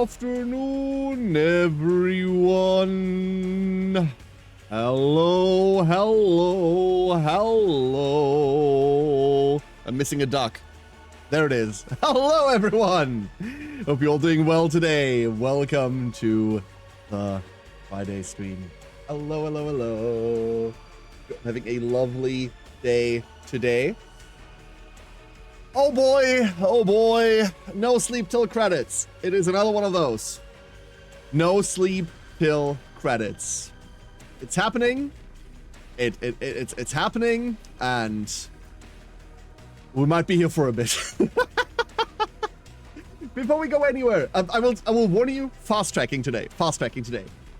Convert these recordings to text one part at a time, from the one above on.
afternoon, everyone. Hello, hello, hello. I'm missing a duck. There it is. Hello, everyone. Hope you're all doing well today. Welcome to the Friday stream. Hello, hello, hello. Having a lovely day today. Oh boy, no sleep till credits. It is another one of those. No sleep till credits. It's happening. It's happening, and we might be here for a bit. Before we go anywhere, I will warn you, fast tracking today.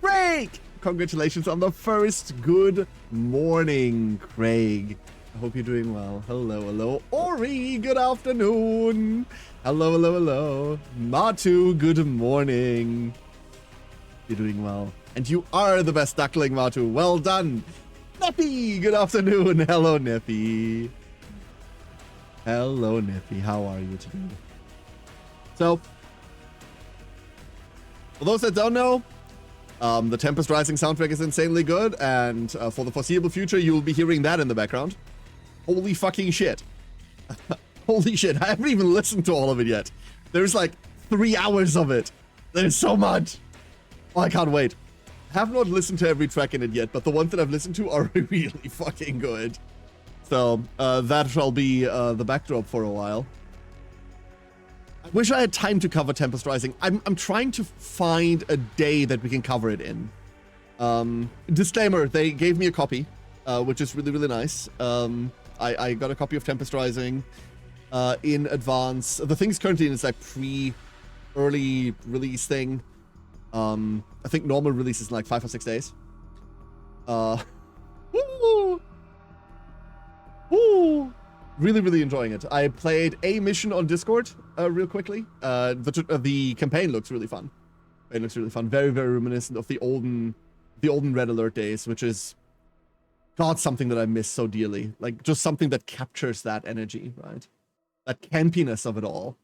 Craig! Congratulations on the first good morning, Craig. I hope you're doing well. Hello, hello. Ori, good afternoon. Hello, hello, hello. Matu, good morning. You're doing well. And you are the best duckling, Matu. Well done. Neppy, good afternoon. Hello, Neppy. Hello, Neppy. How are you today? So, for those that don't know, the Tempest Rising soundtrack is insanely good, and for the foreseeable future, you will be hearing that in the background. Holy fucking shit. Holy shit, I haven't even listened to all of it yet. There's like 3 hours of it. There's so much. Oh, I can't wait. I have not listened to every track in it yet, but the ones that I've listened to are really fucking good. So, that shall be the backdrop for a while. I wish I had time to cover Tempest Rising. I'm trying to find a day that we can cover it in. Disclaimer, they gave me a copy, which is really, really nice. I got a copy of Tempest Rising in advance. The thing's currently in its like early release thing. I think normal release is in like 5 or 6 days. Woo! Woo! Really, really enjoying it. I played a mission on Discord real quickly. The campaign looks really fun. It looks really fun. Very, very reminiscent of the olden Red Alert days, which is God, something that I miss so dearly. Like, just something that captures that energy, right? That campiness of it all.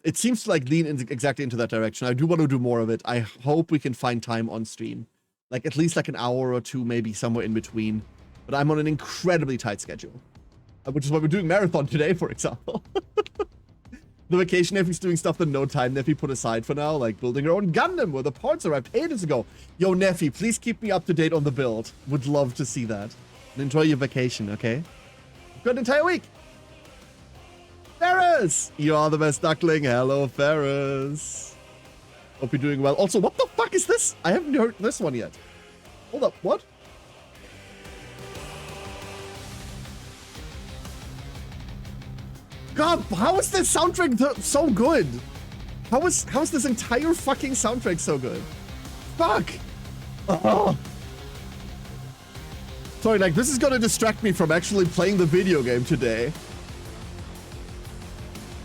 It seems to, like, lean exactly into that direction. I do want to do more of it. I hope we can find time on stream. Like, at least, like, an hour or two, maybe somewhere in between. But I'm on an incredibly tight schedule. Which is why we're doing marathon today, for example. The vacation Neffy's doing stuff that no time Neffy put aside for now, like building her own Gundam where the parts arrived ages ago. Yo, Neffy, please keep me up to date on the build. Would love to see that. And enjoy your vacation, okay? Good entire week. Ferris! You are the best duckling. Hello, Ferris. Hope you're doing well. Also, what the fuck is this? I haven't heard this one yet. Hold up, what? God, how is this soundtrack so good? How is this entire fucking soundtrack so good? Fuck! Oh. Sorry, like, this is gonna distract me from actually playing the video game today.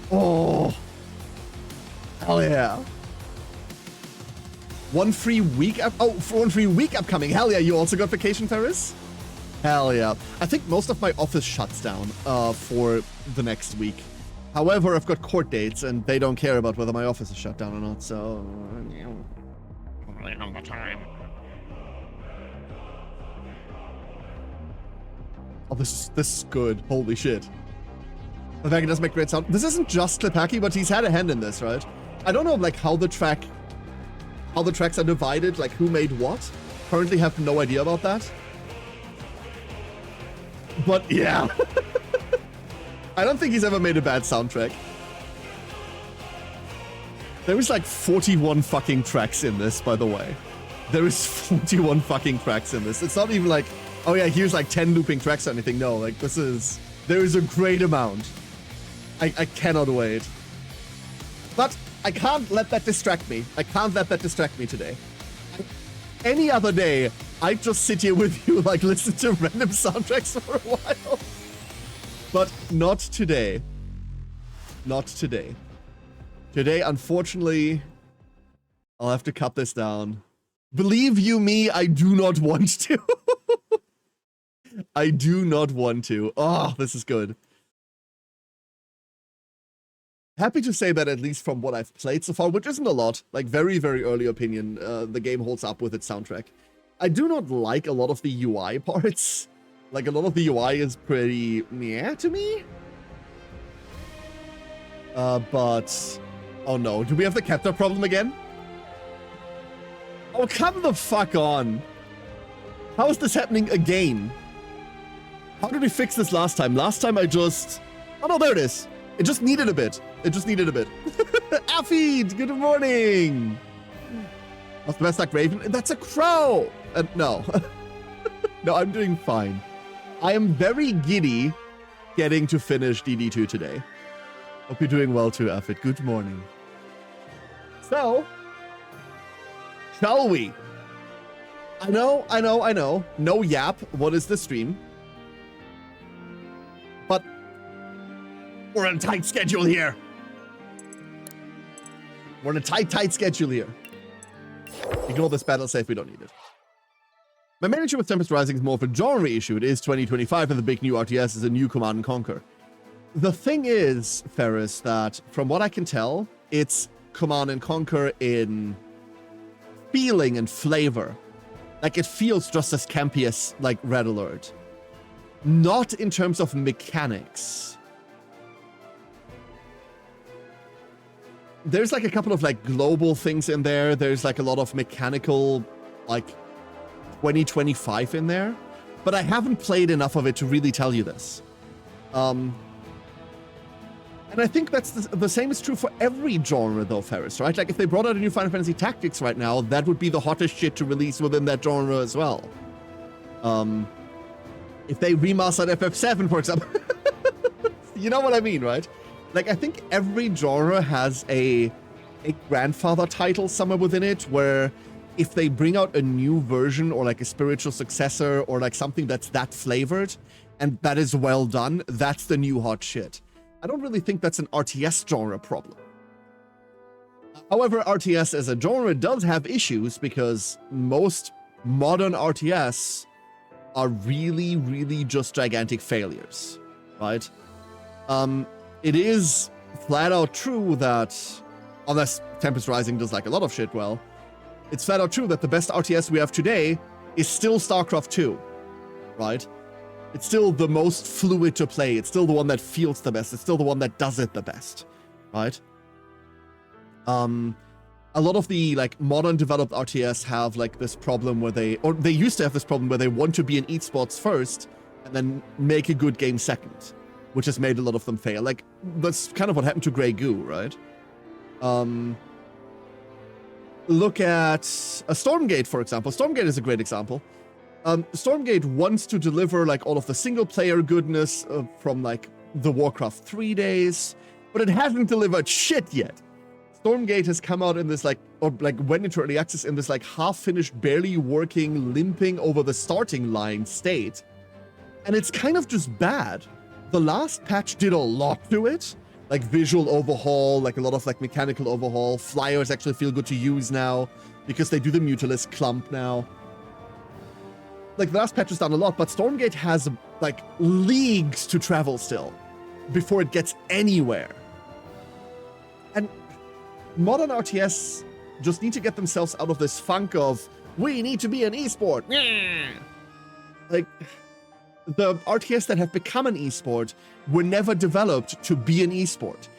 Oh. Hell yeah. One free week upcoming. Hell yeah, you also got vacation, Ferris? Hell yeah. I think most of my office shuts down for the next week. However, I've got court dates, and they don't care about whether my office is shut down or not, so... Oh, this is good. Holy shit. The fact it does make great sound. This isn't just Cliphacky, but he's had a hand in this, right? I don't know, like, how the tracks are divided, like, who made what. Currently have no idea about that. But yeah, I don't think he's ever made a bad soundtrack. There is like 41 fucking tracks in this, by the way. There is 41 fucking tracks in this. It's not even like, oh yeah, here's like 10 looping tracks or anything. No, like there is a great amount. I cannot wait. But I can't let that distract me. I can't let that distract me today. Any other day, I'd just sit here with you, like, listen to random soundtracks for a while. But not today. Not today. Today, unfortunately, I'll have to cut this down. Believe you me, I do not want to. I do not want to. Oh, this is good. happy to say that at least from what I've played so far, which isn't a lot, like very, very early opinion, the game holds up with its soundtrack. I do not like a lot of the UI parts. Like, a lot of the UI is pretty meh to me. But... Oh no, do we have the captor problem again? Oh, come the fuck on. How is this happening again? How did we fix this last time? Last time I just... Oh no, there it is. It just needed a bit. It just needed a bit. Affid, good morning. What's the best like Raven? That's a crow. No. No, I'm doing fine. I am very giddy getting to finish DD2 today. Hope you're doing well too, Affid. Good morning. So, shall we? I know. No yap. What is the stream? But we're on a tight schedule here. We're on a tight schedule here. Ignore this battle safe. We don't need it. My main issue with Tempest Rising is more of a genre issue. It is 2025 and the big new RTS is a new Command & Conquer. The thing is, Ferris, that from what I can tell, it's Command & Conquer in feeling and flavor. Like, it feels just as campy as, like, Red Alert. Not in terms of mechanics. There's, like, a couple of, like, global things in there. There's, like, a lot of mechanical, like, 2025 in there. But I haven't played enough of it to really tell you this. And I think that's the same is true for every genre, though, Ferris, right? Like, if they brought out a new Final Fantasy Tactics right now, that would be the hottest shit to release within that genre as well. If they remastered FF7, for example. You know what I mean, right? Like, I think every genre has a grandfather title somewhere within it, where if they bring out a new version or, like, a spiritual successor or, like, something that's that flavored and that is well done, that's the new hot shit. I don't really think that's an RTS genre problem. However, RTS as a genre does have issues because most modern RTS are really, really just gigantic failures, right? It is flat out true that, unless Tempest Rising does like a lot of shit well, it's flat out true that the best RTS we have today is still StarCraft 2, right? It's still the most fluid to play. It's still the one that feels the best. It's still the one that does it the best, right? A lot of the, like, modern developed RTS have, like, this problem where they used to have this problem where they want to be in esports first and then make a good game second, which has made a lot of them fail. Like, that's kind of what happened to Grey Goo, right? Look at a Stormgate, for example. Stormgate is a great example. Stormgate wants to deliver, like, all of the single-player goodness from, like, the Warcraft 3 days, but it hasn't delivered shit yet. Stormgate has come out in this, like, or, like, went into early access in this, like, half-finished, barely working, limping over the starting line state, and it's kind of just bad. The last patch did a lot to it, like, visual overhaul, like, a lot of, like, mechanical overhaul. Flyers actually feel good to use now, because they do the Mutalisk clump now. Like, the last patch has done a lot, but Stormgate has, like, leagues to travel still before it gets anywhere. And modern RTS just need to get themselves out of this funk of, we need to be an esport. Like, the RTS that have become an esport were never developed to be an esport.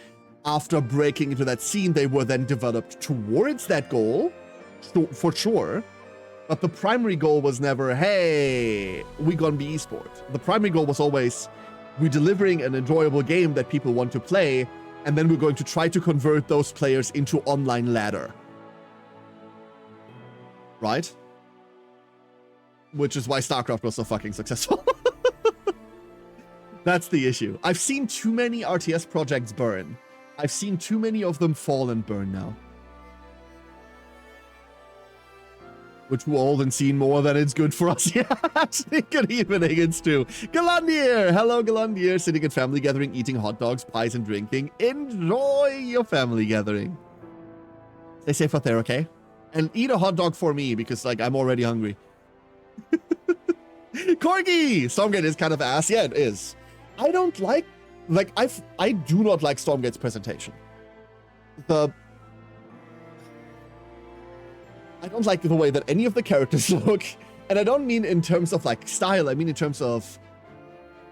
After breaking into that scene, they were then developed towards that goal, for sure. But the primary goal was never, hey, we gonna be esport. The primary goal was always, we're delivering an enjoyable game that people want to play, and then we're going to try to convert those players into online ladder. Right? Which is why StarCraft was so fucking successful. That's the issue. I've seen too many RTS projects burn. I've seen too many of them fall and burn now. Which we're old and seen more than it's good for us. Yeah, actually, good evening, it's true. Galandier! Hello, Galandier. Sitting at family gathering, eating hot dogs, pies, and drinking. Enjoy your family gathering. Stay safe out there, okay? And eat a hot dog for me, because, like, I'm already hungry. Corgi! Stormgate is kind of ass. Yeah, it is. I don't like I do not like Stormgate's presentation. I don't like the way that any of the characters look. And I don't mean in terms of like style, I mean in terms of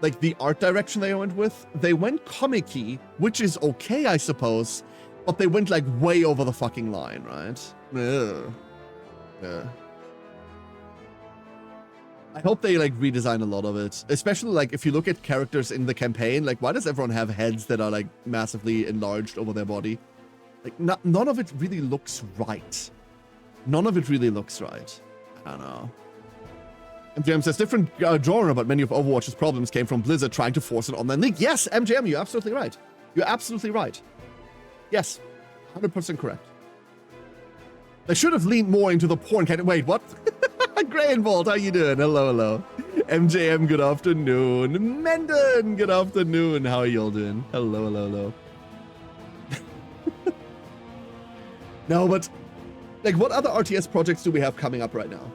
like the art direction they went with. They went comic-y, which is okay, I suppose, but they went like way over the fucking line, right? Ugh. Yeah. I hope they like redesign a lot of it, especially like if you look at characters in the campaign, like why does everyone have heads that are like massively enlarged over their body? Like none of it really looks right. None of it really looks right. I don't know. MGM says different genre, but many of Overwatch's problems came from Blizzard trying to force an online link. Yes, MGM, you're absolutely right. You're absolutely right. Yes, 100% correct. They should have leaned more into the porn kind of. Wait, what? Grey and Vault, how you doing? Hello, hello. MJM, good afternoon. Mendon, good afternoon. How are y'all doing? Hello, hello, hello. No, but like, what other RTS projects do we have coming up right now?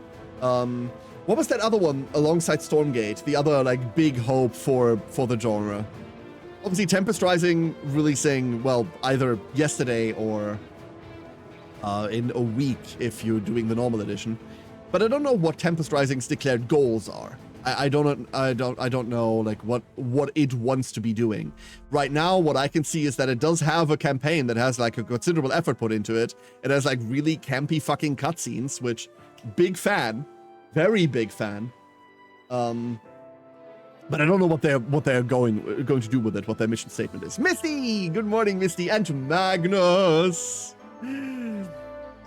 What was that other one alongside Stormgate? The other like big hope for the genre. Obviously, Tempest Rising releasing, well, either yesterday or in a week if you're doing the normal edition. But I don't know what Tempest Rising's declared goals are. I don't know like what it wants to be doing. Right now, what I can see is that it does have a campaign that has like a considerable effort put into it. It has like really campy fucking cutscenes, which big fan, very big fan. But I don't know what they're going to do with it, what their mission statement is. Misty, good morning, Misty, and Magnus.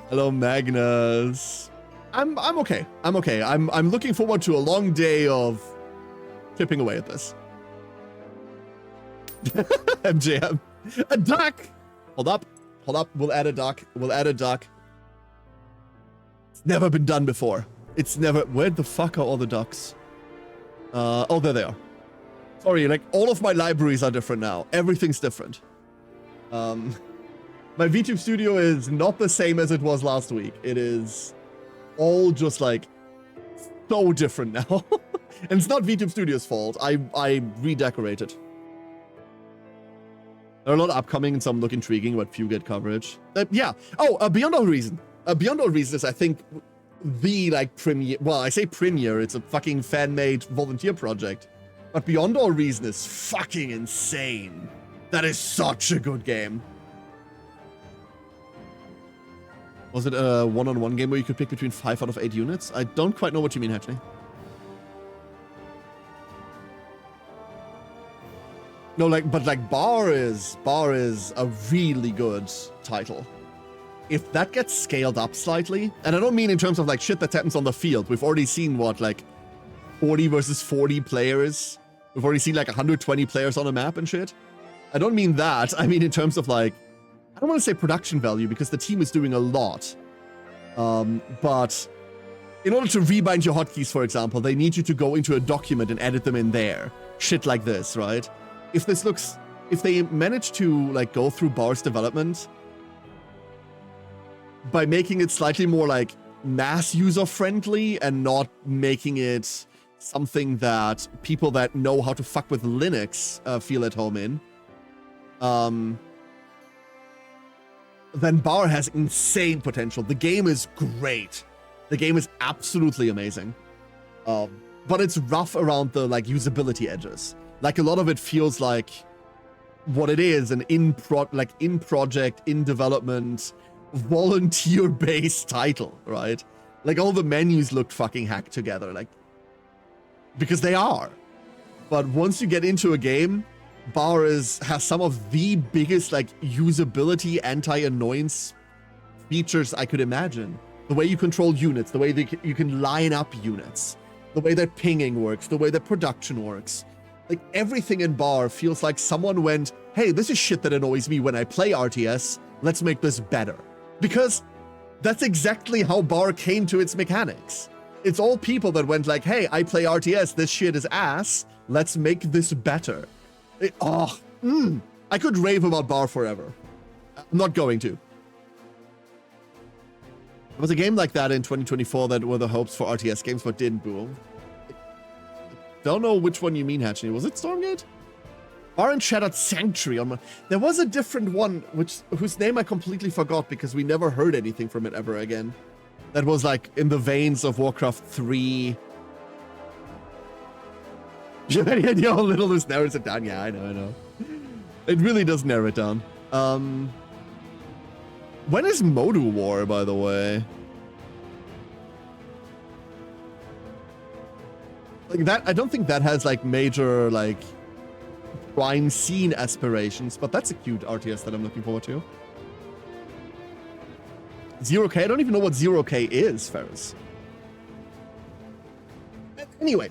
Hello, Magnus. I'm okay. I'm okay. I'm looking forward to a long day of chipping away at this. MJM. A duck! Hold up. Hold up. We'll add a duck. We'll add a duck. It's never been done before. It's never... Where the fuck are all the ducks? Oh, there they are. Sorry, like, all of my libraries are different now. Everything's different. My VTube studio is not the same as it was last week. It is all just, like, so different now. And it's not VTube Studio's fault. I redecorated. There are a lot upcoming and some look intriguing, but few get coverage. Yeah. Oh, Beyond All Reason. Beyond All Reason is, I think, the, like, premiere. Well, I say premiere. It's a fucking fan-made volunteer project. But Beyond All Reason is fucking insane. That is such a good game. Was it a one-on-one game where you could pick between 5 out of 8 units? I don't quite know what you mean, actually. No, like, but like Bar is a really good title. If that gets scaled up slightly, and I don't mean in terms of like shit that happens on the field. We've already seen what, like 40 versus 40 players. We've already seen like 120 players on a map and shit. I don't mean that. I mean in terms of like, I don't want to say production value because the team is doing a lot. But in order to rebind your hotkeys, for example, they need you to go into a document and edit them in there. Shit like this, right? If they manage to like go through Bar's development by making it slightly more like mass user friendly and not making it something that people that know how to fuck with Linux feel at home in, then Bar has insane potential. The game is great. The game is absolutely amazing. But it's rough around the like usability edges. Like a lot of it feels like what it is, an in-project, in-development, volunteer-based title, right? Like all the menus looked fucking hacked together, like, because they are. But once you get into a game, Bar has some of the biggest like usability anti-annoyance features I could imagine. The way you control units, the way you can line up units, the way that pinging works, the way that production works. Like everything in Bar feels like someone went, hey, this is shit that annoys me when I play RTS. Let's make this better. Because that's exactly how Bar came to its mechanics. It's all people that went like, hey, I play RTS. This shit is ass. Let's make this better. I could rave about Bar forever. I'm not going to. There was a game like that in 2024 that were the hopes for RTS games but didn't boom. Don't know which one you mean, Hatchney. Was it Stormgate? Orange Shattered Sanctuary on my... There was a different one, whose name I completely forgot because we never heard anything from it ever again. That was like in the veins of Warcraft 3. Yo, little this narrows it down. Yeah, I know. It really does narrow it down. When is Modu War, by the way? Like that, I don't think that has like major like prime scene aspirations, but that's a cute RTS that I'm looking forward to. 0K? I don't even know what 0K is, Ferris. Anyway.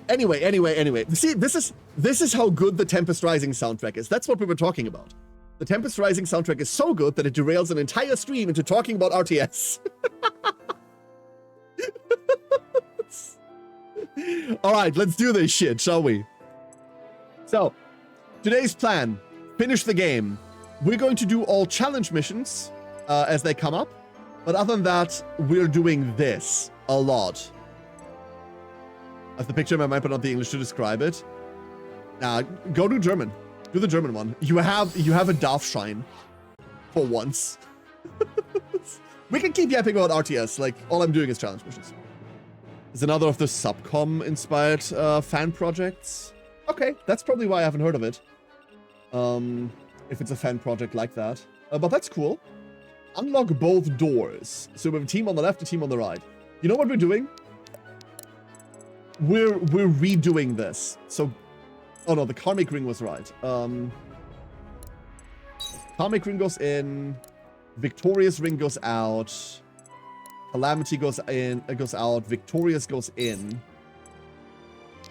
See, this is how good the Tempest Rising soundtrack is. That's what we were talking about. The Tempest Rising soundtrack is so good that it derails an entire stream into talking about RTS. All right, let's do this shit, shall we? So, today's plan, finish the game. We're going to do all challenge missions as they come up. But other than that, we're doing this a lot. I have the picture in my mind, but not the English to describe it. Go to German. Do the German one. You have a Dorfschein for once. We can keep yapping about RTS. Like, all I'm doing is challenge missions. Is another of the Subcom-inspired fan projects. Okay, that's probably why I haven't heard of it. If it's a fan project like that. But that's cool. Unlock both doors. So we have a team on the left, a team on the right. You know what we're doing? We're redoing this. So, oh no, the Karmic Ring was right. Karmic Ring goes in. Victorious Ring goes out. Calamity goes in, goes out. Victorious goes in.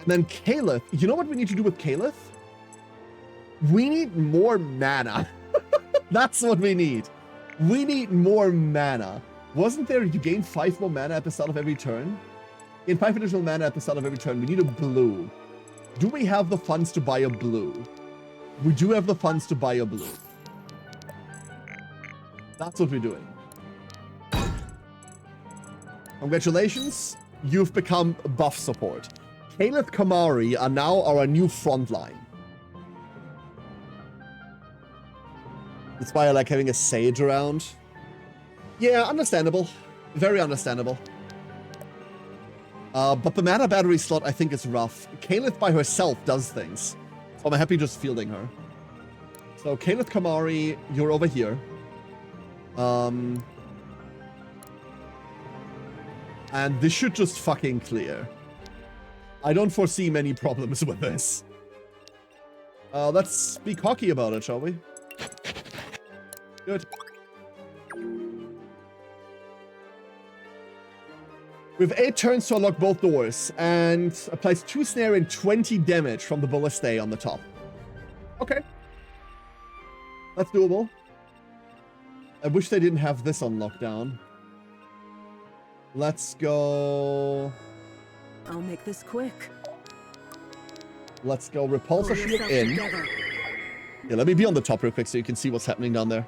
And then Caliph. You know what we need to do with Caliph? We need more mana. That's what we need. We need more mana. Wasn't there you gain 5 more mana at the start of every turn? Gain 5 additional mana at the start of every turn. We need a blue. Do we have the funds to buy a blue? We do have the funds to buy a blue. That's what we're doing. Congratulations. You've become buff support. Caliph Kamari are now our new frontline. That's why I like having a Sage around. Yeah, understandable. Very understandable. But the mana battery slot, I think, is rough. Caliph by herself does things. So I'm happy just fielding her. So Caliph Kamari, you're over here. And this should just fucking clear. I don't foresee many problems with this. Let's be cocky about it, shall we? Good. We have 8 turns to unlock both doors, and applies 2 snare and 20 damage from the Ballistae on the top. Okay. That's doable. I wish they didn't have this on lockdown. Let's go... I'll make this quick. Let's go Repulsor Shield in. Together. Yeah, let me be on the top real quick so you can see what's happening down there.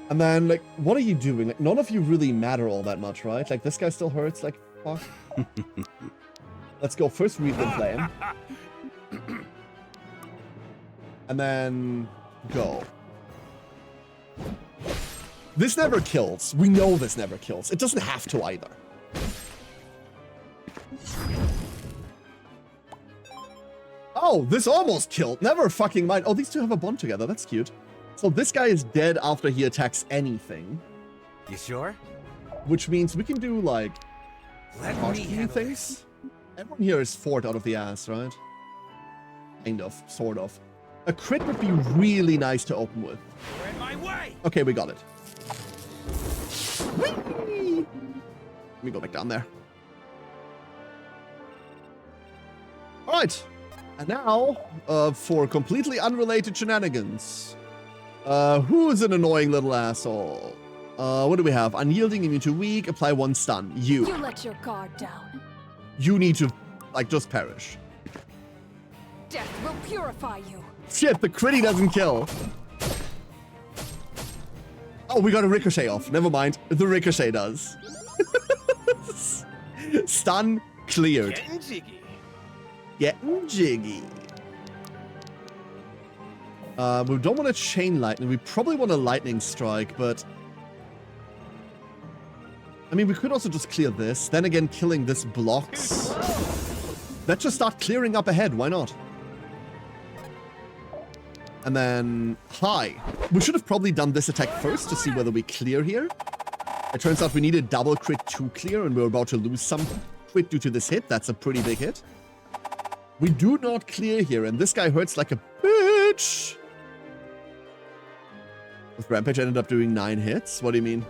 And then, like, what are you doing? Like, none of you really matter all that much, right? Like, this guy still hurts, like, fuck. Let's go first Wreath in Flame. And then go. This never kills. We know this never kills. It doesn't have to either. Oh, this almost killed. Never fucking mind. Oh, these two have a bond together. That's cute. So this guy is dead after he attacks anything. You sure? Which means we can do, like, Let me caution handle things. Everyone here is fought out of the ass, right? Kind of. Sort of. A crit would be really nice to open with. You're in my way. Okay, we got it. Whee! Let me go back down there. All right. And now, for completely unrelated shenanigans. Who's an annoying little asshole? What do we have? Unyielding, immune to weak, apply 1 stun. You let your guard down. You need to, like, just perish. Death will purify you. Shit, the critty doesn't kill. Oh, we got a ricochet off. Never mind. The ricochet does. Stun, cleared. Getting jiggy. Getting jiggy. We don't want to chain lightning. We probably want a lightning strike, but I mean, we could also just clear this. Then again, killing this blocks. Let's just start clearing up ahead. Why not? And then high. We should have probably done this attack first to see whether we clear here. It turns out we need a double crit to clear, and we're about to lose some crit due to this hit. That's a pretty big hit. We do not clear here, and this guy hurts like a bitch. With Rampage, I ended up doing 9 hits. What do you mean?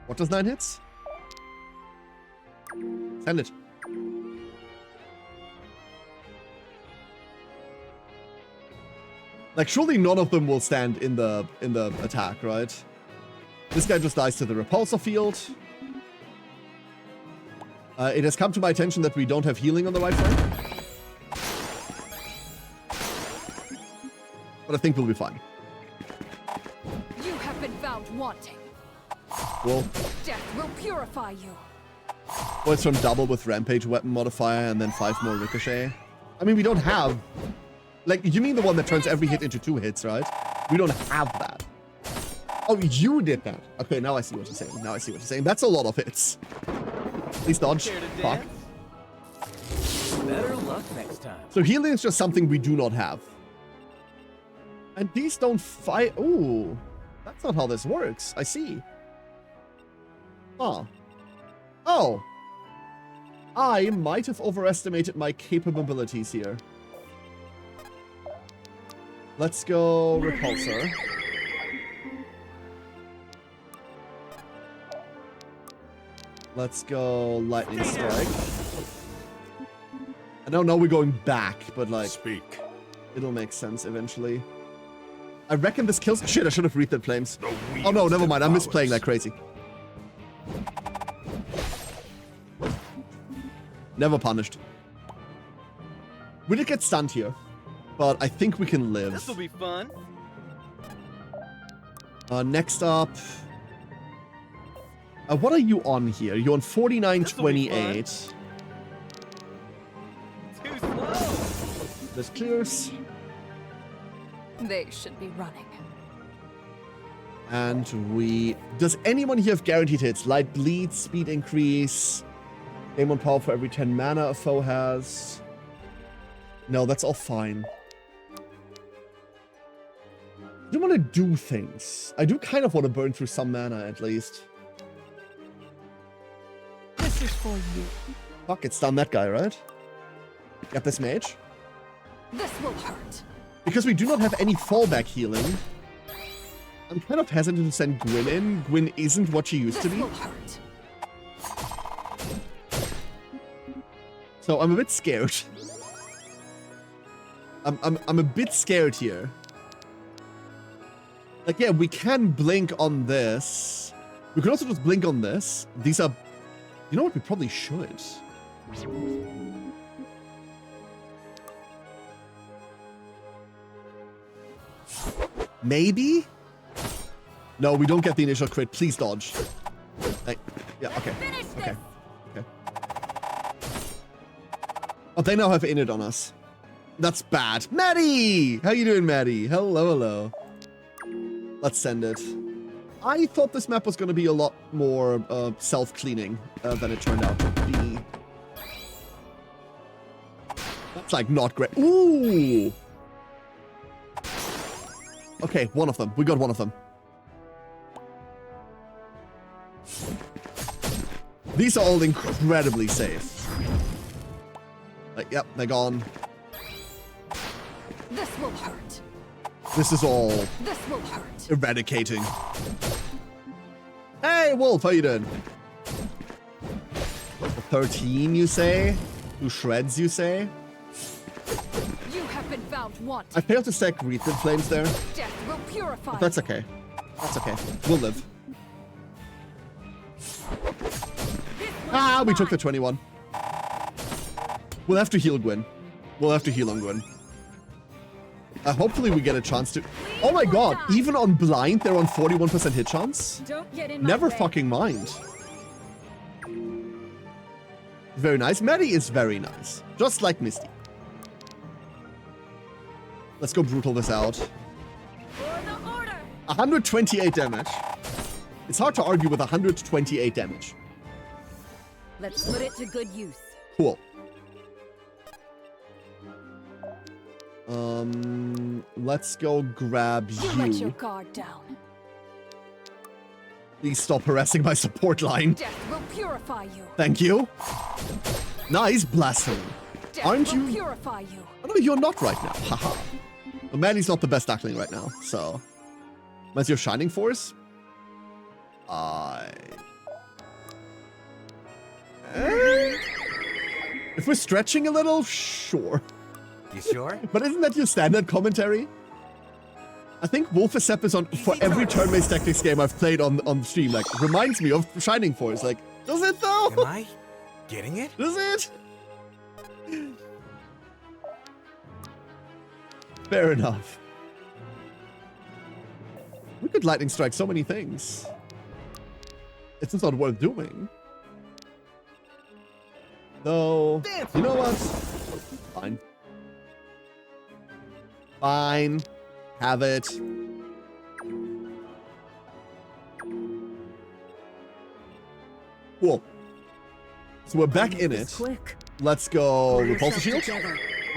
What does 9 hits? Send it. Like, surely none of them will stand in the attack, right? This guy just dies to the repulsor field. It has come to my attention that we don't have healing on the right flank. But I think we'll be fine. You have been found wanting. Cool. Death will purify you. Well, it's from double with Rampage weapon modifier and then 5 more Ricochet. I mean, we don't have... Like, you mean the one that turns every hit into 2 hits, right? We don't have that. Oh, you did that. Okay, now I see what you're saying. Now I see what you're saying. That's a lot of hits. Please dodge. Fuck. Better luck next time. So healing is just something we do not have. And these don't fight... Ooh. That's not how this works. I see. Huh. Oh. I might have overestimated my capabilities here. Let's go Repulsor. Let's go Lightning Strike. I don't know we're going back, but like... Speak. It'll make sense eventually. I reckon this kills... Shit, I should have read the flames. Oh no, never mind. I'm misplaying like crazy. Never punished. We did get stunned here, but I think we can live. This'll be fun. Next up... what are you on here? You're on 4928. Too slow. This clears. They should be running. And we... Does anyone here have guaranteed hits? Light bleed, speed increase, aim on power for every 10 mana a foe has. No, that's all fine. I do want to do things. I do kind of want to burn through some mana at least. This is for you. Fuck, it's done that guy, right? Got this mage. This will hurt. Because we do not have any fallback healing, I'm kind of hesitant to send Gwyn in. Gwyn isn't what she used to be. This will hurt. So I'm a bit scared. I'm a bit scared here. Like, yeah, we can blink on this. We can also just blink on this. These are... You know what? We probably should. Maybe? No, we don't get the initial crit. Please dodge. Like, yeah, okay. Okay. Okay. Oh, they now have Init on us. That's bad. Maddie! How you doing, Maddie? Hello, hello. Let's send it. I thought this map was going to be a lot more self-cleaning than it turned out to be. That's like not great. Ooh! Okay, one of them. We got one of them. These are all incredibly safe. Like, yep, they're gone. This will hurt. This is all This will hurt. eradicating. Hey, Wolf, how you doing? 13, you say? 2 shreds, you say? You have been found wanting. I failed to stack Wreathed Flames there. Death will purify. But that's okay. That's okay. We'll live. Ah, we took the 21. We'll have to heal Gwyn. We'll have to heal on Gwyn. Hopefully we get a chance to... Oh my god, even on blind, they're on 41% hit chance? Don't get in my Never way. fucking mind. Very nice. Maddie is very nice. Just like Misty. Let's go brutal this out. For the order. 128 damage. It's hard to argue with 128 damage. Let's put it to good use. Cool. Let's go grab You let your you. guard down. Please stop harassing my support line. Death will purify you. Thank you. Nice blasphemy. Death Aren't will you? purify you. Oh, no, you're not right now. Haha. Well, Maddie's not the best duckling right now, so. Where's your Shining Force? If we're stretching a little, sure. You sure? But isn't that your standard commentary? I think Wolfisep is on for every turn-based tactics game I've played on stream. Like, reminds me of Shining Force. Like, does it though? Am I getting it? Does it? Fair enough. We could lightning strike so many things. It's just not worth doing. Though, you know what? Fine. Fine. Have it. Cool. So we're back in it. Quick. Let's go repulsor shield.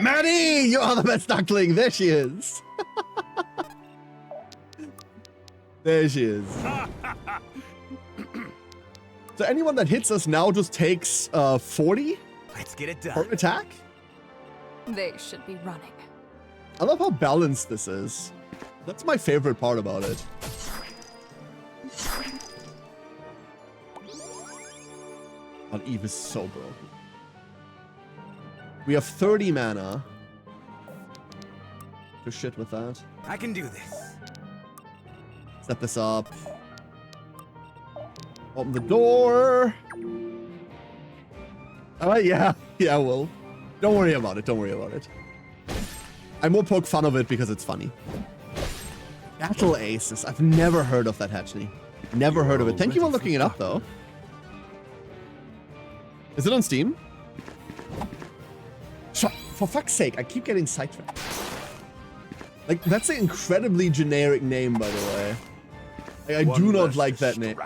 Maddie, you are the best duckling. There she is. There she is. So anyone that hits us now just takes 40 Let's get it per done. attack. They should be running. I love how balanced this is. That's my favorite part about it. God, Eve is so broken. We have 30 mana. Do shit with that. I can do this. Set this up. Open the door. Yeah, well. Don't worry about it, don't worry about it. I will poke fun of it because it's funny. Battle Aces. I've never heard of that, Hatchley. Never heard of it. Thank you for looking it up, though. Is it on Steam? For fuck's sake, I keep getting sidetracked. Like, that's an incredibly generic name, by the way. Like, I do not like that name.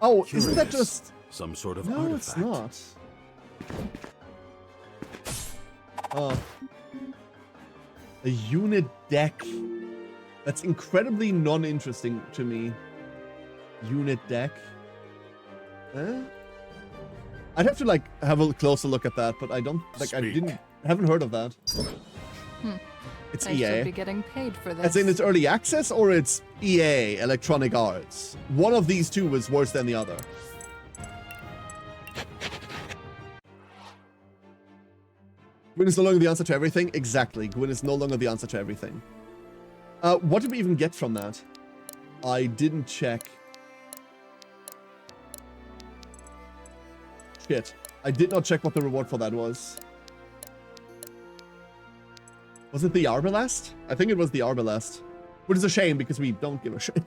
Oh, isn't that just... some sort of No, artifact? it's not. Oh. A unit deck. That's incredibly non-interesting to me. Unit deck. Eh? I'd have to like have a closer look at that, but I don't like Speak. haven't heard of that. It's I EA. should be getting paid for this. As in it's early access or it's EA, Electronic Arts. One of these two was worse than the other. Gwyn is no longer the answer to everything? Exactly. Gwyn is no longer the answer to everything. What did we even get from that? I didn't check. Shit. I did not check what the reward for that was. Was it the Arbalest? I think it was the Arbalest. Which is a shame because we don't give a shit.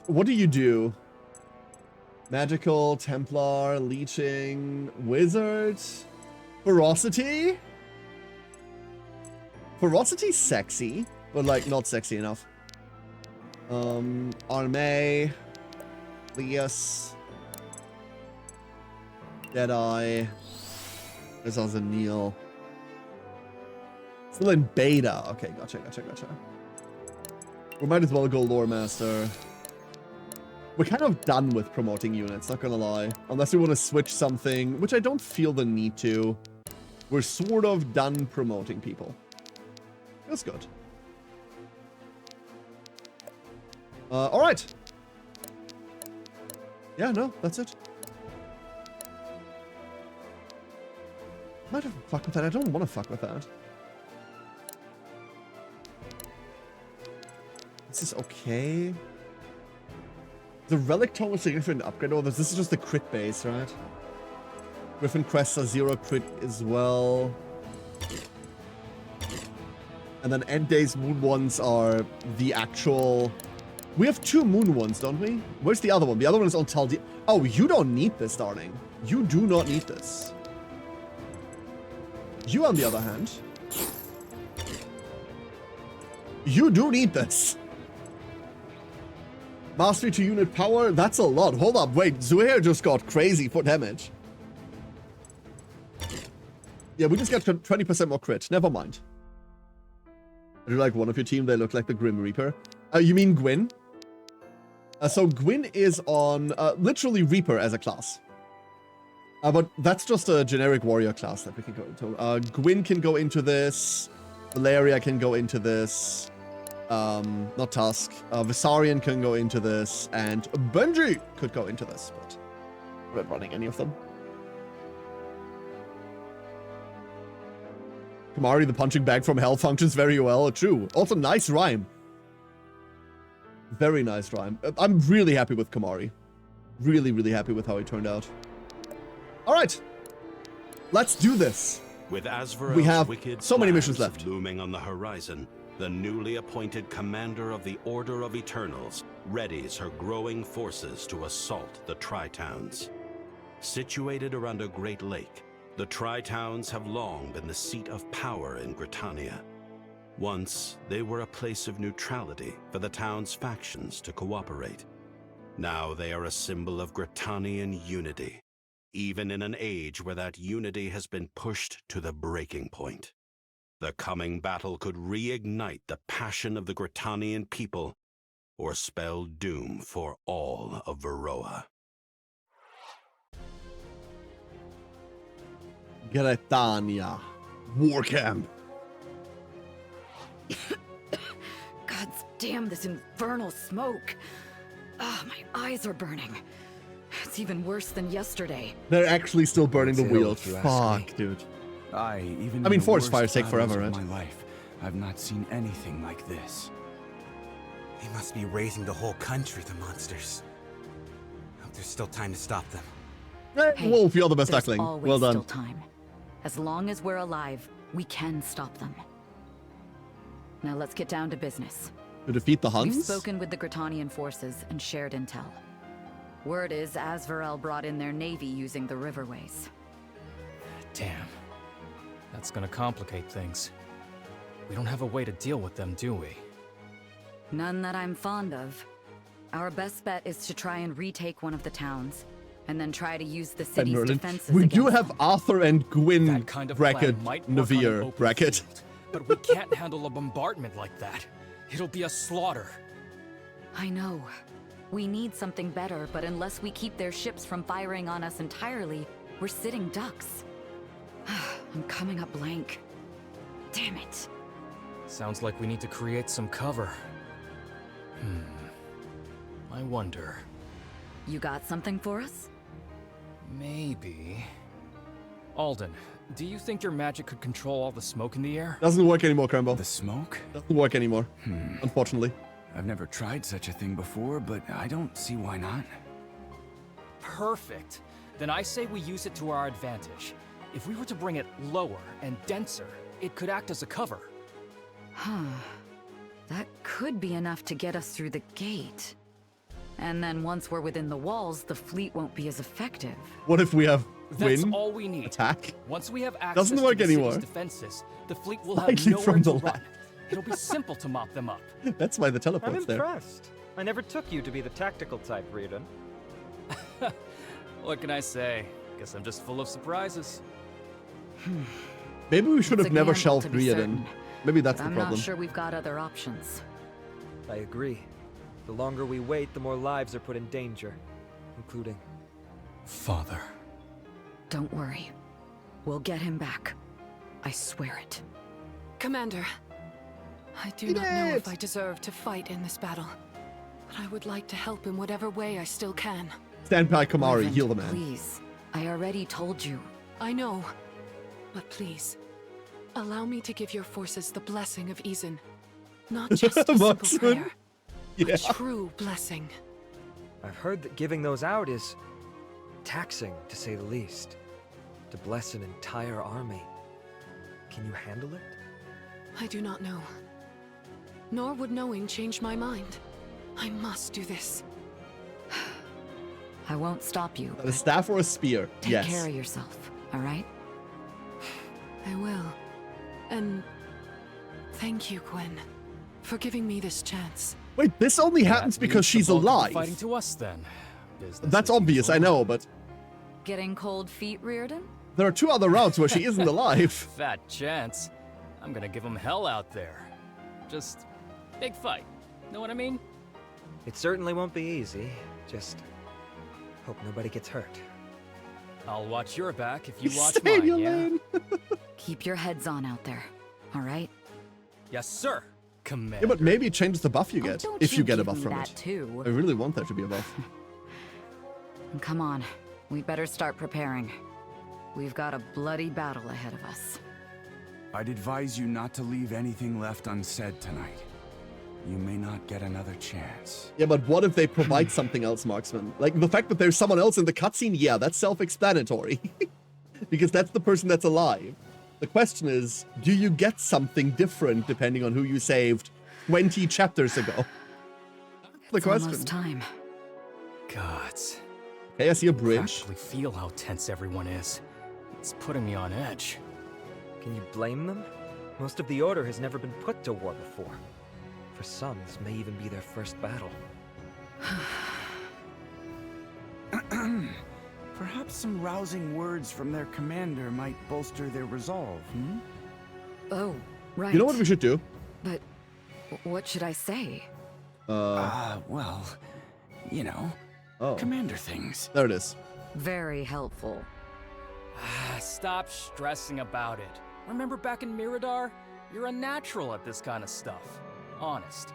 What do you do? Magical, Templar, Leeching, Wizard, Ferocity? Ferocity's sexy, but like not sexy enough. Arme, Leas, Deadeye. There's also Neil. Still in beta. Okay, gotcha. We might as well go Lore Master. We're kind of done with promoting units, not gonna lie. Unless we want to switch something, which I don't feel the need to. We're sort of done promoting people. That's good. Alright. Yeah, no, that's it. Might have to fuck with that. I don't want to fuck with that. This is okay. The Relic Tome was a significant upgrade over this. This is just the crit base, right? Griffin Crests are 0 crit as well. And then End Days Moon ones are the actual We have 2 moon ones, don't we? Where's the other one? The other one is on Taldi. Oh, you don't need this, darling. You do not need this. You, on the other hand, you do need this. Mastery to unit power, that's a lot. Hold up, wait, Zuhair just got crazy for damage. Yeah, we just got 20% more crit. Never mind. I do like one of your team. They look like the Grim Reaper. You mean Gwyn? So Gwyn is on literally Reaper as a class. But that's just a generic warrior class that we can go into. Gwyn can go into this. Valeria can go into this. Not Tusk. Visarion can go into this. And Benji could go into this. But we're not running any of them. Kamari, the punching bag from hell, functions very well. True. Also, nice rhyme. Very nice rhyme. I'm really happy with Kamari. Really, really happy with how he turned out. All right. Let's do this. With Asverel's We have wicked so many missions plans left. looming on the horizon, the newly appointed commander of the Order of Eternals readies her growing forces to assault the Tri-Towns. Situated around a great lake, the Tri-Towns have long been the seat of power in Britannia. Once, they were a place of neutrality for the town's factions to cooperate. Now they are a symbol of Britannian unity, even in an age where that unity has been pushed to the breaking point. The coming battle could reignite the passion of the Britannian people, or spell doom for all of Varroa. Gretania. War camp. God damn this infernal smoke. Ah, my eyes are burning. It's even worse than yesterday. They're actually still burning the It's ill, wheel. if you ask me. Fuck, dude. I mean, I mean, in the forest worst fires take battles forever, of right? My life, I've not seen anything like this. They must be raising the whole country, the monsters. Hope there's still time to stop them. Hey, Wolf, you're the best there's duckling. always Well done. still time. As long as we're alive, we can stop them. Now let's get down to business. To defeat the We've Huns? spoken with the Gratanian forces and shared intel. Word is Asverel brought in their navy using the riverways. Damn. That's gonna complicate things. We don't have a way to deal with them, do we? None that I'm fond of. Our best bet is to try and retake one of the towns, and then try to use the city's Merlin. defenses We do against have them. Arthur and Gwyn That kind of bracket plan might work on an Navir open bracket. field, but we can't handle a bombardment like that. It'll be a slaughter. I know. We need something better, but unless we keep their ships from firing on us entirely, we're sitting ducks. I'm coming up blank. Damn it. Sounds like we need to create some cover. I wonder. You got something for us? Maybe... Alden, do you think your magic could control all the smoke in the air? Doesn't work anymore, Crambo. The smoke? Doesn't work anymore. Unfortunately. I've never tried such a thing before, but I don't see why not. Perfect. Then I say we use it to our advantage. If we were to bring it lower and denser, it could act as a cover. That could be enough to get us through the gate. And then once we're within the walls, the fleet won't be as effective. What if we have That's Gwyn all we need. attack? Once we have access Doesn't work to the anymore. city's defenses, the fleet will have Slightly nowhere from to the run. left. It'll be simple to mop them up. That's why the I'm teleport's there. impressed. I never took you to be the tactical type, Reardon. What can I say? Guess I'm just full of surprises. Maybe we should It's have a never gamble, shelved to be Riordan. certain. Maybe that's But the I'm problem. not sure we've got other options. I agree. The longer we wait, the more lives are put in danger, including... Father. Don't worry. We'll get him back. I swear it. Commander, I do He not know did. if I deserve to fight in this battle, but I would like to help in whatever way I still can. Stand by Kamari, Reverend, heal the man. Please. I already told you. I know, but please, allow me to give your forces the blessing of Izin. Not just a simple Marksman. prayer, Yeah. a true blessing. I've heard that giving those out is... taxing, to say the least. To bless an entire army. Can you handle it? I do not know. Nor would knowing change my mind. I must do this. I won't stop you. A staff or a spear? Take Yes. care of yourself, all right? I will. And thank you, Gwen, for giving me this chance. Wait, this only happens That because leaves the she's bulk of the alive. Fighting to us then. Business That's as obvious, I usual. know, but Getting cold feet, Reardon? there are 2 other rounds where she isn't alive. Fat chance. I'm gonna give him hell out there. Just big fight. Know what I mean? It certainly won't be easy. Just hope nobody gets hurt. I'll watch your back if you watch Stay in mine, your yeah? lane. Keep your heads on out there, all right? Yes, sir. Commander. Yeah, but maybe it changes the buff you Oh, get, don't if you get a give buff me from that it. too. I really want there to be a buff. Come on, we better start preparing. We've got a bloody battle ahead of us. I'd advise you not to leave anything left unsaid tonight. You may not get another chance. Yeah, but what if they provide something else, Marksman? Like, the fact that there's someone else in the cutscene, yeah, that's self-explanatory. Because that's the person that's alive. The question is, do you get something different depending on who you saved 20 chapters ago? That's the It's question. almost time. Gods. Okay, I see a I bridge. actually feel how tense everyone is. It's putting me on edge. Can you blame them? Most of the Order has never been put to war before. For some, this may even be their first battle. Perhaps some rousing words from their commander might bolster their resolve, hmm? Oh, right. You know what we should do? But what should I say? Well, you know, Oh, commander things. there it is. Very helpful. Stop stressing about it. Remember back in Mirador? You're a natural at this kind of stuff. Honest.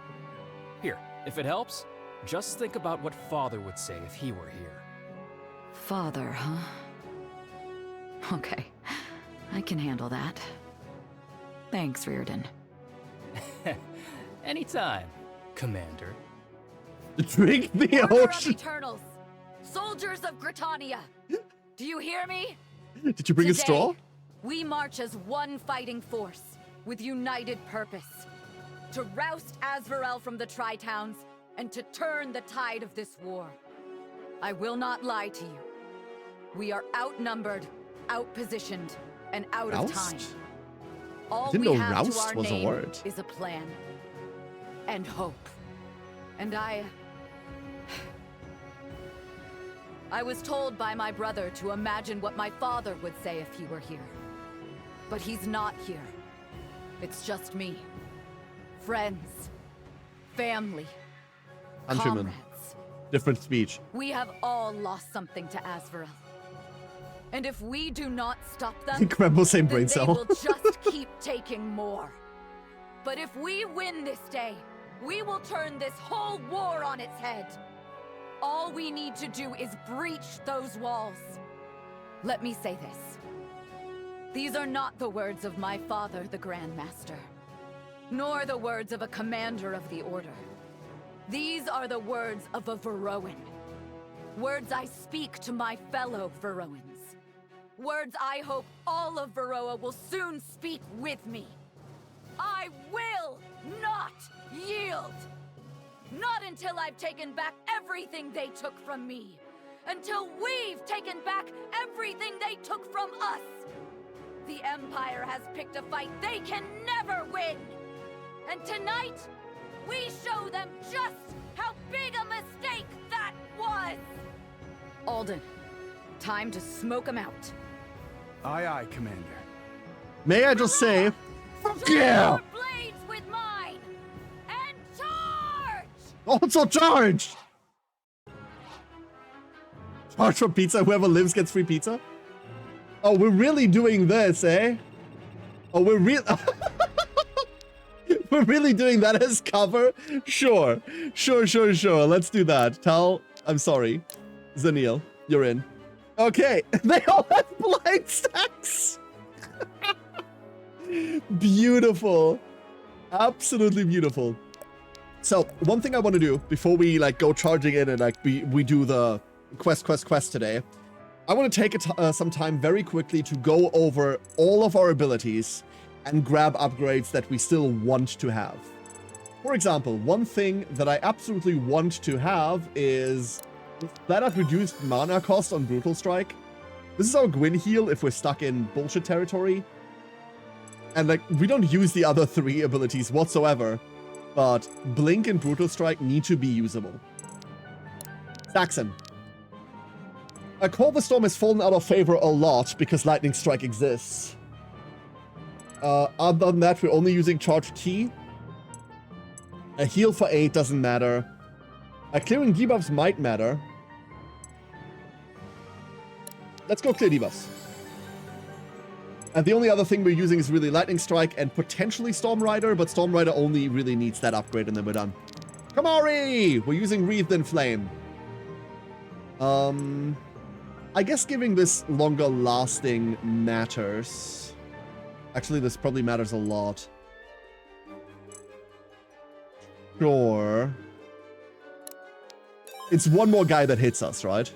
Here, if it helps, just think about what Father would say if he were here. Father, huh? Okay, I can handle that. Thanks, Reardon. Anytime, Commander. Drink the Order of ocean. Eternals! Soldiers of Gritania! Do you hear me? Did you bring a Today, straw? we march as one fighting force, with united purpose. To roust Azvarel from the Tri-Towns, and to turn the tide of this war. I will not lie to you. We are outnumbered, outpositioned, and out of time. Roust? All didn't we know have to roust our was a name word. is a plan. And hope. And I was told by my brother to imagine what my father would say if he were here. But he's not here. It's just me. Friends. Family. Countrymen. Comrades. Different speech. We have all lost something to Azvarel. And if we do not stop them, Grandma same then brain they cell. will just keep taking more. But if we win this day, we will turn this whole war on its head. All we need to do is breach those walls. Let me say this. These are not the words of my father, the Grand Master, nor the words of a commander of the Order. These are the words of a Varroan. Words I speak to my fellow Varroans. Words I hope all of Varroa will soon speak with me. I will not yield! Not until I've taken back everything they took from me. Until we've taken back everything they took from us. The Empire has picked a fight they can never win. And tonight, we show them just how big a mistake that was! Alden, time to smoke them out. Aye, aye, Commander. May I just say, fuck Join yeah! your blades with mine! And charge! Also charge! Charge for pizza. Whoever lives gets free pizza. Oh, we're really doing this, eh? Oh, we're we're really doing that as cover? Sure. Sure. Let's do that. Tal, I'm sorry. Zaniel, you're in. Okay, they all have blind stacks. Beautiful. Absolutely beautiful. So, one thing I want to do before we like go charging in and like we do the quest today, I want to take some time very quickly to go over all of our abilities and grab upgrades that we still want to have. For example, one thing that I absolutely want to have is flat out reduced mana cost on Brutal Strike. This is our Gwyn heal if we're stuck in bullshit territory. And like, we don't use the other 3 abilities whatsoever, but Blink and Brutal Strike need to be usable. Saxon. Call the Storm has fallen out of favor a lot because Lightning Strike exists. Other than that, we're only using Charge Key. A heal for 8 doesn't matter. Clearing debuffs might matter. Let's go clear debuffs. And the only other thing we're using is really Lightning Strike and potentially Storm Rider, but Storm Rider only really needs that upgrade and then we're done. Kamari! We're using Wreathed in Flame. I guess giving this longer lasting matters. Actually, this probably matters a lot. Sure. It's one more guy that hits us, right?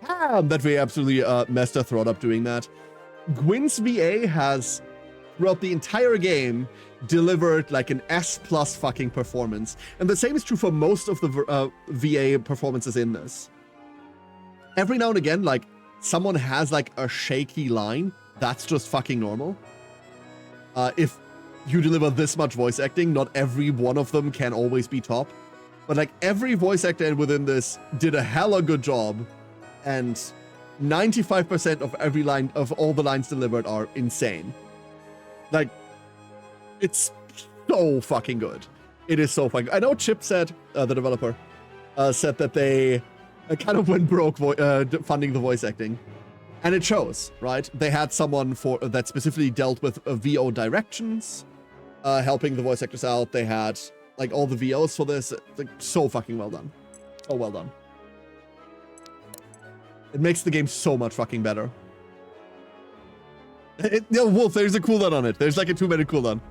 That we absolutely messed our throat up doing that. Gwyn's VA has, throughout the entire game, delivered like an S+ fucking performance. And the same is true for most of the VA performances in this. Every now and again, like, someone has like a shaky line. That's just fucking normal. If you deliver this much voice acting, not every one of them can always be top. But like, every voice actor within this did a hella good job. And 95% of every line, of all the lines delivered are insane. Like, it's so fucking good. It is so fucking good. I know Chip said, the developer, said that they kind of went broke funding the voice acting. And it shows, right? They had someone that specifically dealt with VO directions, helping the voice actors out. They had like all the VOs for this. Like, so fucking well done. So well done. It makes the game so much fucking better. No, Wolf, there's a cooldown on it. There's like a 2-minute cooldown.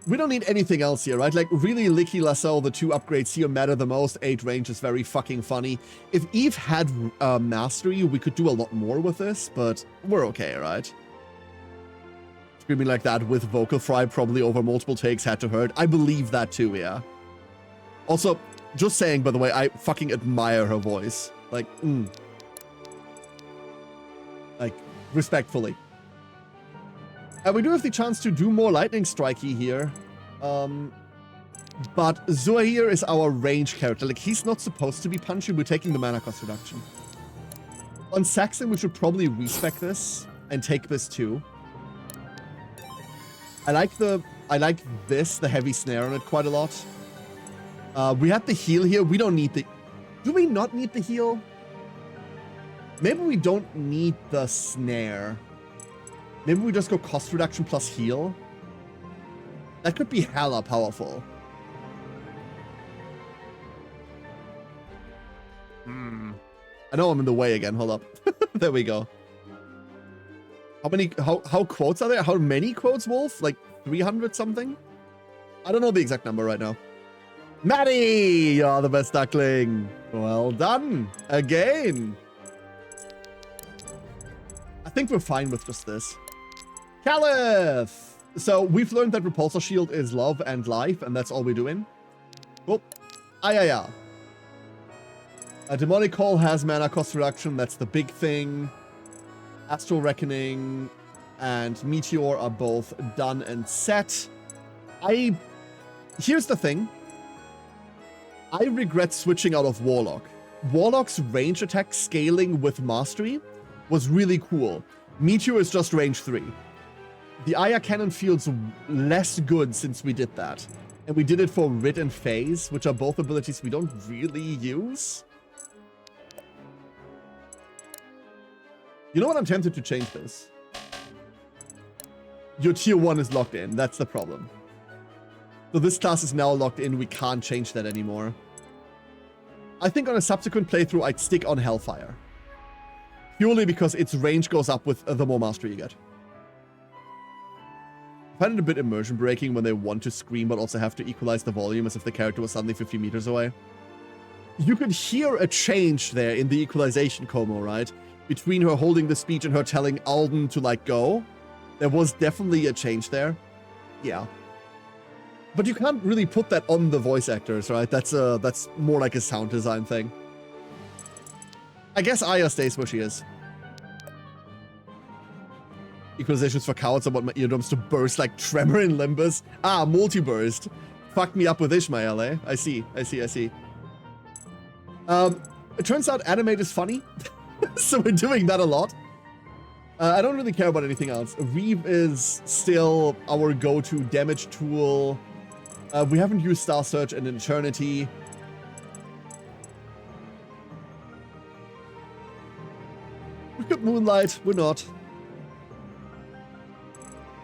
We don't need anything else here, right? Like, really, Licky Lasso, the 2 upgrades here matter the most. 8 range is very fucking funny. If Eve had Mastery, we could do a lot more with this, but we're okay, right? Screaming like that with vocal fry probably over multiple takes had to hurt. I believe that too, yeah. Also, just saying, by the way, I fucking admire her voice. Like, like, respectfully. And we do have the chance to do more Lightning Strikey here. But Zuhair is our range character. Like, he's not supposed to be punchy. We're taking the mana cost reduction. On Saxon, we should probably respec this and take this too. I like this, the heavy snare on it, quite a lot. We had the heal here. We don't need the... Do we not need the heal? Maybe we don't need the snare. Maybe we just go cost reduction plus heal. That could be hella powerful. I know I'm in the way again. Hold up. There we go. How quotes are there? How many quotes, Wolf? Like 300 something? I don't know the exact number right now. Maddie, you're the best duckling. Well done. Again. I think we're fine with just this. Caliph! So we've learned that Repulsor Shield is love and life, and that's all we're doing. Cool. A Demonic Call has mana cost reduction. That's the big thing. Astral Reckoning and Meteor are both done and set. Here's the thing. I regret switching out of Warlock. Warlock's range attack scaling with Mastery was really cool. Meteor is just range 3. The Aya Cannon feels less good since we did that. And we did it for Rid and Phase, which are both abilities we don't really use. You know what? I'm tempted to change this. Your tier 1 is locked in. That's the problem. So this class is now locked in. We can't change that anymore. I think on a subsequent playthrough, I'd stick on Hellfire. Purely because its range goes up with the more mastery you get. I find it a bit immersion breaking when they want to scream but also have to equalize the volume as if the character was suddenly 50 meters away. You could hear a change there in the equalization, Como, right? Between her holding the speech and her telling Alden to, like, go. There was definitely a change there. Yeah. But you can't really put that on the voice actors, right? That's more like a sound design thing. I guess Aya stays where she is. Equalizations for cowards. I want my eardrums to burst like Tremor in Limbus. Ah, multi-burst. Fucked me up with Ishmael, eh? I see. It turns out animate is funny. So we're doing that a lot. I don't really care about anything else. Reeve is still our go-to damage tool. We haven't used Star Search in eternity. We could Moonlight. We're not.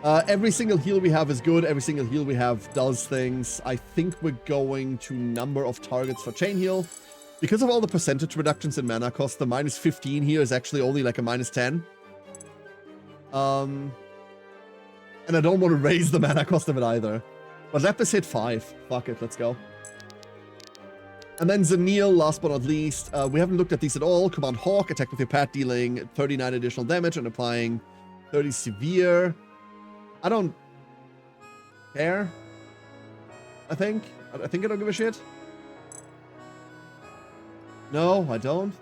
Every single heal we have is good. Every single heal we have does things. I think we're going to number of targets for chain heal. Because of all the percentage reductions in mana cost, the minus 15 here is actually only like a minus 10. And I don't want to raise the mana cost of it either. But let this hit 5. Fuck it, let's go. And then Zeniel, last but not least. We haven't looked at these at all. Command Hawk, attack with your pet, dealing 39 additional damage and applying 30 severe. I don't care. I think I don't give a shit. No, I don't.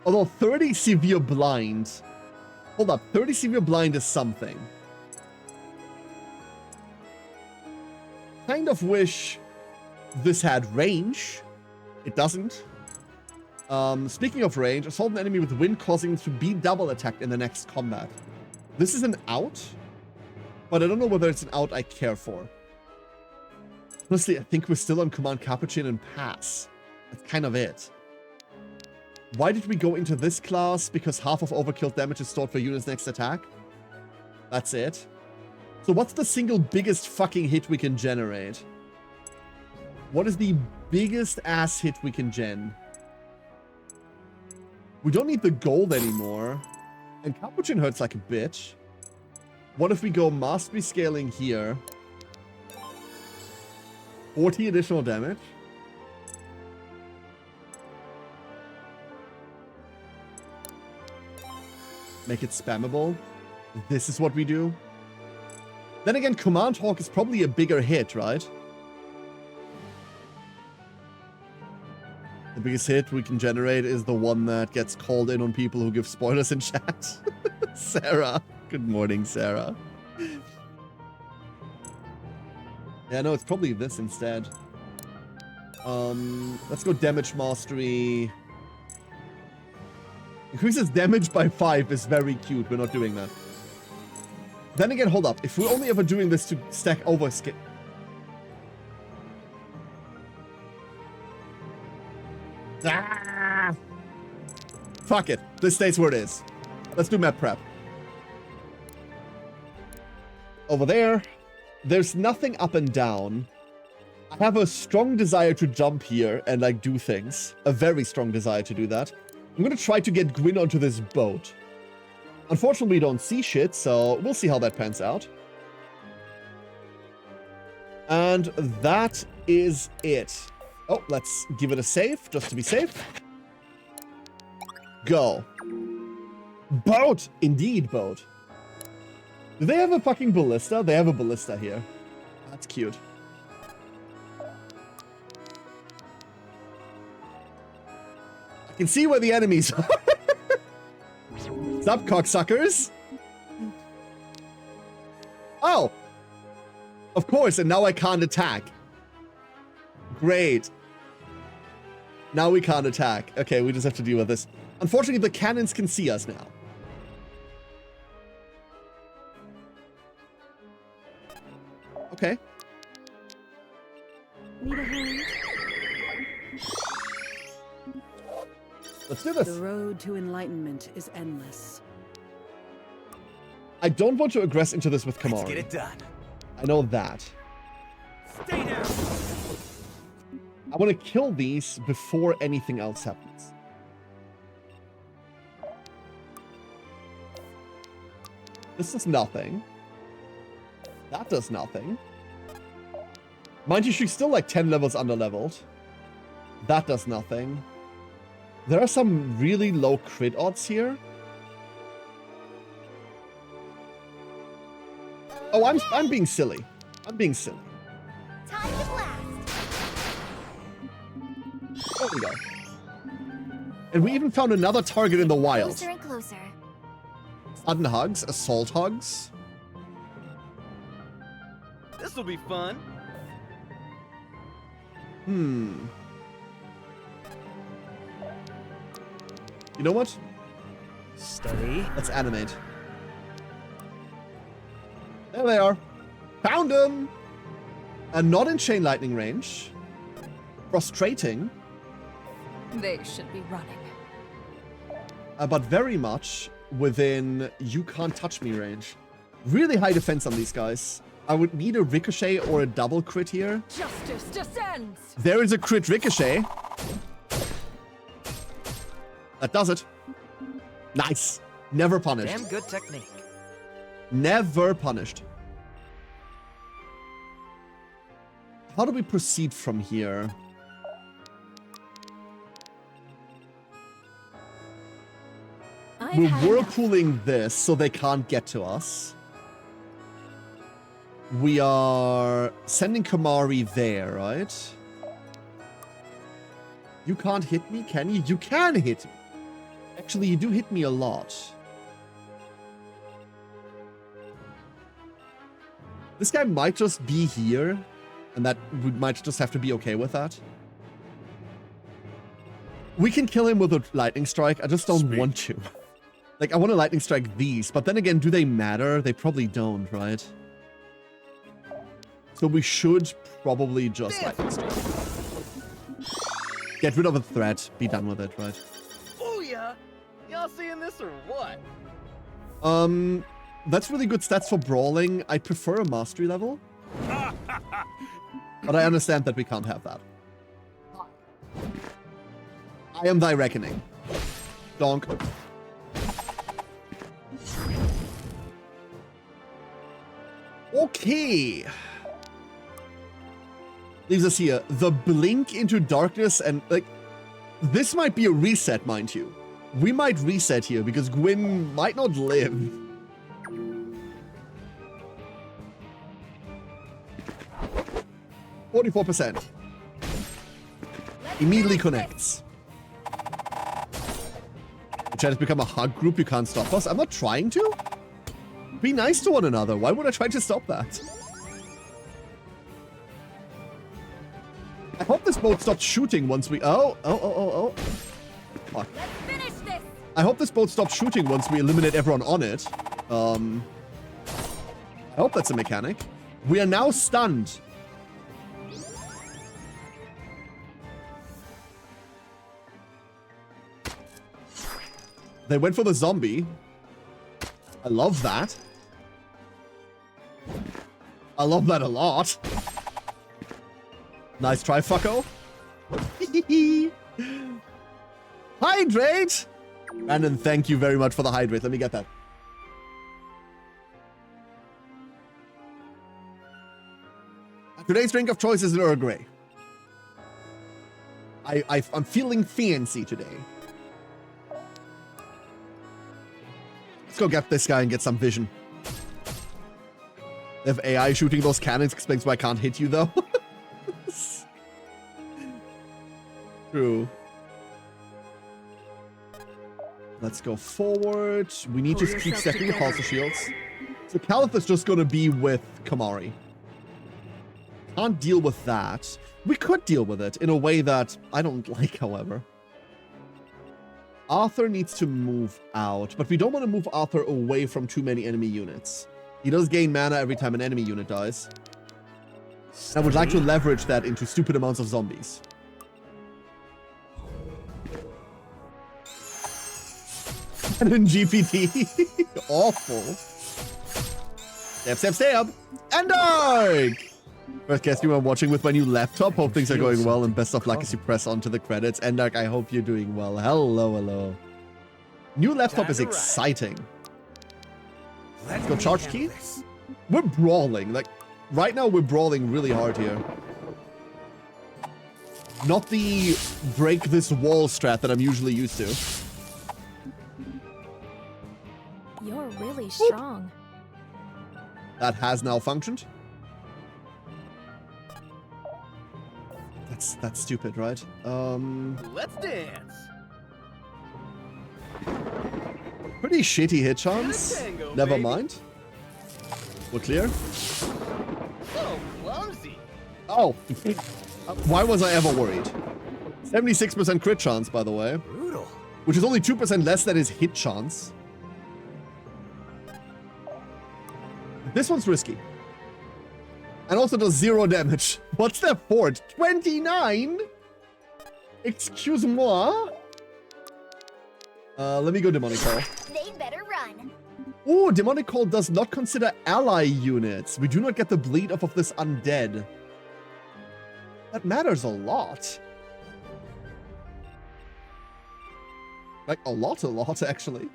Although 30 severe blind. Hold up, 30 severe blind is something. Kind of wish this had range. It doesn't. Speaking of range, assault an enemy with wind causing to be double attacked in the next combat. This is an out, but I don't know whether it's an out I care for. Honestly, I think we're still on Command Capuchin and Pass. That's kind of it. Why did we go into this class? Because half of overkill damage is stored for units next attack. That's it. So what's the single biggest fucking hit we can generate? What is the biggest ass hit we can gen? We don't need the gold anymore. And Capuchin hurts like a bitch. What if we go mastery scaling here? 40 additional damage. Make it spammable. This is what we do. Then again, Command Hawk is probably a bigger hit, right? The biggest hit we can generate is the one that gets called in on people who give spoilers in chat. Sarah. Good morning, Sarah. Yeah, no, it's probably this instead. Let's go damage mastery. Increases damage by 5 is very cute. We're not doing that. Then again, hold up. If we're only ever doing this to stack over skill. Ah! Fuck it. This stays where it is. Let's do map prep. Over there, there's nothing up and down. I have a strong desire to jump here and like do things. A very strong desire to do that. I'm gonna try to get Gwyn onto this boat. Unfortunately, we don't see shit, so we'll see how that pans out. And that is it. Oh, let's give it a save, just to be safe. Go. Boat! Indeed, boat. Do they have a fucking ballista? They have a ballista here. That's cute. I can see where the enemies are. Sup, cocksuckers? Oh! Of course, and now I can't attack. Great. Now we can't attack. Okay, we just have to deal with this. Unfortunately, the cannons can see us now. Okay. Need a hand? Let's do this. The road to enlightenment is endless. I don't want to aggress into this with Kamari. Let's get it done. I know that. Stay down. I want to kill these before anything else happens. This does nothing. That does nothing. Mind you, she's still like 10 levels under-leveled. That does nothing. There are some really low crit odds here. Oh, I'm being silly. I'm being silly. Time to blast. There we go. And we even found another target in the wild. Closer and closer. Sudden hugs, assault hugs. This'll be fun. You know what? Steady. Let's animate. There they are. Found them! And not in chain lightning range. Frustrating. They should be running. But very much within you can't touch me range. Really high defense on these guys. I would need a ricochet or a double crit here. Justice descends! There is a crit ricochet. That does it. Nice. Never punished. Damn good technique. Never punished. How do we proceed from here? We're whirlpooling this so they can't get to us. We are sending Kamari there, right? You can't hit me, can you? You can hit me. Actually, you do hit me a lot. This guy might just be here, and that we might just have to be okay with that. We can kill him with a lightning strike. I just don't want to. Like, I want to lightning strike these, but then again, do they matter? They probably don't, right? So we should probably just lightning strike. Get rid of a threat. Be done with it, right? Booyah! Y'all seeing this or what? That's really good stats for brawling. I prefer a mastery level. But I understand that we can't have that. I am thy reckoning. Donk. Okay. Leaves us here. The blink into darkness and, like, this might be a reset, mind you. We might reset here because Gwyn might not live. %. Immediately connects. The chat has become a hug group. You can't stop us. I'm not trying to. Be nice to one another. Why would I try to stop that? I hope this boat stops shooting once we... Oh. Fuck. Let's finish this. I hope this boat stops shooting once we eliminate everyone on it. I hope that's a mechanic. We are now stunned. They went for the zombie. I love that. I love that a lot. Nice try, fucko. Hydrate! Brandon, thank you very much for the hydrate. Let me get that. Today's drink of choice is an Earl Grey. I'm feeling fancy today. Let's go get this guy and get some vision. They have AI shooting those cannons, explains why I can't hit you though. True. Let's go forward. We need to keep stacking the pulsar shields. So Caliph is just gonna be with Kamari. Can't deal with that. We could deal with it in a way that I don't like, however. Arthur needs to move out, but we don't want to move Arthur away from too many enemy units. He does gain mana every time an enemy unit dies. I would like to leverage that into stupid amounts of zombies. And in GPT. Awful. Stab. And dark! First guest you are watching with my new laptop. Hope things are going well and best of luck as you press on to the credits. Endark, I hope you're doing well. Hello. New laptop is exciting. Let's go charge key. We're brawling. Like, right now we're brawling really hard here. Not the break this wall strat that I'm usually used to. You're really strong. That has now functioned. That's stupid, right? Let's dance. Pretty shitty hit chance. Tango, Never baby. mind. We're clear. So clumsy. Oh. Why was I ever worried? 76% crit chance, by the way. Brutal. Which is only 2% less than his hit chance. This one's risky. And also does 0 damage. What's their fort? 29? Excuse-moi? Let me go Demonic Call. They better run. Ooh, Demonic Call does not consider ally units. We do not get the bleed off of this undead. That matters a lot. Like, a lot, actually.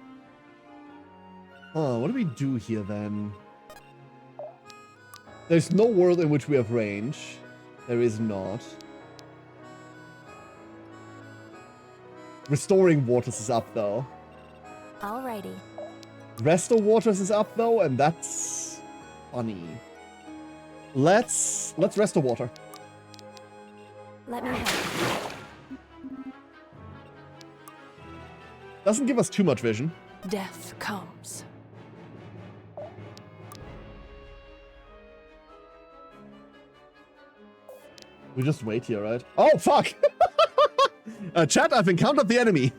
What do we do here, then? There's no world in which we have range. There is not. Restoring Waters is up, though. Alrighty. Restore Waters is up, though, and that's funny. Let's Restore Water. Let me help. Doesn't give us too much vision. Death comes. We just wait here, right? Oh, fuck! Chat, I've encountered the enemy.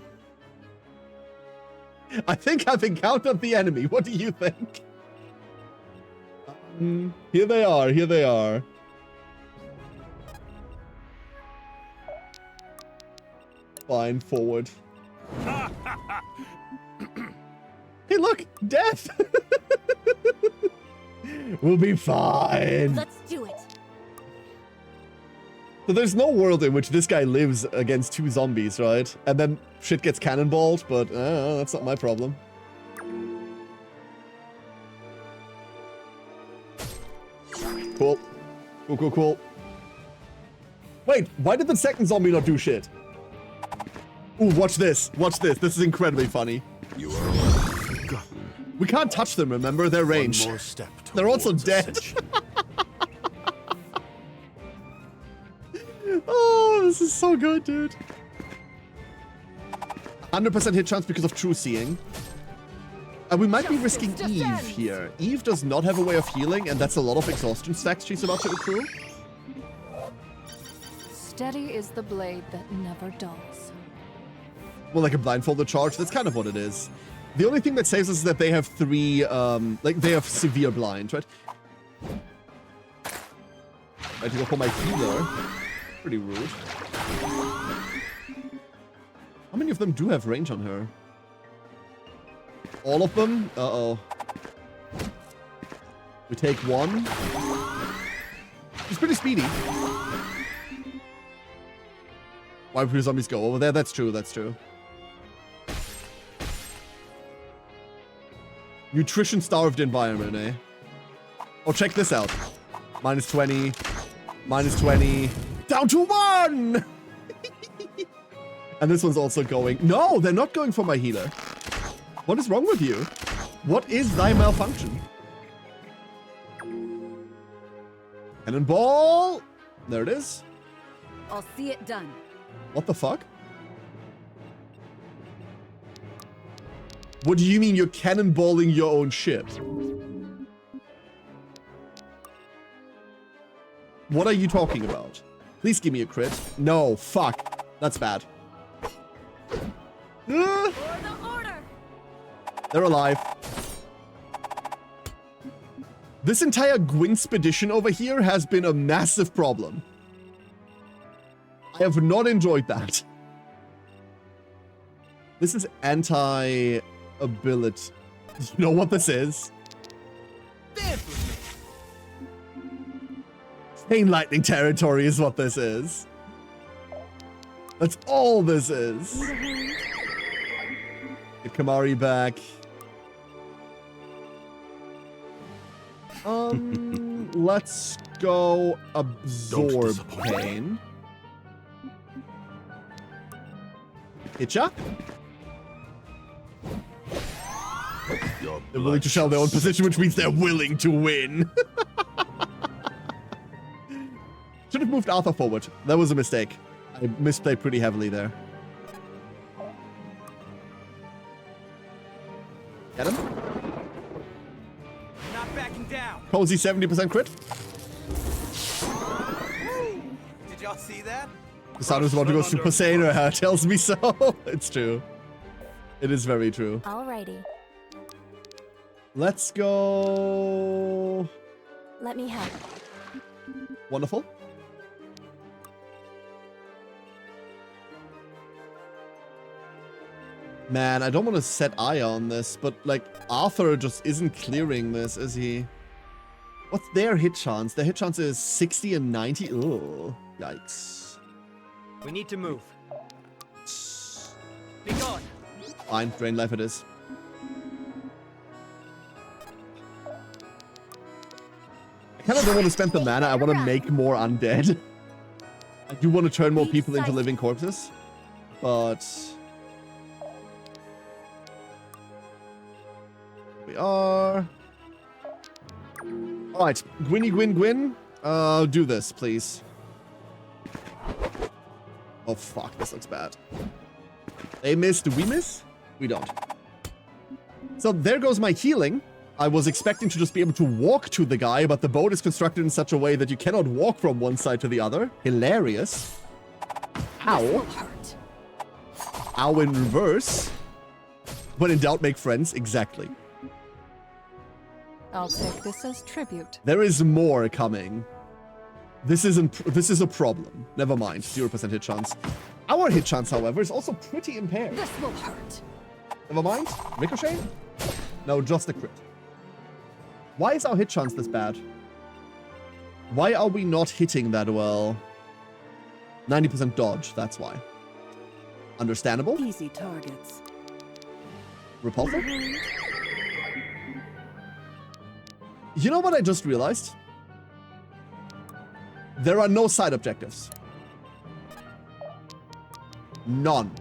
I think I've encountered the enemy. What do you think? Here they are. Here they are. Fine, forward. Hey, look! Death! We'll be fine. Let's do it. So there's no world in which this guy lives against 2 zombies, right? And then shit gets cannonballed, but that's not my problem. Cool. Cool. Wait, why did the second zombie not do shit? Ooh, watch this. Watch this. This is incredibly funny. You are We can't touch them, remember? They're ranged. one more step. They're also towards dead. ascension. Oh, this is so good, dude. 100% hit chance because of True Seeing. And we might be risking Eve here. Eve does not have a way of healing, and that's a lot of exhaustion stacks she's about to accrue. Steady is the blade that never dulls. Well, like a blindfolded charge, that's kind of what it is. The only thing that saves us is that they have 3, they have severe blind, right? I have to go for my healer. Pretty rude. How many of them do have range on her? All of them? Uh-oh. We take 1. She's pretty speedy. Why would zombies go over there? That's true, that's true. Nutrition-starved environment, eh? Oh, check this out. Minus 20. Minus 20. Down to 1! And this one's also going. No, they're not going for my healer. What is wrong with you? What is thy malfunction? Cannonball! There it is. I'll see it done. What the fuck? What do you mean you're cannonballing your own shit? What are you talking about? Please give me a crit. No, fuck. That's bad. For the order. They're alive. This entire Gwynspedition over here has been a massive problem. I have not enjoyed that. This is anti-ability. You know what this is? Dance with me. Chain lightning territory is what this is. That's all this is. Get Kamari back. Let's go absorb pain. Hitcha? They're willing to shell their own position, which means they're willing to win. Should have moved Arthur forward. That was a mistake. I misplayed pretty heavily there. Get him. Not backing down. Cozy 70% crit. Did y'all see that? Kasano's about to go Super Saiyan, or her tells me so. It's true. It is very true. Alrighty. Let's go. Let me help. Wonderful. Man, I don't want to set eye on this, but like Arthur just isn't clearing this, is he? What's their hit chance? Their hit chance is 60 and 90. Oh, yikes. We need to move. Be gone. Fine, drain life it is. I kind of don't want to spend the mana. I want to make more undead. I do want to turn more people into living corpses, but we are. All right, Gwynny Gwyn. Do this, please. Oh fuck, this looks bad. They missed. Do we miss? We don't. So there goes my healing. I was expecting to just be able to walk to the guy, but the boat is constructed in such a way that you cannot walk from one side to the other. Hilarious. Ow. Ow in reverse. When in doubt, make friends. Exactly. I'll take this as tribute. There is more coming. This is a problem. Never mind. 0% hit chance. Our hit chance, however, is also pretty impaired. This will hurt. Never mind. Ricochet? No, just a crit. Why is our hit chance this bad? Why are we not hitting that well? 90% dodge, that's why. Understandable. Easy targets. Repulsive? You know what I just realized? There are no side objectives. None.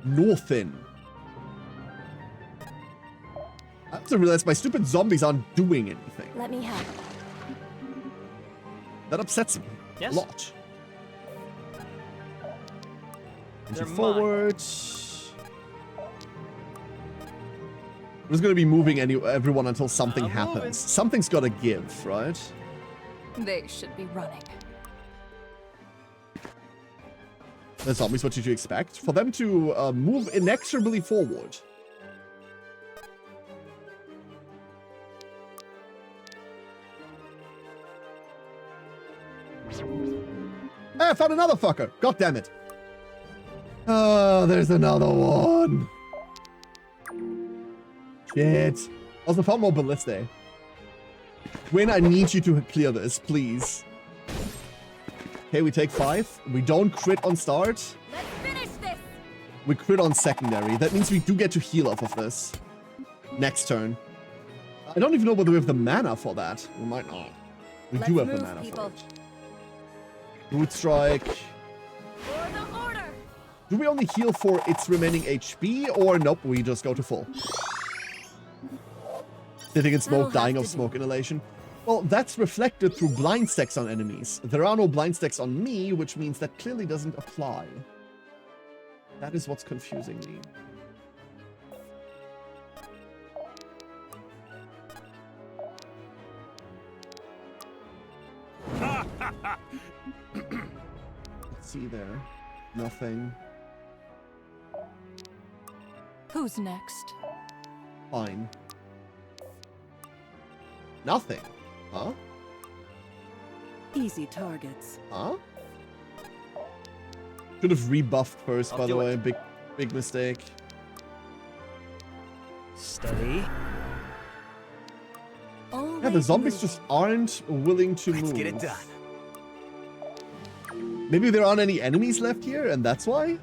Nothing. I have to realize my stupid zombies aren't doing anything. Let me help. That upsets me Yes? a lot. They're Forward. I'm just gonna be moving everyone until something I'm happens. moving. Something's gotta give, right? They should be running. The zombies, what did you expect? For them to move inexorably forward. Hey, I found another fucker. God damn it. Oh, there's another one. Shit. Also found more ballistae. Gwyn, I need you to clear this, please. Okay, we take 5. We don't crit on start. Let's finish this. We crit on secondary. That means we do get to heal off of this. Next turn. I don't even know whether we have the mana for that. We might not. We do have the mana for it. Root Strike. For the order. Do we only heal for its remaining HP, or nope, we just go to full? Sitting in smoke, dying of smoke inhalation. Well, that's reflected through blind stacks on enemies. There are no blind stacks on me, which means that clearly doesn't apply. That is what's confusing me. Let's see there. Nothing. Who's next? Fine. Nothing. Huh? Easy targets. Huh? Should have rebuffed first, by the do way. it. Big mistake. Steady. Yeah, the zombies just aren't willing to move. Let's get it done. Maybe there aren't any enemies left here, and that's why?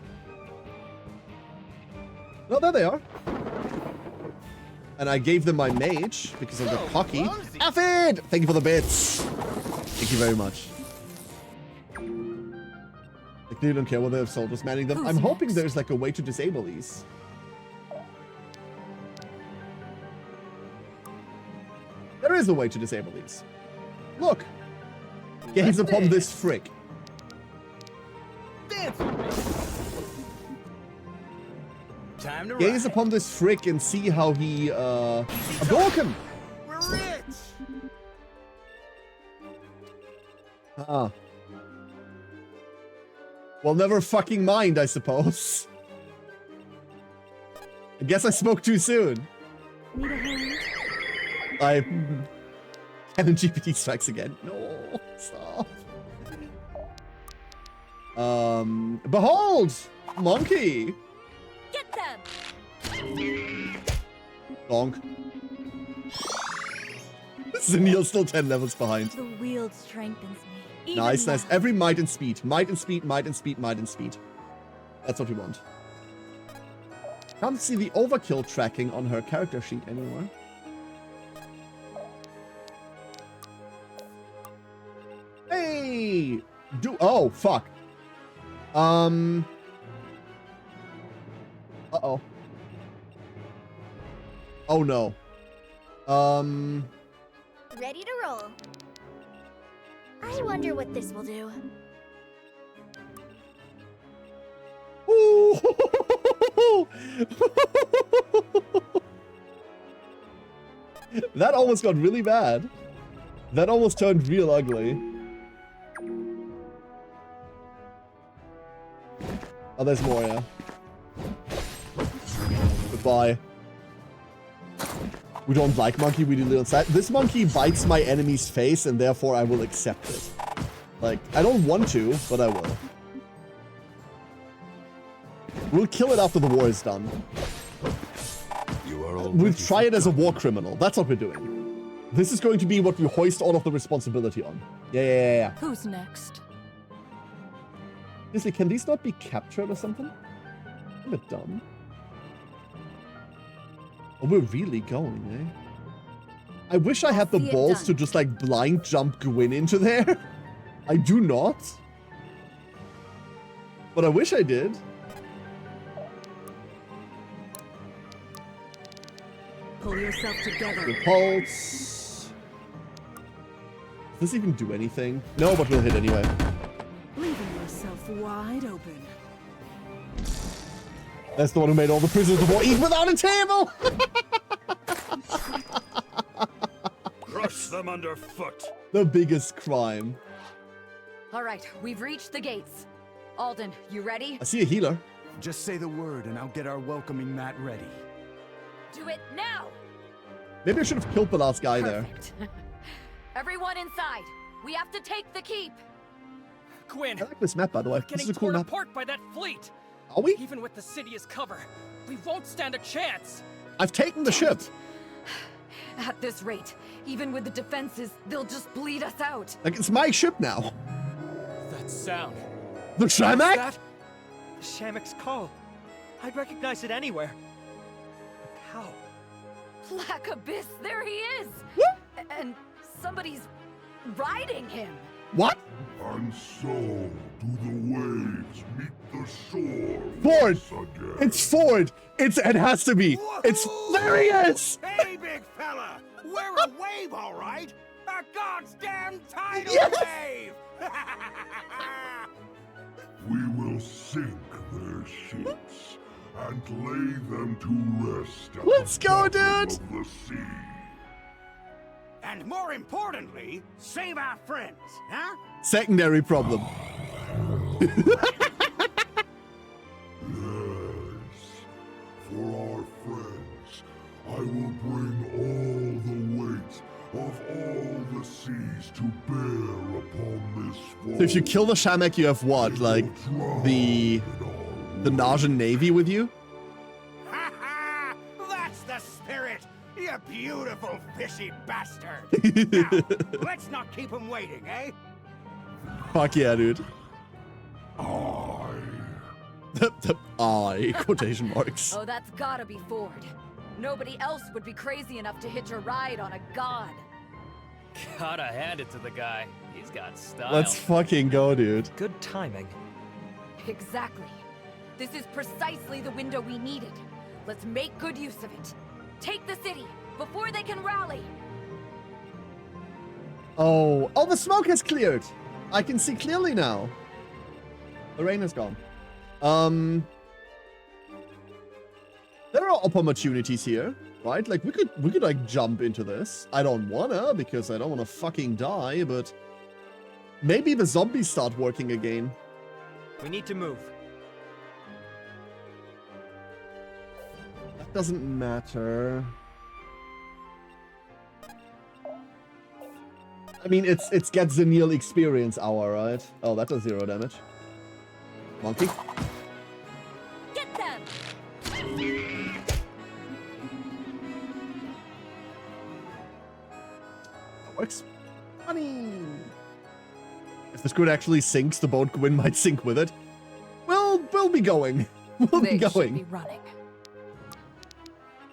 No, there they are. And I gave them my mage because of the cocky. Aphid! Thank you for the bits. Thank you very much. I clearly don't care whether they have soldiers manning them. Who's I'm hoping next? there's like a way to disable these. There is a way to disable these. Look. Gaze upon this frick. Dance with me. Time to Gaze ride. upon this frick and see how he, Gorkin! We're rich. Ah. Well, never fucking mind, I suppose. I guess I spoke too soon. Need a hand? Canon GPT strikes again. No, stop. Behold! Monkey! Get them! Donk. Zinniel's still 10 levels behind. The wield strengthens me. Even Nice, now. nice. Every might and speed. Might and speed, might and speed, might and speed. That's what we want. Can't see the overkill tracking on her character sheet anymore. Hey! Oh, fuck. Uh-oh. Oh, no. Ready to roll. I wonder what this will do. Ooh. That almost got really bad. That almost turned real ugly. Oh, there's more, yeah. Goodbye. We don't like monkey, we do inside. This monkey bites my enemy's face, and therefore I will accept it. Like, I don't want to, but I will. We'll kill it after the war is done. We'll try it as a war criminal. That's what we're doing. This is going to be what we hoist all of the responsibility on. Yeah. Who's next? Seriously, can these not be captured or something? I'm a bit dumb. Oh, we're really going, eh? I wish I had the balls to just, like, blind jump Gwyn into there. I do not. But I wish I did. Pull yourself together. Repulse. Does this even do anything? No, but we'll hit anyway. Leaving yourself wide open. That's the one who made all the prisoners of war eat without a table! Crush them underfoot. The biggest crime. All right, we've reached the gates. Alden, you ready? I see a healer. Just say the word and I'll get our welcoming mat ready. Do it now! Maybe I should have killed the last guy Perfect. Everyone inside. We have to take the keep. Gwyn, there. I like this map, by the way. This getting is a cool torn map. apart by that fleet. Are we? Even with the city as cover, we won't stand a chance. I've taken the ship. At this rate, even with the defenses, they'll just bleed us out. Like, it's my ship now. That sound. The Shamak? The Shamek's call. I'd recognize it anywhere. But how? Black Abyss, there he is! And somebody's riding him. What? And so do the waves meet the shore. Ford! once again. It's Ford! It has to be! It's... There he is! Hey, big fella! We're a wave, all right! A goddamn tidal Yes! wave! We will sink their ships and lay them to rest at Let's the go, bottom dude! of the sea. And more importantly, save our friends, huh? Secondary problem. Yes, for our friends, I will bring all the weight of all the seas to bear upon this fall. So if you kill the Shamak, you have what? Like, the Narjan Navy with you? Ha ha! That's the spirit! You beautiful fishy bastard! Now, let's not keep him waiting, eh? Fuck yeah, dude. I I, quotation marks. Oh, that's gotta be Ford. Nobody else would be crazy enough to hitch a ride on a god. Gotta hand it to the guy. He's got style. Let's fucking go, dude. Good timing. Exactly. This is precisely the window we needed. Let's make good use of it. Take the city before they can rally. Oh, the smoke has cleared. I can see clearly now. The rain is gone. There are opportunities here, right? Like we could like jump into this. I don't wanna because I don't wanna fucking die, but maybe the zombies start working again. We need to move. That doesn't matter. I mean, it's get Zenil experience hour, right? Oh, that does 0 damage. Monkey. Get them! That works. Money! If the squid actually sinks, the boat Gwyn might sink with it. We'll be going. We'll be They should going. be running.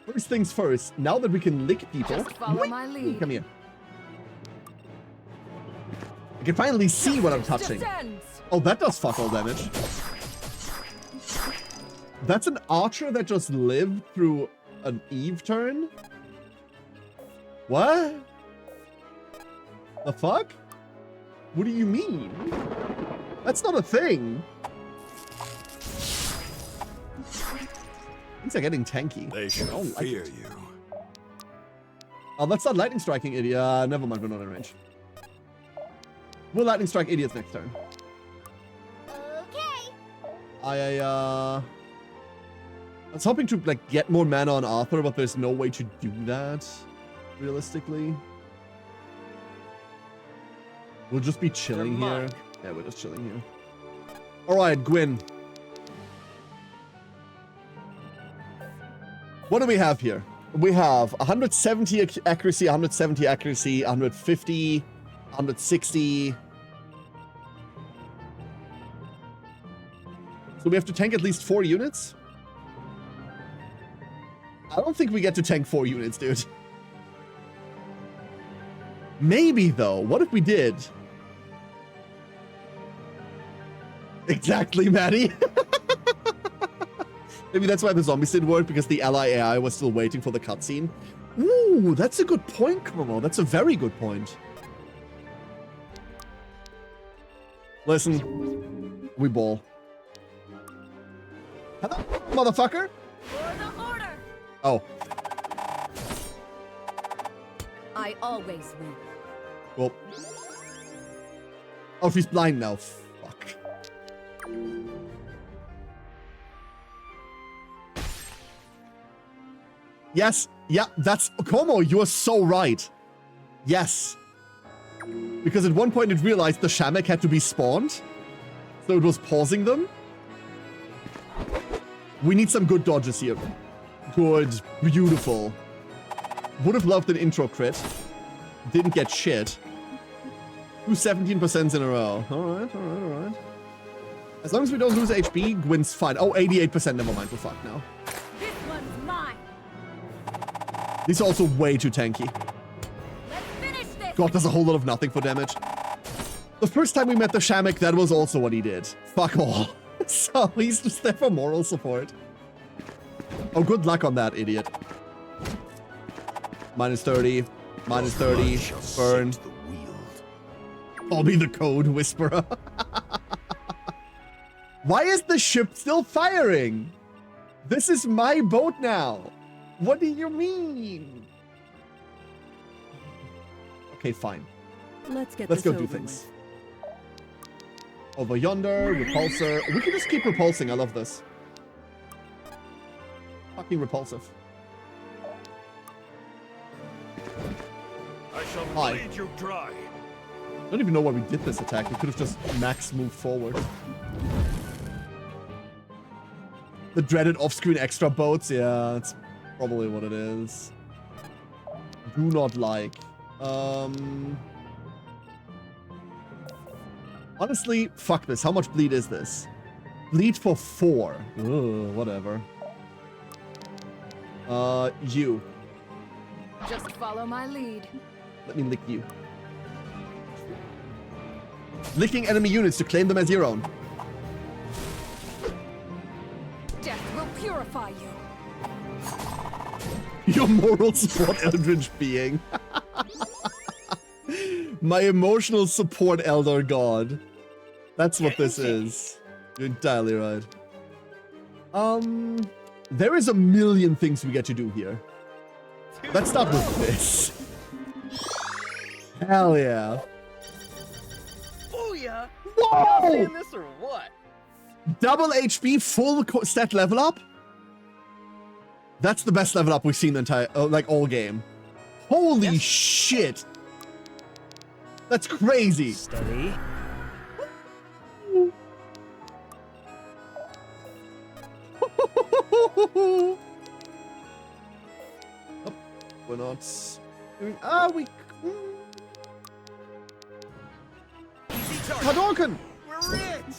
First things first, now that we can lick people. Just follow my lead. Come here. I can finally see what I'm touching. Descends. Oh, that does fuck all damage. That's an archer that just lived through an Eve turn? What? The fuck? What do you mean? That's not a thing. Things are getting tanky. They should fear you. Oh, that's not lightning striking idiot. Never mind, we're not in range. We'll lightning strike idiots next turn. Okay. I was hoping to like get more mana on Arthur, but there's no way to do that realistically. We'll just be chilling here. Yeah, we're just chilling here. All right, Gwyn. What do we have here? We have 170 accuracy, 170 accuracy, 150, 160. So we have to tank at least 4 units? I don't think we get to tank 4 units, dude. Maybe, though. What if we did? Exactly, Maddie. Maybe that's why the zombies didn't work, because the ally AI was still waiting for the cutscene. Ooh, that's a good point, Momo. That's a very good point. Listen, we ball. Hello, motherfucker. For the order. Oh. I always win. Well. Oh, she's blind now. Fuck. Yes. Yeah, that's... Como, you are so right. Yes. Because at one point it realized the Shamak had to be spawned. So it was pausing them. We need some good dodges here. Good. Beautiful. Would have loved an intro crit. Didn't get shit. 2 17% in a row. Alright, alright, alright. As long as we don't lose HP, Gwyn's fine. Oh, 88%. Never mind. We're fucked now. This one's mine. These are also way too tanky. Let's finish this. God, there's a whole lot of nothing for damage. The first time we met the Shamak, that was also what he did. Fuck all. So he's just there for moral support. Oh, good luck on that, idiot. Minus 30. Minus 30. Burn. I'll be the code whisperer. Why is the ship still firing? This is my boat now. What do you mean? Okay, fine. Let's go do things. Over yonder, repulsor. We can just keep repulsing. I love this. Fucking repulsive. I shall bleed you dry. I don't even know why we did this attack. We could have just max moved forward. The dreaded off-screen extra boats. Yeah, that's probably what it is. Do not like. Honestly, fuck this. How much bleed is this? Bleed for 4. Ugh, whatever. You. Just follow my lead. Let me lick you. Licking enemy units to claim them as your own. Death will purify you. Your moral support, Eldritch being. My emotional support elder god. That's what this is. You're entirely right. There is a million things we get to do here. Let's start with this. Hell yeah. Booyah! Whoa! Y'all seeing this or what? Double HP, full stat level up? That's the best level up we've seen the entire, like, all game. Holy shit! That's crazy. Steady. Oh, we're not doing. We. Hadouken! We're rich!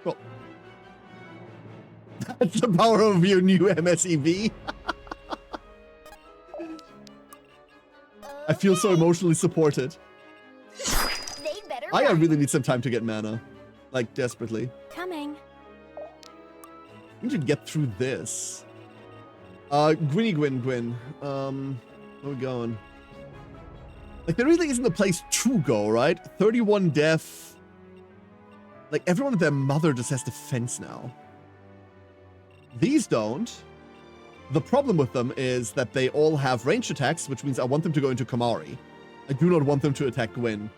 Cool. That's the power of your new MSEV. I feel so emotionally supported. They'd better I run. really need some time to get mana. Like, desperately. Coming. We need to get through this. Gwyn. Where are we going? Like, there really isn't a place to go, right? 31 death. Like, everyone and their mother just has defense now. These don't. The problem with them is that they all have ranged attacks, which means I want them to go into Kamari. I do not want them to attack Gwyn.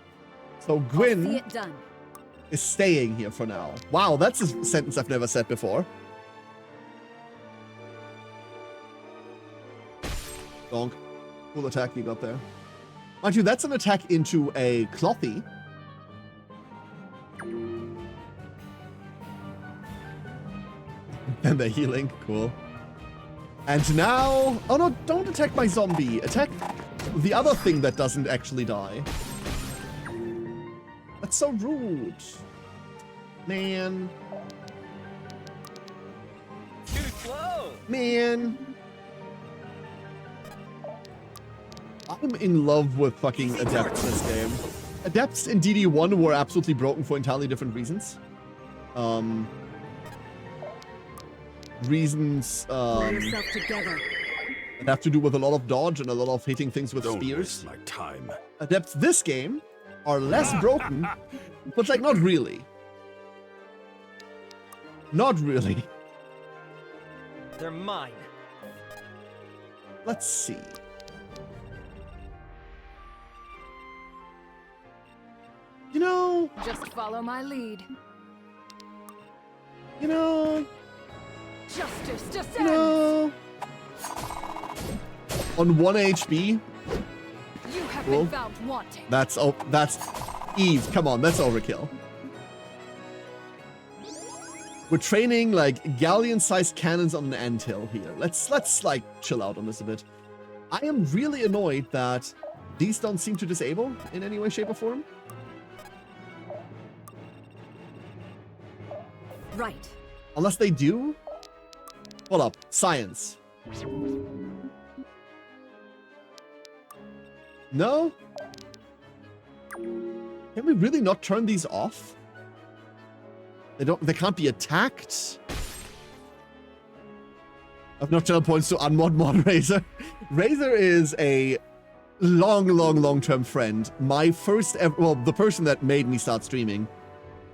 So See Gwyn it done. is staying here for now. Wow, that's a sentence I've never said before. Donk. Cool attack you got there. Mind you, that's an attack into a Clothy. And they're healing. Cool. And now... Oh no, don't attack my zombie. Attack the other thing that doesn't actually die. That's so rude. Man. Too slow. Man. I'm in love with fucking Adepts in this game. Adepts in DD1 were absolutely broken for entirely different reasons. Reasons Pull yourself together. that have to do with a lot of dodge and a lot of hitting things with Don't spears. waste my time. Adepts this game are less broken, but like not really. Not really. They're mine. Let's see. You know, Just follow my lead. you know, Justice descends. you know. On 1 HP, You have Cool. been found wanting. that's Eve. Come on, that's overkill. We're training like galleon-sized cannons on an anthill here. Let's like chill out on this a bit. I am really annoyed that these don't seem to disable in any way, shape, or form. Right. Unless they do. Hold up. Science. No? Can we really not turn these off? They can't be attacked. I've not channel points to unmod mod Razor. Razor is a long-term friend. My first ever, well, the person that made me start streaming.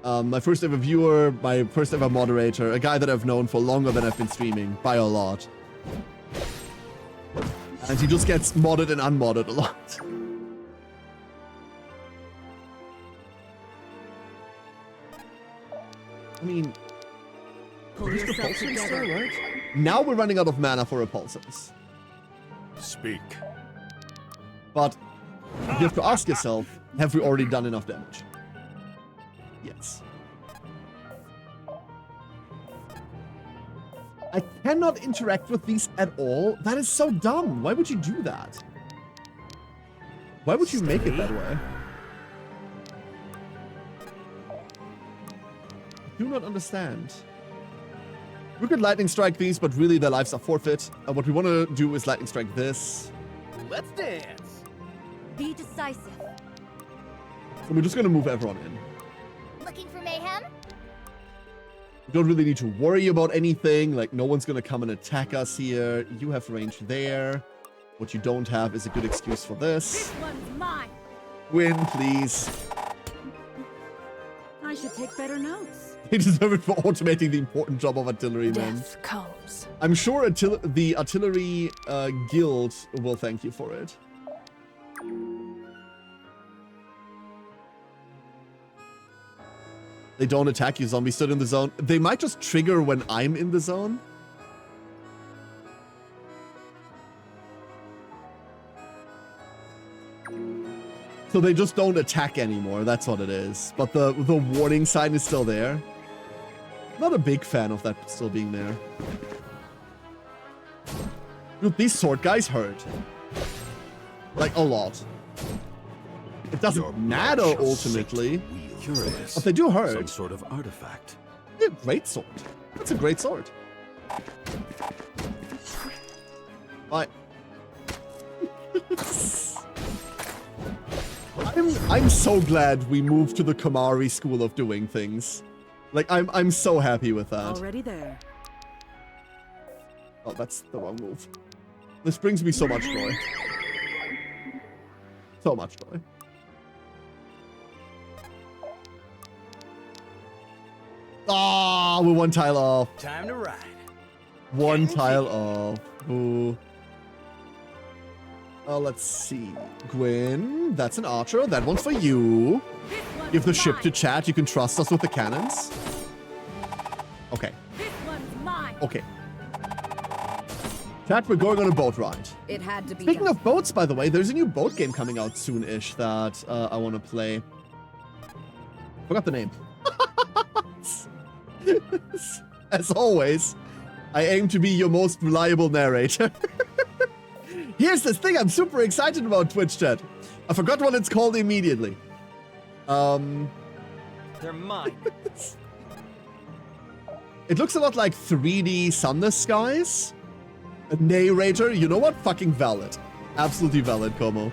My first ever viewer, my first ever moderator, a guy that I've known for longer than I've been streaming, by a lot. And he just gets modded and unmodded a lot. I mean, Pull yourself together. right? Now we're running out of mana for repulsors. Speak. But you have to ask yourself, have we already done enough damage? Yes. I cannot interact with these at all. That is so dumb. Why would you do that? Why would you make it that way? I do not understand. We could lightning strike these, but really their lives are forfeit. What we want to do is lightning strike this. Let's dance. Be decisive. So we're just going to move everyone in. Looking for mayhem? We don't really need to worry about anything. Like, no one's going to come and attack us here. You have range there. What you don't have is a good excuse for this. This one's mine. Win, please. I should take better notes. They deserve it for automating the important job of artillery, man. Death comes. I'm sure the artillery guild will thank you for it. They don't attack you, zombie stood in the zone. They might just trigger when I'm in the zone. So they just don't attack anymore, that's what it is. But the warning sign is still there. Not a big fan of that still being there. Dude, these sword guys hurt. Like, a lot. It doesn't matter, ultimately. Curious. But they do hurt. Some sort of artifact. Yeah, great sword. That's a great sword. Bye. I'm so glad we moved to the Kamari school of doing things. Like, I'm so happy with that. Already there. Oh, that's the wrong move. This brings me so much joy. So much joy. Ah, we're one tile off. Time to ride. One tile off. Ooh. Let's see. Gwyn, that's an archer. That one's for you. Give the ship to chat. You can trust us with the cannons. Okay. This one's mine. Okay. Chat, we're going on a boat ride. It had to be. Speaking done. of boats, by the way, there's a new boat game coming out soon-ish that I want to play. Forgot the name. As always, I aim to be your most reliable narrator. Here's this thing I'm super excited about, Twitch chat. I forgot what it's called immediately. They're mine. It looks a lot like 3D Sunless Skies. A narrator, you know what? Fucking valid. Absolutely valid, Como.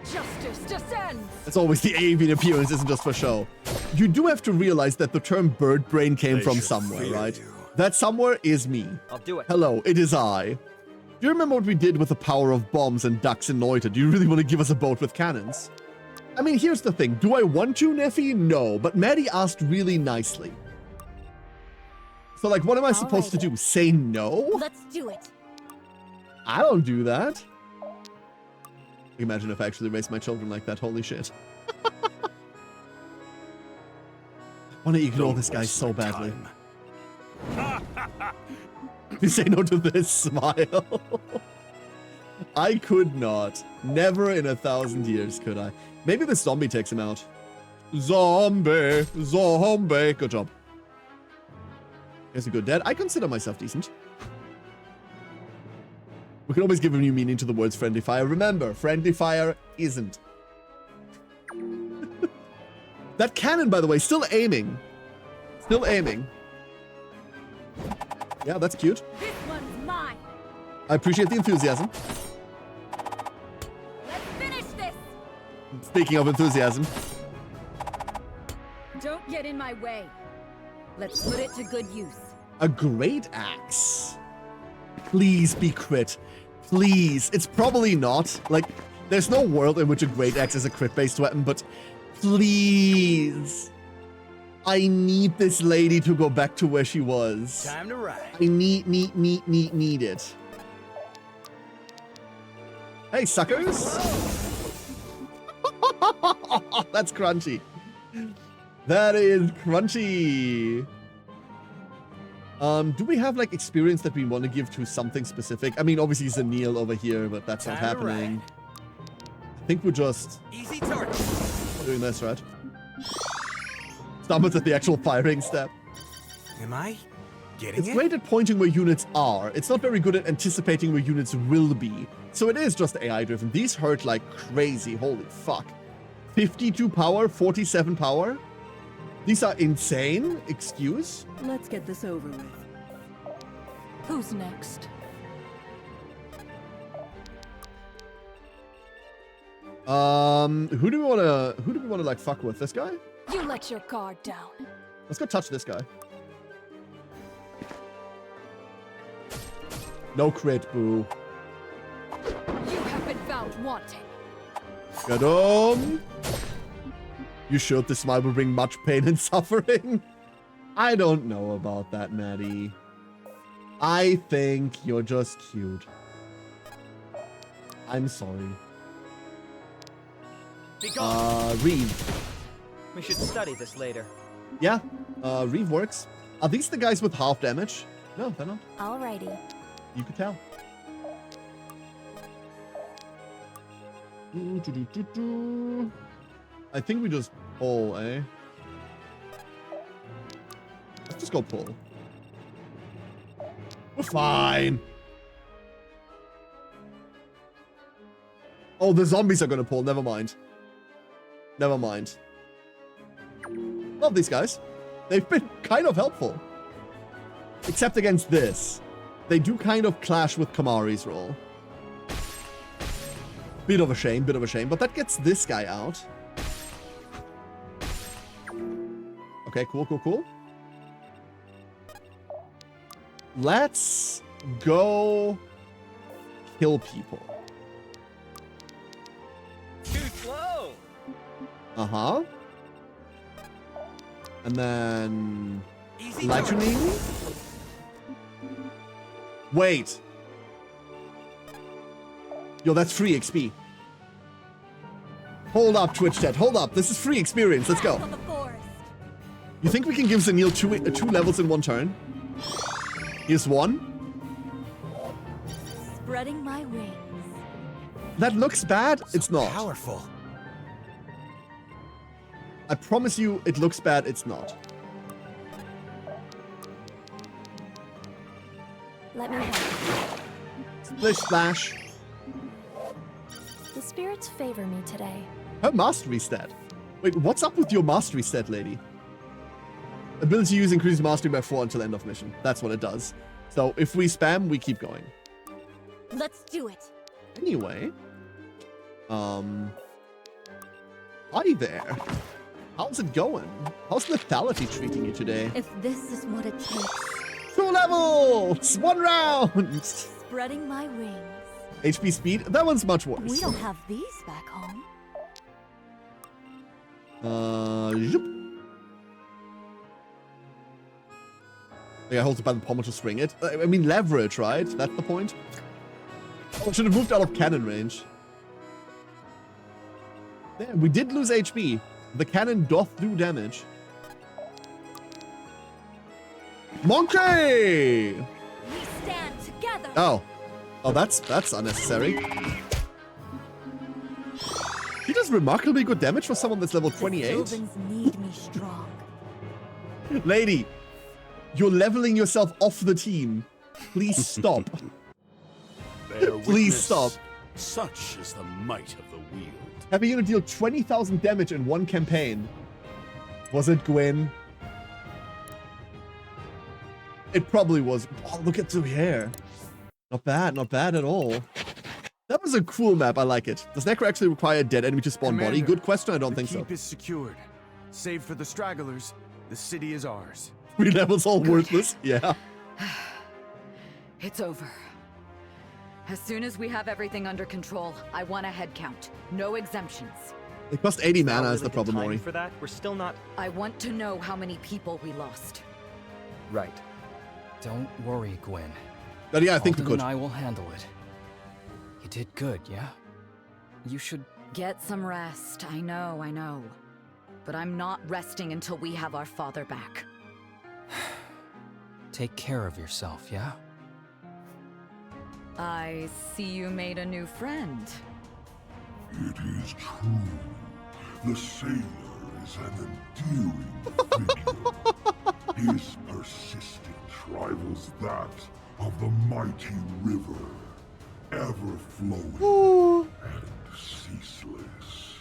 Justice descends. As always, the avian appearance isn't just for show. You do have to realize that the term bird brain came from somewhere, right? That somewhere is me. I'll do it. Hello, it is I. Do you remember what we did with the power of bombs and ducks in Noita? Do you really want to give us a boat with cannons? I mean, here's the thing. Do I want to, Neffy? No, but Maddie asked really nicely. So, like, what am I supposed to do? Say no? Let's do it. I don't do that. Imagine if I actually raised my children like that. Holy shit. I want to ignore this guy so badly. You say no to this, smile. I could not. Never in 1,000 years could I. Maybe the zombie takes him out. Zombie. Zombie. Good job. Here's a good dad. I consider myself decent. We can always give a new meaning to the words friendly fire. Remember, friendly fire isn't. That cannon, by the way, still aiming. Still aiming. Yeah, that's cute. This one's mine. I appreciate the enthusiasm. Let's finish this. Speaking of enthusiasm. Don't get in my way. Let's put it to good use. A great axe. Please be crit. Please. It's probably not. Like, there's no world in which a great axe is a crit-based weapon, but please. I need this lady to go back to where she was. Time to ride. I need it. Hey, suckers. That's crunchy. That is crunchy. Do we have, like, experience that we want to give to something specific? I mean, obviously Zanil over here, but that's not happening. I think we're just easy target. Doing this, right? Stumbles at the actual firing step. Am I getting It's great at pointing where units are. It's not very good at anticipating where units will be. So it is just AI driven. These hurt like crazy. Holy fuck. 52 power, 47 power. These are insane. Excuse? Let's get this over with. Who's next? Who do we wanna like fuck with? This guy? You let your guard down. Let's go touch this guy. No crit, boo. You have been found wanting. Get him. You should. This smile will bring much pain and suffering. I don't know about that, Maddie. I think you're just cute. I'm sorry. Reeve. We should study this later. Yeah, Reeve works. Are these the guys with half damage? No, they're not. Alrighty. You could tell. I think we just pull, eh? Let's just go pull. We're fine. Oh, the zombies are gonna pull. Never mind. Never mind. Love these guys. They've been kind of helpful. Except against this. They do kind of clash with Kamari's role. Bit of a shame, but that gets this guy out. Okay, cool. Let's go kill people. Too slow. Uh-huh. And then lightning. Wait. Yo, that's free XP. Hold up, Twitch chat. Hold up. This is free experience. Let's go. You think we can give Zanil two levels in one turn? Here's one. Spreading my wings. That looks bad. It's not. Powerful. I promise you, it looks bad. It's not. Let me help. Splish splash. The spirits favor me today. Her mastery stat. Wait, what's up with your mastery stat, lady? Ability use increases mastery by 4 until end of mission. That's what it does. So if we spam, we keep going. Let's do it. Anyway. Hi there. How's it going? How's lethality treating you today? If this is what it takes. 2 levels! 1 round! Spreading my wings. HP speed? That one's much worse. We don't have these back home. Yep. The guy holds it by the pommel to swing it. I mean, leverage, right? That's the point. Oh, should have moved out of cannon range. There, we did lose HP. The cannon doth do damage. Monkey! We stand together. Oh. Oh, that's unnecessary. He does remarkably good damage for someone that's level 28. Children need me strong. Lady, you're leveling yourself off the team. Please stop. Please stop. Such is the might of the wield. Having you deal 20,000 damage in one campaign. Was it Gwyn? It probably was. Oh, look at the hair. Not bad at all. That was a cool map, I like it. Does Necro actually require a dead enemy to spawn body? Good question, I don't think so. The keep is secured. Save for the stragglers, the city is ours. 3 levels all worthless? Yeah. It's over. As soon as we have everything under control, I want a head count. No exemptions. They cost 80 mana Not is the really problem, time Mori. for that. We're still not. I want to know how many people we lost. Right. Don't worry, Gwen. But yeah, I think we Alden could. and I will handle it. You did good, yeah? You should... Get some rest. I know. But I'm not resting until we have our father back. Take care of yourself, yeah? I see you made a new friend. It is true. The sailor is an endearing figure. His persistence rivals that of the mighty river, ever flowing and ceaseless.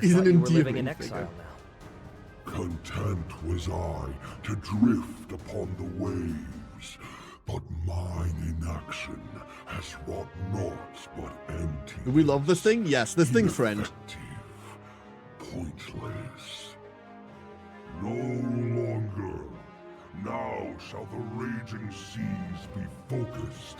He's an You were living endearing in figure. exile now. Content was I to drift upon the waves, but mine inaction has wrought naught but empty. Do we love this thing? Yes, this thing, friend. Pointless. No longer. Now shall the raging seas be focused,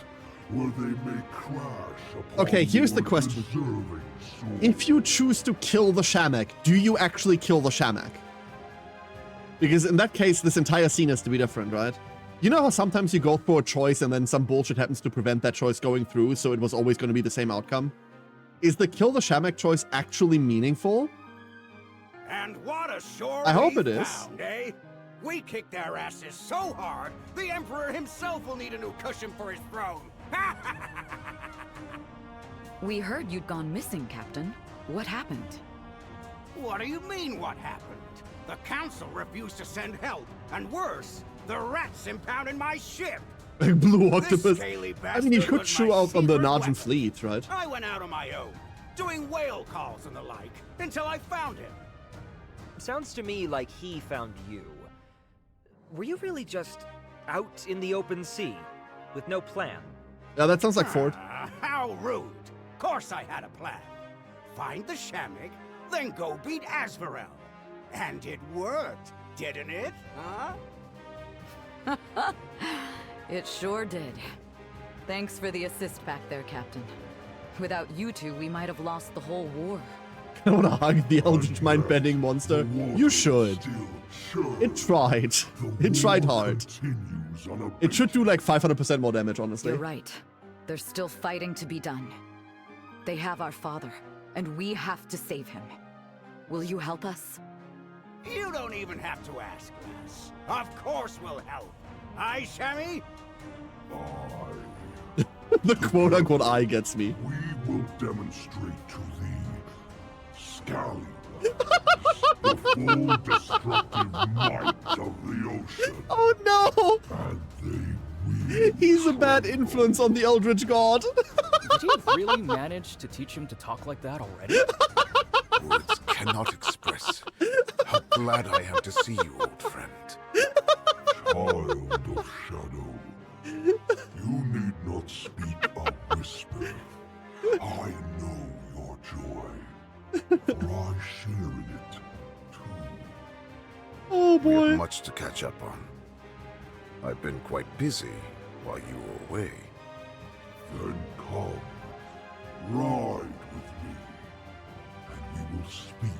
where they may crash upon Okay, here's the your question. deserving soul. If you choose to kill the Shamak, do you actually kill the Shamak? Because in that case, this entire scene has to be different, right? You know how sometimes you go for a choice and then some bullshit happens to prevent that choice going through, so it was always going to be the same outcome? Is the kill the Shamak choice actually meaningful? And what a shore I hope we it is. found, eh? We kicked their asses so hard, the Emperor himself will need a new cushion for his throne. We heard you'd gone missing, Captain. What happened? What do you mean, what happened? The Council refused to send help, and worse, the rats impounded my ship. Like Blue This Octopus. scaly I mean, you bastard could was shoot my out on the secret Narjan weapon. fleet, right? I went out on my own, doing whale calls and the like, until I found him. Sounds to me like he found you. Were you really just out in the open sea, with no plan? Yeah, that sounds like Ford. How rude. Of course I had a plan. Find the Shamak, then go beat Asvarel. And it worked, didn't it? Huh? It sure did. Thanks for the assist back there, Captain. Without you two, we might have lost the whole war. I want to hug the Eldritch Mind bending monster. You should. It tried. It tried hard. It should do like 500% more damage, honestly. You're right. There's still fighting to be done. They have our father, and we have to save him. Will you help us? You don't even have to ask, lass. Of course we'll help. Aye, Shammy? The quote-unquote eye gets me. We will demonstrate to thee, Scally, the full destructive might of the ocean. Oh no! And they will. He's a bad influence on the Eldritch God. Did you really manage to teach him to talk like that already? Words cannot express how glad I am to see you, old friend. Child of Shadow, you need not speak a whisper. I know your joy, for I share in it, too. Oh We boy. have much to catch up on. I've been quite busy while you were away. Then come, ride with me, and we will speak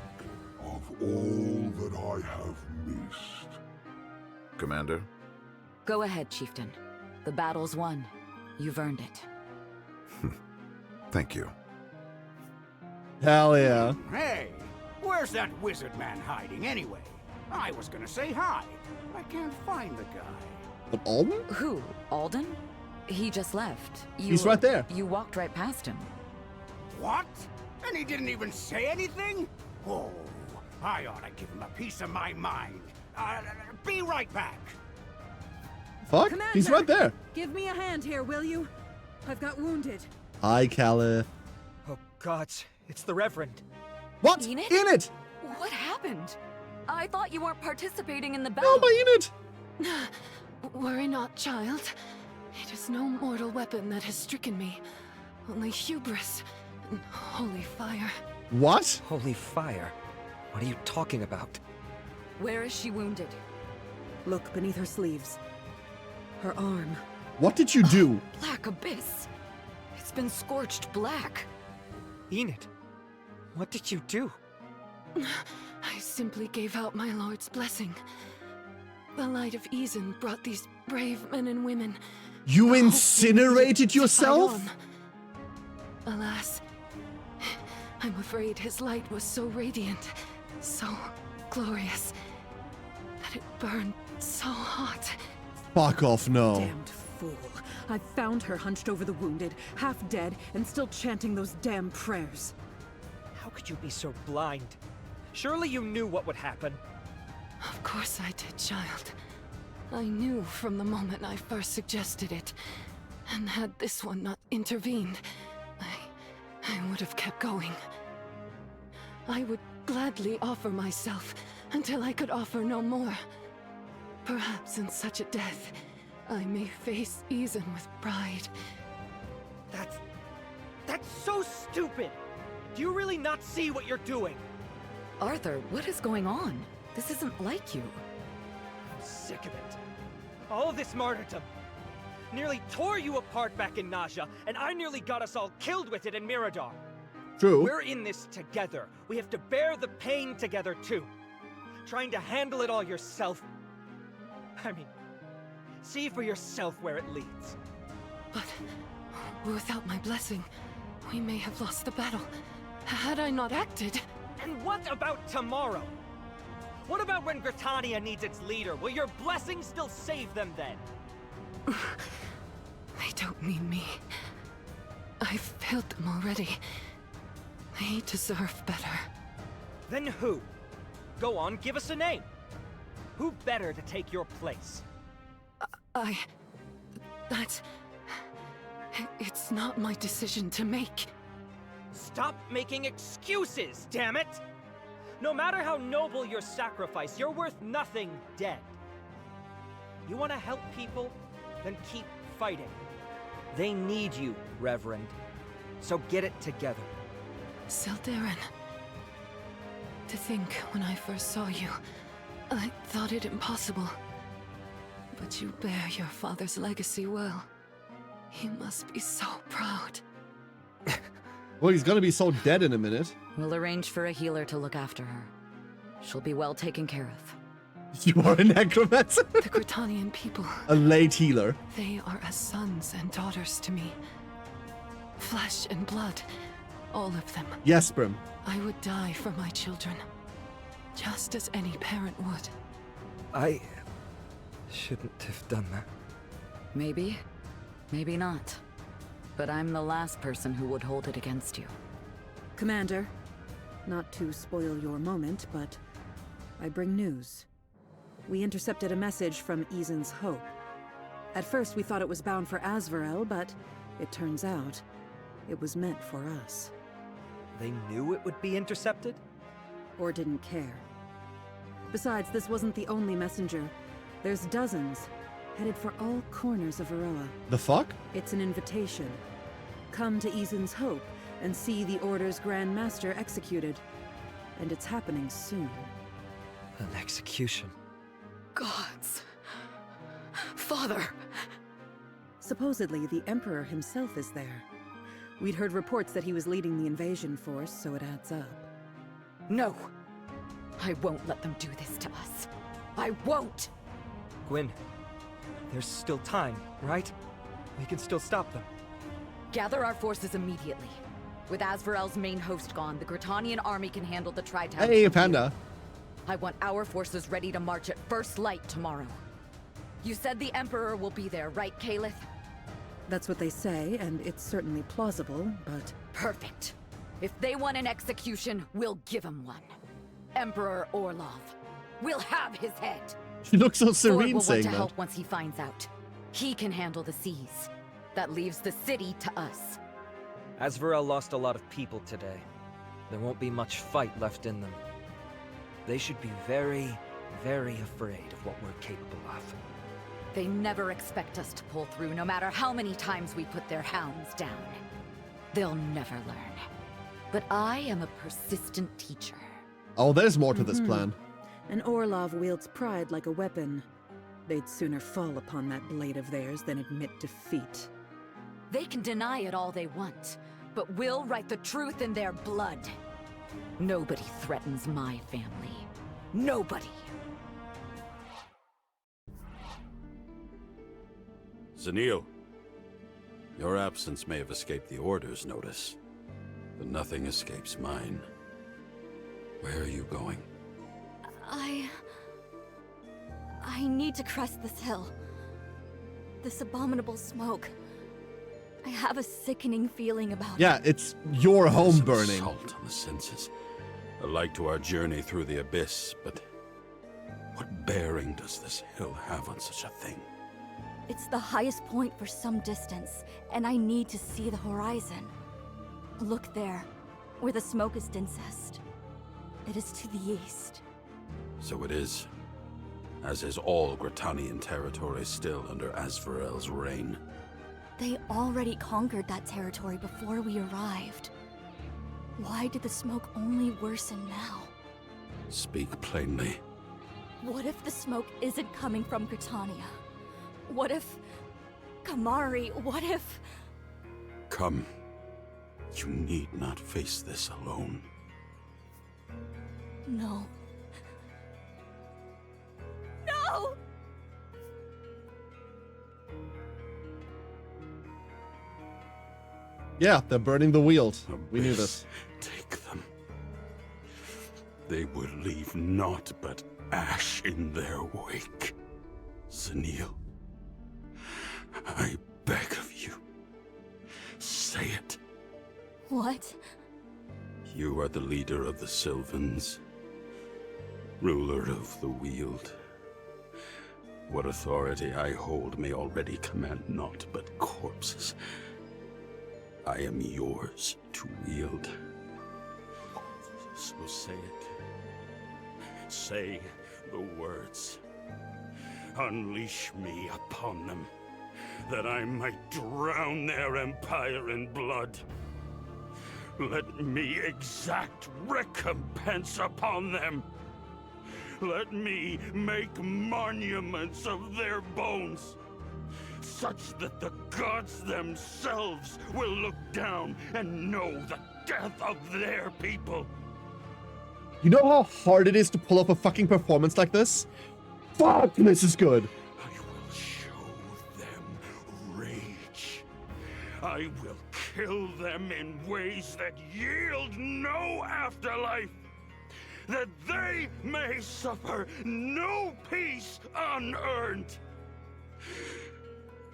of all that I have missed. Commander? Go ahead, Chieftain. The battle's won. You've earned it. Thank you. Hell yeah. Hey, where's that wizard man hiding anyway? I was gonna say hi. I can't find the guy. But Alden? Who? Alden? He just left. He's right there. You walked right past him. What? And he didn't even say anything? Oh, I ought to give him a piece of my mind. Be right back. Fuck? He's right there. Give me a hand here, will you? I've got wounded. Hi, Caliph. Oh gods, it's the Reverend. What? Enid? Enid! What happened? I thought you weren't participating in the Oh, battle. my Enid! Worry not, child. It is no mortal weapon that has stricken me. Only hubris and holy fire. What? Holy fire. What are you talking about? Where is she wounded? Look beneath her sleeves. Her arm. What did you do? Black abyss. It's been scorched black. Enid, what did you do? I simply gave out my lord's blessing. The light of Isen brought these brave men and women. You the hope incinerated to fight yourself? on. Alas, I'm afraid his light was so radiant, so glorious, that it burned so hot. Fuck off, no. Damned fool. I found her hunched over the wounded, half dead, and still chanting those damn prayers. How could you be so blind? Surely you knew what would happen. Of course I did, child. I knew from the moment I first suggested it. And had this one not intervened, I would have kept going. I would gladly offer myself until I could offer no more. Perhaps in such a death, I may face Isen with pride. That's so stupid! Do you really not see what you're doing? Arthur, what is going on? This isn't like you. I'm sick of it. All of this martyrdom. nearly tore you apart back in Naja, and I nearly got us all killed with it in Miradar. True. We're in this together. We have to bear the pain together, too. Trying to handle it all yourself. I mean, see for yourself where it leads. But without my blessing, we may have lost the battle. Had I not acted... And what about tomorrow? What about when Gritania needs its leader? Will your blessing still save them then? They don't need me. I've failed them already. They deserve better. Then who? Go on, give us a name. Who better to take your place? It's not my decision to make. Stop making excuses, damn it! No matter how noble your sacrifice, you're worth nothing dead. You want to help people? Then keep fighting. They need you, Reverend. So get it together. Sildarin. To think, when I first saw you, I thought it impossible. But you bear your father's legacy well. He must be so proud. Well, he's gonna be so dead in a minute. We'll arrange for a healer to look after her. She'll be well taken care of. You are a necromancer? The Gritanian people. A late healer. They are as sons and daughters to me. Flesh and blood. All of them. Yes, Brim. I would die for my children. Just as any parent would. I shouldn't have done that. Maybe. Maybe not. But I'm the last person who would hold it against you. Commander, not to spoil your moment, but I bring news. We intercepted a message from Ezen's Hope. At first we thought it was bound for Azvarel, but it turns out it was meant for us. They knew it would be intercepted? Or didn't care. Besides, this wasn't the only messenger. There's dozens, headed for all corners of Varroa. The fuck? It's an invitation. Come to Ezen's Hope and see the Order's Grand Master executed. And it's happening soon. An execution? Gods. Father! Supposedly, the Emperor himself is there. We'd heard reports that he was leading the invasion force, so it adds up. No! I won't let them do this to us. I won't! Gwyn, there's still time, right? We can still stop them. Gather our forces immediately. With Azvarel's main host gone, the Gritanian army can handle the Tri-Town. Hey, Panda. I want our forces ready to march at first light tomorrow. You said the Emperor will be there, right, Caliph? That's what they say, and it's certainly plausible, but... Perfect. If they want an execution, we'll give him one. Emperor Orlov. We'll have his head. She looks so Ford serene will saying want to that. help once he finds out. He can handle the seas. That leaves the city to us. Azvarel lost a lot of people today. There won't be much fight left in them. They should be very, very afraid of what we're capable of. They never expect us to pull through, no matter how many times we put their hounds down. They'll never learn. But I am a persistent teacher. Oh, there's more to this plan. And Orlov wields pride like a weapon. They'd sooner fall upon that blade of theirs than admit defeat. They can deny it all they want, but we'll write the truth in their blood. Nobody threatens my family. Nobody. Zanil, your absence may have escaped the Order's notice, but nothing escapes mine. Where are you going? I need to crest this hill. This abominable smoke. I have a sickening feeling about Yeah, it's your home burning. Assault on the senses. Alike to our journey through the abyss, but what bearing does this hill have on such a thing? It's the highest point for some distance, and I need to see the horizon. Look there, where the smoke is densest. It is to the east. So it is. As is all Gritanian territory still under Azvarel's reign. They already conquered that territory before we arrived. Why did the smoke only worsen now? Speak plainly. What if the smoke isn't coming from Gritania? What if... Kamari, what if... Come. You need not face this alone. No. No! Yeah, they're burning the Weald. We knew this. Take them. They will leave naught but ash in their wake. Zenil, I beg of you, say it. What? You are the leader of the Sylvans, ruler of the Weald. What authority I hold may already command naught but corpses. I am yours to wield. So say it. Say the words. Unleash me upon them, that I might drown their empire in blood. Let me exact recompense upon them. Let me make monuments of their bones, such that the gods themselves will look down and know the death of their people. You know how hard it is to pull off a fucking performance like this? Fuck, this is good. I will show them rage. I will kill them in ways that yield no afterlife, that they may suffer no peace unearned.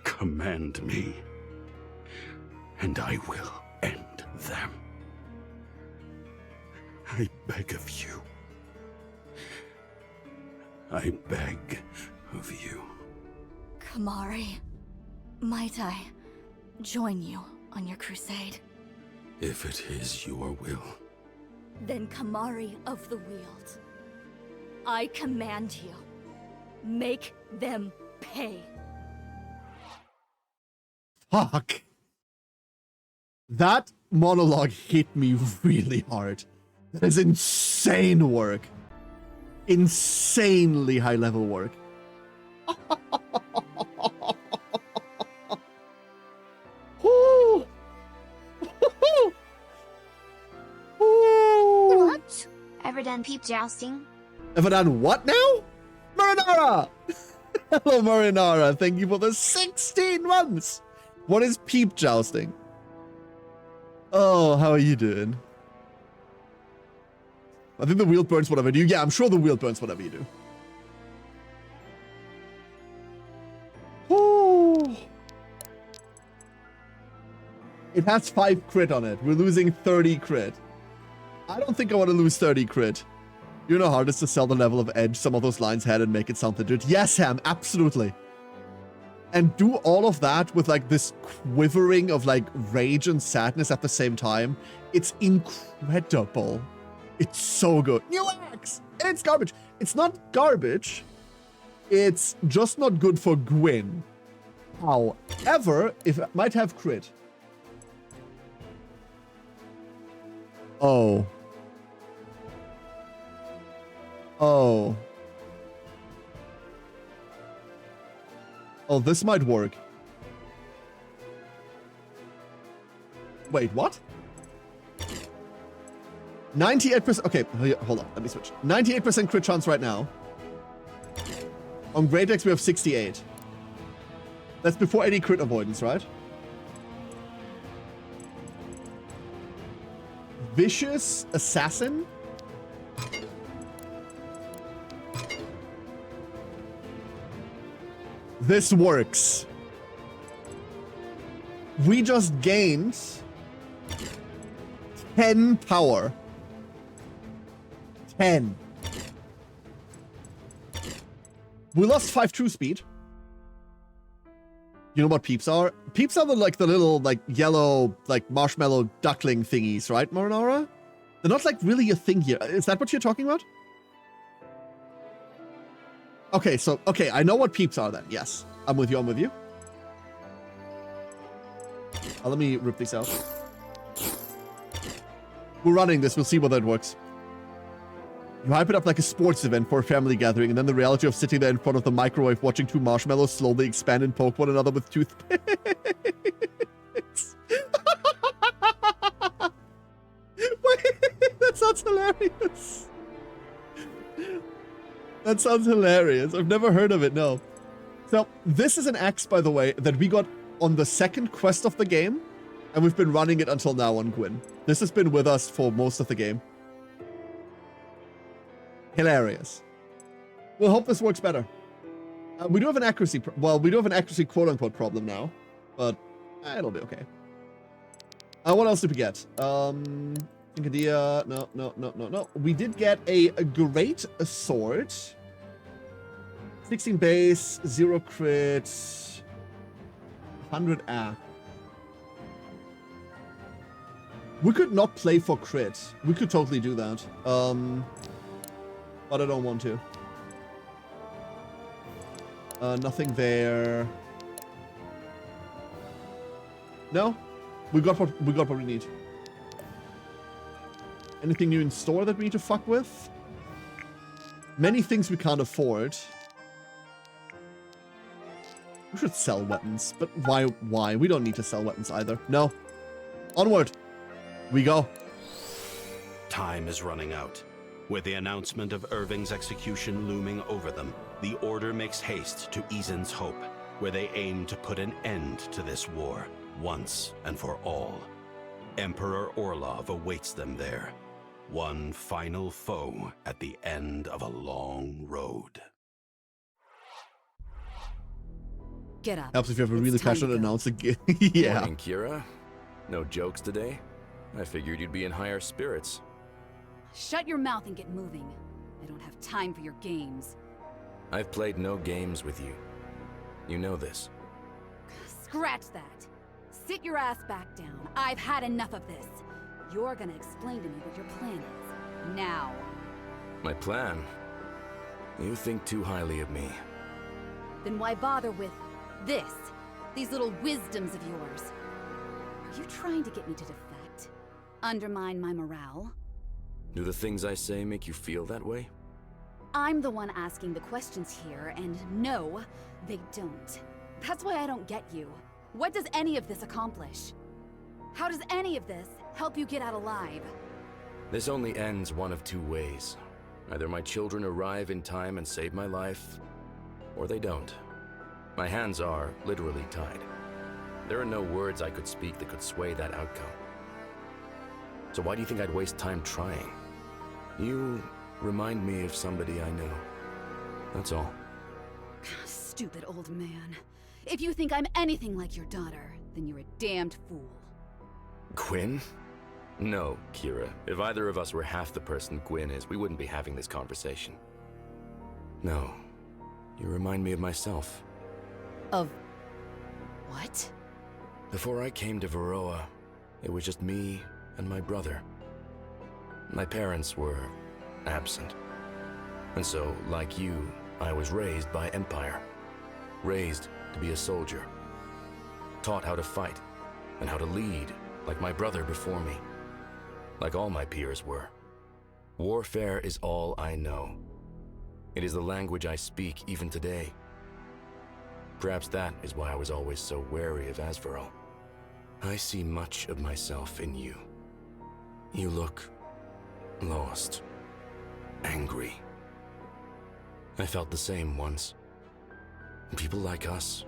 Command me, and I will end them. I beg of you. I beg of you. Kamari, might I join you on your crusade? If it is your will. Then Kamari of the Weald, I command you, make them pay. Fuck. That monologue hit me really hard. That is insane work. Insanely high level work. What? Ever done peep jousting? Ever done what now? Marinara! Hello, Marinara. Thank you for the 16 months. What is peep jousting? Oh, how are you doing? I think the wheel burns whatever you do. Yeah, I'm sure the wheel burns whatever you do. Oh. It has 5 crit on it. We're losing 30 crit. I don't think I want to lose 30 crit. You know how hard it is to sell the level of edge some of those lines had and make it sound legit? Yes, Ham, absolutely. And do all of that with like this quivering of like rage and sadness at the same time. It's incredible. It's so good. New axe! It's garbage. It's not garbage. It's just not good for Gwyn. However, if it might have crit. Oh. Oh. Oh, this might work. Wait, what? 98%. Okay, hold on. Let me switch. 98% crit chance right now. On Great X, we have 68. That's before any crit avoidance, right? Vicious Assassin? This works. We just gained 10 power. 10. We lost 5 true speed. You know what peeps are? Peeps are the little yellow marshmallow duckling thingies, right, Marinara? They're not really a thing here. Is that what you're talking about? Okay, I know what peeps are then. Yes, I'm with you. I'm with you. Let me rip these out. We're running this. We'll see whether it works. You hype it up like a sports event for a family gathering, and then the reality of sitting there in front of the microwave watching two marshmallows slowly expand and poke one another with toothpicks. Wait, that sounds hilarious. That sounds hilarious. I've never heard of it, no. So, this is an axe, by the way, that we got on the second quest of the game, and we've been running it until now on Gwyn. This has been with us for most of the game. Hilarious. We'll hope this works better. We do have an accuracy, we do have an accuracy quote-unquote problem now, but it'll be okay. What else did we get? Incadia, no. We did get a great sword. 16 base, 0 crit, 100 A. We could not play for crit. We could totally do that. But I don't want to. Nothing there. No? We got what we need. Anything new in store that we need to fuck with? Many things we can't afford. We should sell weapons, but why? Why? We don't need to sell weapons either. No. Onward. We go. Time is running out. With the announcement of Irving's execution looming over them, the Order makes haste to Izin's Hope, where they aim to put an end to this war, once and for all. Emperor Orlov awaits them there. One final foe at the end of a long road. Get up. Helps if you have a really passionate announcer. Yeah. Morning, Kira. No jokes today? I figured you'd be in higher spirits. Shut your mouth and get moving. I don't have time for your games. I've played no games with you. You know this. Scratch that. Sit your ass back down. I've had enough of this. You're gonna explain to me what your plan is. Now. My plan? You think too highly of me. Then why bother with this? These little wisdoms of yours? Are you trying to get me to defect? Undermine my morale? Do the things I say make you feel that way? I'm the one asking the questions here, and no, they don't. That's why I don't get you. What does any of this accomplish? How does any of this help you get out alive? This only ends one of two ways. Either my children arrive in time and save my life, or they don't. My hands are literally tied. There are no words I could speak that could sway that outcome. So why do you think I'd waste time trying? You remind me of somebody I know. That's all. Stupid old man. If you think I'm anything like your daughter, then you're a damned fool. Gwyn? No, Kira. If either of us were half the person Gwyn is, we wouldn't be having this conversation. No. You remind me of myself. Of... what? Before I came to Varroa, it was just me and my brother. My parents were absent. And so, like you, I was raised by Empire. Raised to be a soldier. Taught how to fight, and how to lead, like my brother before me. Like all my peers were. Warfare is all I know. It is the language I speak even today. Perhaps that is why I was always so wary of Asvarel. I see much of myself in you. You look lost, angry. I felt the same once. People like us,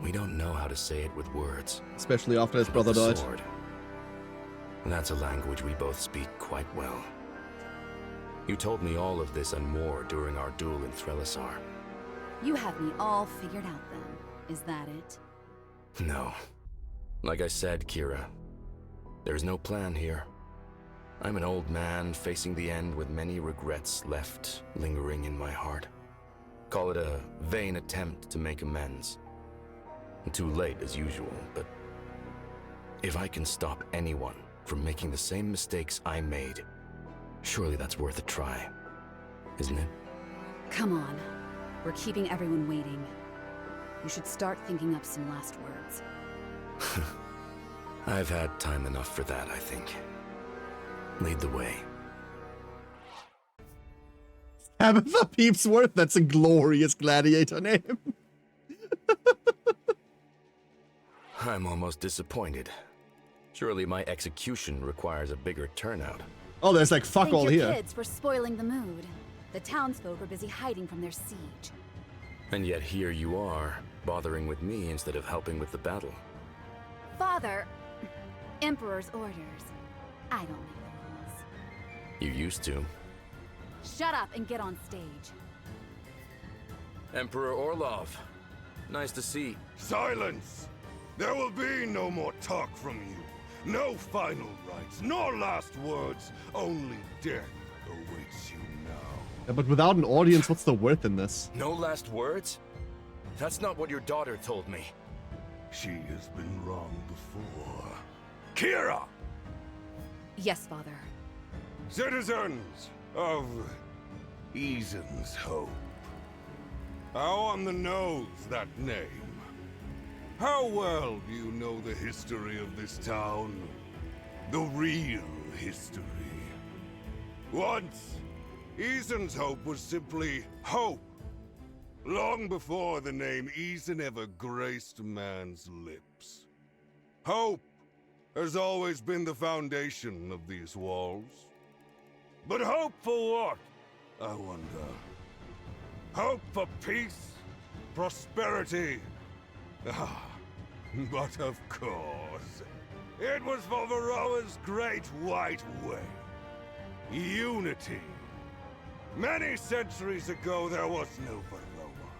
we don't know how to say it with words. Especially after his brother died. Sword. That's a language we both speak quite well. You told me all of this and more during our duel in Threlisar. You have me all figured out then. Is that it? No. Like I said, Kira, there's no plan here. I'm an old man facing the end with many regrets left lingering in my heart. Call it a vain attempt to make amends. Too late as usual, but if I can stop anyone from making the same mistakes I made, surely that's worth a try, isn't it? Come on. We're keeping everyone waiting. You should start thinking up some last words. I've had time enough for that, I think. Lead the way. Tabitha Peepsworth? That's a glorious gladiator name. I'm almost disappointed. Surely my execution requires a bigger turnout. Oh, there's like fuck all Thank your here. kids for spoiling the mood. The townsfolk are busy hiding from their siege. And yet here you are, bothering with me instead of helping with the battle. Father, Emperor's orders. I don't make the rules. You used to. Shut up and get on stage. Emperor Orlov, nice to see. Silence! There will be no more talk from you. No final rites, nor last words. Only death awaits you now. Yeah, but without an audience, what's the worth in this? No last words? That's not what your daughter told me. She has been wrong before. Kira! Yes, Father. Citizens of Eason's Hope. How on the nose that name? How well do you know the history of this town? The real history. Once, Eason's Hope was simply hope. Long before the name Eason ever graced man's lips. Hope has always been the foundation of these walls. But hope for what, I wonder? Hope for peace? Prosperity? Ah, but of course. It was for Varroa's Great White Way. Unity. Many centuries ago, there was no Varroa.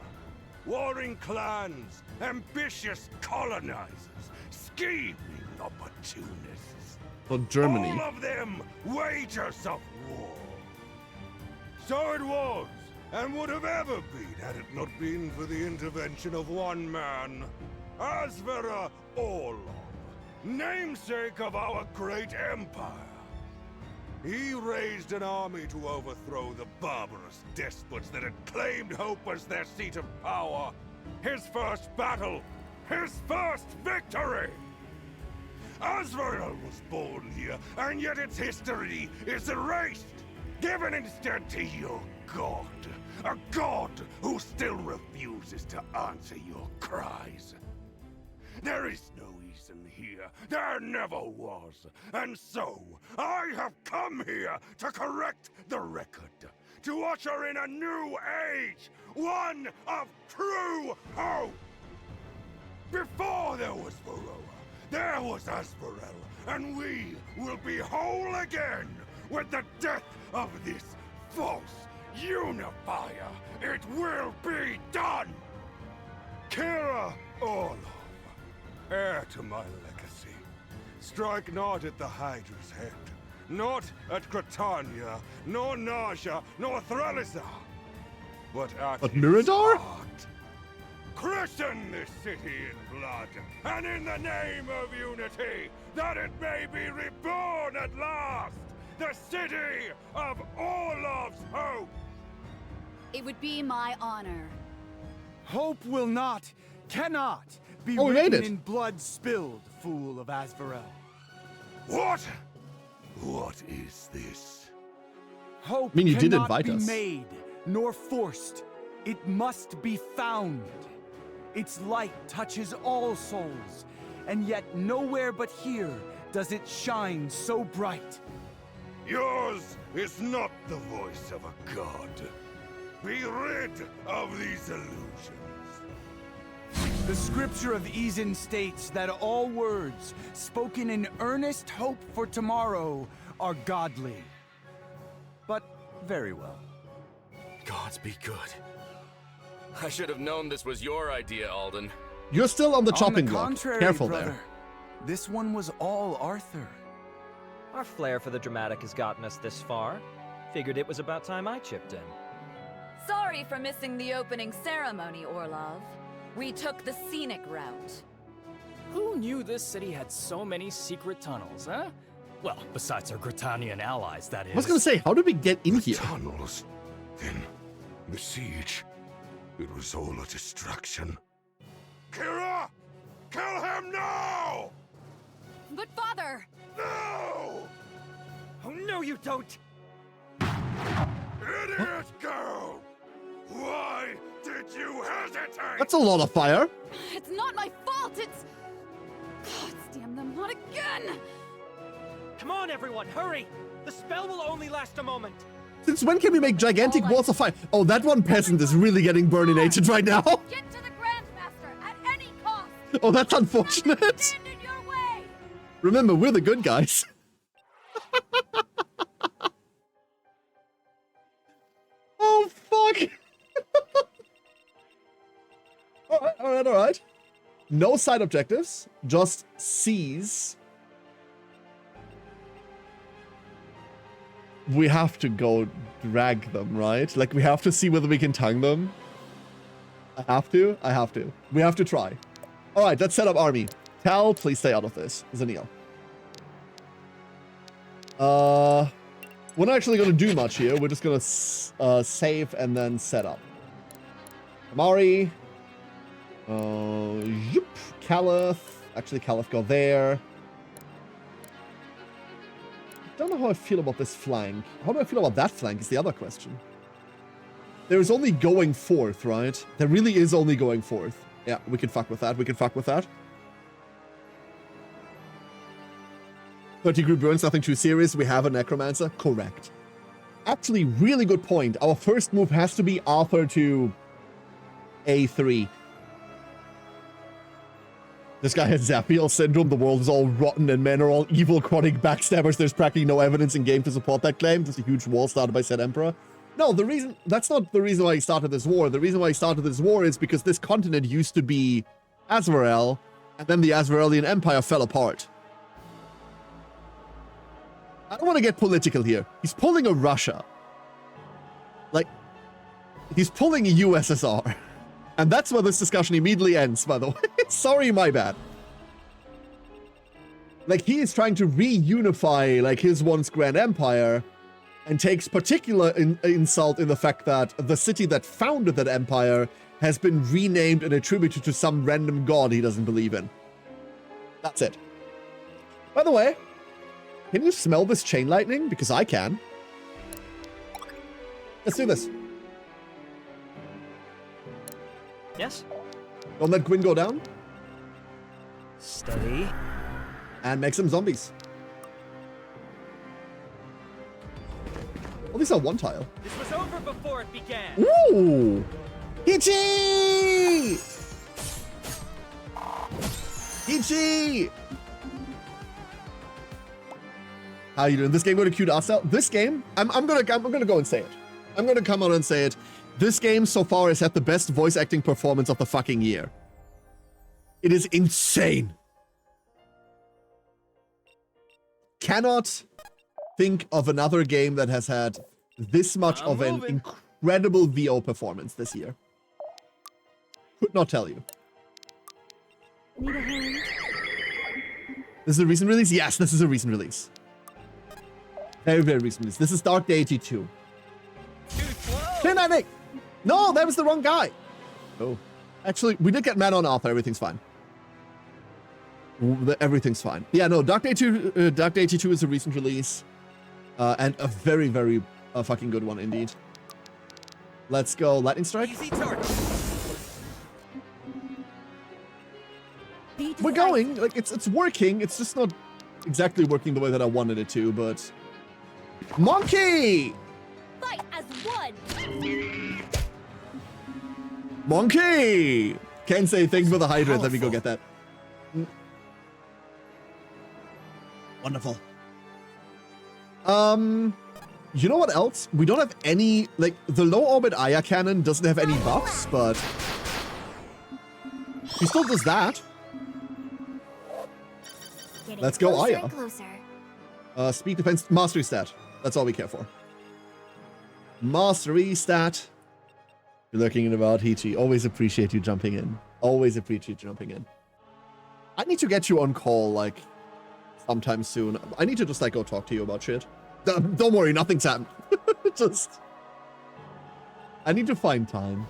Warring clans, ambitious colonizers, scheming opportunists. For Germany. All of them wagers of war. So it was, and would have ever been had it not been for the intervention of one man, Asvera Orlov, namesake of our great empire. He raised an army to overthrow the barbarous despots that had claimed Hope as their seat of power. His first battle, his first victory! Azrael was born here, and yet its history is erased, given instead to your god. A god who still refuses to answer your cries. There is no Eason here. There never was. And so, I have come here to correct the record. To usher in a new age. One of true hope. Before there was Varroa, there was Asvarel. And we will be whole again with the death of this false unifier. It will be done. Kira Orlov. Heir to my legacy. Strike not at the Hydra's head. Not at Gratania, nor Naja, nor Thraliza. But at Mirador? heart. Christen this city in blood, and in the name of unity, that it may be reborn at last! The city of Orlov's Hope! It would be my honor. Hope will not, cannot be we made written it. in blood spilled, fool of Asvarel. What? What is this? Hope I mean, you did cannot invite be us. made, nor forced. It must be found. Its light touches all souls, and yet nowhere but here does it shine so bright. Yours is not the voice of a god. Be rid of these illusions. The scripture of Eason states that all words spoken in earnest hope for tomorrow are godly. But very well. Gods be good. I should have known this was your idea, Alden. You're still on the chopping block. Contrary, Careful brother, there. This one was all Arthur. Our flair for the dramatic has gotten us this far. Figured it was about time I chipped in. Sorry for missing the opening ceremony, Orlov. We took the scenic route. Who knew this city had so many secret tunnels, huh? Well, besides our Gratanian allies, that is. I was gonna say, how did we get in here? Tunnels. Then, the siege. It was all a distraction. Kira! Kill him now! But Father! No! Oh, no, you don't! Idiot girl! That's a lot of fire. It's not my fault, it's... God damn them, not again! Come on, everyone, hurry! The spell will only last a moment. Since when can we make gigantic walls of fire? Oh, that one peasant is really getting burninated right now. Get to the Grandmaster at any cost! Oh, that's unfortunate. Stand in your way! Remember, we're the good guys. Oh, fuck. Alright, alright. No side objectives, just C's. We have to go drag them, right? Like, we have to see whether we can tongue them. I have to. We have to try. Alright, let's set up army. Tal, please stay out of this. Zaniel. We're not actually going to do much here. We're just going to save and then set up. Amari. Yep. Caliph. Actually, Caliph go there. I don't know how I feel about this flank. How do I feel about that flank is the other question. There is only going forth, right? There really is only going forth. Yeah, we can fuck with that. We can fuck with that. 30 group burns, nothing too serious. We have a necromancer. Correct. Actually, really good point. Our first move has to be Arthur to A3. This guy has Zapiel syndrome. The world is all rotten and men are all evil, chronic backstabbers. There's practically no evidence in game to support that claim. Just a huge war started by said emperor. No, that's not the reason why he started this war. The reason why he started this war is because this continent used to be Azrael, and then the Azraelian Empire fell apart. I don't want to get political here. He's pulling a Russia. Like, he's pulling a USSR. And that's where this discussion immediately ends, by the way. Sorry, my bad. Like, he is trying to reunify, like, his once grand empire, and takes particular insult in the fact that the city that founded that empire has been renamed and attributed to some random god he doesn't believe in. That's it. By the way, can you smell this chain lightning? Because I can. Let's do this. Yes? Don't let Gwyn go down. Steady. And make some zombies. Well, these are one tile. This was over before it began. Ooh! Ichi! Ichi! How you doing? This game going to cute us out? This game, I'm gonna go and say it. I'm gonna come out and say it. This game so far has had the best voice acting performance of the fucking year. It is insane. Cannot think of another game that has had this much of an incredible VO performance this year. Could not tell you. Need a hand? This is a recent release? Yes, this is a recent release. Very, very recent release. This is Dark Deity 2. No, that was the wrong guy. Oh. Actually, we did get Man on Arthur. Everything's fine. Everything's fine. Yeah, no, Dark Deity 2 is a recent release. And a very, very fucking good one indeed. Let's go Lightning Strike. Easy target. We're going. Like, it's working. It's just not exactly working the way that I wanted it to, but... Monkey! Fight as one! Monkey! Ken say thanks for the hydrant. Let me go get that. Wonderful. You know what else? We don't have any, like, the low orbit Aya cannon doesn't have any buffs, but he still does that. Let's go Aya. Speed defense, mastery stat. That's all we care for. Mastery stat. You're lurking in about Hichi. Always appreciate you jumping in. Always appreciate you jumping in. I need to get you on call, like, sometime soon. I need to just, like, go talk to you about shit. Don't worry, nothing's happened. Just... I need to find time.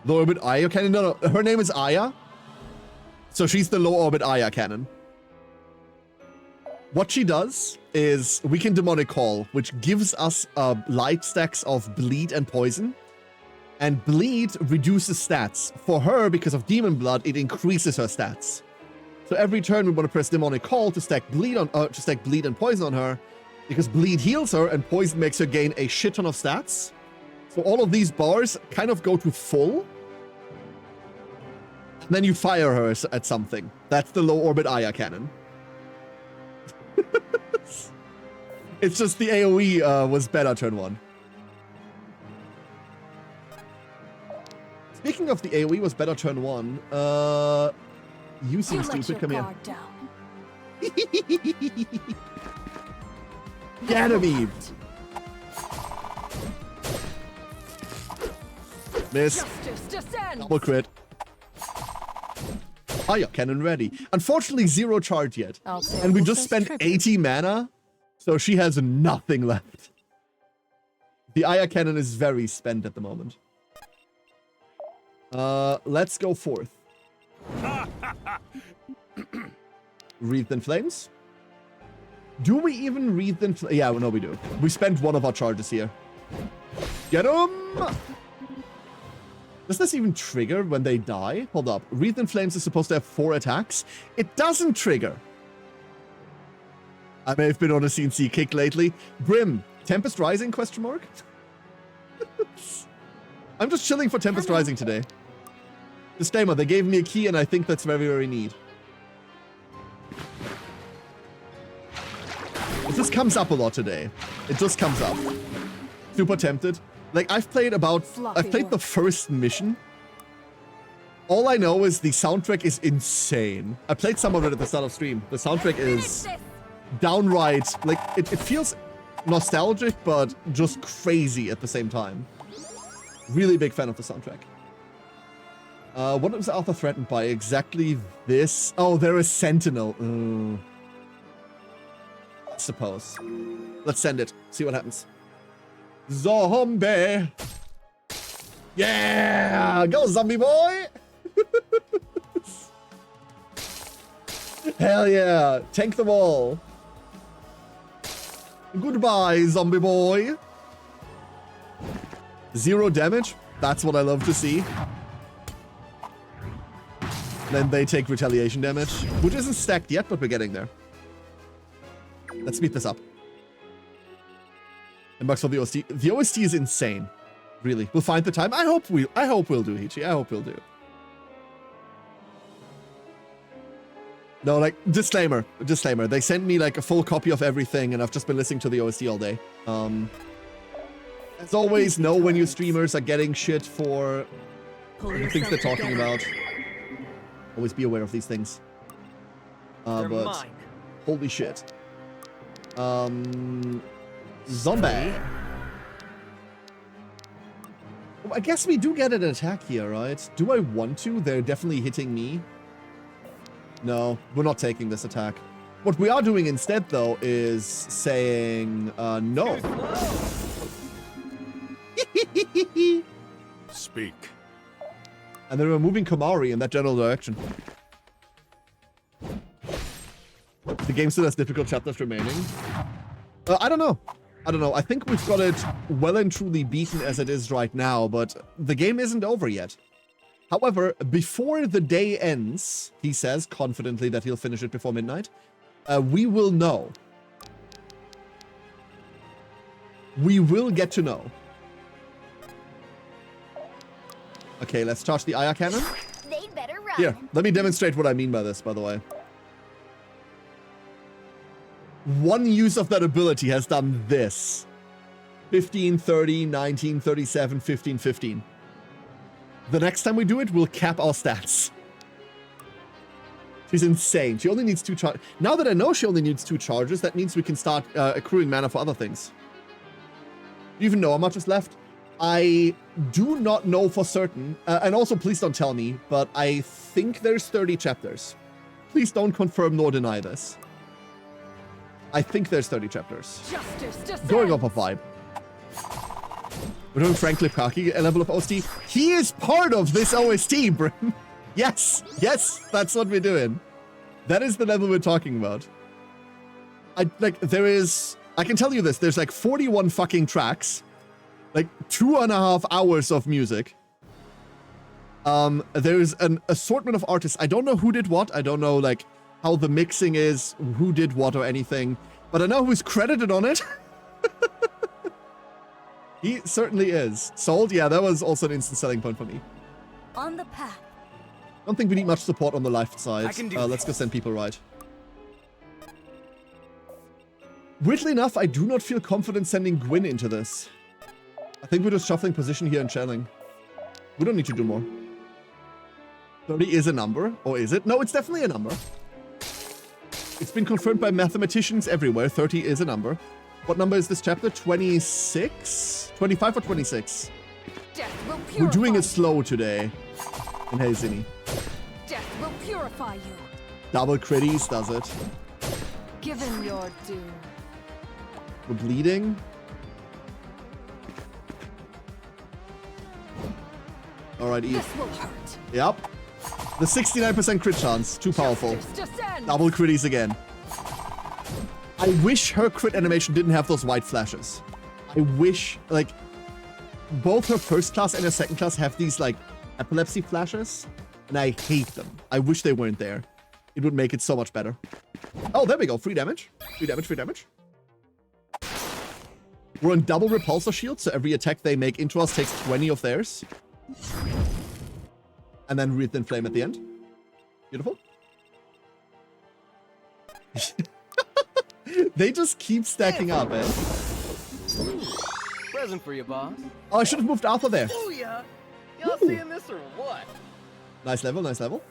Low orbit Aya cannon? No, her name is Aya. So she's the low orbit Aya cannon. What she does is we can demonic call, which gives us light stacks of bleed and poison. And Bleed reduces stats. For her, because of Demon Blood, it increases her stats. So every turn we want to press Demonic Call to stack Bleed and Poison on her, because Bleed heals her and Poison makes her gain a shit ton of stats. So all of these bars kind of go to full. And then you fire her at something. That's the low orbit Aya cannon. It's just the AoE was better turn 1. Speaking of the AoE was better turn 1, you seem stupid, come here. Ganymede! Miss. Double crit. Aya cannon ready. Unfortunately, 0 charge yet. And we just spent 80 mana, so she has nothing left. The Aya cannon is very spent at the moment. Let's go forth. Wreathed in Flames? Do we even Wreathed in Flames? Yeah, no, we do. We spent one of our charges here. Get him! Does this even trigger when they die? Hold up. Wreathed in Flames is supposed to have 4 attacks. It doesn't trigger. I may have been on a CNC kick lately. Brim, Tempest Rising, question mark? I'm just chilling for Tempest Rising today. Disclaimer, they gave me a key and I think that's very, very neat. It just comes up a lot today. It just comes up. Super tempted. Like, I've played the first mission. All I know is the soundtrack is insane. I played some of it at the start of stream. The soundtrack is downright, like, it feels nostalgic, but just crazy at the same time. Really big fan of the soundtrack. What was Arthur threatened by? Exactly this? Oh, there is Sentinel. I suppose. Let's send it. See what happens. Zombie! Yeah! Go, zombie boy! Hell yeah! Tank them all! Goodbye, zombie boy! 0 damage? That's what I love to see. Then they take retaliation damage, which isn't stacked yet, but we're getting there. Let's speed this up. And bucks for the OST. The OST is insane. Really. We'll find the time. I hope we'll do, Hichi. I hope we'll do. No, like, disclaimer. They sent me like a full copy of everything and I've just been listening to the OST all day. As always, know when you streamers are getting shit for the things they're talking about. Always be aware of these things. But mine. Holy shit. Zombie. Well, I guess we do get an attack here, right? Do I want to? They're definitely hitting me. No, we're not taking this attack. What we are doing instead, though, is saying, no. Speak. And then we're moving Kamari in that general direction. The game still has difficult chapters remaining. I don't know. I think we've got it well and truly beaten as it is right now, but the game isn't over yet. However, before the day ends, he says confidently that he'll finish it before midnight, we will know. We will get to know. Okay, let's charge the Aya cannon. They'd better run. Here, let me demonstrate what I mean by this, by the way. One use of that ability has done this. 15, 30, 19, 37, 15, 15. The next time we do it, we'll cap our stats. She's insane. She only needs 2 charges. Now that I know she only needs 2 charges, that means we can start accruing mana for other things. Do you even know how much is left? I do not know for certain. And also, please don't tell me, but I think there's 30 chapters. Please don't confirm nor deny this. I think there's 30 chapters. Going off a vibe. We're doing Frank Lipkaki, a level of OST. He is part of this OST, Brim. Yes, that's what we're doing. That is the level we're talking about. I can tell you this, there's like 41 fucking tracks. Like 2.5 hours of music. There's an assortment of artists. I don't know who did what. I don't know like how the mixing is, who did what or anything. But I know who's credited on it. He certainly is. Sold? Yeah, that was also an instant selling point for me. On the path. Don't think we need much support on the left side. I can do Let's go send people right. Weirdly enough, I do not feel confident sending Gwyn into this. I think we're just shuffling position here and shelling. We don't need to do more. 30 is a number, or is it? No, it's definitely a number. It's been confirmed by mathematicians everywhere. 30 is a number. What number is this chapter? 26? 25 or 26? We're doing it slow today in Helsinki. Death will purify you. Double critties does it. Given your due. We're bleeding. Alright, Eve. This will hurt. Yep. The 69% crit chance. Too powerful. Double critties again. I wish her crit animation didn't have those white flashes. I wish, like, both her first class and her second class have these, like, epilepsy flashes, and I hate them. I wish they weren't there. It would make it so much better. Oh, there we go. Free damage. Free damage, free damage. We're on double repulsor shield, so every attack they make into us takes 20 of theirs. And then Wreathed in Flame at the end. Beautiful. They just keep stacking up, eh? Present for you, boss. Oh, I should have moved Arthur there. Oh yeah. Y'all seeing this or what? Nice level, nice level.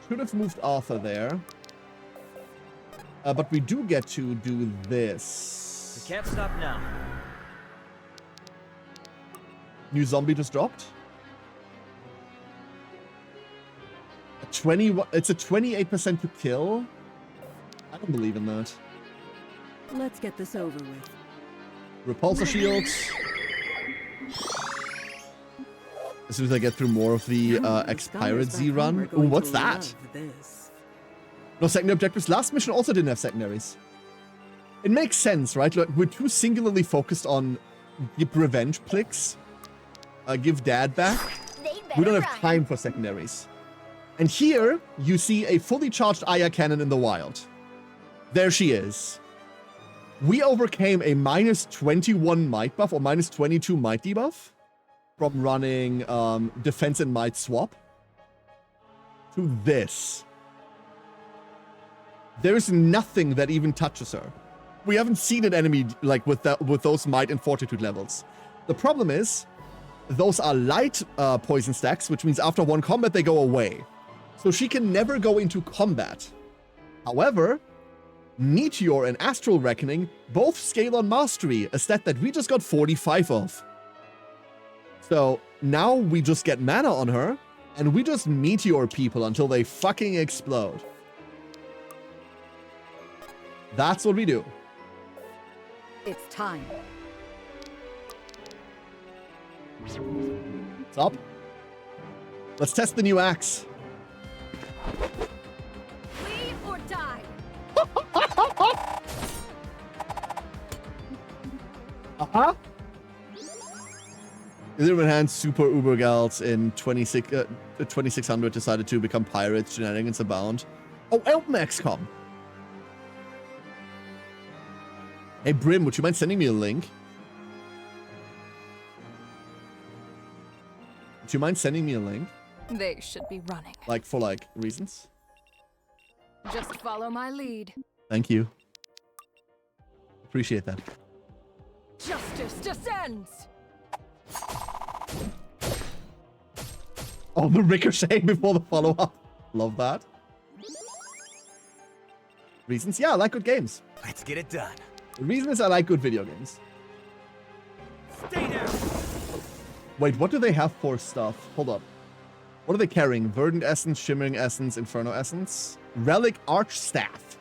Should have moved Arthur there. But we do get to do this. We can't stop now. New zombie just dropped. It's a 28% to kill. I don't believe in that. Let's get this over with. Repulsor shields. As soon as I get through more of the Ex-Pirate Z run. Ooh, what's that? No secondary objectives. Last mission also didn't have secondaries. It makes sense, right? Look, we're too singularly focused on give revenge clicks. Give dad back. We don't have time for secondaries. And here, you see a fully charged Aya cannon in the wild. There she is. We overcame a minus 21 might buff or minus 22 might debuff from running defense and might swap to this. There's nothing that even touches her. We haven't seen an enemy like with those might and fortitude levels. The problem is, those are light poison stacks, which means after one combat they go away. So she can never go into combat. However, Meteor and Astral Reckoning both scale on Mastery, a stat that we just got 45 of. So now we just get mana on her, and we just Meteor people until they fucking explode. That's what we do. It's time. What's up? Let's test the new axe. Leave or die. Uh-huh. Illuminant Super Uber Gals in 2600 decided to become pirates, shenanigans abound. Oh, Elton XCOM. Hey, Brim, would you mind sending me a link? Would you mind sending me a link? They should be running. Like, for, like, reasons? Just follow my lead. Thank you. Appreciate that. Justice descends! Oh, the ricochet before the follow-up. Love that. Reasons? Yeah, I like good games. Let's get it done. The reason is I like good video games. Stay down. Wait, what do they have for stuff? Hold up. What are they carrying? Verdant Essence, Shimmering Essence, Inferno Essence? Relic Arch Staff.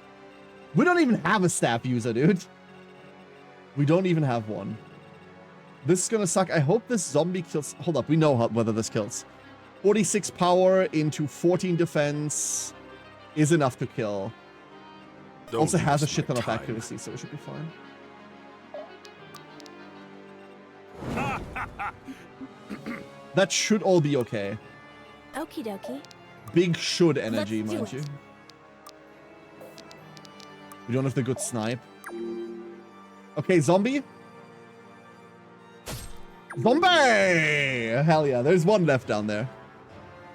We don't even have a staff user, dude. We don't even have one. This is gonna suck. I hope this zombie kills... Hold up, we know whether this kills. 46 power into 14 defense is enough to kill. Don't also has a waste shit ton my of time. accuracy, so it should be fine. That should all be okay. Okie dokie. Big should energy, Let's do mind it. you. We don't have the good snipe. Okay, zombie. Zombie! Hell yeah, there's one left down there.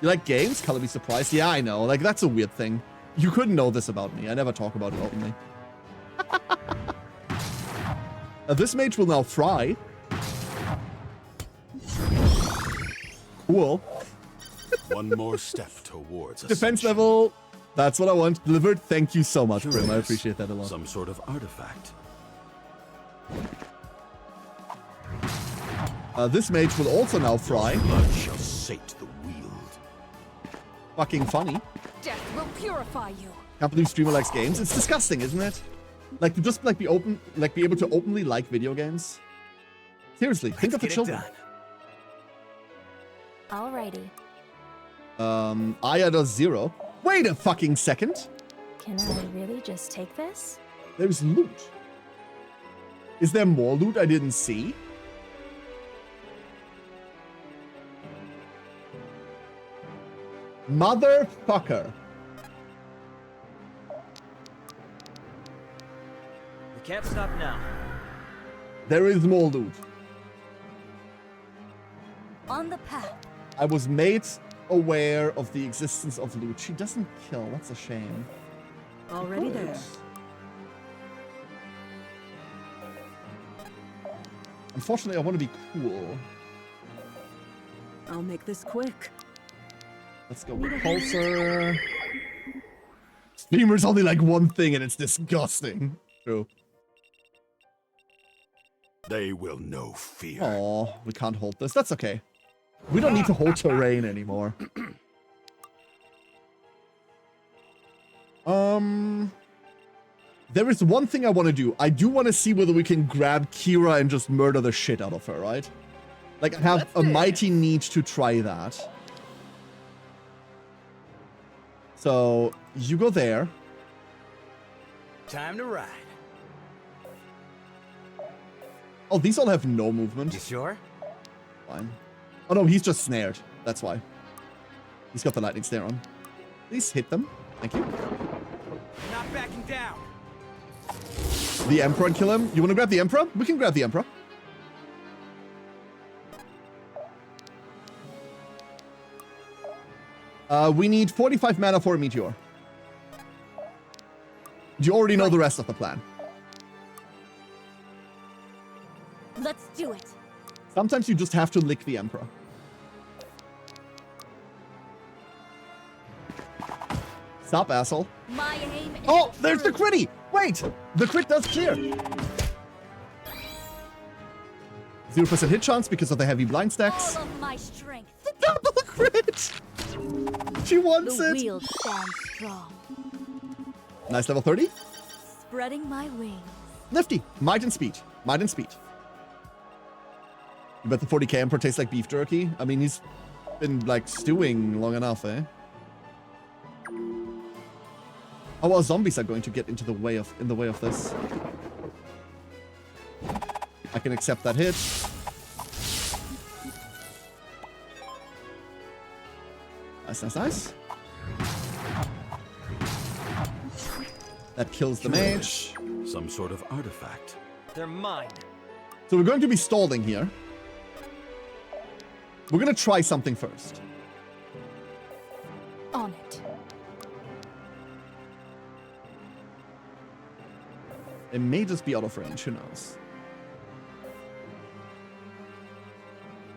You like games? Color be surprised. Yeah, I know. Like, that's a weird thing. You couldn't know this about me. I never talk about it openly. This mage will now fry. Cool. One more step towards Defense level. That's what I want. Delivered. Thank you so much, Grim. I appreciate that a lot. Some sort of artifact. This mage will also now fry. Blood shall sate the wield. Fucking funny. Death will purify you. Can't believe streamer likes games. It's disgusting, isn't it? Like to just like be able to openly like video games. Seriously, think of the children. Alrighty. Aya does 0. Wait a fucking second. Can I really just take this? There's loot. Is there more loot I didn't see? Motherfucker. We can't stop now. There is more loot. On the path. I was made aware of the existence of loot. She doesn't kill. That's a shame. Already there. Unfortunately, I want to be cool. I'll make this quick. Let's go repulsor. Streamer's only like one thing and it's disgusting. True. They will know fear. Aw, we can't hold this. That's okay. We don't need to hold terrain anymore. There is one thing I want to do. I do want to see whether we can grab Kira and just murder the shit out of her, right? Like, I have a mighty need to try that. So, you go there. Time to ride. Oh, these all have no movement. You sure? Fine. Oh no, he's just snared. That's why. He's got the lightning snare on. Please hit them. Thank you. Not backing down. The Emperor and kill him. You want to grab the Emperor? We can grab the Emperor. We need 45 mana for a meteor. You already know the rest of the plan. Let's do it. Sometimes you just have to lick the Emperor. Stop, asshole. My aim is Oh, there's the critty! Wait! The crit does clear. 0% hit chance because of the heavy blind stacks. all of my strength. Double crit! She wants The it. wield stands strong. Nice level 30. Spreading my wings. Nifty. Might and speed. Might and speed. You bet the 40k Emperor tastes like beef jerky? I mean, he's been, like, stewing long enough, eh? Oh, well, zombies are going to get in the way of this. I can accept that hit. Nice, nice, nice. That kills the mage. Some sort of artifact. They're mine. So we're going to be stalling here. We're going to try something first. On it. It may just be out of range. Who knows?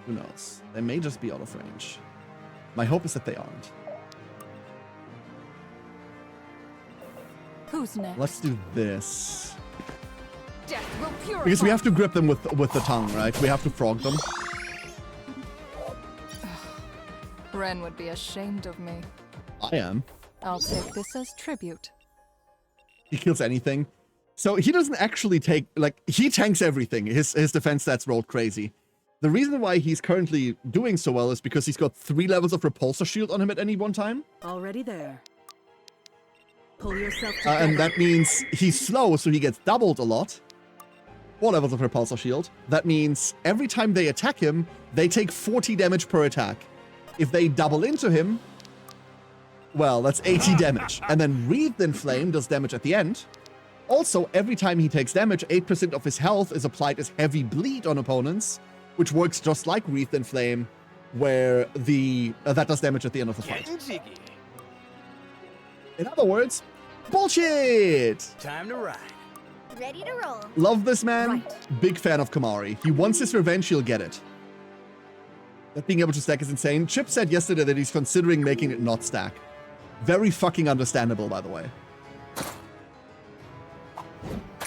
Who knows? They may just be out of range. My hope is that they aren't. Who's next? Let's do this. Death will purify. Because we have to grip them with the tongue, right? We have to frog them. Ren would be ashamed of me. I am. I'll take this as tribute. He kills anything. So he doesn't actually take, like, he tanks everything. His defense stats rolled crazy. The reason why he's currently doing so well is because he's got 3 levels of repulsor shield on him at any one time. Already there. Pull yourself together. And that means he's slow, so he gets doubled a lot. 4 levels of repulsor shield. That means every time they attack him, they take 40 damage per attack. If they double into him, well, that's 80 damage. And then Wreathed in Flame does damage at the end. Also, every time he takes damage, 8% of his health is applied as heavy bleed on opponents, which works just like Wreathed in Flame, where that does damage at the end of the fight. In other words, bullshit! Time to ride. Ready to roll. Love this man. Big fan of Kamari. He wants his revenge, he'll get it. That being able to stack is insane. Chip said yesterday that he's considering making it not stack. Very fucking understandable, by the way.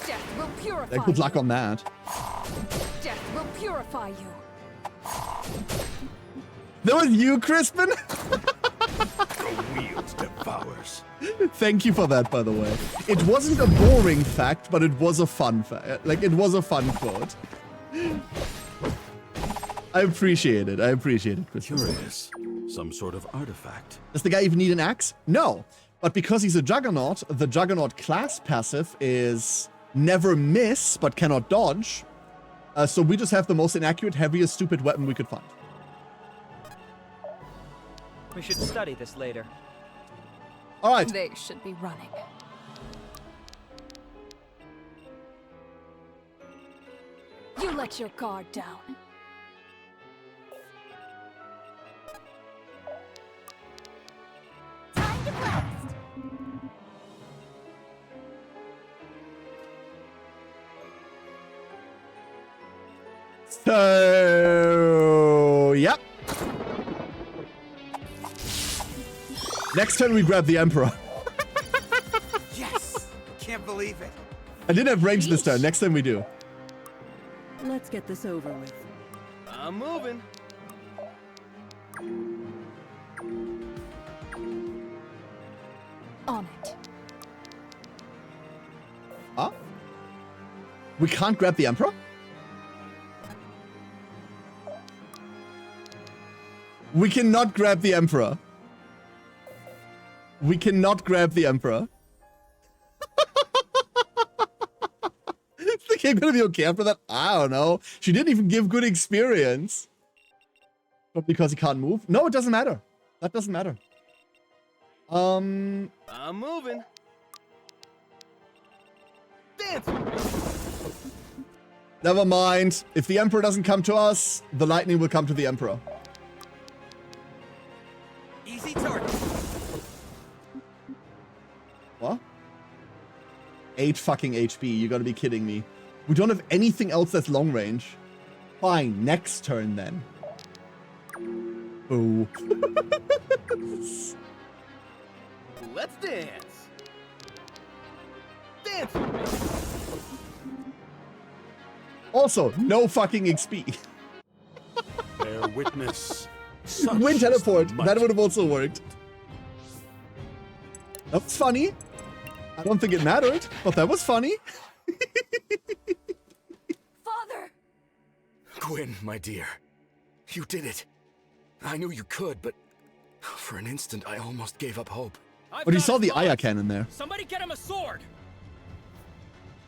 Death will purify Good luck on that. Death will purify you. That was you, Crispin? The wield devours. Thank you for that, by the way. It wasn't a boring fact, but it was a fun fact. Like, it was a fun quote. I appreciate it. I appreciate it, Crispin. Curious. Some sort of artifact. Does the guy even need an axe? No. But because he's a Juggernaut, the Juggernaut class passive is never miss, but cannot dodge. So we just have the most inaccurate, heaviest, stupid weapon we could find. We should study this later. All right. They should be running. You let your guard down. Time to blast. So, yep. Next turn we grab the Emperor. Yes! Can't believe it. I didn't have range this turn. Next time we do. Let's get this over with. I'm moving. On it. Huh? We can't grab the Emperor? We cannot grab the Emperor. We cannot grab the Emperor. Is the game gonna be okay after that? I don't know. She didn't even give good experience. But because he can't move? No, it doesn't matter. That doesn't matter. I'm moving. Dance. Never mind. If the Emperor doesn't come to us, the lightning will come to the Emperor. Easy target. What? 8 fucking HP. You gotta be kidding me. We don't have anything else that's long range. Fine. Next turn then. Boo. Let's dance. Dance. Also, no fucking XP. Bear witness. Wind teleport. That would have also worked. That was funny. I don't think it mattered, but that was funny. Father! Gwyn, my dear. You did it. I knew you could, but for an instant I almost gave up hope. But you saw the Aya cannon there. Somebody get him a sword!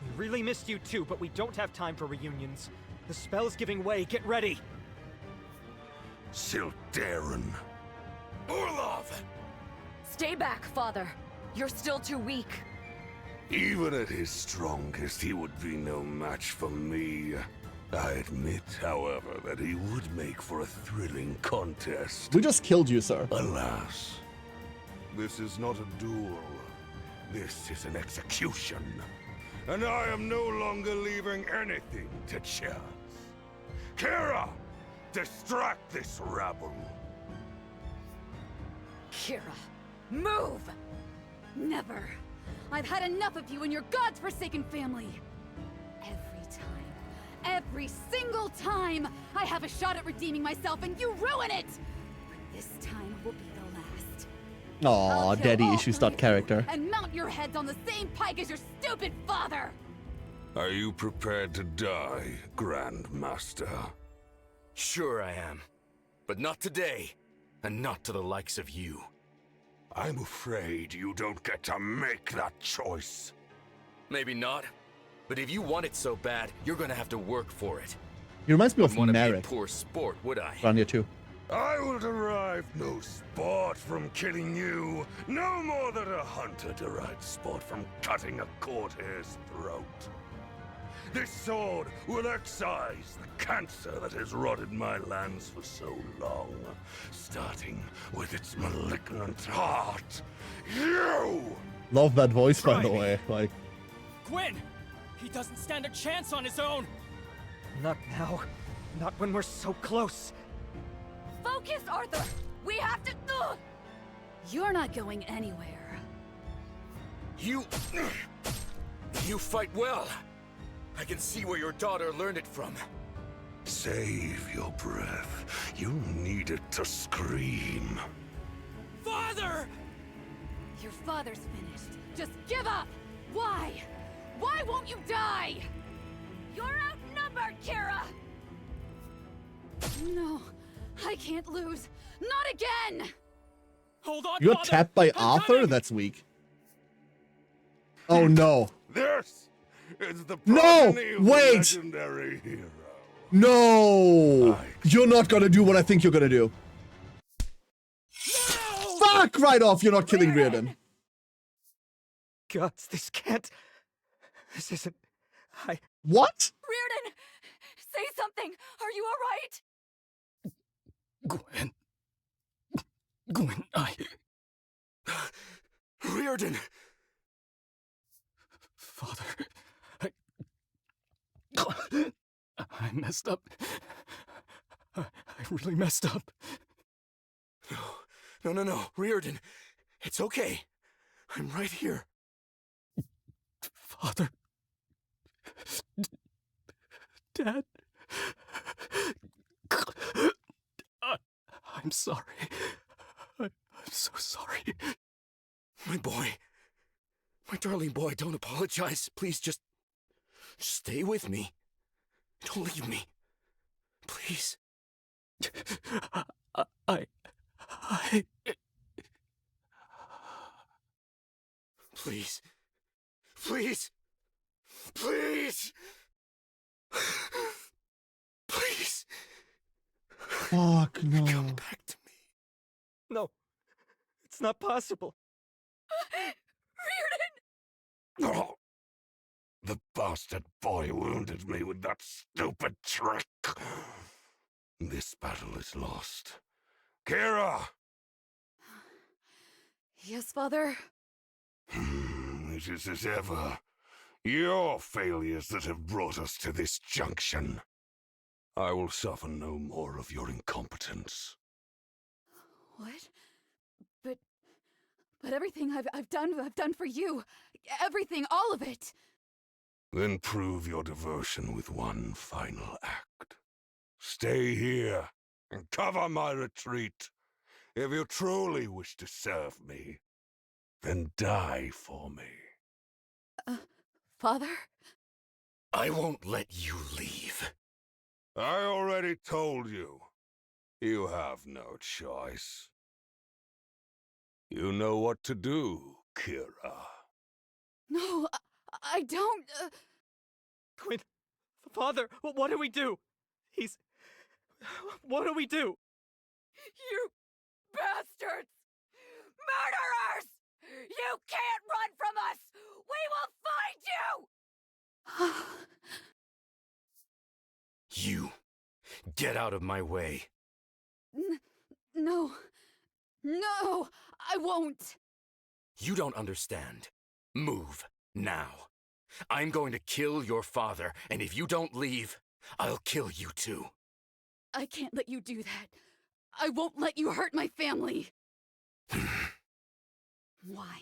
We really missed you too, but we don't have time for reunions. The spell's giving way. Get ready. Sildarin. Orlov! Stay back, Father. You're still too weak. Even at his strongest, he would be no match for me. I admit, however, that he would make for a thrilling contest. We just killed you, sir. Alas, this is not a duel. This is an execution. And I am no longer leaving anything to chance. Kira, distract this rabble. Kira, move! Never. I've had enough of you and your god's-forsaken family. Every single time, I have a shot at redeeming myself and you ruin it! But this time will be the last. Aw, daddy issues dot character. And mount your heads on the same pike as your stupid father! Are you prepared to die, Grand Master? Sure I am. But not today. And not to the likes of you. I'm afraid you don't get to make that choice. Maybe not. But if you want it so bad, you're gonna have to work for it. He reminds me of Wouldn't want to be a Merrick. poor sport, would I? Around here too. I will derive no sport from killing you, no more than a hunter derives sport from cutting a courtier's throat. This sword will excise the cancer that has rotted my lands for so long, starting with its malignant heart. You! Love that voice, by the way. Like, Gwyn! He doesn't stand a chance on his own! Not now. Not when we're so close. Focus, Arthur! We have to... Ugh! You're not going anywhere. You fight well. I can see where your daughter learned it from. Save your breath. You need it to scream. Father! Your father's finished. Just give up! Why? Why won't you die? You're outnumbered, Kira! No, I can't lose. Not again! Hold on, you got Father! tapped by I'm Arthur? coming! That's weak. Oh no. This is the No! progeny of the Wait! legendary hero. No! You're not gonna do what I think you're gonna do. No! Fuck right off, you're not killing Reardon. Gods, this can't... This isn't... What? Reardon! Say something! Are you alright? Gwyn, Reardon! Father, I messed up. I really messed up. No, Reardon. It's okay. I'm right here. Father. Dad. I'm sorry. I'm so sorry. My boy. My darling boy, don't apologize. Please just stay with me. Don't leave me. Please. Please. Please. Please. Please. Fuck no. Come back to me. No. It's not possible. Reardon! Oh, the bastard boy wounded me with that stupid trick. This battle is lost. Kira! Yes, Father? It is as ever. Your failures that have brought us to this junction. I will suffer no more of your incompetence. What? But everything I've done for you. Everything, all of it. Then prove your devotion with one final act. Stay here and cover my retreat. If you truly wish to serve me, then die for me. Father? I won't let you leave. I already told you. You have no choice. You know what to do, Kira. No, I don't... Gwyn, Father, what do we do? What do we do? You bastards! Murderers! You can't run from us! We will find you! You get out of my way. No, I won't. You don't understand. Move, now. I'm going to kill your father, and if you don't leave, I'll kill you too. I can't let you do that. I won't let you hurt my family. Why?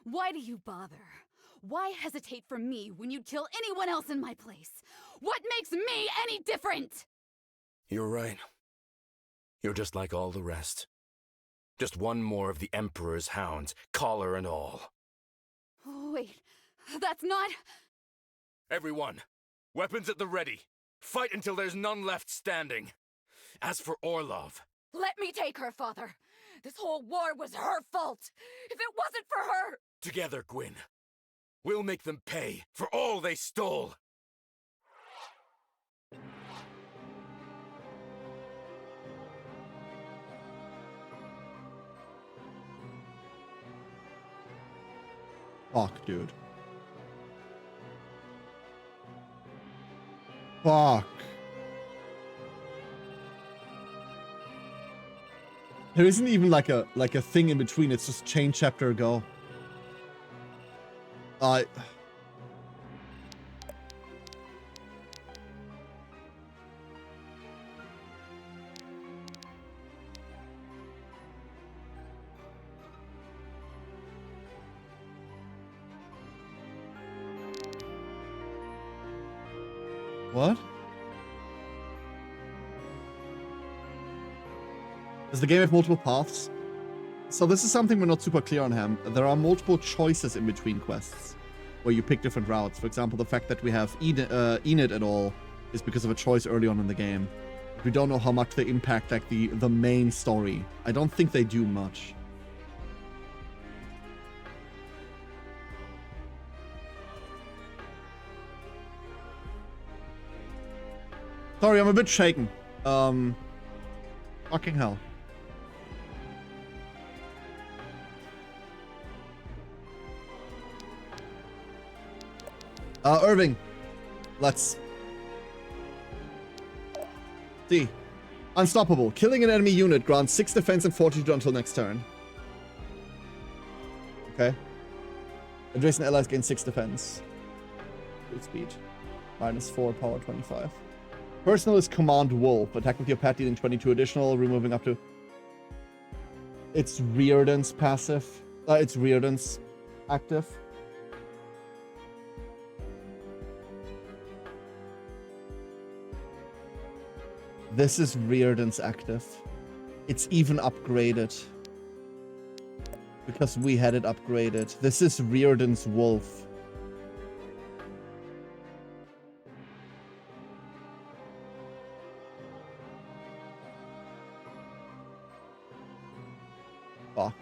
Why do you bother? Why hesitate for me when you'd kill anyone else in my place? What makes me any different? You're right. You're just like all the rest. Just one more of the Emperor's hounds, collar and all. Wait, that's not... Everyone, weapons at the ready. Fight until there's none left standing. As for Orlov... Let me take her, Father. This whole war was her fault. If it wasn't for her... Together, Gwyn. We'll make them pay for all they stole. Fuck, dude. Fuck. There isn't even like a thing in between. It's just change chapter, go. What? Does the game have multiple paths? So this is something we're not super clear on, Ham. There are multiple choices in between quests where you pick different routes. For example, the fact that we have Enid at all is because of a choice early on in the game. We don't know how much they impact like the main story. I don't think they do much. Sorry, I'm a bit shaken. Fucking hell. Irving, let's see. Unstoppable. Killing an enemy unit grants 6 defense and fortitude until next turn. Okay. Adjacent allies gain 6 defense. Good speed. -4, power 25. Personal is Command Wolf. Attack with your pet dealing 22 additional, removing up to... It's Reardon's passive. It's Reardon's active. This is Reardon's active. It's even upgraded. Because we had it upgraded. This is Reardon's Wolf. Fuck.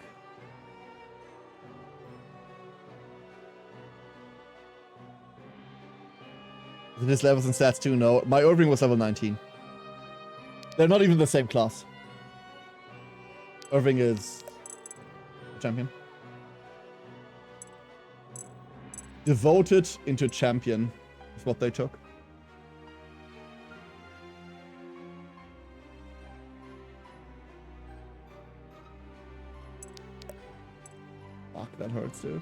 Is it his levels and stats too? No. My Irving was level 19. They're not even the same class. Irving is champion. Devoted into champion is what they took. Fuck, that hurts, dude.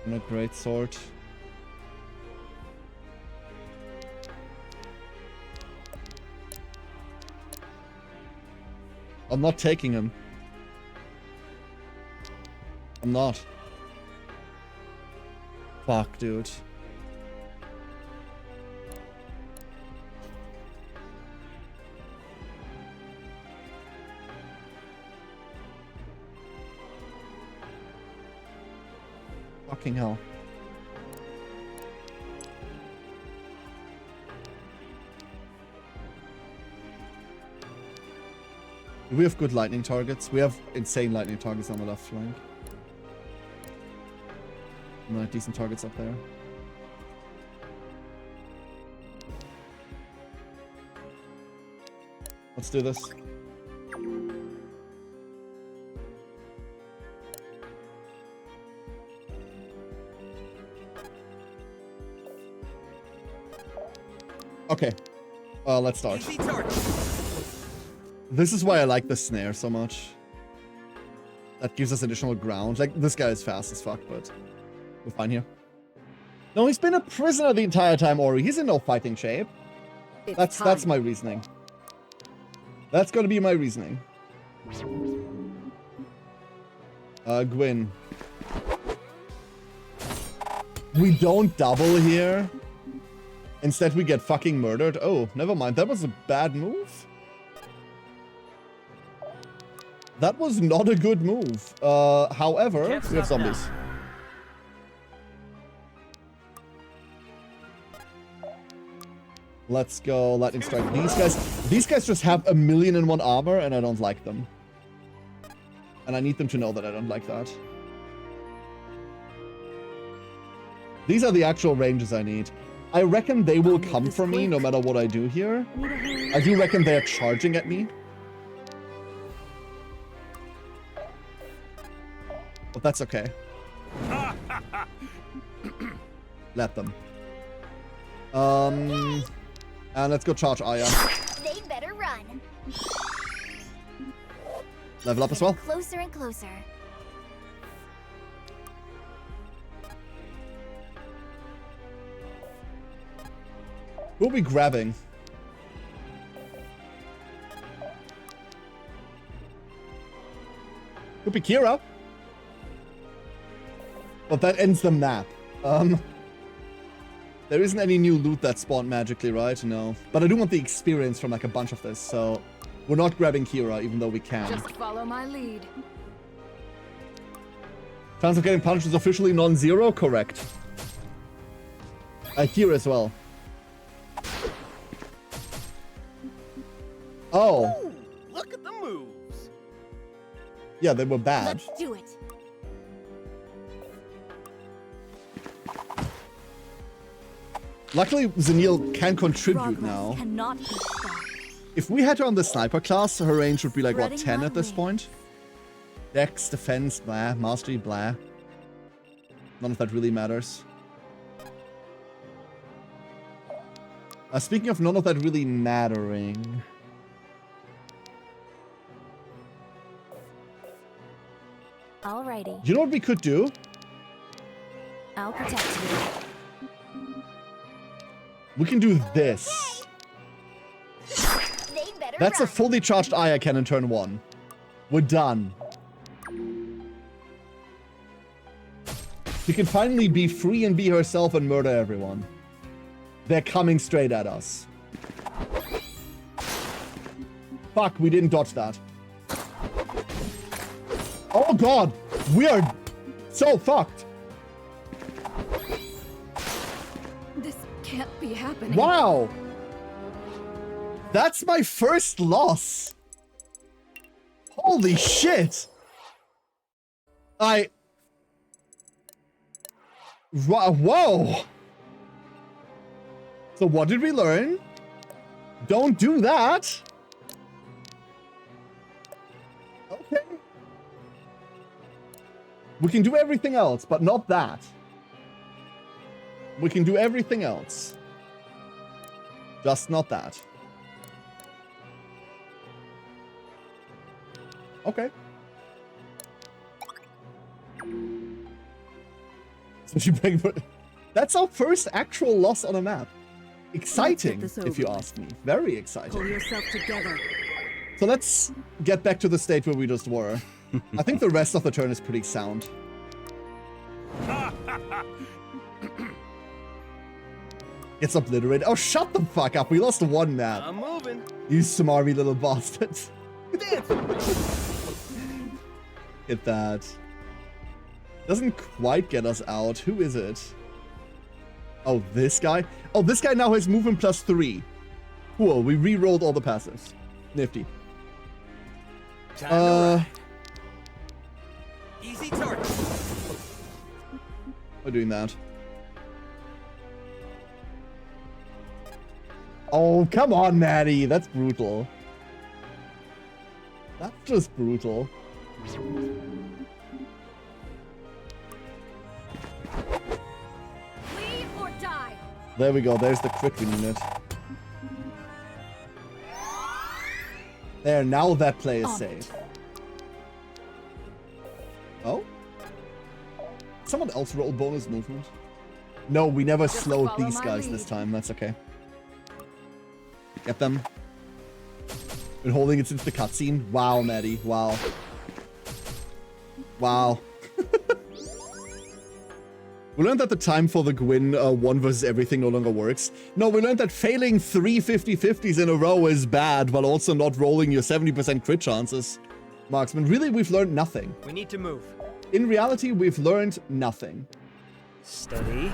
And a great sword. I'm not taking him. I'm not. Fuck, dude. Fucking hell. We have good lightning targets. We have insane lightning targets on the left flank. And decent targets up there. Let's do this. Okay, let's start. This is why I like the snare so much. That gives us additional ground. Like, this guy is fast as fuck, but we're fine here. No, he's been a prisoner the entire time, Ori. He's in no fighting shape. That's my reasoning. That's gonna be my reasoning. Gwyn. We don't double here. Instead, we get fucking murdered. Oh, never mind. That was a bad move. That was not a good move. However, we have zombies. Let's go lightning strike. These guys just have 1,000,001 armor, and I don't like them. And I need them to know that I don't like that. These are the actual ranges I need. I reckon they will come for me no matter what I do here. I do reckon they're charging at me. But that's okay. Let them. And let's go charge Aya. They better run. Level up as well. Closer and closer. Who are we grabbing? Could be Kira. But that ends the map. There isn't any new loot that spawned magically, right? No. But I do want the experience from like a bunch of this, so we're not grabbing Kira, even though we can. Just follow my lead. Chance of getting punished is officially non-zero? Correct. Kira as well. Oh. Ooh, look at the moves. Yeah, they were bad. Let's do it. Luckily, Zenil can contribute now. Cannot be stopped. If we had her on the sniper class, her range would be like, what, Spreading 10 my at this wings. point? Dex, defense, blah. Mastery, blah. None of that really matters. Speaking of none of that really mattering... Alrighty. You know what we could do? I'll protect you. We can do this. They better That's run. a fully charged Aya cannon turn 1. We're done. She can finally be free and be herself and murder everyone. They're coming straight at us. Fuck, we didn't dodge that. Oh god! We are so fucked! This can't be happening. Wow! That's my first loss! Holy shit! Whoa! So what did we learn? Don't do that! Okay. We can do everything else, but not that. We can do everything else. Just not that. Okay. So she begged for... That's our first actual loss on a map. Exciting, if you ask me. Very exciting. Pull yourself together. So let's get back to the state where we just were. I think the rest of the turn is pretty sound. It's obliterated. Oh, shut the fuck up. We lost one map. I'm moving. You smarmy little bastards. Hit that. Doesn't quite get us out. Who is it? Oh, this guy? Oh, this guy now has movement +3. Cool. We re-rolled all the passives. Nifty. Easy target. We're doing that. Oh, come on, Maddie. That's brutal. That's just brutal. Lead or die. There we go. There's the crit we needed. There, now that play is safe. Oh? Someone else rolled bonus movement? No, we never slowed these guys this time. That's okay. Get them. Been holding it since the cutscene. Wow, Maddie. Wow. Wow. We learned that the time for the Gwyn 1 versus everything no longer works. No, we learned that failing 3 50-50s in a row is bad, while also not rolling your 70% crit chances. Marksman, really, we've learned nothing. We need to move. In reality, we've learned nothing. Steady.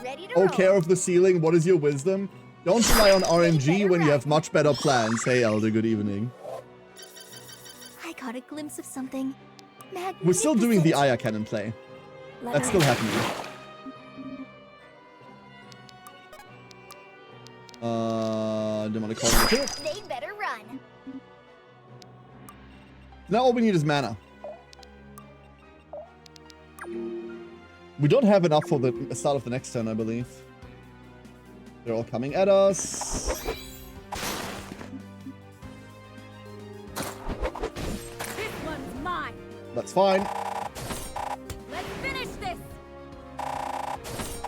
Ready to to Oh, roll. care of the ceiling, what is your wisdom? Don't rely on RNG when you have much better plans. Hey, Elder, good evening. I got a glimpse of something magnificent. We're still doing the Aya cannon play. Let That's her still have happening. Didn't want to call it. They better run. Now all we need is mana. We don't have enough for the start of the next turn, I believe. They're all coming at us. This one's mine. That's fine. Let's finish this.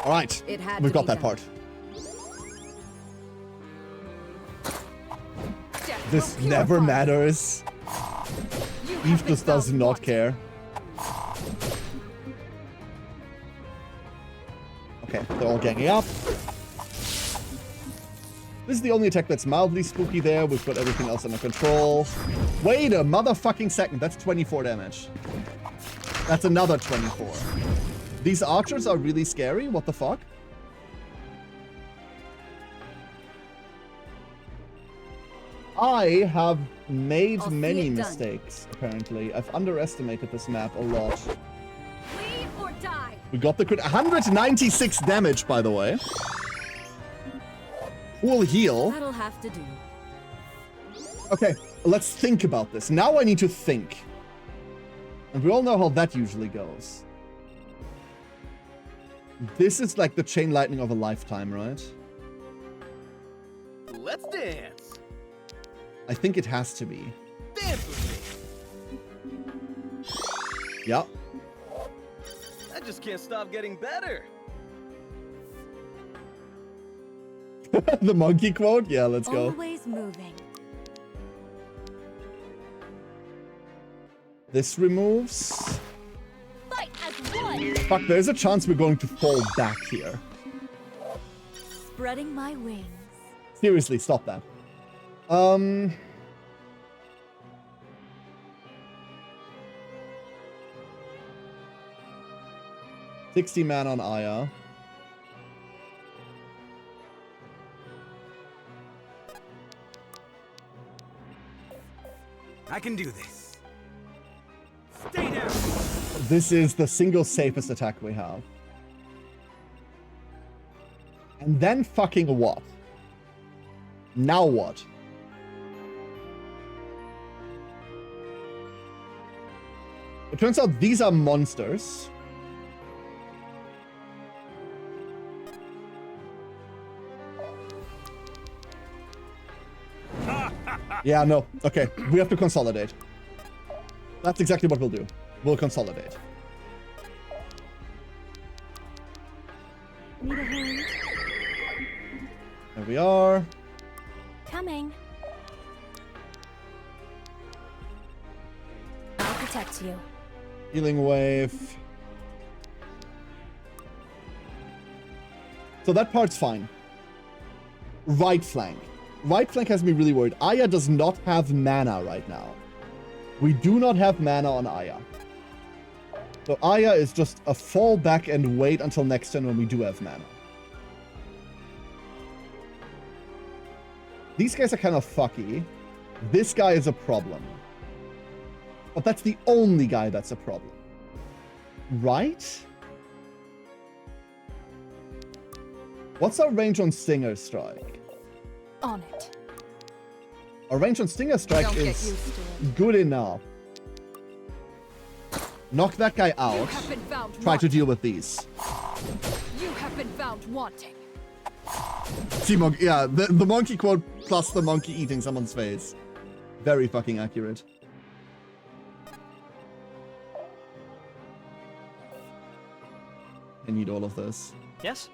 All right, It had we've to got be that done. part. Death This will never purify. matters. You Eve have been just does found not wanting. care. Okay, they're all ganging up. This is the only attack that's mildly spooky there. We've got everything else under control. Wait a motherfucking second. That's 24 damage. That's another 24. These archers are really scary. What the fuck? I have made I'll see many it done. mistakes, apparently. I've underestimated this map a lot. Flee or die. We got the crit. 196 damage, by the way. Full heal. That'll have to do. Okay, let's think about this. Now I need to think. And we all know how that usually goes. This is like the chain lightning of a lifetime, right? Let's dance. I think it has to be. Dance with me. Yeah. I just can't stop getting better. The monkey quote? Yeah, let's go. Always moving. This removes. Fight as one. Fuck, there's a chance we're going to fall back here. Spreading my wings. Seriously, stop that. 60 man on Aya. I can do this. Stay down. This is the single safest attack we have. And then fucking what? Now what? It turns out these are monsters. Yeah, no. Okay, we have to consolidate. That's exactly what we'll do. We'll consolidate. Need a hand? There we are. Coming. I'll protect you. Healing wave. So that part's fine. Right flank. Right flank has me really worried. Aya does not have mana right now. We do not have mana on Aya. So Aya is just a fall back and wait until next turn when we do have mana. These guys are kind of fucky. This guy is a problem. But that's the only guy that's a problem. Right? What's our range on Stinger Strike? On it. Our range on Stinger Strike Don't get is used to it. good enough. Knock that guy out. You have been found Try to deal with these. You have been found wanting. See, yeah, the monkey quote plus the monkey eating someone's face. Very fucking accurate. I need all of this. Yes?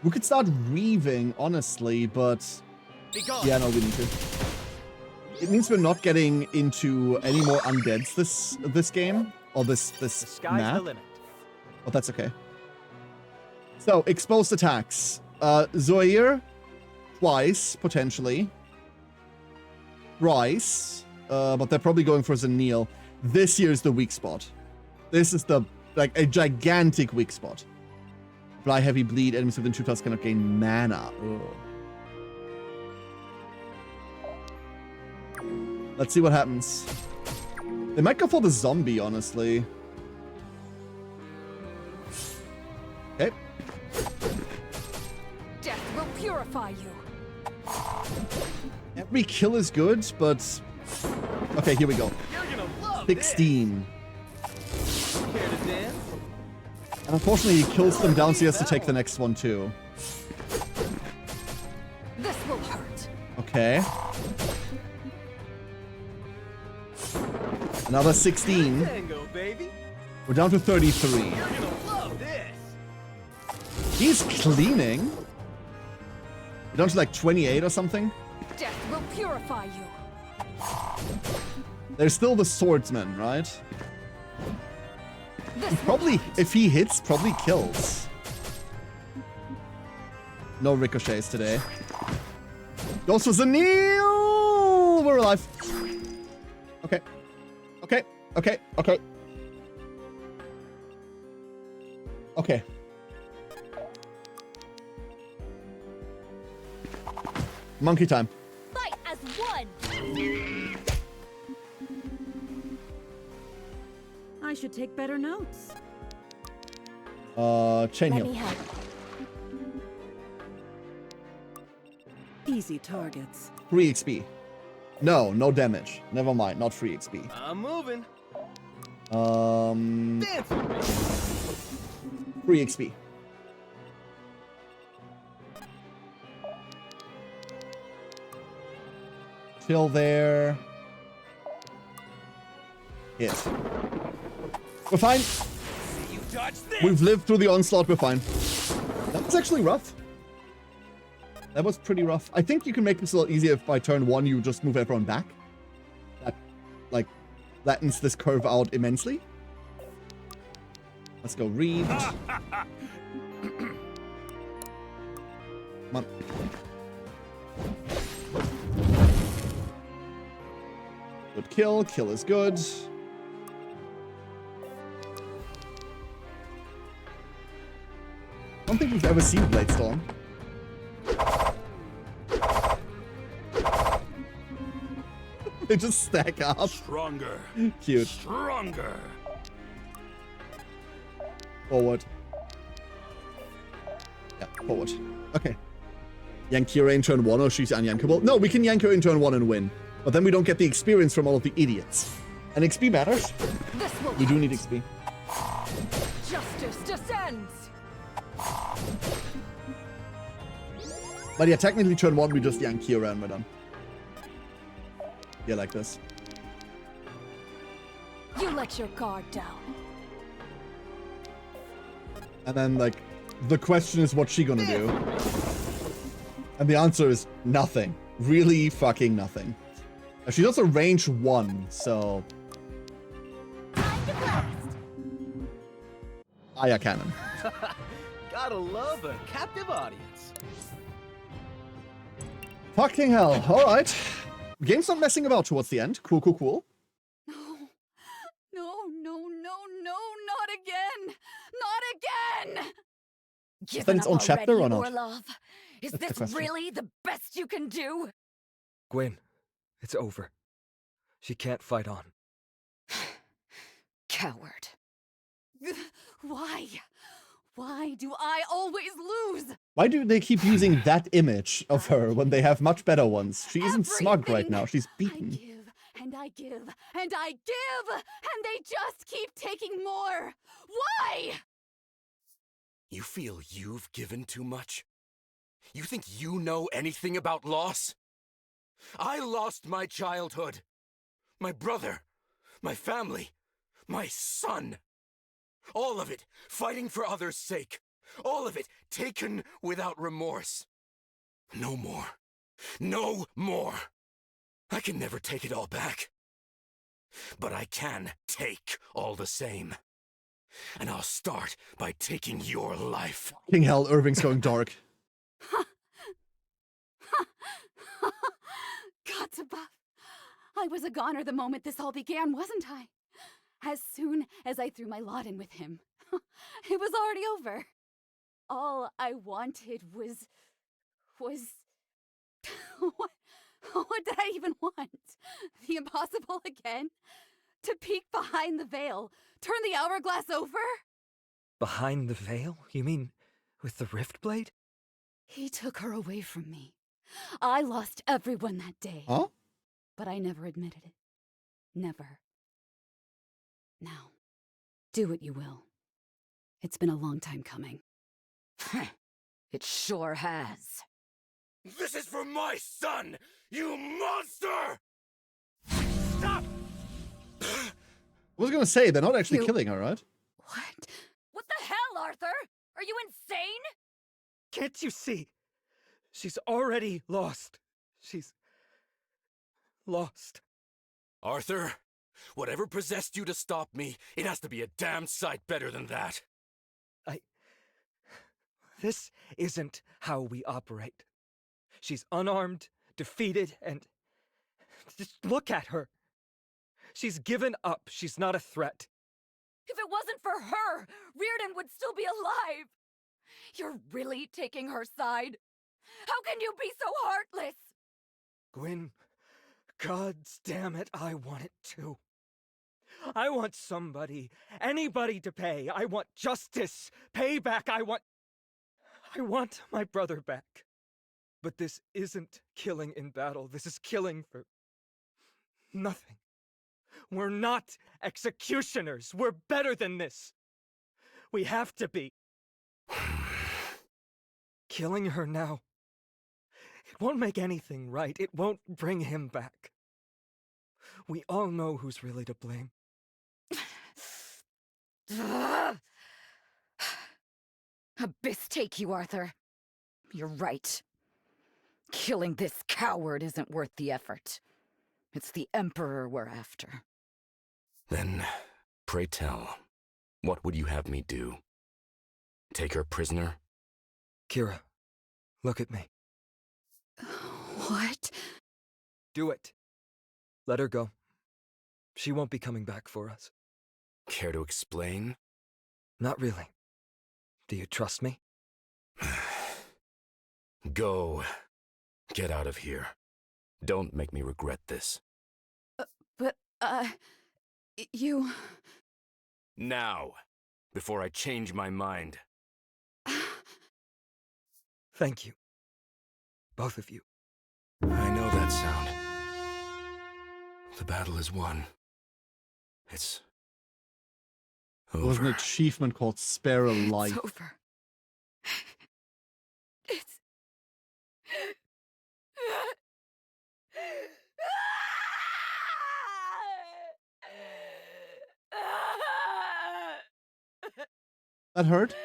We could start reaving, honestly, but yeah, no, we need to. It means we're not getting into any more undeads this game or this Sky's map. the limit. Oh, that's okay. So exposed attacks. Zoir, twice potentially. Thrice, but they're probably going for Zanil. This here is the weak spot. This is the like a gigantic weak spot. Apply heavy bleed. Enemies within 2 plus cannot gain mana. Ugh. Let's see what happens. They might go for the zombie, honestly. Okay. Death will purify you. Every kill is good, but... Okay, here we go. 16. Care to dance? And unfortunately, he kills them down, so he has to take the next one, too. This will hurt. Okay. Another 16. Tango, baby. We're down to 33. You're gonna love this. He's cleaning. We're down to like 28 or something. Death will purify you. There's still the swordsman, right? He probably, if he hits, probably kills. No ricochets today. Ghost was a kneel! We're alive. Okay. Okay. Okay. Okay. Okay. Monkey time. Fight as one! I should take better notes. Chain Let heal. me help. Easy targets. 3 XP. No, no damage. Never mind, not 3 XP. I'm moving. 3 XP. Chill there. Hit. We're fine. You dodge this. We've lived through the onslaught, we're fine. That was actually rough. That was pretty rough. I think you can make this a lot easier if by turn 1 you just move everyone back. That, like, flattens this curve out immensely. Let's go read. Come on. Good kill. Kill is good. I don't think we've ever seen Bladestorm. They just stack up. Stronger. Cute. Stronger. Forward. Yeah, forward. Okay. Yank Kira in turn 1 or she's unyankable? No, we can yank her in turn 1 and win. But then we don't get the experience from all of the idiots. And XP matters. We do need XP. Justice descends. But yeah, technically turn 1 we just yank Kira and we're done. Yeah, like this. You let your guard down. And then, like, the question is what's she gonna do? And the answer is nothing. Really fucking nothing. She's also range 1, so... Aya cannon. Gotta love a captive audience. Fucking hell. Alright. Game's not messing about towards the end. Cool, cool, cool. No, not again! Not again! Is that its own chapter or not? Orlov? Is That's the this question. really the best you can do? Gwen, it's over. She can't fight on. Coward. Why? Why do I always lose? Why do they keep using that image of her when they have much better ones? She isn't smug right now. She's beaten. And I give, and I give, and they just keep taking more. Why? You feel you've given too much? You think you know anything about loss? I lost my childhood, my brother, my family, my son. All of it fighting for others' sake. All of it taken without remorse. No more. No more. I can never take it all back. But I can take all the same. And I'll start by taking your life. King hell, Irving's going dark. Gods above. I was a goner the moment this all began, wasn't I? As soon as I threw my lot in with him, it was already over. All I wanted was... what did I even want? The impossible again? To peek behind the veil? Turn the hourglass over? Behind the veil? You mean with the rift blade? He took her away from me. I lost everyone that day. Huh? But I never admitted it. Never. Now, do what you will. It's been a long time coming. It sure has. This is for my son, you monster! Stop! I was gonna say, they're not actually killing her, right? What? What the hell, Arthur? Are you insane? Can't you see? She's already lost. She's... lost. Arthur, whatever possessed you to stop me, it has to be a damn sight better than that. This isn't how we operate. She's unarmed, defeated, and... just look at her. She's given up. She's not a threat. If it wasn't for her, Reardon would still be alive. You're really taking her side? How can you be so heartless? Gwyn, God damn it, I want it too. I want somebody, anybody to pay. I want justice, payback. I want my brother back. But this isn't killing in battle. This is killing for nothing. We're not executioners. We're better than this. We have to be. Killing her now, it won't make anything right. It won't bring him back. We all know who's really to blame. Abyss take you, Arthur. You're right. Killing this coward isn't worth the effort. It's the Emperor we're after. Then, pray tell, what would you have me do? Take her prisoner? Kira, look at me. What? Do it. Let her go. She won't be coming back for us. Care to explain? Not really. Do you trust me? Go. Get out of here. Don't make me regret this. But, you... Now, before I change my mind. Thank you. Both of you. I know that sound. The battle is won. It's over. There was an achievement called Spare a Life. It's over. It's... That hurt?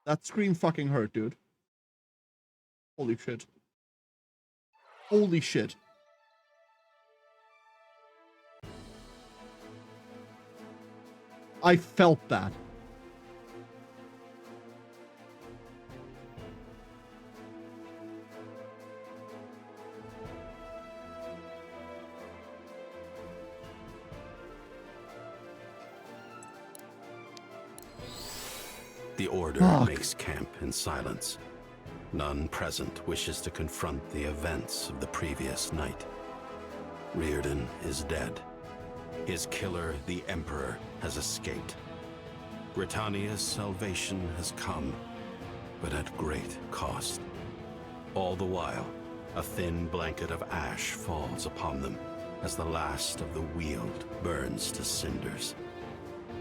That scream fucking hurt, dude. Holy shit. Holy shit. I felt that. The Order makes camp in silence. None present wishes to confront the events of the previous night. Reardon is dead. His killer, the Emperor, has escaped. Britannia's salvation has come, but at great cost. All the while, a thin blanket of ash falls upon them as the last of the Weald burns to cinders.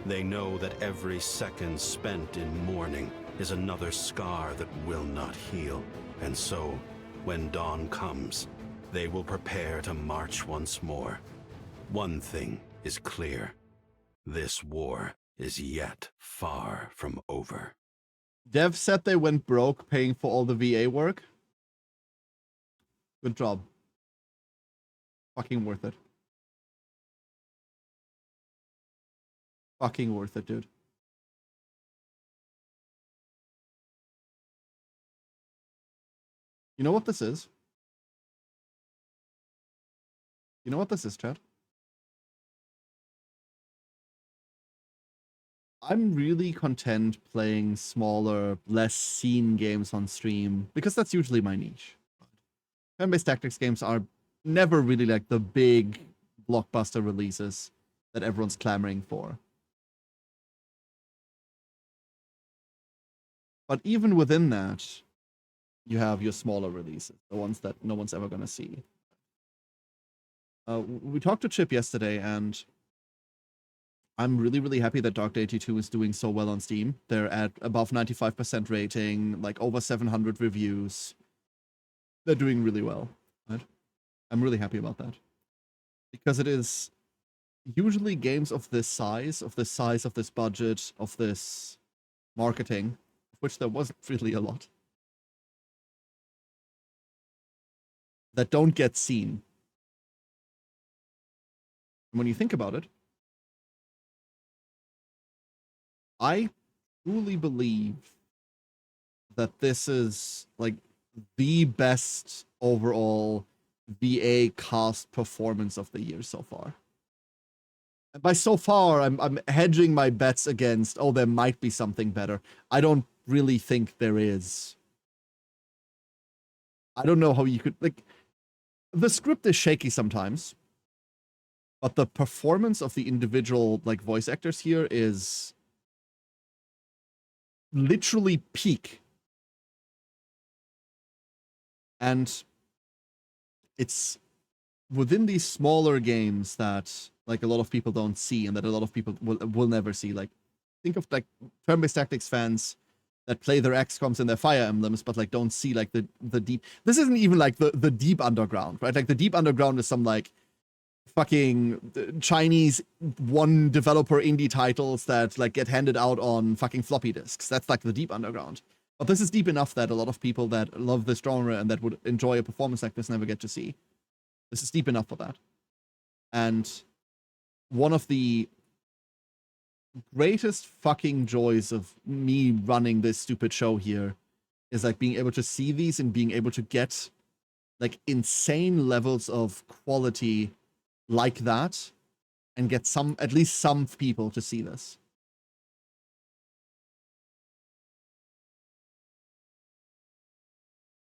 They know that every second spent in mourning is another scar that will not heal, and so, when dawn comes, they will prepare to march once more. One thing is clear. This war is yet far from over. Dev said they went broke paying for all the VA work. Good job. Fucking worth it. Fucking worth it, dude. You know what this is? You know what this is, Chad? I'm really content playing smaller, less seen games on stream because that's usually my niche. Turn-based tactics games are never really like the big blockbuster releases that everyone's clamoring for. But even within that, you have your smaller releases, the ones that no one's ever going to see. We talked to Chip yesterday, and I'm really, really happy that Dark Deity 2 is doing so well on Steam. They're at above 95% rating, like over 700 reviews. They're doing really well. Right? I'm really happy about that. Because it is usually games of this size, of this budget, of this marketing, of which there wasn't really a lot, that don't get seen. And when you think about it, I truly believe that this is like the best overall VA cast performance of the year so far. And by so far, I'm hedging my bets against, oh, there might be something better. I don't really think there is. I don't know how you could, like, the script is shaky sometimes, but the performance of the individual, like, voice actors here is literally peak. And it's within these smaller games that, like, a lot of people don't see and that a lot of people will never see. Like, think of, like, turn-based tactics fans that play their XCOMs and their Fire Emblems, but, like, don't see, like, the deep... This isn't even, like, the deep underground, right? Like, the deep underground is some, like, fucking Chinese one-developer indie titles that, like, get handed out on fucking floppy disks. That's, like, the deep underground. But this is deep enough that a lot of people that love this genre and that would enjoy a performance like this never get to see. This is deep enough for that. And one of the greatest fucking joys of me running this stupid show here is, like, being able to see these and being able to get, like, insane levels of quality like that and get at least some people to see this.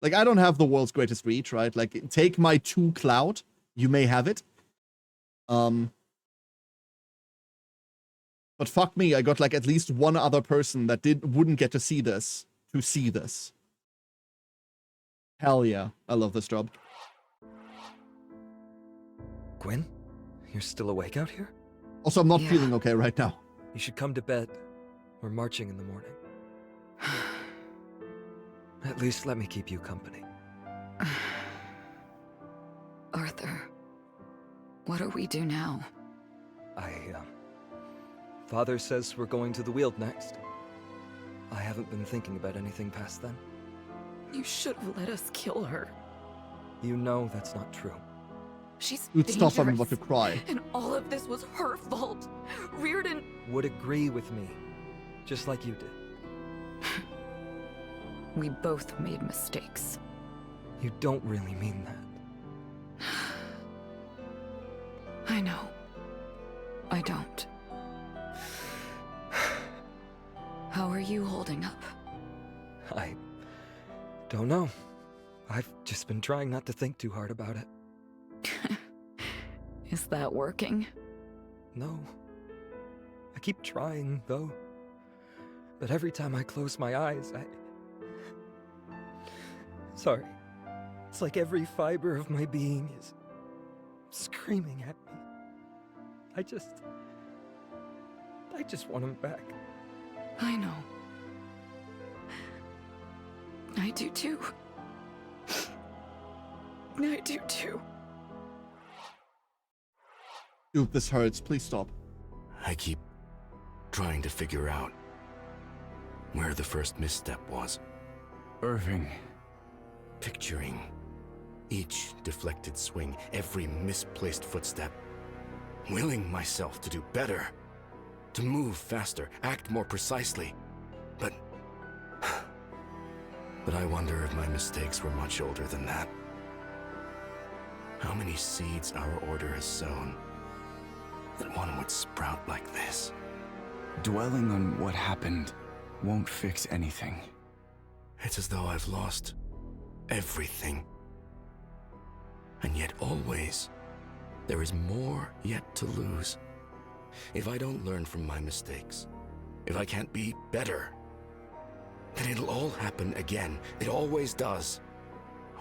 Like, I don't have the world's greatest reach, right? Like, take my 2 clout, you may have it. But fuck me, I got, like, at least one other person that wouldn't get to see this to see this. Hell yeah, I love this job. Gwen, you're still awake out here? Also, I'm not feeling okay right now. You should come to bed. We're marching in the morning. At least let me keep you company. Arthur, what do we do now? Father says we're going to the Weald next. I haven't been thinking about anything past then. You should have let us kill her. You know that's not true. She's Dude, stop, I'm dangerous, about to cry. and all of this was her fault. Reardon would agree with me, just like you did. We both made mistakes. You don't really mean that. I know. I don't. How are you holding up? I don't know. I've just been trying not to think too hard about it. Is that working? No. I keep trying, though. But every time I close my eyes, Sorry. It's like every fiber of my being is screaming at me. I just want him back. I know. I do too. I do too. Dude, this hurts. Please stop. I keep trying to figure out where the first misstep was. Irving. Picturing each deflected swing, every misplaced footstep. Willing myself to do better. To move faster, act more precisely. But I wonder if my mistakes were much older than that. How many seeds our order has sown that one would sprout like this? Dwelling on what happened won't fix anything. It's as though I've lost everything. And yet always, there is more yet to lose. If I don't learn from my mistakes, if I can't be better, then it'll all happen again. It always does.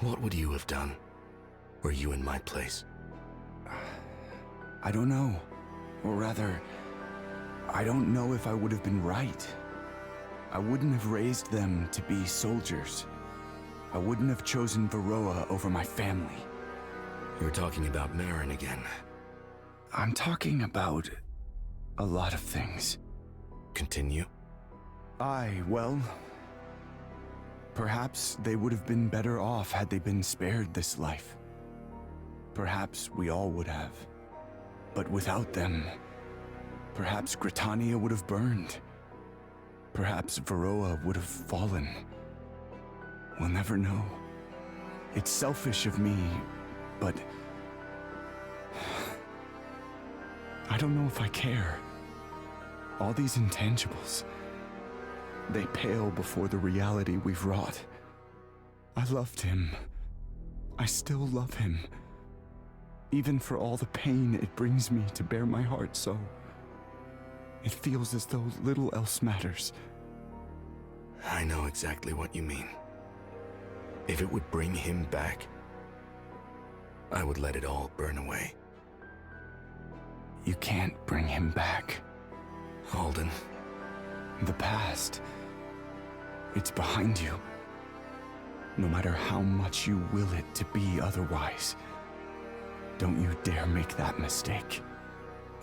What would you have done? Were you in my place? I don't know. Or rather, I don't know if I would have been right. I wouldn't have raised them to be soldiers. I wouldn't have chosen Varroa over my family. You're talking about Marin again. I'm talking about a lot of things. Continue. Well, perhaps they would have been better off had they been spared this life. Perhaps we all would have. But without them, perhaps Gritania would have burned. Perhaps Varroa would have fallen. We'll never know. It's selfish of me, but I don't know if I care. All these intangibles, they pale before the reality we've wrought. I loved him. I still love him. Even for all the pain it brings me to bare my heart so. It feels as though little else matters. I know exactly what you mean. If it would bring him back, I would let it all burn away. You can't bring him back. Alden. The past, it's behind you. No matter how much you will it to be otherwise. Don't you dare make that mistake.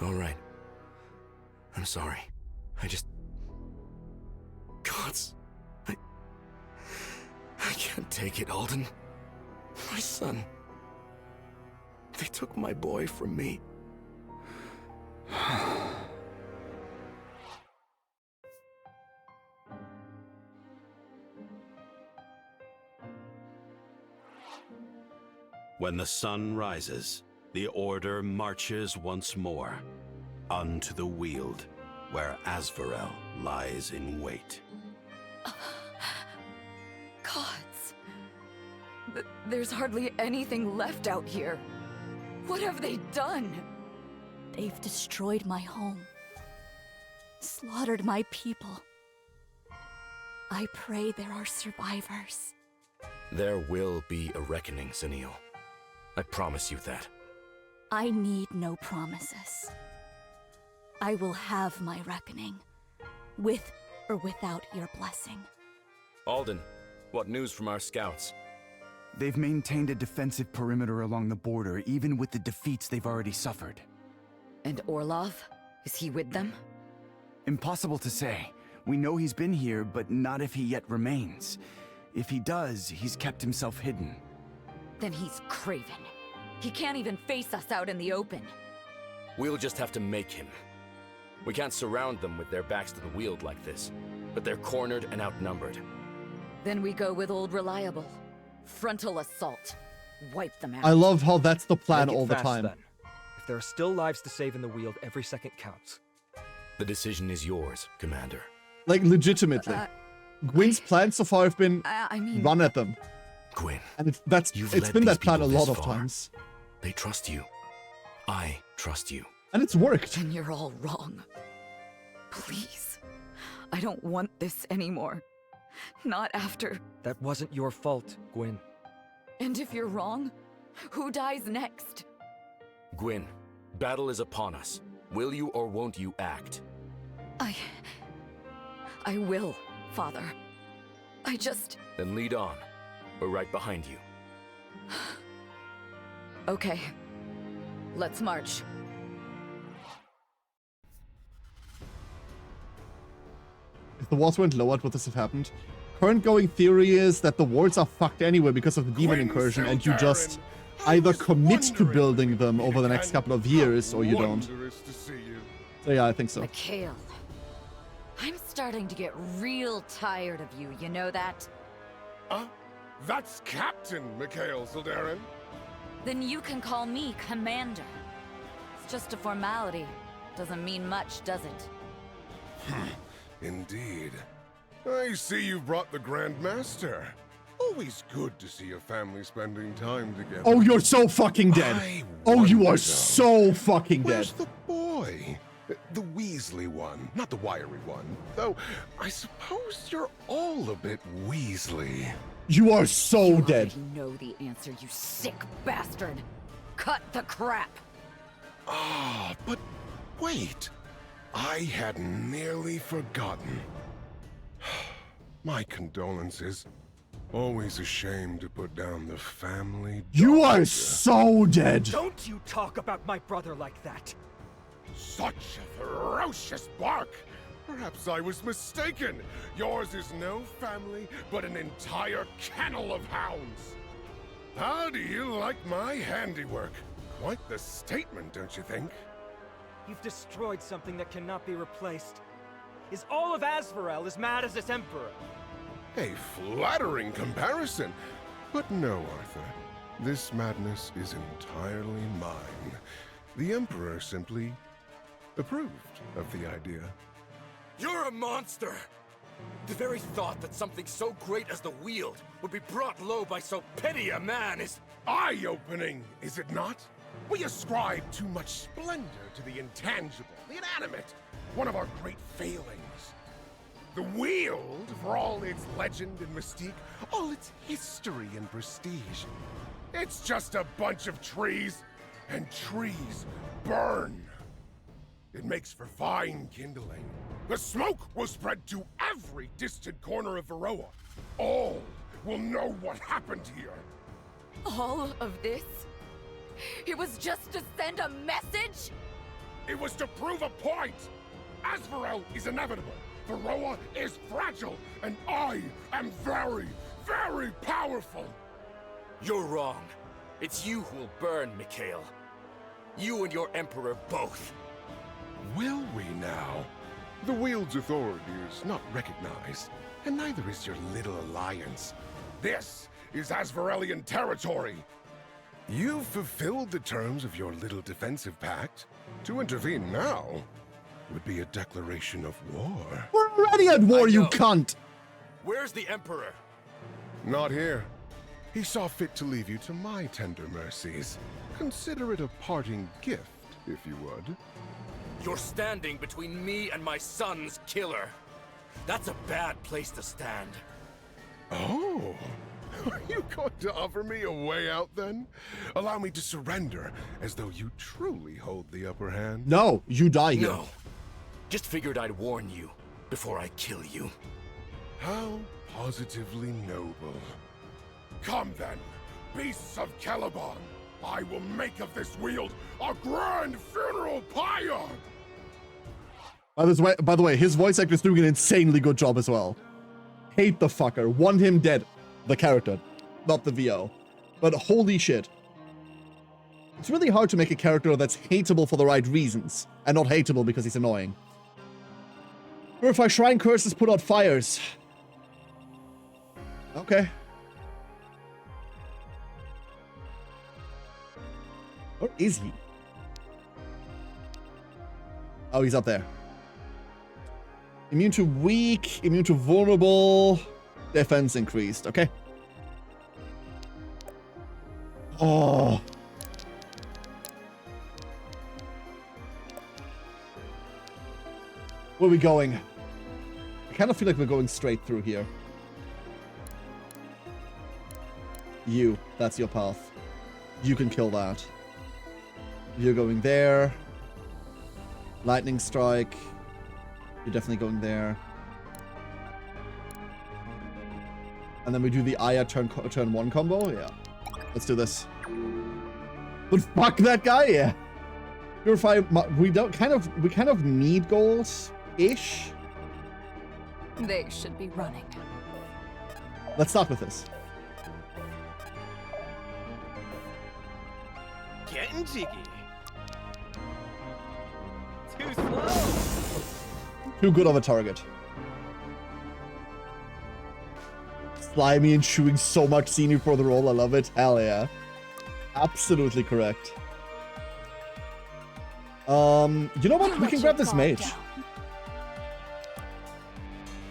All right. I'm sorry. I just... Gods... I can't take it, Alden. My son. They took my boy from me. When the sun rises, the Order marches once more, unto the Weald, where Asvarel lies in wait. Gods. There's hardly anything left out here. What have they done? They've destroyed my home. Slaughtered my people. I pray there are survivors. There will be a reckoning, Zenil. I promise you that. I need no promises. I will have my reckoning, with or without your blessing. Alden, what news from our scouts? They've maintained a defensive perimeter along the border, even with the defeats they've already suffered. And Orlov? Is he with them? Impossible to say. We know he's been here, but not if he yet remains. If he does, he's kept himself hidden. Then he's craven. He can't even face us out in the open. We'll just have to make him. We can't surround them with their backs to the Weald like this, but they're cornered and outnumbered. Then we go with Old Reliable. Frontal assault. Wipe them out. I love how that's the plan Make it all the fast, time. Then. If there are still lives to save in the Weald, every second counts. The decision is yours, Commander. Like, legitimately. Gwyn's plans so far have been I mean... run at them. Gwyn, and it's been that plan a lot of times. They trust you. I trust you. And it's worked. Then you're all wrong. Please. I don't want this anymore. Not after... That wasn't your fault, Gwyn. And if you're wrong, who dies next? Gwyn, battle is upon us. Will you or won't you act? I will, Father. I just... Then lead on. We're right behind you. Okay. Let's march. If the walls weren't lowered, would this have happened? Current going theory is that the walls are fucked anyway because of the demon incursion, and you just either commit to building them over the next couple of years, or you don't. So yeah, I think so. Mikhail. I'm starting to get real tired of you, you know that? That's Captain Mikhail Zildarin. Then you can call me Commander. It's just a formality. Doesn't mean much, does it? Indeed. I see you've brought the Grand Master. Always good to see a family spending time together. Oh, you're so fucking dead. Oh, you are so fucking dead. Where's the boy? The Weasley one, not the wiry one. Though, I suppose you're all a bit Weasley. You are so dead. You know the answer, you sick bastard. Cut the crap. Ah, but wait. I had nearly forgotten. My condolences. Always a shame to put down the family. You are so dead. Don't you talk about my brother like that. Such a ferocious bark! Perhaps I was mistaken. Yours is no family, but an entire kennel of hounds. How do you like my handiwork? Quite the statement, don't you think? You've destroyed something that cannot be replaced. Is all of Asvarel as mad as its emperor? A flattering comparison. But no, Arthur. This madness is entirely mine. The Emperor simply approved of the idea. You're a monster! The very thought that something so great as the Wield would be brought low by so petty a man is... eye-opening, is it not? We ascribe too much splendor to the intangible, the inanimate, one of our great failings. The Wield, for all its legend and mystique, all its history and prestige, it's just a bunch of trees, and trees burn. It makes for fine kindling. The smoke will spread to every distant corner of Varroa. All will know what happened here. All of this? It was just to send a message? It was to prove a point! Asvarel is inevitable. Varroa is fragile, and I am very, very powerful. You're wrong. It's you who'll burn, Mikhail. You and your Emperor both. Will we now? The Wield's authority is not recognized, and neither is your little alliance. This is Asvarelian territory. You've fulfilled the terms of your little defensive pact. To intervene now would be a declaration of war. We're already at war, you cunt! Where's the Emperor? Not here. He saw fit to leave you to my tender mercies. Consider it a parting gift, if you would. You're standing between me and my son's killer. That's a bad place to stand. Oh, are you going to offer me a way out then? Allow me to surrender, as though you truly hold the upper hand. No, you die here. No. Just figured I'd warn you before I kill you. How positively noble. Come then, beasts of Caliban. I will make of this Wield a grand funeral pyre! By the way, his voice actor is doing an insanely good job as well. Hate the fucker. Want him dead. The character, not the VO. But holy shit. It's really hard to make a character that's hateable for the right reasons, and not hateable because he's annoying. Purify shrine curses, put out fires. Okay. Where is he? Oh, he's up there. Immune to weak, immune to vulnerable, defense increased. Okay. Oh. Where are we going? I kind of feel like we're going straight through here. You, that's your path. You can kill that. You're going there. Lightning strike. You're definitely going there. And then we do the Aya turn 1 combo. Yeah. Let's do this. But fuck that guy, yeah. Purify. We kind of need goals-ish. They should be running. Let's start with this. Getting jiggy. Too slow. Too good of a target. Slimy and chewing so much scenery for the role. I love it. Hell yeah. Absolutely correct. You know what? We can grab this mage.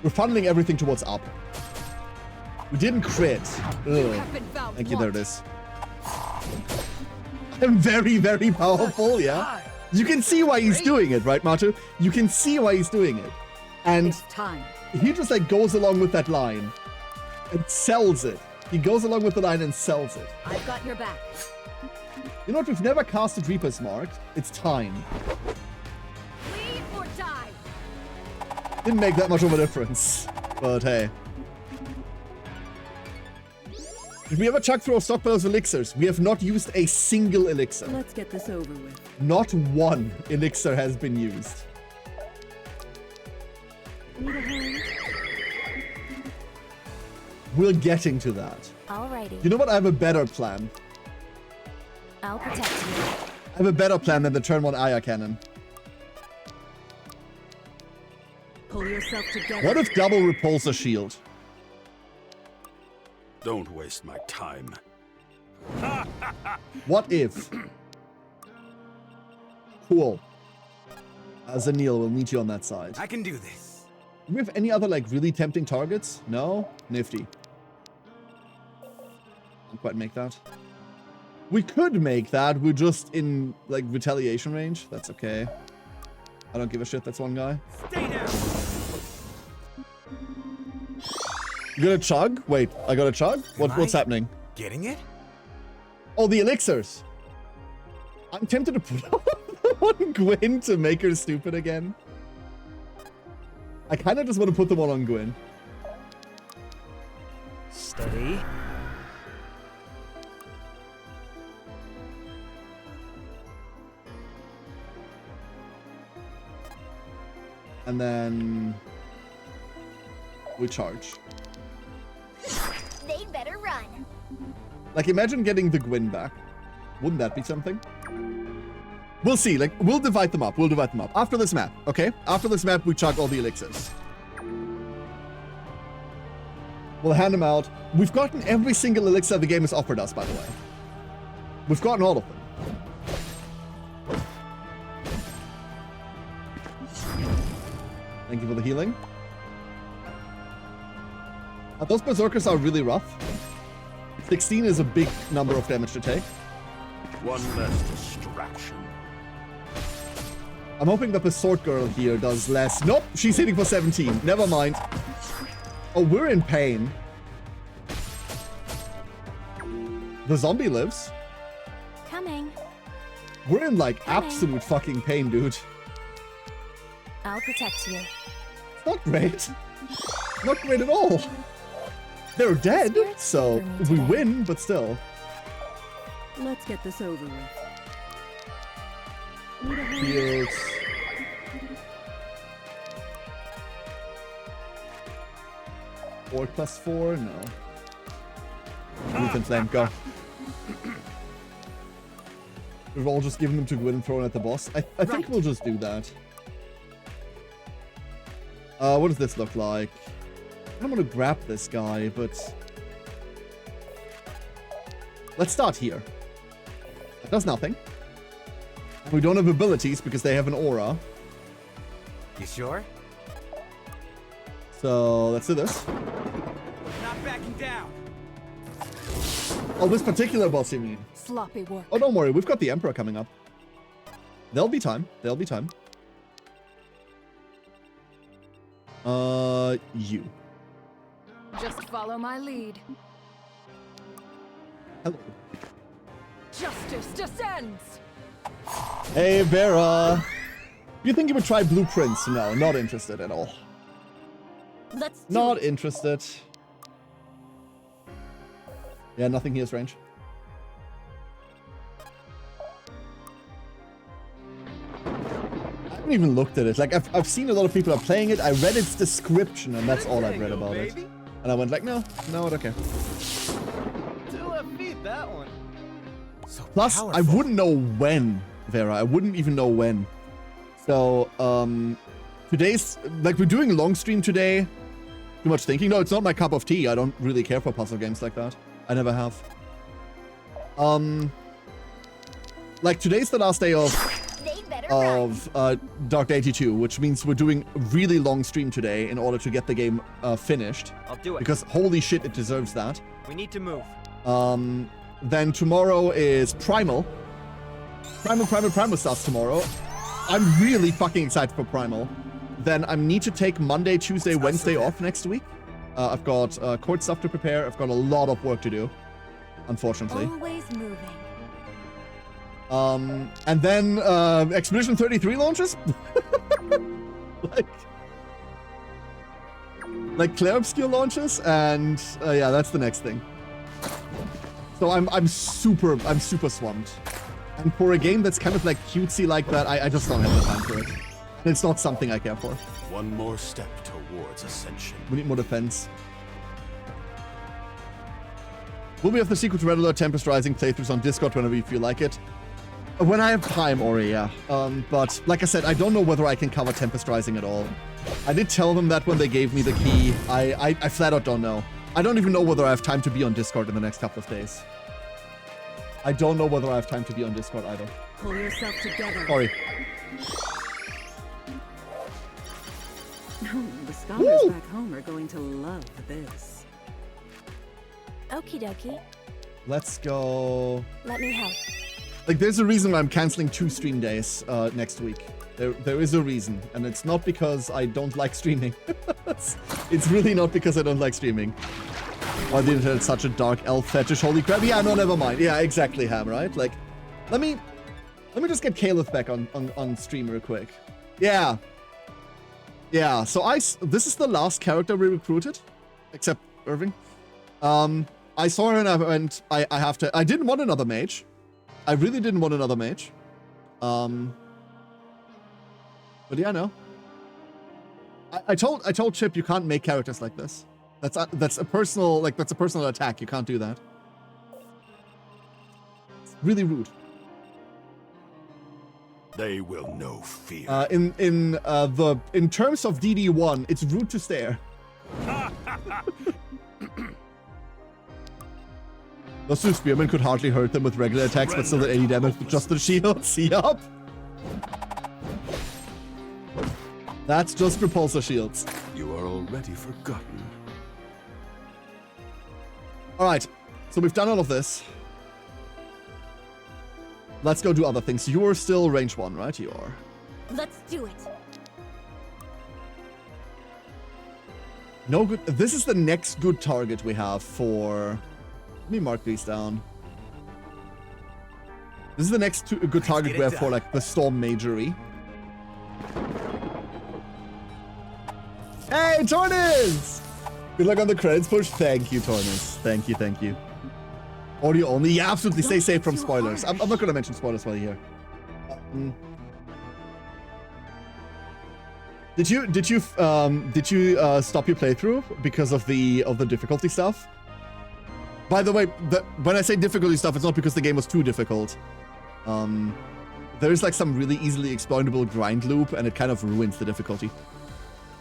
We're funneling everything towards up. We didn't crit. Ugh. Thank you, there it is. I'm very, very powerful, yeah? You can see why he's doing it, right, Matu? You can see why he's doing it. And It's time. he just like goes along with that line and sells it. He goes along with the line and sells it. I've got your back. You know what? We've never casted Reaper's Mark. It's time. Leave or die. Didn't make that much of a difference. But hey. Did we ever chuck through our stockpile of elixirs? We have not used a single elixir. Let's get this over with. Not one elixir has been used. Need a hand? We're getting to that. Alrighty. You know what? I have a better plan. I'll protect you. I have a better plan than the turn 1 Aya cannon. Pull yourself together. What if double repulsor shield? Don't waste my time. What if? Cool. Zanil will meet you on that side. I can do this. Do we have any other like really tempting targets? No? Nifty. Can't quite make that. We could make that. We're just in like retaliation range. That's okay. I don't give a shit. That's one guy. Stay down. You got a chug? Wait, I got a chug? What's happening? Getting it? Oh, the elixirs. I'm tempted to put on Gwyn to make her stupid again. I kind of just want to put them all on Gwyn. Steady. And then we charge. They'd better run. Like, imagine getting the Gwyn back. Wouldn't that be something? We'll see. Like, we'll divide them up. We'll divide them up. After this map, okay? After this map, we chug all the elixirs. We'll hand them out. We've gotten every single elixir the game has offered us, by the way. We've gotten all of them. Thank you for the healing. Those berserkers are really rough. 16 is a big number of damage to take. One less distraction. I'm hoping that the sword girl here does less. Nope, she's hitting for 17. Never mind. Oh, we're in pain. The zombie lives. Coming. We're in like absolute fucking pain, dude. I'll protect you. It's not great. Not great at all. They're dead, so we win, but still. Let's get this over with. Need a hand? Heals. Four plus 4? No. Youth and Flame, go. We've all just given them to Gwyn and thrown at the boss. I think we'll just do that. What does this look like? I don't want to grab this guy, but... Let's start here. That does nothing. We don't have abilities because they have an aura. You sure? So, let's do this. Not backing down. Oh, this particular boss, you mean? Sloppy work. Oh, don't worry. We've got the Emperor coming up. There'll be time. There'll be time. You. Just follow my lead. Hello. Justice descends! Hey, Vera. You think you would try blueprints? No, not interested at all. Let's do Not it. interested. Yeah, nothing here's range. I haven't even looked at it. Like, I've seen a lot of people are playing it. I read its description, and that's all I've read about it. And I went like, no, I don't care. Beat that one. So Plus, powerful. I wouldn't know when, Vera. I wouldn't even know when. So, today's, like, we're doing a long stream today. Too much thinking. No, it's not my cup of tea. I don't really care for puzzle games like that. I never have. Like, today's the last day of... They'd better of Dark Deity 2, which means we're doing a really long stream today in order to get the game finished. I'll do it. Because holy shit, it deserves that. We need to move. Then tomorrow is Primal. Primal starts tomorrow. I'm really fucking excited for Primal. Then I need to take Monday, Tuesday, Wednesday off next week. I've got court stuff to prepare. I've got a lot of work to do, unfortunately. Always moving. And then Expedition 33 launches? like Claire Obscure launches, and yeah, that's the next thing. So I'm super swamped. And for a game that's kind of like cutesy like that, I just don't have the time for it. And it's not something I care for. One more step towards ascension. We need more defense. Will we have the Secret to Red Alert Tempest Rising playthroughs on Discord whenever you feel like it? When I have time, Ori, yeah. But like I said, I don't know whether I can cover Tempest Rising at all. I did tell them that when they gave me the key. I flat out don't know. I don't even know whether I have time to be on Discord in the next couple of days. I don't know whether I have time to be on Discord either. Pull yourself together. Sorry. The scholars back home are going to love this. Okie dokie. Let's go. Let me help. Like, there's a reason why I'm canceling 2 stream days next week. There is a reason, and it's not because I don't like streaming. It's really not because I don't like streaming. Oh, the internet's such a dark elf fetish. Holy crap! Yeah, no, never mind. Yeah, exactly, Ham. Right? Like, let me just get Caliph back on stream real quick. Yeah. Yeah. So this is the last character we recruited, except Irving. I saw her and I went. I didn't want another mage. I really didn't want another mage. But yeah, no. I told Chip you can't make characters like this. That's a personal attack. You can't do that. It's really rude. They will know fear. In terms of DD1, it's rude to stare. Those 2 spearmen could hardly hurt them with regular attacks, but still did 80 damage with just the shields. Yup. That's just repulsor shields. You are already forgotten. Alright, so we've done all of this. Let's go do other things. You're still range 1, right? You are. Let's do it. No good. This is the next good target we have for... Let me mark these down. This is the next good target we have for, like, the Storm Magery. Hey, Tornus! Good luck on the credits push. Thank you, Tornus. Thank you, thank you. Audio only. Yeah, absolutely. Stay safe from spoilers. I'm not going to mention spoilers while you're here. Did you stop your playthrough because of the difficulty stuff? By the way, when I say difficulty stuff, it's not because the game was too difficult. There is like some really easily exploitable grind loop, and it kind of ruins the difficulty.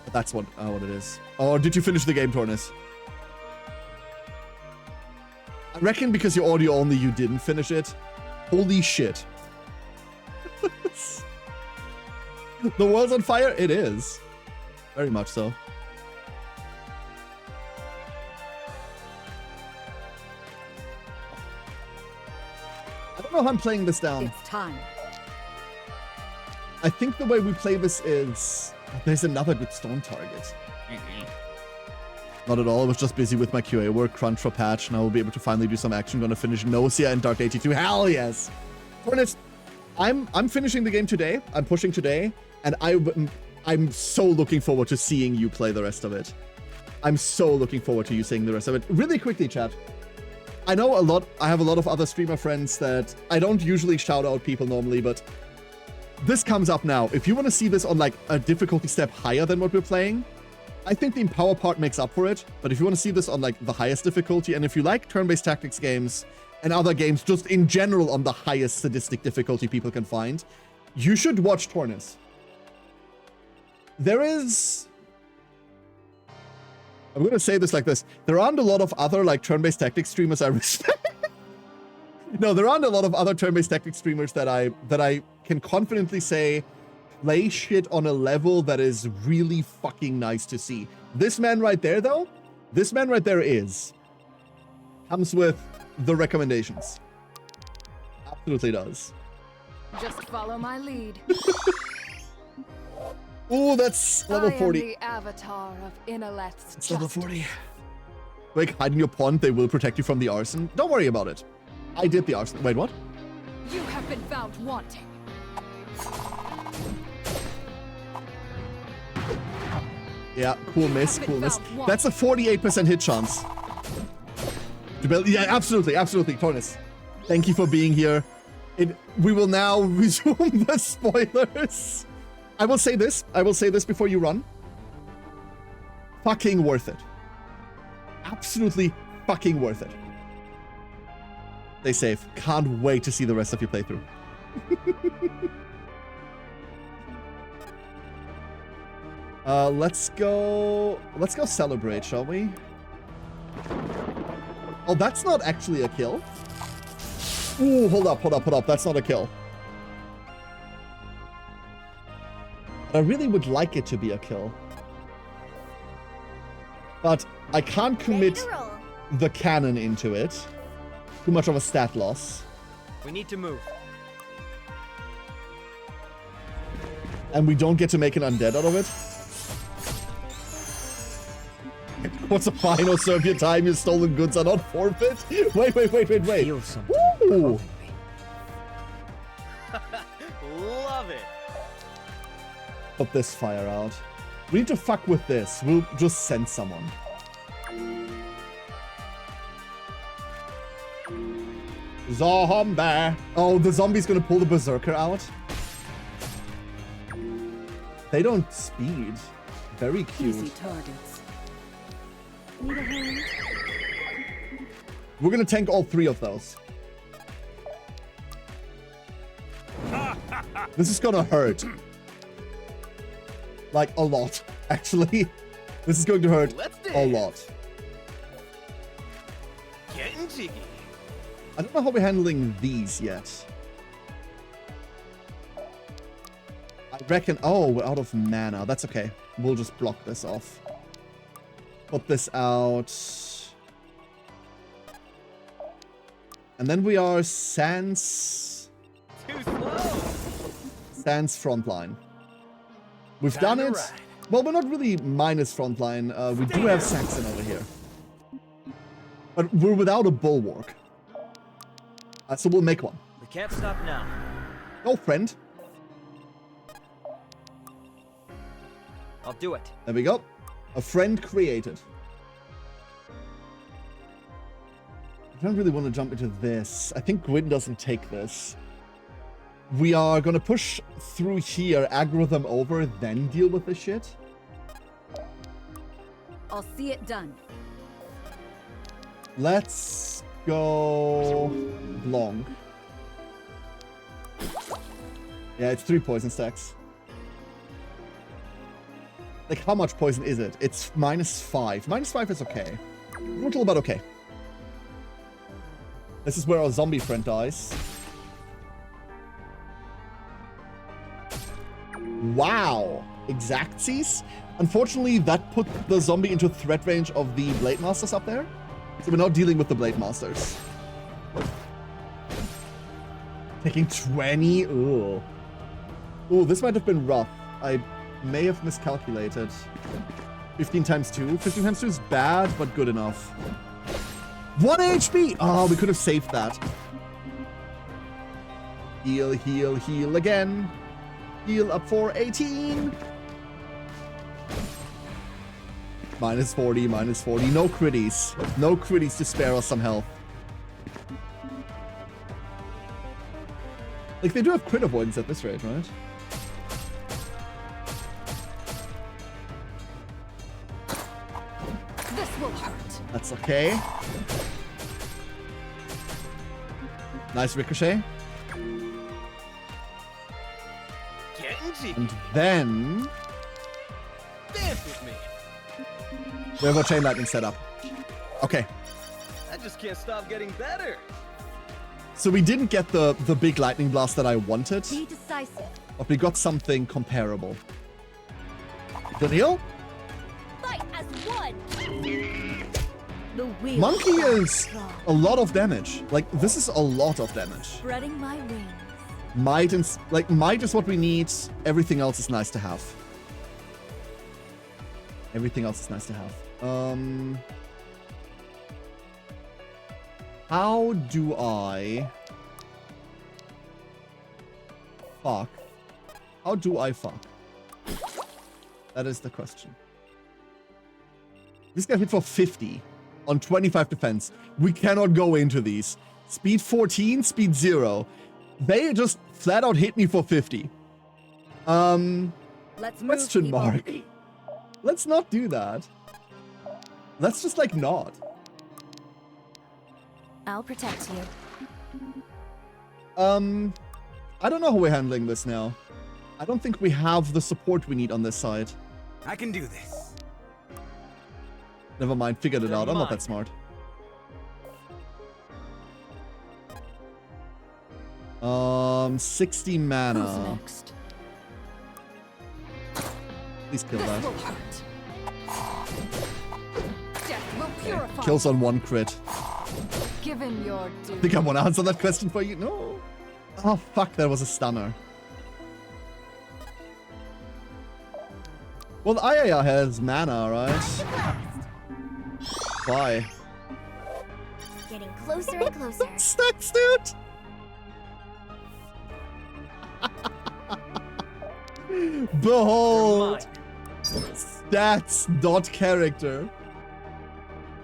But that's what it is. Or did you finish the game, Tornus? I reckon because you're audio only, you didn't finish it. Holy shit. The world's on fire? It is. Very much so. I don't know how I'm playing this down. It's time. I think the way we play this is... There's another good storm target. Not at all. I was just busy with my QA work, crunch for patch, and I will be able to finally do some action. Gonna finish Nausea and Dark Deity 2. Hell yes! Hornets, I'm finishing the game today. I'm pushing today, and I'm so looking forward to seeing you play the rest of it. I'm so looking forward to you seeing the rest of it. Really quickly, chat. I know I have a lot of other streamer friends that I don't usually shout out people normally, but this comes up now. If you want to see this on like a difficulty step higher than what we're playing, I think the Empower part makes up for it. But if you want to see this on like the highest difficulty, and if you like turn-based tactics games and other games just in general on the highest sadistic difficulty people can find, you should watch Tornus. There is... I'm going to say this like this. There aren't a lot of other like turn-based tactics streamers I respect. No, there aren't a lot of other turn-based tactics streamers that I can confidently say, play shit on a level that is really fucking nice to see. This man right there, though, this man right there comes with the recommendations. Absolutely does. Just follow my lead. Ooh, that's level 40. I am the avatar of Inalet's It's level 40. Like, hide in your pond, they will protect you from the arson. Don't worry about it. I did the arson. Wait, what? You have been found wanting. Yeah, cool miss, cool miss. That's a 48% hit chance. Yeah, absolutely, absolutely, Tornis. Thank you for being here. We will now resume the spoilers. I will say this before you run. Fucking worth it. Absolutely fucking worth it. Stay safe. Can't wait to see the rest of your playthrough. Let's go celebrate, shall we? Oh, that's not actually a kill. Ooh, hold up. That's not a kill. But I really would like it to be a kill. But I can't commit the cannon into it. Too much of a stat loss. We need to move. And we don't get to make an undead out of it. What's a fine or serve your time? Your stolen goods are not forfeit. Wait. Feel something. Ooh. Love it. Put this fire out. We need to fuck with this. We'll just send someone. Zombie. Oh, the zombie's gonna pull the berserker out. They don't speed. Very cute. Easy targets. Need a hand? We're gonna tank all three of those. This is gonna hurt. Like, a lot, actually. This is going to hurt a lot. Getting jiggy. I don't know how we're handling these yet. I reckon... Oh, we're out of mana. That's okay. We'll just block this off. Put this out. And then we are Sans... Too slow. Sans frontline. We've done it. Well, we're not really minus frontline. We do have Saxon over here. But we're without a bulwark. So we'll make one. We can't stop now. Oh, friend. I'll do it. There we go. A friend created. I don't really want to jump into this. I think Gwyn doesn't take this. We are going to push through here, aggro them over, then deal with this shit. I'll see it done. Let's go long. Yeah, it's 3 poison stacks. Like, how much poison is it? It's -5. -5 is okay. Brutal, but okay. This is where our zombie friend dies. Wow. Exactsies? Unfortunately, that put the zombie into threat range of the Blade Masters up there. So we're now dealing with the Blade Masters. Taking 20? Ooh. Ooh, this might have been rough. I may have miscalculated. 15 times 2? 15 times 2 is bad, but good enough. 1 HP! Oh, we could have saved that. Heal, heal, heal again. Heal up for 18. -40, -40. No critties. No critties to spare us some health. Like, they do have crit avoidance at this rate, right? This will hurt. That's okay. Nice ricochet. And then... Dance with me. we have our chain lightning set up. Okay. I just can't stop getting better. So we didn't get the big lightning blast that I wanted, Be decisive. but we got something comparable. Good heal? Fight as one. The wheel. Monkey is a lot of damage. Like, this is a lot of damage. Spreading my wings. Might and might is what we need. Everything else is nice to have. Everything else is nice to have. How do I fuck? How do I fuck? That is the question. This guy hit for 50 on 25 defense. We cannot go into these. Speed 14, speed 0. They just flat out hit me for 50. Let's move, Question people. mark. Let's not do that. Let's just like not. I'll protect you. I don't know how we're handling this now. I don't think we have the support we need on this side. I can do this. Never mind, figured it You're out. I'm not mine. that smart. 60 mana. Who's next? Please kill This that. will hurt. Death will purify. Kills on 1 crit. Given your due. I think I want to answer that question for you. No. Oh, fuck, that was a stunner. Well, the Ayaya has mana, right? Why? Getting closer and closer. Stacks, dude! Behold! Stats dot character.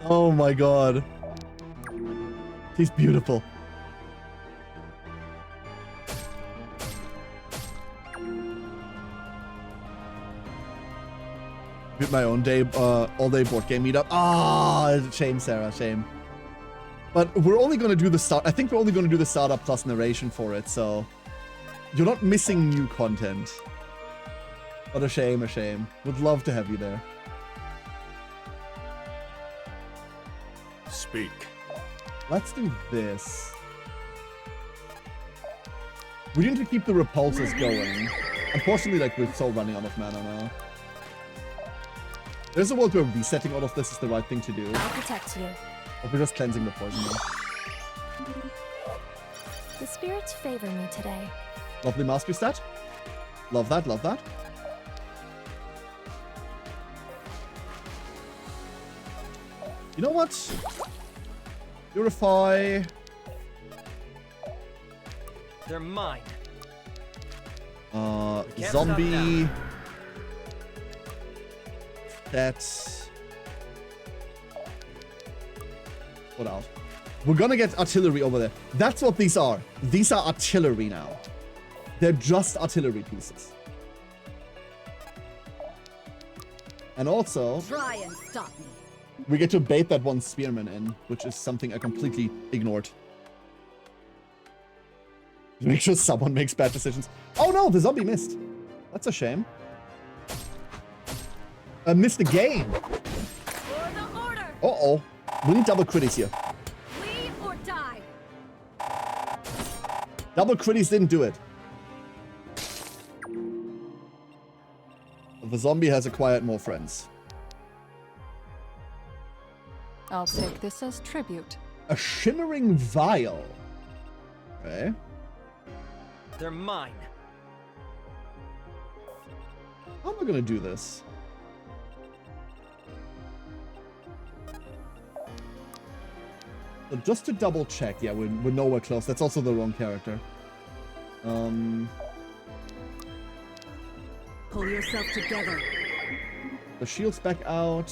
Oh my god. He's beautiful. Did my own day, all day board game meetup. Ah, shame, Sarah, shame. But we're only gonna do the start. I think we're only gonna do the startup plus narration for it, so you're not missing new content. But a shame, a shame. Would love to have you there. Speak. Let's do this. We need to keep the repulsors going. Unfortunately, like, we're so running out of mana now. There's a world where resetting all of this is the right thing to do. I'll protect you. Or we're just cleansing the poison now. The spirits favor me today. Lovely mastery stat. Love that, love that. You know what? Purify. They're mine. Can't stop Zombie. now. That's... What else? We're gonna get artillery over there. That's what these are. These are artillery now. They're just artillery pieces. And also, Try and stop me. we get to bait that one spearman in, which is something I completely ignored. Make sure someone makes bad decisions. Oh no, the zombie missed. That's a shame. Missed the game. For the order. Uh-oh. We need double critties here. Flee or die. Double critties didn't do it. The zombie has acquired more friends. I'll take this as tribute. A shimmering vial. Okay. They're mine. How am I gonna do this? So just to double check, yeah, we're nowhere close. That's also the wrong character. Pull yourself together. The shield's back out.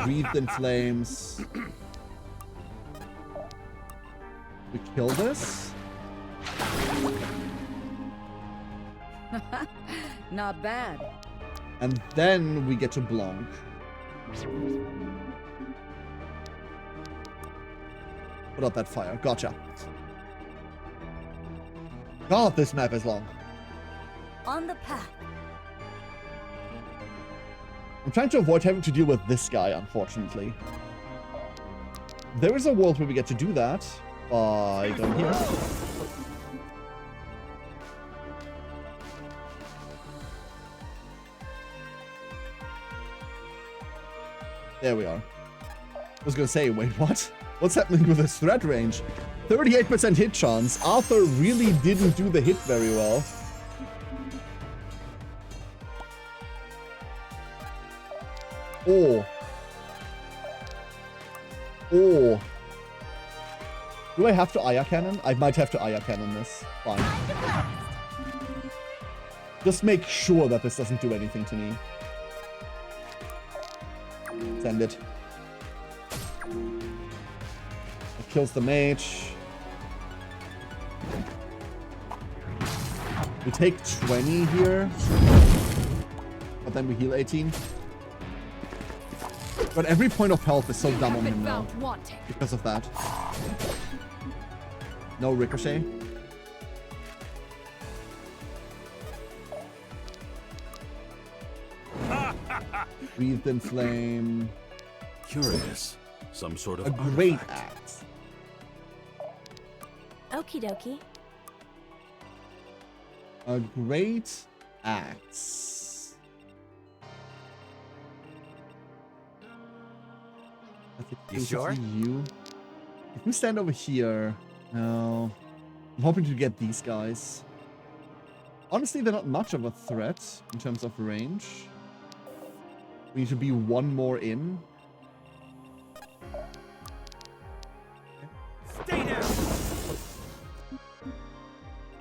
Breathed in flames. We kill this. Not bad. And then we get to Blanc. Put out that fire. Gotcha. God, this map is long. On the path. I'm trying to avoid having to deal with this guy, unfortunately. There is a world where we get to do that by going here. There we are. I was gonna say, wait, what? What's happening with his threat range? 38% hit chance. Arthur really didn't do the hit very well. Oh. Oh. Do I have to Aya Cannon? I might have to Aya Cannon this. Fine. Just make sure that this doesn't do anything to me. Send it. It kills the mage. We take 20 here. But then we heal 18. But every point of health is so dumb on him now. Because of that. No ricochet. Breathed in flame. Curious. Some sort of a great artifact. axe. Okie dokie. A great axe. You sure? You. If we stand over here, no. I'm hoping to get these guys. Honestly, they're not much of a threat in terms of range. We need to be one more in. Stay down.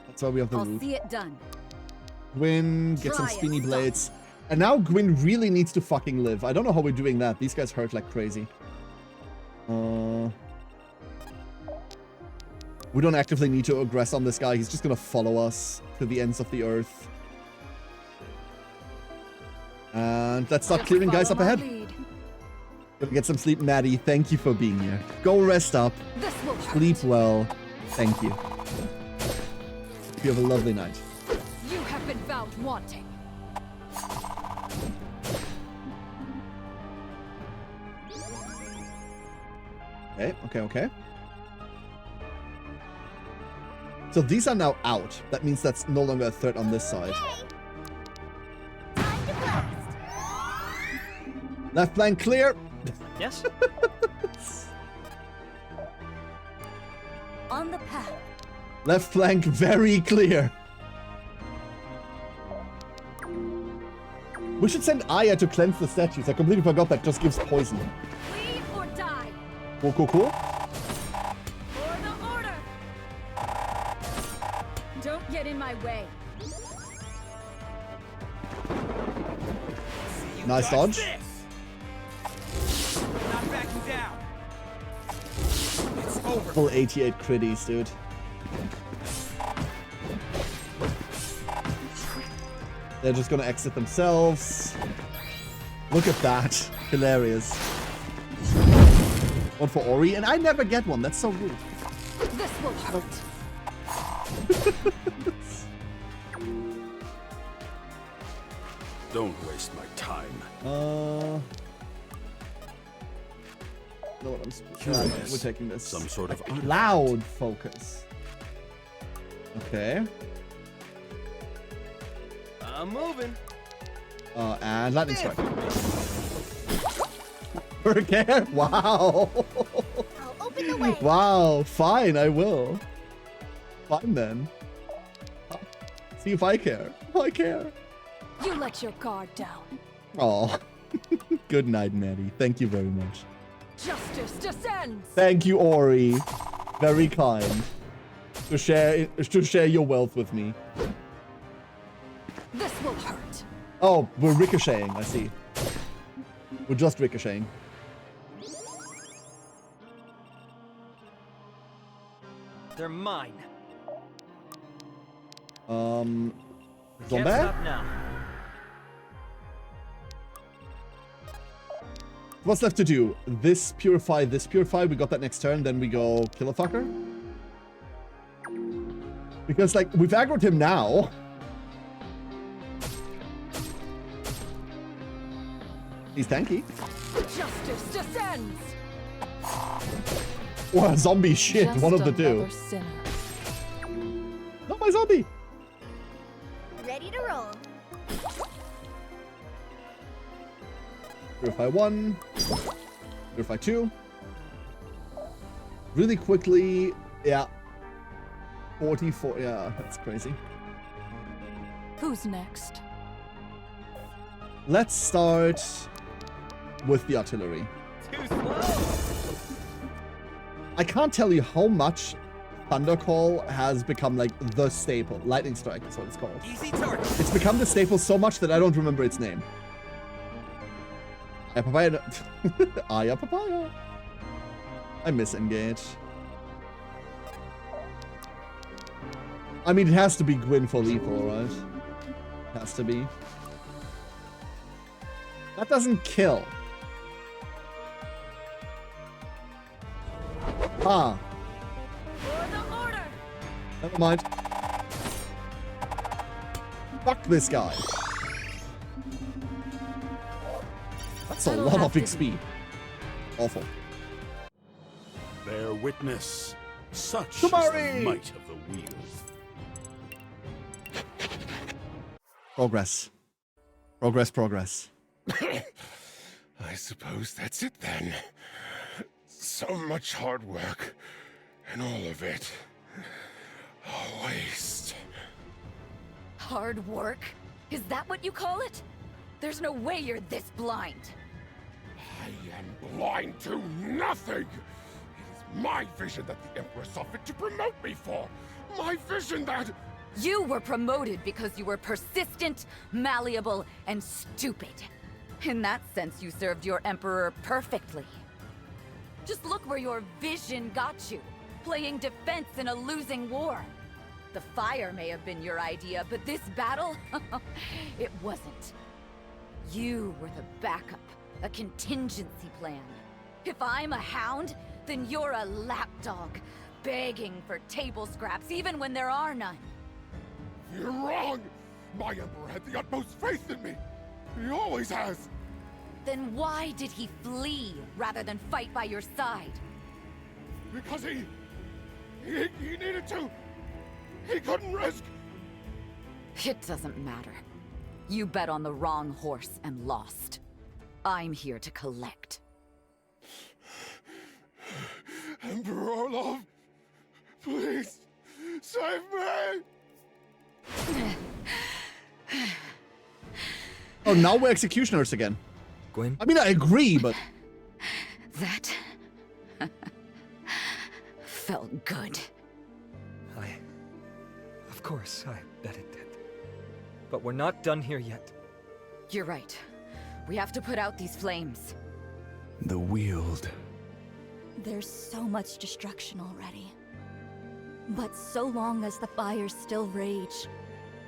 That's why we have the I'll roof. see it done. Gwyn, get some Try it, spinny stop. blades. And now Gwyn really needs to fucking live. I don't know how we're doing that. These guys hurt like crazy. We don't actively need to aggress on this guy. He's just gonna follow us to the ends of the earth. And let's start clearing guys up ahead. Gonna get some sleep, Maddie. Thank you for being here. Go rest up. Sleep well. Thank you. You have a lovely night. You have been found wanting. Okay. So these are now out. That means that's no longer a threat on this side. Left flank clear. Yes? On the path. Left flank very clear. We should send Aya to cleanse the statues. I completely forgot that just gives poison. Leave or die. Cool. For the order. Don't get in my way. Nice dodge. Not backing down. It's over. Full 88 critties, dude. They're just gonna exit themselves. Look at that. Hilarious. One for Ori, and I never get one. That's so rude. This will hurt. Don't waste my time. Know what I'm Curious. we're taking this. Some sort of Loud focus. Okay. I'm moving. And lightning strike. Okay. Wow. I'll open the way. Wow. Fine, I will. Fine then. See if I care. I care. You let your guard down. Oh. Good night, Maddie. Thank you very much. Justice descends. Thank you, Ori. Very kind. To share your wealth with me. This will hurt. Oh, we're ricocheting. I see. We're just ricocheting. They're mine. Can't Zombie? stop now. What's left to do? This purify, this purify. We got that next turn. Then we go kill a fucker. Because, like, we've aggroed him now. He's tanky. Justice descends. Or a zombie shit, Just one of the two. another sinner. Not my zombie! Ready to roll. Purify 1. Purify 2. Really quickly, yeah. 44, yeah, that's crazy. Who's next? Let's start with the artillery. Too slow. I can't tell you how much Thunder Call has become like the staple. Lightning Strike is what it's called. Easy target. It's become the staple so much that I don't remember its name. Aya Papaya. Aya Papaya. I miss Engage. I mean, it has to be Gwyn for lethal, right? It has to be. That doesn't kill. Ah. Never mind. Fuck this guy. That's a lot of XP. Awful. Bear witness. Such Kumari! is the might of the wheel. Progress. Progress, progress. I suppose that's it then. So much hard work, and all of it a waste. Hard work? Is that what you call it? There's no way you're this blind. I am blind to nothing! It is my vision that the Emperor saw fit to promote me for! My vision that... You were promoted because you were persistent, malleable, and stupid. In that sense, you served your Emperor perfectly. Just look where your vision got you, playing defense in a losing war. The fire may have been your idea, but this battle, it wasn't. You were the backup, a contingency plan. If I'm a hound, then you're a lapdog, begging for table scraps even when there are none. You're wrong! My Emperor had the utmost faith in me! He always has! Then why did he flee rather than fight by your side? Because he needed to! He couldn't risk! It doesn't matter. You bet on the wrong horse and lost. I'm here to collect. Emperor Orlov, please, save me! Oh, now we're executioners again. Gwyn? I mean, I agree, but... That... felt good. Of course, I bet it did. But we're not done here yet. You're right. We have to put out these flames. The Weald. There's so much destruction already. But so long as the fires still rage,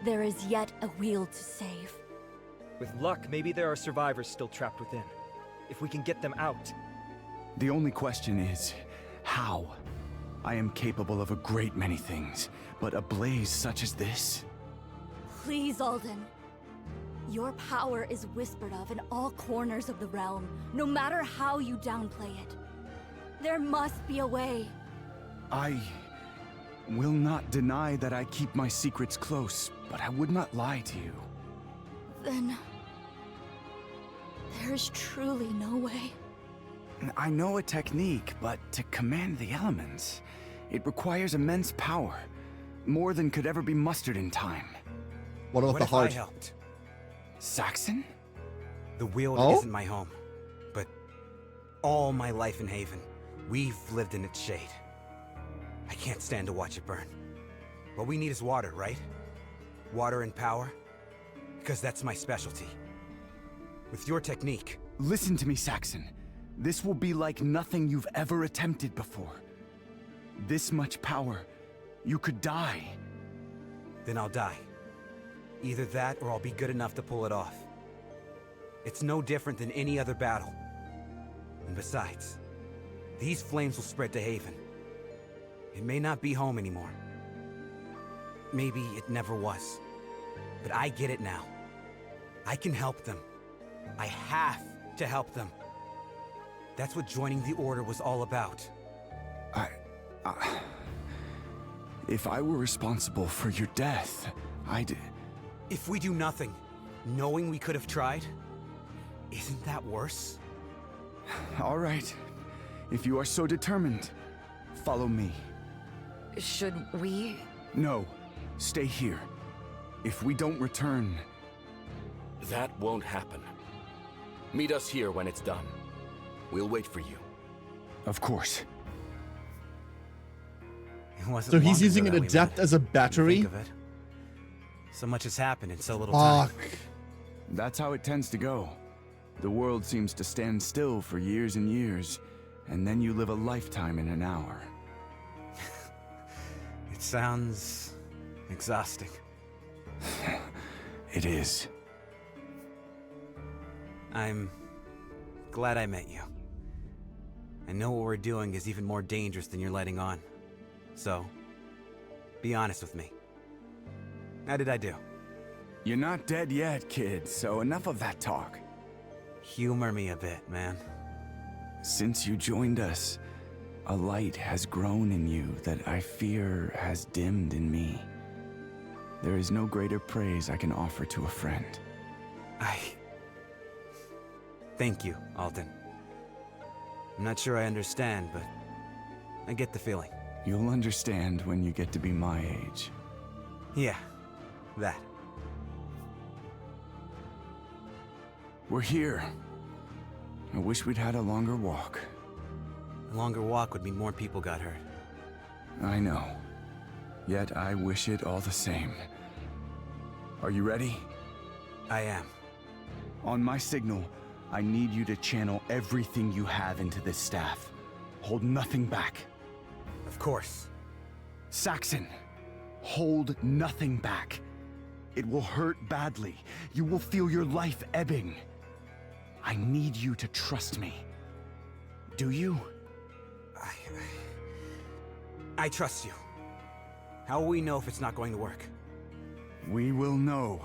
there is yet a Weald to save. With luck, maybe there are survivors still trapped within. If we can get them out. The only question is, how? I am capable of a great many things, but a blaze such as this? Please, Alden. Your power is whispered of in all corners of the realm, no matter how you downplay it. There must be a way. I will not deny that I keep my secrets close, but I would not lie to you. Then... there's truly no way. I know a technique, but to command the elements, it requires immense power. More than could ever be mustered in time. What about the heart? I helped? Saxon? The Weald Oh? isn't my home, but all my life in Haven, we've lived in its shade. I can't stand to watch it burn. What we need is water, right? Water and power? Because that's my specialty. With your technique... Listen to me, Saxon. This will be like nothing you've ever attempted before. This much power, you could die. Then I'll die. Either that, or I'll be good enough to pull it off. It's no different than any other battle. And besides, these flames will spread to Haven. It may not be home anymore. Maybe it never was. But I get it now. I can help them. I have to help them. That's what joining the Order was all about. If I were responsible for your death, I'd... If we do nothing, knowing we could have tried, isn't that worse? All right. If you are so determined, follow me. Should we? No. Stay here. If we don't return... That won't happen. Meet us here when it's done. We'll wait for you. Of course. So he's using an adept as a battery? Think of it. So much has happened in so little time. That's how it tends to go. The world seems to stand still for years and years, and then you live a lifetime in an hour. It sounds... exhausting. It is. I'm glad I met you. I know what we're doing is even more dangerous than you're letting on. So, be honest with me. How did I do? You're not dead yet, kid, so enough of that talk. Humor me a bit, man. Since you joined us, a light has grown in you that I fear has dimmed in me. There is no greater praise I can offer to a friend. Thank you, Alden. I'm not sure I understand, but I get the feeling. You'll understand when you get to be my age. Yeah, that. We're here. I wish we'd had a longer walk. A longer walk would mean more people got hurt. I know. Yet I wish it all the same. Are you ready? I am. On my signal, I need you to channel everything you have into this staff. Hold nothing back. Of course. Saxon, hold nothing back. It will hurt badly. You will feel your life ebbing. I need you to trust me. Do you? I trust you. How will we know if it's not going to work? We will know.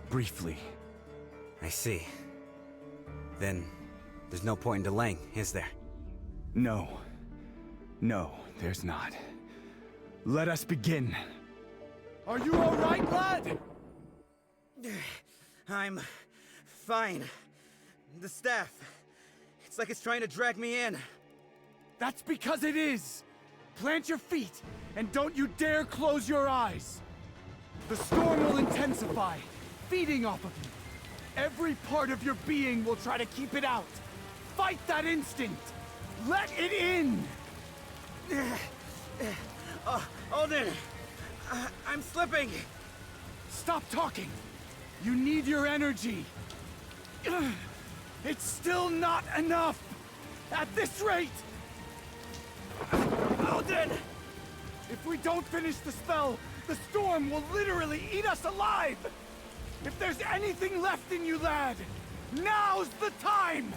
Briefly. I see. Then, there's no point in delaying, is there? No. No, there's not. Let us begin. Are you all right, lad? I'm fine. The staff. It's like it's trying to drag me in. That's because it is. Plant your feet, and don't you dare close your eyes. The storm will intensify, feeding off of you. Every part of your being will try to keep it out. Fight that instinct. Let it in. Alden! I'm slipping! Stop talking! You need your energy! It's still not enough! At this rate! Alden! If we don't finish the spell, the storm will literally eat us alive! If there's anything left in you, lad, now's the time!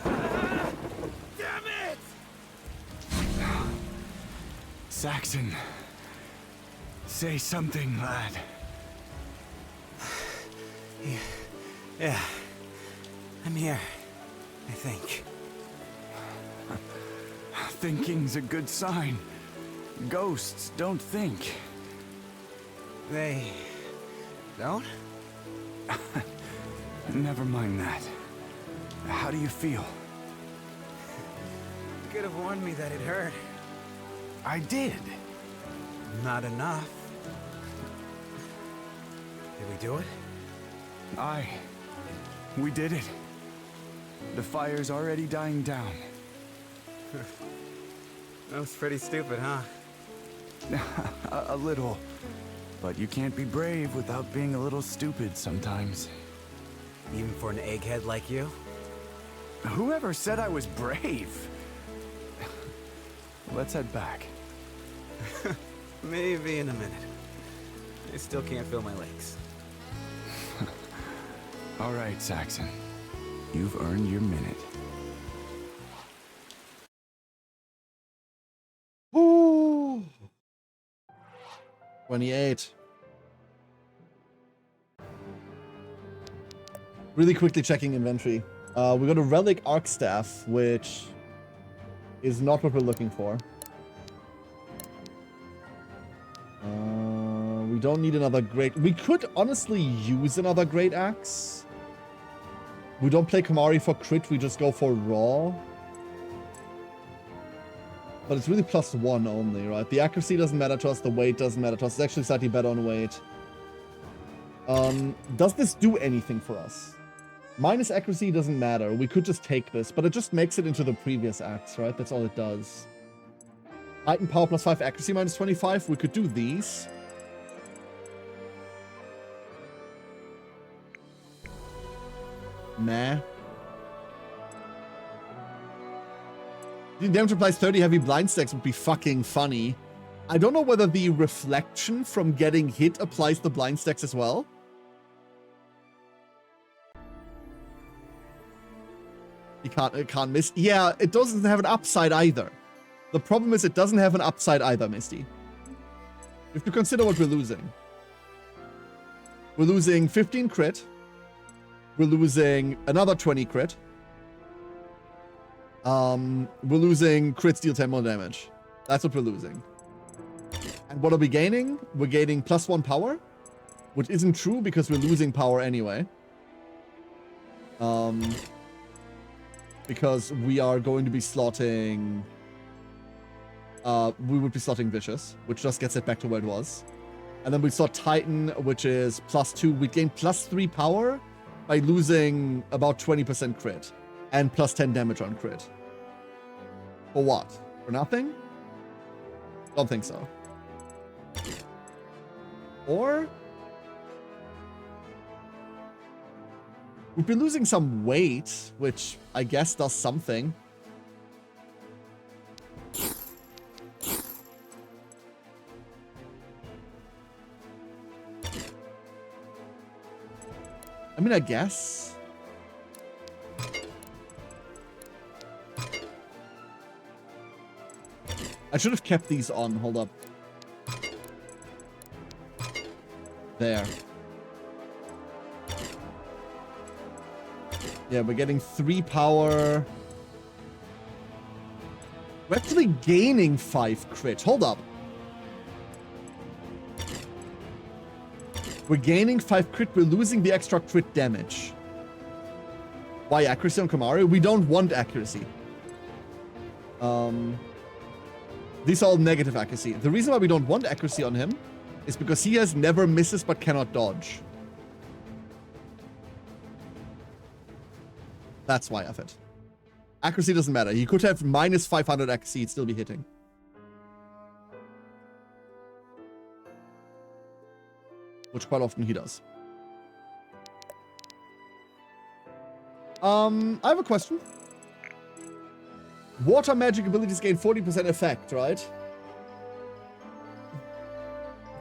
Damn it! Saxon, say something, lad. Yeah. I'm here, I think. Thinking's a good sign. Ghosts don't think. They... don't? Never mind that. How do you feel? You could have warned me that it hurt. I did. Not enough. Did we do it? Aye. We did it. The fire's already dying down. That was pretty stupid, huh? A little. But you can't be brave without being a little stupid sometimes. Even for an egghead like you? Whoever said I was brave? Let's head back. Maybe in a minute. I still can't feel my legs. All right, Saxon. You've earned your minute. Woo! 28. Really quickly checking inventory. We got a Relic Arc Staff, which is not what we're looking for. We don't need another great... We could honestly use another Great Axe. We don't play Kamari for crit, we just go for raw. But it's really +1 only, right? The accuracy doesn't matter to us, the weight doesn't matter to us. It's actually slightly better on weight. Does this do anything for us? Minus accuracy doesn't matter. We could just take this, but it just makes it into the previous axe, right? That's all it does. Height and power +5, accuracy -25. We could do these. Nah. The damage applies 30 heavy blind stacks would be fucking funny. I don't know whether the reflection from getting hit applies the blind stacks as well. It can't miss. Yeah, it doesn't have an upside either. The problem is it doesn't have an upside either, Misty. You have to consider what we're losing. We're losing 15 crit. We're losing another 20 crit. We're losing crits deal 10 more damage. That's what we're losing. And what are we gaining? We're gaining +1 power, which isn't true because we're losing power anyway. Because we are going to be slotting... we would be slotting Vicious, which just gets it back to where it was. And then we slot Titan, which is +2. We gain +3 power by losing about 20% crit. And +10 damage on crit. For what? For nothing? Don't think so. Or... we'd be losing some weight, which I guess does something. I mean, I guess. I should have kept these on. Hold up. There. Yeah, we're getting 3 power. We're actually gaining 5 crit. Hold up. We're gaining 5 crit. We're losing the extra crit damage. Why accuracy on Kamari? We don't want accuracy. These are all negative accuracy. The reason why we don't want accuracy on him is because he has never misses but cannot dodge. That's why of it. Accuracy doesn't matter. He could have -500 accuracy, he'd still be hitting. Which quite often he does. I have a question. Water magic abilities gain 40% effect, right?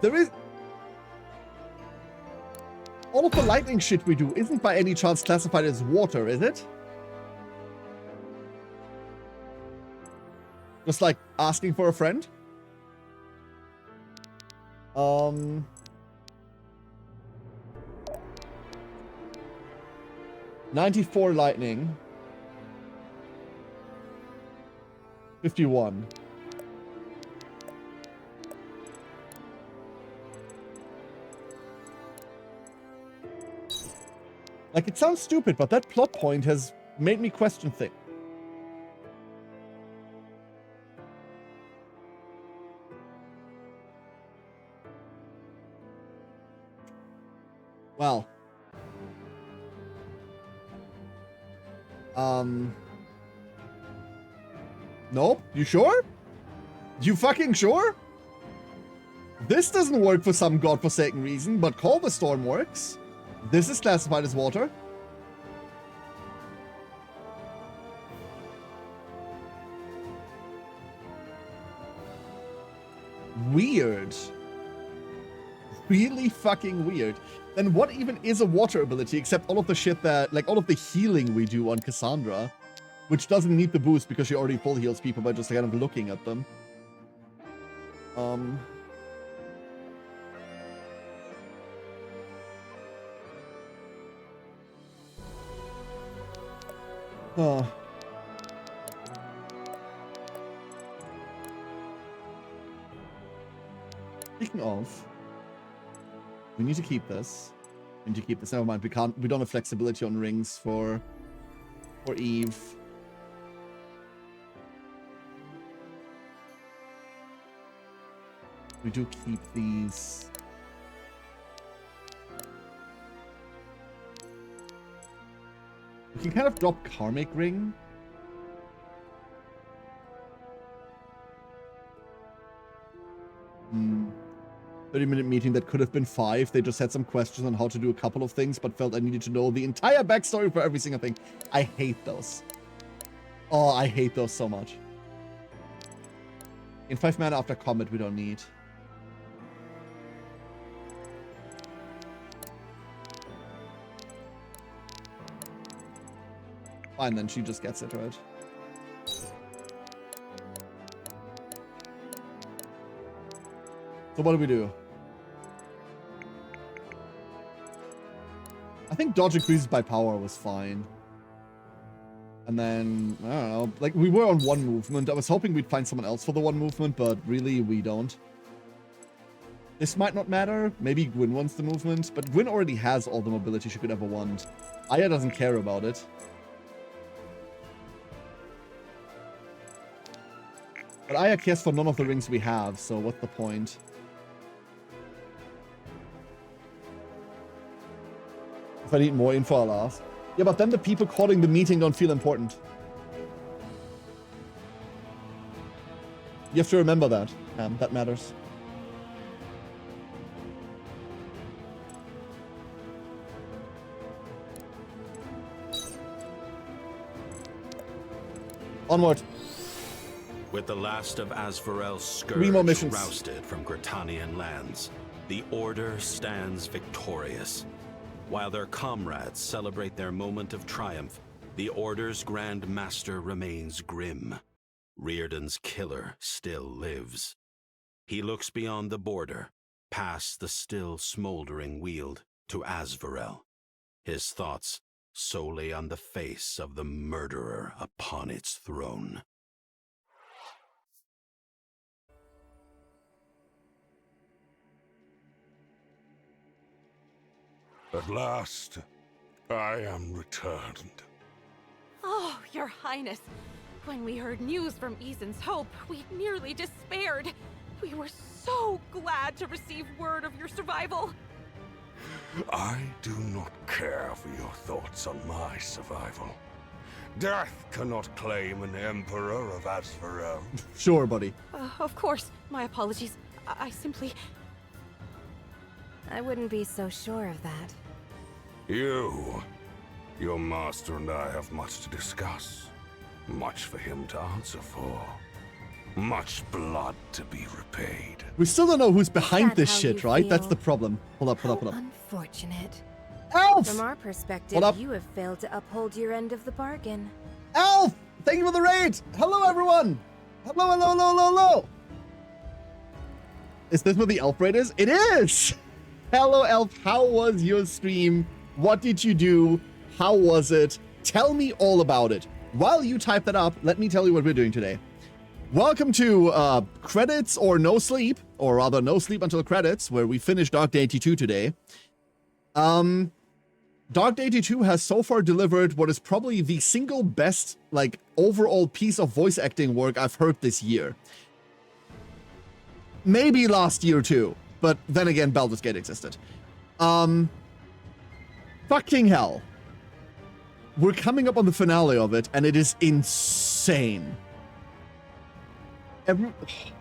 There is... all of the lightning shit we do isn't by any chance classified as water, is it? Just like asking for a friend? 94 lightning. 51. Like, it sounds stupid, but that plot point has made me question things. Well. Nope. You sure? You fucking sure? This doesn't work for some godforsaken reason, but Call the Storm works. This is classified as water. Weird. Really fucking weird. Then what even is a water ability except all of the shit that, like all of the healing we do on Cassandra, which doesn't need the boost because she already full heals people by just kind of looking at them. Oh. Speaking of, we need to keep this. We need to keep this. Never mind. We don't have flexibility on rings for Eve. We do keep these. We can kind of drop Karmic Ring. Hmm. 30-minute meeting that could have been 5. They just had some questions on how to do a couple of things, but felt I needed to know the entire backstory for every single thing. I hate those. Oh, I hate those so much. In 5 mana after combat, we don't need. Fine, then she just gets it, right? So what do we do? I think dodge increases by power was fine. And then, I don't know, like we were on 1 movement. I was hoping we'd find someone else for the 1 movement, but really we don't. This might not matter. Maybe Gwyn wants the movement, but Gwyn already has all the mobility she could ever want. Aya doesn't care about it. But Aya cares for none of the rings we have, so what's the point? If I need more info, I'll ask. Yeah, but then the people calling the meeting don't feel important. You have to remember that. That matters. Onward. With the last of Asvarel's 3 more scourge missions. rousted from Gritanian lands, the Order stands victorious. While their comrades celebrate their moment of triumph, the Order's Grand Master remains grim. Riordan's killer still lives. He looks beyond the border, past the still smoldering Weald, to Asvarel. His thoughts solely on the face of the murderer upon its throne. At last, I am returned. Oh, Your Highness. When we heard news from Eason's Hope, we nearly despaired. We were so glad to receive word of your survival. I do not care for your thoughts on my survival. Death cannot claim an Emperor of Asvarel. Sure, buddy. Of course. My apologies. I simply... I wouldn't be so sure of that. Your master and I have much to discuss. Much for him to answer for. Much blood to be repaid. We still don't know who's behind Is that this how shit, you right? That's feel? the problem. Hold up. Unfortunate. Elf! From our perspective, you have failed to uphold your end of the bargain. Elf! Thank you for the raid! Hello, everyone! Hello! Is this what the Elf raid is? It is! Hello, Elf. How was your stream? What did you do? How was it? Tell me all about it. While you type that up, let me tell you what we're doing today. Welcome to credits or no sleep, or rather no sleep until credits, where we finished Dark Deity 2 today. Dark Deity 2 has so far delivered what is probably the single best, like, overall piece of voice acting work I've heard this year. Maybe last year too, but then again, Baldur's Gate existed. Fucking hell. We're coming up on the finale of it, and it is insane.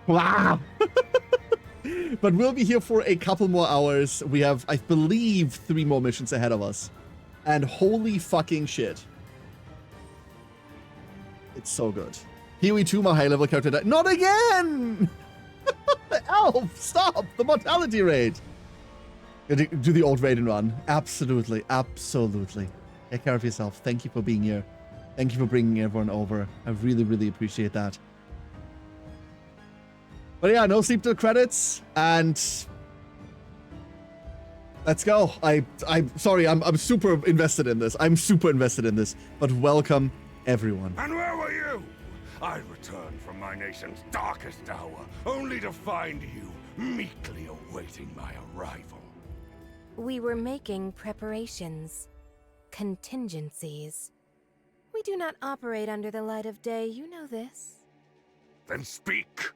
Wow. But we'll be here for a couple more hours. We have, I believe, 3 more missions ahead of us. And holy fucking shit. It's so good. Huey 2, my high-level character died. Not again! Elf, stop! The mortality rate! Do the old raid and run. Absolutely. Take care of yourself. Thank you for being here. Thank you for bringing everyone over. I really appreciate that. But yeah, no sleep till credits, and let's go. I'm sorry, I'm super invested in this. But welcome Everyone. And where were you? I returned from my nation's darkest hour, only to find you meekly awaiting my arrival. We were making preparations. Contingencies. We do not operate under the light of day, you know this. Then speak.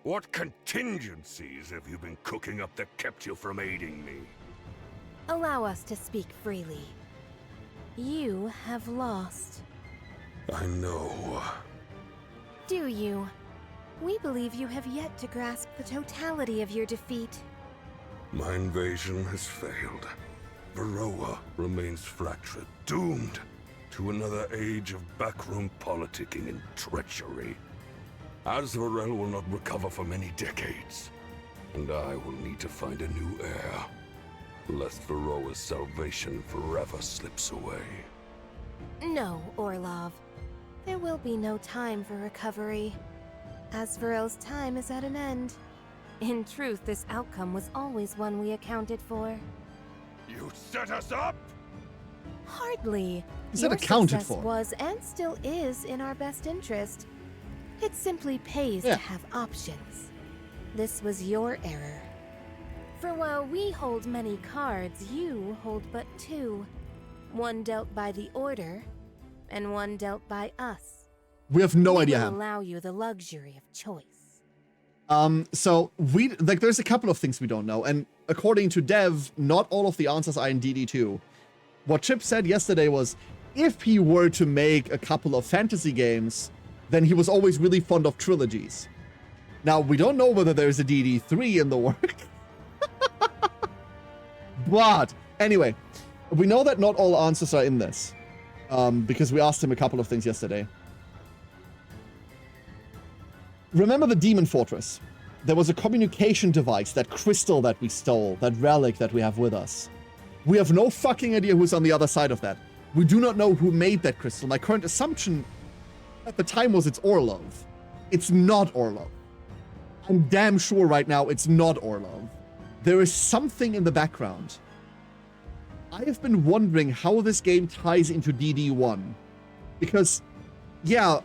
What contingencies have you been cooking up that kept you from aiding me? Allow us to speak freely. You have lost. I know. Do you? We believe you have yet to grasp the totality of your defeat. My invasion has failed. Varroa remains flat-footed, doomed to another age of backroom politicking and treachery. Azvarel will not recover for many decades, and I will need to find a new heir, lest Varroa's salvation forever slips away. No, Orlov. There will be no time for recovery. Azvarel's time is at an end. In truth, this outcome was always one we accounted for. You set us up? Hardly. Is that Your accounted success for? was and still is in our best interest. It simply pays to have options. This was your error. For while we hold many cards, you hold but two. One dealt by the Order, and one dealt by us. We have no idea We how. will allow you the luxury of choice. So there's a couple of things we don't know, and according to Dev, not all of the answers are in DD2. What Chip said yesterday was, if he were to make a couple of fantasy games, then he was always really fond of trilogies. Now, we don't know whether there's a DD3 in the work. But, anyway, we know that not all answers are in this, because we asked him a couple of things yesterday. Remember the Demon Fortress? There was a communication device, that crystal that we stole, that relic that we have with us. We have no fucking idea who's on the other side of that. We do not know who made that crystal. My current assumption at the time was it's Orlov. It's not Orlov. I'm damn sure right now it's not Orlov. There is something in the background. I have been wondering how this game ties into DD1. Because, yeah,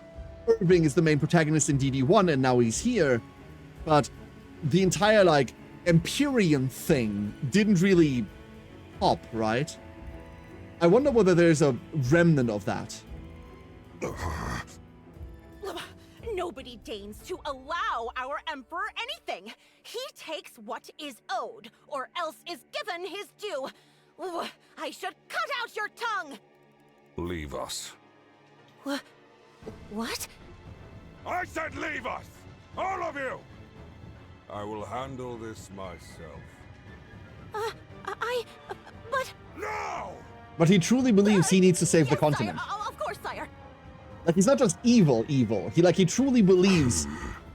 Irving is the main protagonist in DD1 and now he's here, but the entire, like, Empyrean thing didn't really pop, right? I wonder whether there's a remnant of that. Nobody deigns to allow our Emperor anything. He takes what is owed, or else is given his due. I should cut out your tongue! Leave us. What? I said leave us! All of you! I will handle this myself. But... No! But he truly believes he needs to save the continent. Sire, of course, sire. Like, he's not just evil. He truly believes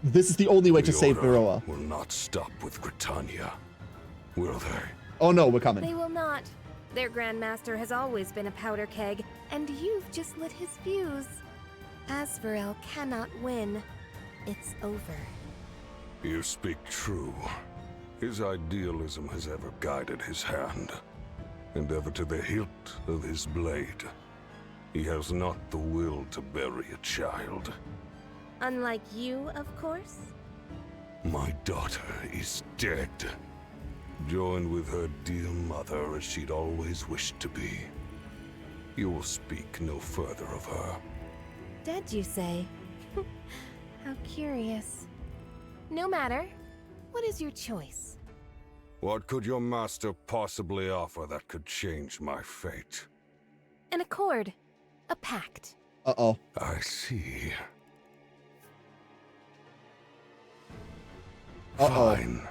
this is the only way to save Varroa. Will not stop with Britannia, will they? Oh no, we're coming. They will not. Their Grandmaster has always been a powder keg, and you've just lit his fuse. Azvarel cannot win. It's over. You speak true. His idealism has ever guided his hand, and ever to the hilt of his blade. He has not the will to bury a child. Unlike you, of course. My daughter is dead, joined with her dear mother as she'd always wished to be. You will speak no further of her. Dead, you say? How curious. No matter. What is your choice? What could your master possibly offer that could change my fate? An accord. A pact. Uh-oh. I see. Fine.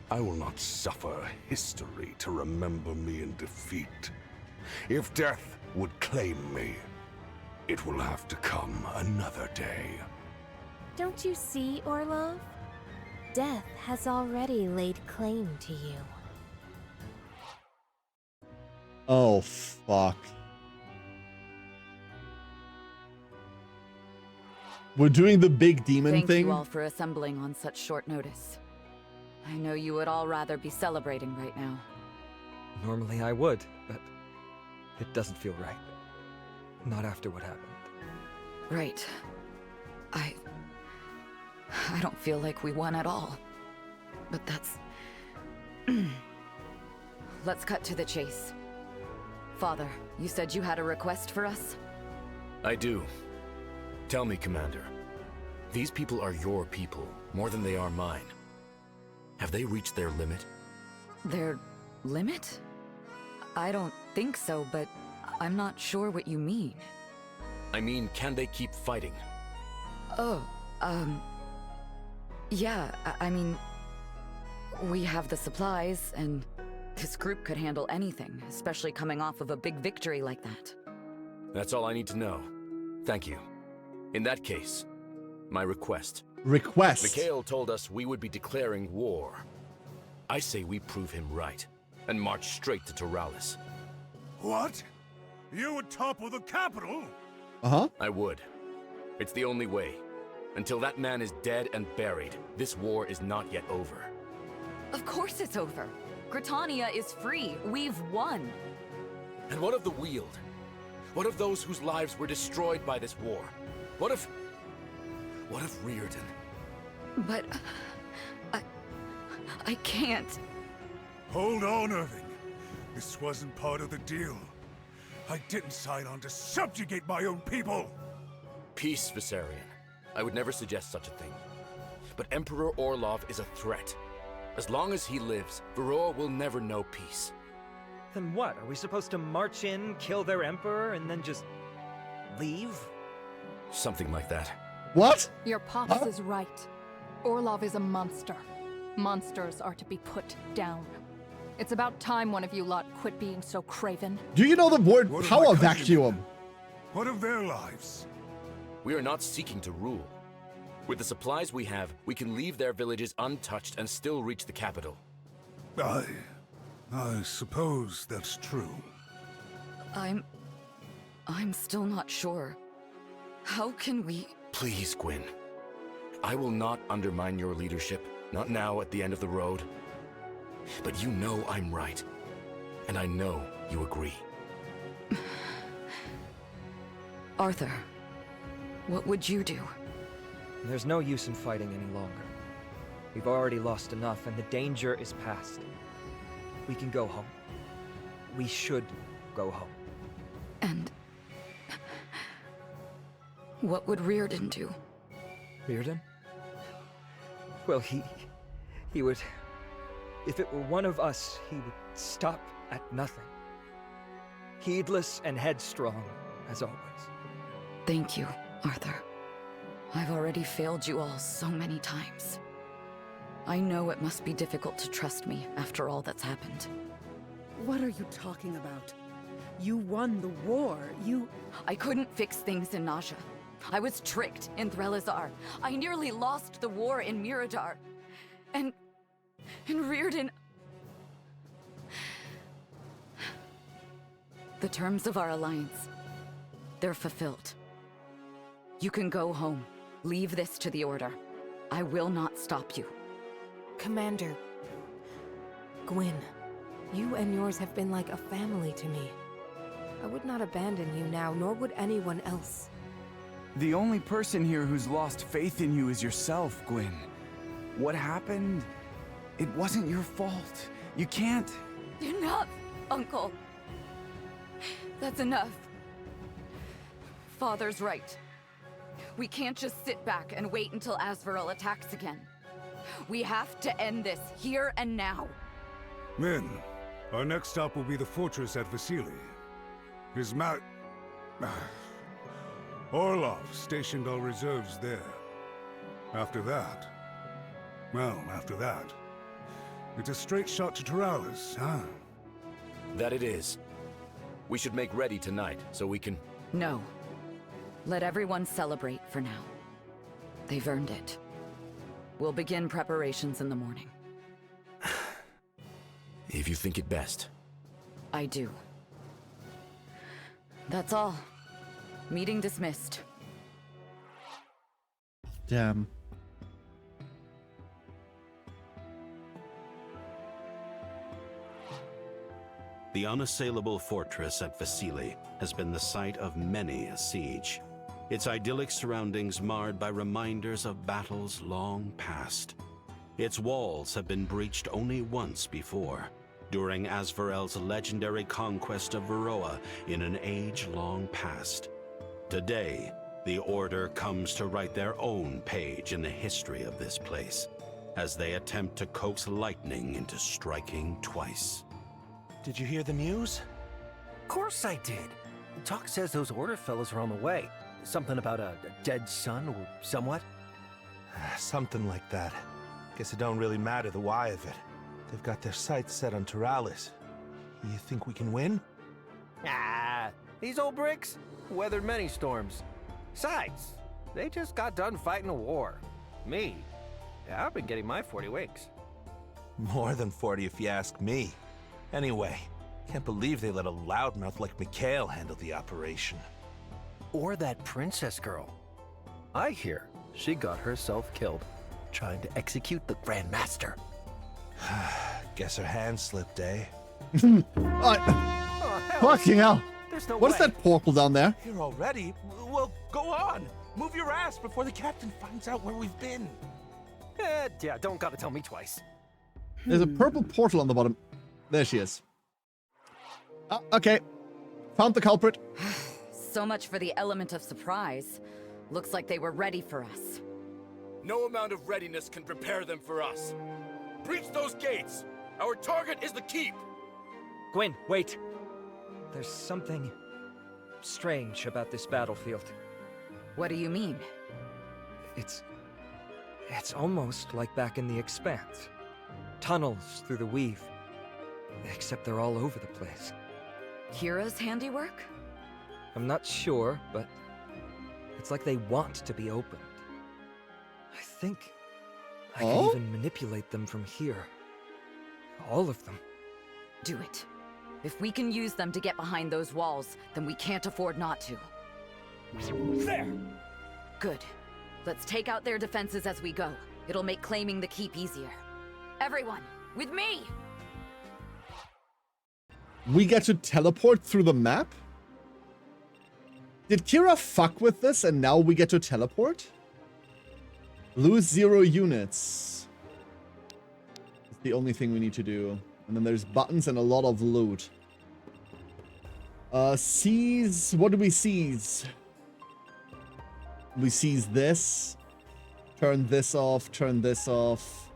I will not suffer history to remember me in defeat. If death would claim me, it will have to come another day. Don't you see, Orlov? Death has already laid claim to you. Oh, fuck. We're doing the big demon Thank thing. you all for assembling on such short notice. I know you would all rather be celebrating right now. Normally I would, but it doesn't feel right. Not after what happened. Right. I don't feel like we won at all. But that's... Let's cut to the chase. Father, you said you had a request for us? I do. Tell me, Commander. These people are your people, more than they are mine. Have they reached their limit? Their limit? I don't think so, but I'm not sure what you mean. I mean, can they keep fighting? Oh, yeah, I mean, we have the supplies, and this group could handle anything, especially coming off of a big victory like that. That's all I need to know. Thank you. In that case, my request. Request? Mikhail told us we would be declaring war. I say we prove him right, and march straight to Taralis. What? You would topple the capital? Uh-huh. I would. It's the only way. Until that man is dead and buried, this war is not yet over. Of course it's over. Gritania is free. We've won. And what of the Weald? What of those whose lives were destroyed by this war? What of Reardon? But... I can't. Hold on, Irving. This wasn't part of the deal. I didn't sign on to subjugate my own people! Peace, Viserion. I would never suggest such a thing. But Emperor Orlov is a threat. As long as he lives, Varroa will never know peace. Then what? Are we supposed to march in, kill their emperor, and then just... leave? Something like that. What? Your pops is right. Orlov is a monster. Monsters are to be put down. It's about time one of you lot quit being so craven. Do you know the word power vacuum? What of their lives? We are not seeking to rule. With the supplies we have, we can leave their villages untouched and still reach the capital. I suppose that's true. I'm still not sure. How can we... Please, Gwyn. I will not undermine your leadership, not now at the end of the road. But you know I'm right. And I know you agree. Arthur, what would you do? There's no use in fighting any longer. We've already lost enough, and the danger is past. We can go home. We should go home. And... what would Reardon do? Reardon? Well, he would... If it were one of us, he would stop at nothing. Heedless and headstrong, as always. Thank you, Arthur. I've already failed you all so many times. I know it must be difficult to trust me after all that's happened. What are you talking about? You won the war, I couldn't fix things in Naja. I was tricked in Threlazar. I nearly lost the war in Miradar. And Reardon... The terms of our alliance, they're fulfilled. You can go home. Leave this to the Order. I will not stop you. Commander... Gwyn, you and yours have been like a family to me. I would not abandon you now, nor would anyone else. The only person here who's lost faith in you is yourself, Gwyn. What happened? It wasn't your fault. You can't... Enough, Uncle. That's enough. Father's right. We can't just sit back and wait until Asvarel attacks again. We have to end this here and now. Men, our next stop will be the fortress at Vasily. Orlov stationed our reserves there. After that... well, after that... it's a straight shot to Taralis, huh? That it is. We should make ready tonight, so we can... No. Let everyone celebrate for now. They've earned it. We'll begin preparations in the morning. If you think it best. I do. That's all. Meeting dismissed. Damn. The unassailable fortress at Vasily has been the site of many a siege. its idyllic surroundings marred by reminders of battles long past. Its walls have been breached only once before, during Asvarel's legendary conquest of Varroa in an age long past. Today, the Order comes to write their own page in the history of this place, as they attempt to coax lightning into striking twice. Did you hear the news? Of course I did. Talk says those Order fellows are on the way. Something about a dead son or somewhat? Something like that. Guess it don't really matter the why of it. They've got their sights set on Turalis. You think we can win? Ah, these old bricks weathered many storms. Besides, they just got done fighting a war. Me, I've been getting my 40 winks. More than 40 if you ask me. Anyway, can't believe they let a loudmouth like Mikhail handle the operation. Or that princess girl. I hear she got herself killed, trying to execute the Grand Master. Guess her hand slipped, eh? Fucking hell. No what is that portal down there? Here already? Well, go on. Move your ass before the captain finds out where we've been. Yeah, don't gotta tell me twice. There's a purple portal on the bottom. There she is. Okay. Found the culprit. So much for the element of surprise. Looks like they were ready for us. No amount of readiness can prepare them for us. Breach those gates! Our target is the keep! Gwyn, wait. There's something strange about this battlefield. What do you mean? It's almost like back in the Expanse. Tunnels through the weave. Except they're all over the place. Kira's handiwork? I'm not sure, but it's like they want to be opened. I think I can even manipulate them from here. All of them. Do it. If we can use them to get behind those walls, then we can't afford not to. There! Good. Let's take out their defenses as we go. It'll make claiming the keep easier. Everyone, with me! We get to teleport through the map? Did Kira fuck with this and now we get to teleport? Lose 0 units. It's the only thing we need to do. And then there's buttons and a lot of loot. Seize. What do we seize? We seize this. Turn this off. Turn this off.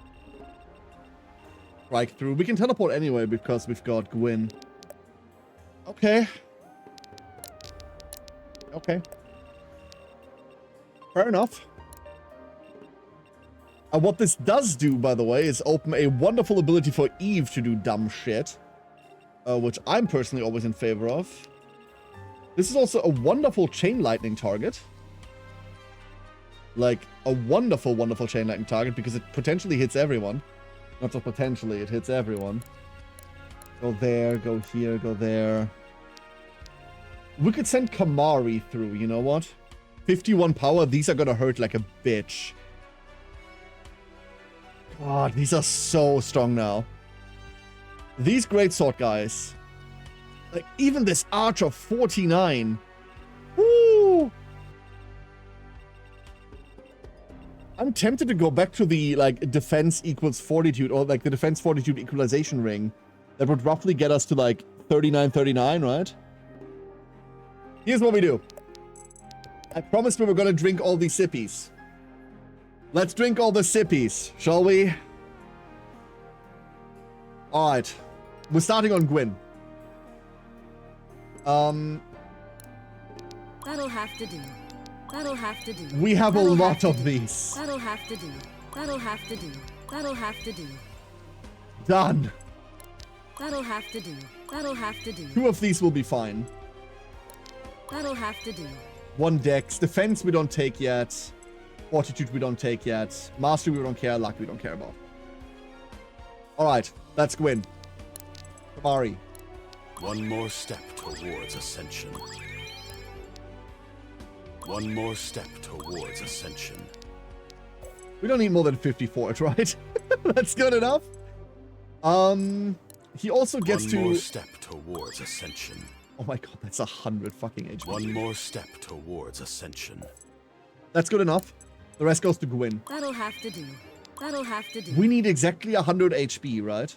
Strike through. We can teleport anyway because we've got Gwyn. Okay. Okay. Fair enough. And what this does do, by the way, is open a wonderful ability for Eve to do dumb shit. Which I'm personally always in favor of. This is also a wonderful chain lightning target. Like, a wonderful, wonderful chain lightning target because it potentially hits everyone. Not just potentially, it hits everyone. Go there, go here, go there. We could send Kamari through, you know what? 51 power, these are gonna hurt like a bitch. God, these are so strong now. These greatsword guys. Like, even this arch of 49. Woo! I'm tempted to go back to the, like, defense equals fortitude, or, like, the defense fortitude equalization ring. That would roughly get us to, like, 39, right? Here's what we do. I promised we were gonna drink all these sippies. Let's drink all the sippies, shall we? Alright. We're starting on Gwyn. That'll have to do. That'll have to do. We have a lot of these. That'll have to do. That'll have to do. That'll have to do. Done. That'll have to do. That'll have to do. 2 of these will be fine. That'll have to do. 1 dex. Defense we don't take yet. Fortitude we don't take yet. Mastery we don't care. Luck we don't care about. Alright. That's Gwyn. Kamari. One more step towards ascension. One more step towards ascension. We don't need more than 50 for it, right? That's good enough. He also gets One more step towards ascension. Oh my god, that's 100 fucking HP. One more step towards ascension. That's good enough. The rest goes to Gwyn. That'll have to do. That'll have to do. We need exactly 100 HP, right?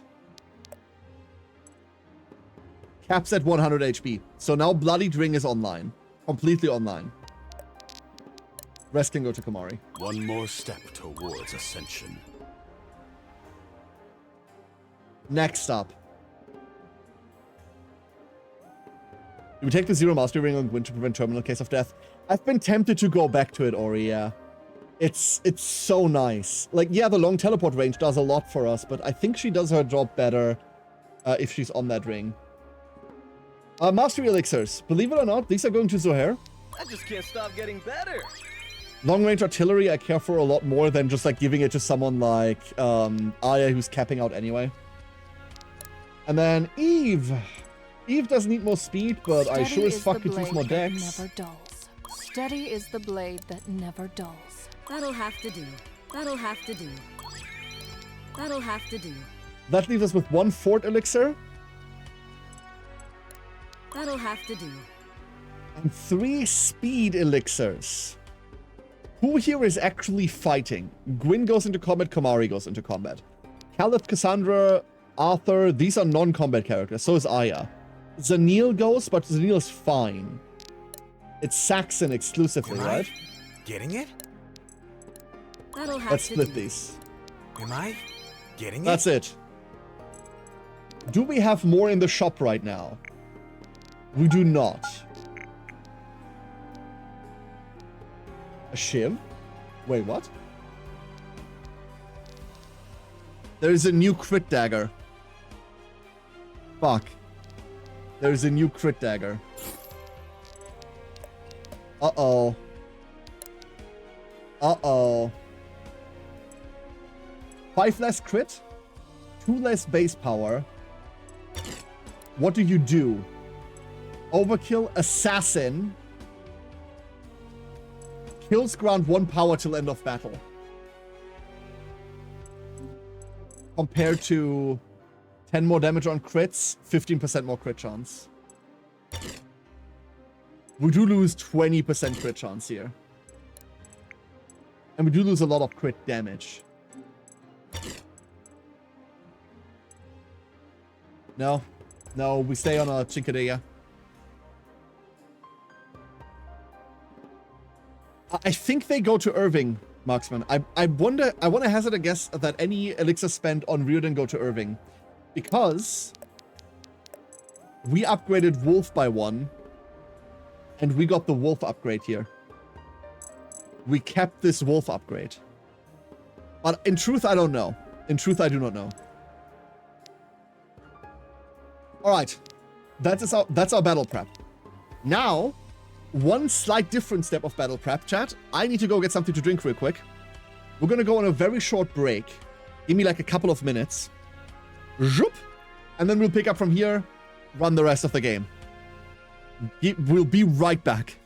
Caps at 100 HP. So now Bloodied Ring is online. Completely online. Rest can go to Kamari. One more step towards ascension. Next up. Do we take the Zero Mastery Ring on Gwyn to prevent terminal case of death? I've been tempted to go back to it, Ori, yeah. It's so nice. Like, yeah, the long teleport range does a lot for us, but I think she does her job better if she's on that ring. Mastery Elixirs. Believe it or not, these are going to Zohair. I just can't stop getting better. Long-range artillery I care for a lot more than just, like, giving it to someone like Aya, who's capping out anyway. And then Eve. Eve does need more speed, but I sure as fuck could use more dex. Never dulls. Steady is the blade that never dulls. That'll have to do. That'll have to do. That'll have to do. That leaves us with 1 Fort Elixir. That'll have to do. And 3 Speed Elixirs. Who here is actually fighting? Gwyn goes into combat, Kamari goes into combat. Caliph, Cassandra, Arthur, these are non-combat characters. So is Aya. Zanil goes, but Zanil's fine. It's Saxon exclusively, right? Getting it? That'll have Let's to split do. these. Am I getting it? That's it. Do we have more in the shop right now? We do not. A shiv? Wait, what? There is a new crit dagger. Fuck. There is a new crit dagger. Uh-oh. Uh-oh. 5 less crit? 2 less base power. What do you do? Overkill, assassin. Kills ground 1 power till end of battle. Compared to 10 more damage on crits, 15% more crit chance. We do lose 20% crit chance here. And we do lose a lot of crit damage. No. No, we stay on a Chinkadilla. I think they go to Irving, Marksman. I want to hazard a guess that any elixir spent on Reardon go to Irving. Because we upgraded Wolf by 1. And we got the Wolf upgrade here. We kept this Wolf upgrade. But in truth, I don't know. In truth, I do not know. Alright. That's our battle prep. Now, one slight different step of battle prep, chat. I need to go get something to drink real quick. We're gonna go on a very short break. Give me like a couple of minutes. Zoop! And then we'll pick up from here, run the rest of the game. We'll be right back.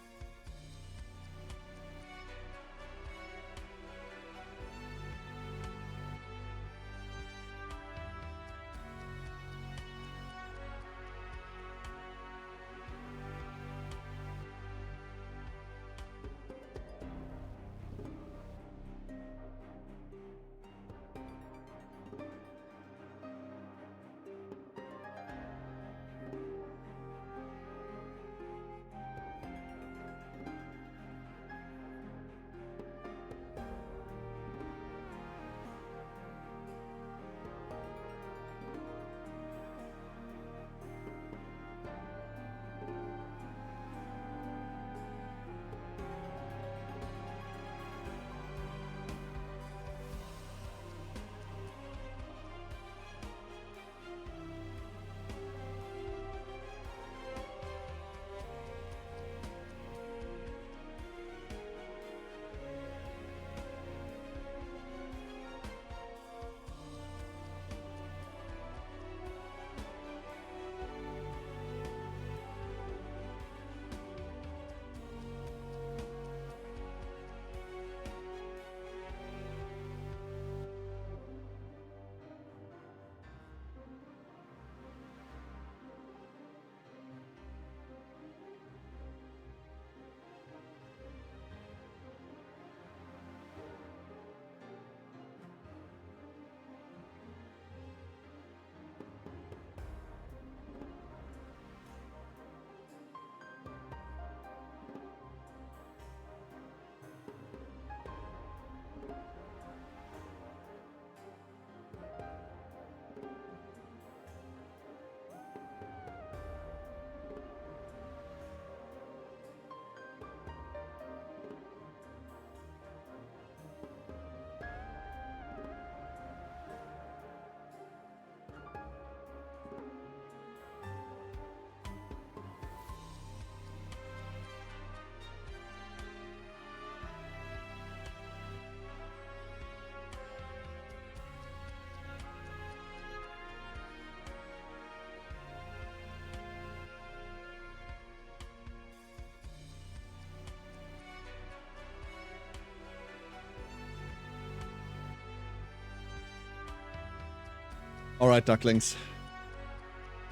right, ducklings.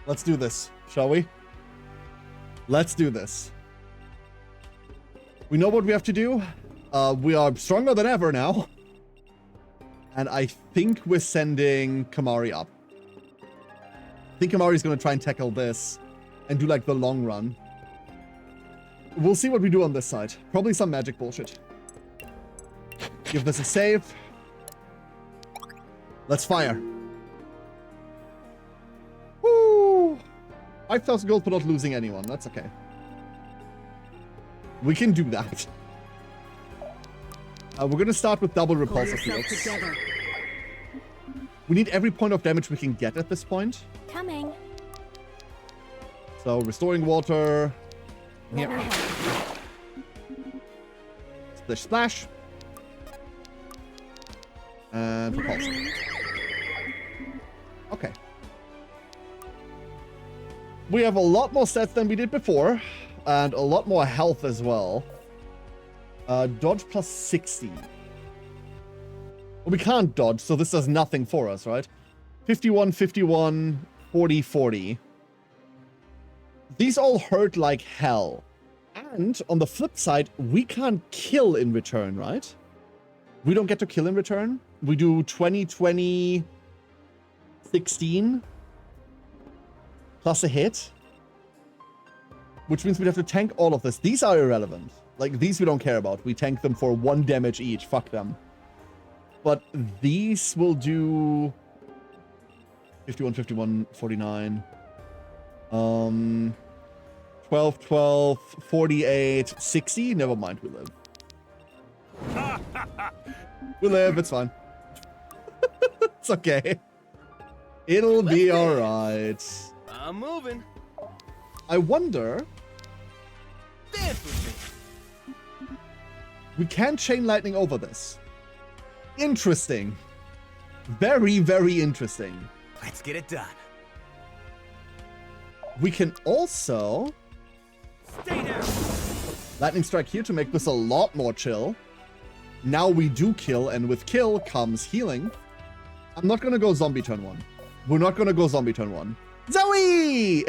Let's do this, shall we? Let's do this. We know what we have to do. We are stronger than ever now. And I think we're sending Kamari up. I think Kamari's going to try and tackle this and do like the long run. We'll see what we do on this side. Probably some magic bullshit. Give this a save. Let's fire. Woo! 5,000 gold for not losing anyone. That's okay. We can do that. We're going to start with double repulsor fields. We need every point of damage we can get at this point. Coming. So, restoring water. Here. Splish, splash. And repulsor. Okay. We have a lot more stats than we did before. And a lot more health as well. Dodge plus 60. Well, we can't dodge, so this does nothing for us, right? 51, 51, 40, 40. These all hurt like hell. And on the flip side, we can't kill in return, right? We don't get to kill in return. We do 20, 20, 16 plus a hit. Which means we'd have to tank all of this. These are irrelevant. Like, these we don't care about. We tank them for 1 damage each. Fuck them. But these will do 51, 51, 49. 12, 12, 48, 60. Never mind, we live. We live, it's fine. It's okay. It'll be alright. I'm moving. I wonder... Dance with me. We can chain lightning over this. Interesting. Very, very interesting. Let's get it done. We can also... Stay down. Lightning strike here to make this a lot more chill. Now we do kill, and with kill comes healing. I'm not gonna go zombie turn 1. We're not gonna go zombie turn 1. Zoe!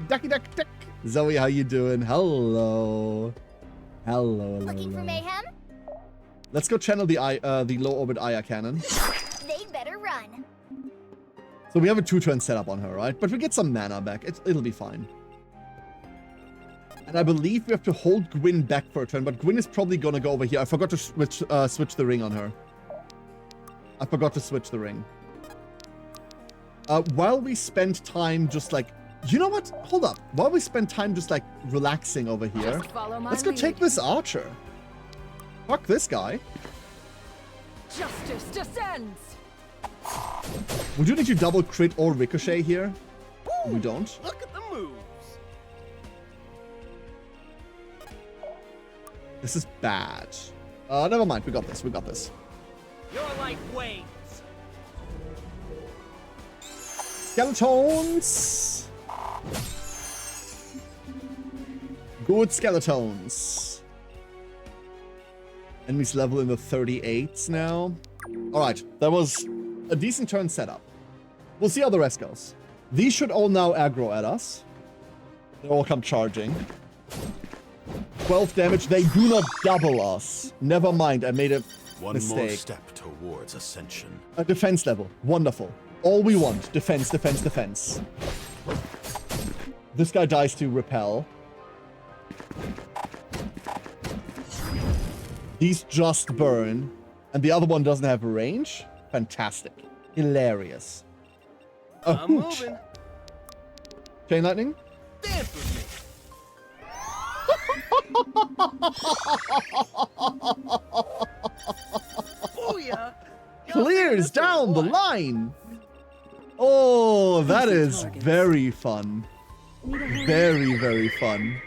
Ducky duck duck. Zoe, how you doing? Hello. Hello. Looking for mayhem? Let's go channel the low orbit Aya cannon. They better run. So we have a 2-turn setup on her, right? But we get some mana back. It'll be fine. And I believe we have to hold Gwyn back for a turn, but Gwyn is probably gonna go over here. I forgot to switch the ring on her. I forgot to switch the ring. While we spend time just like... You know what? Hold up. While we spend time just like relaxing over here, let's go take this archer. Fuck this guy. Justice descends. We do need to double crit or ricochet here. We don't. Look at the moves. This is bad. Never mind. We got this. We got this. You're like waves. Skeletons. Good skeletons. Enemies level in the 38s now. Alright, that was a decent turn setup. We'll see how the rest goes. These should all now aggro at us. They all come charging. 12 damage. They do not double us. Never mind, I made a mistake. One more step towards ascension. A defense level. Wonderful. All we want. Defense, defense, defense. This guy dies to repel. These just burn. And the other one doesn't have range? Fantastic. Hilarious. A I'm hoot. moving. Chain lightning? Dance with me. Booyah. Clears down the line. Oh, that is very fun. Very, very fun.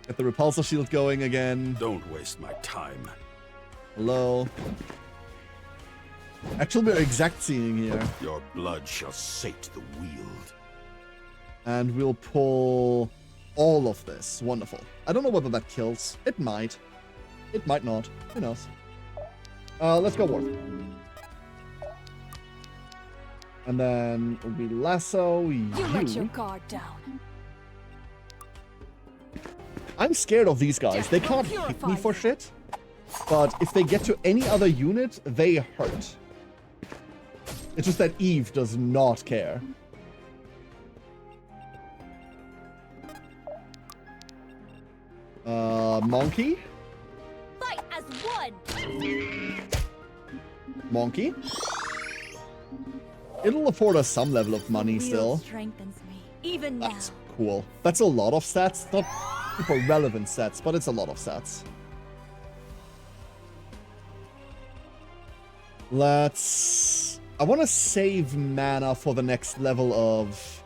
Get the repulsor shield going again. Don't waste my time. Hello. Actually, we're exact seeing here. Your blood shall sate the wield. And we'll pull all of this. Wonderful. I don't know whether that kills. It might. It might not. Who knows? Let's go Warth. And then will be lasso you. You let your guard down. I'm scared of these guys. They can't hit me for shit. But if they get to any other unit, they hurt. It's just that Eve does not care. Monkey? Fight as one! Monkey? It'll afford us some level of money still. Strengthens me, even That's cool. That's a lot of stats. Not super relevant stats, but it's a lot of stats. I want to save mana for the next level of...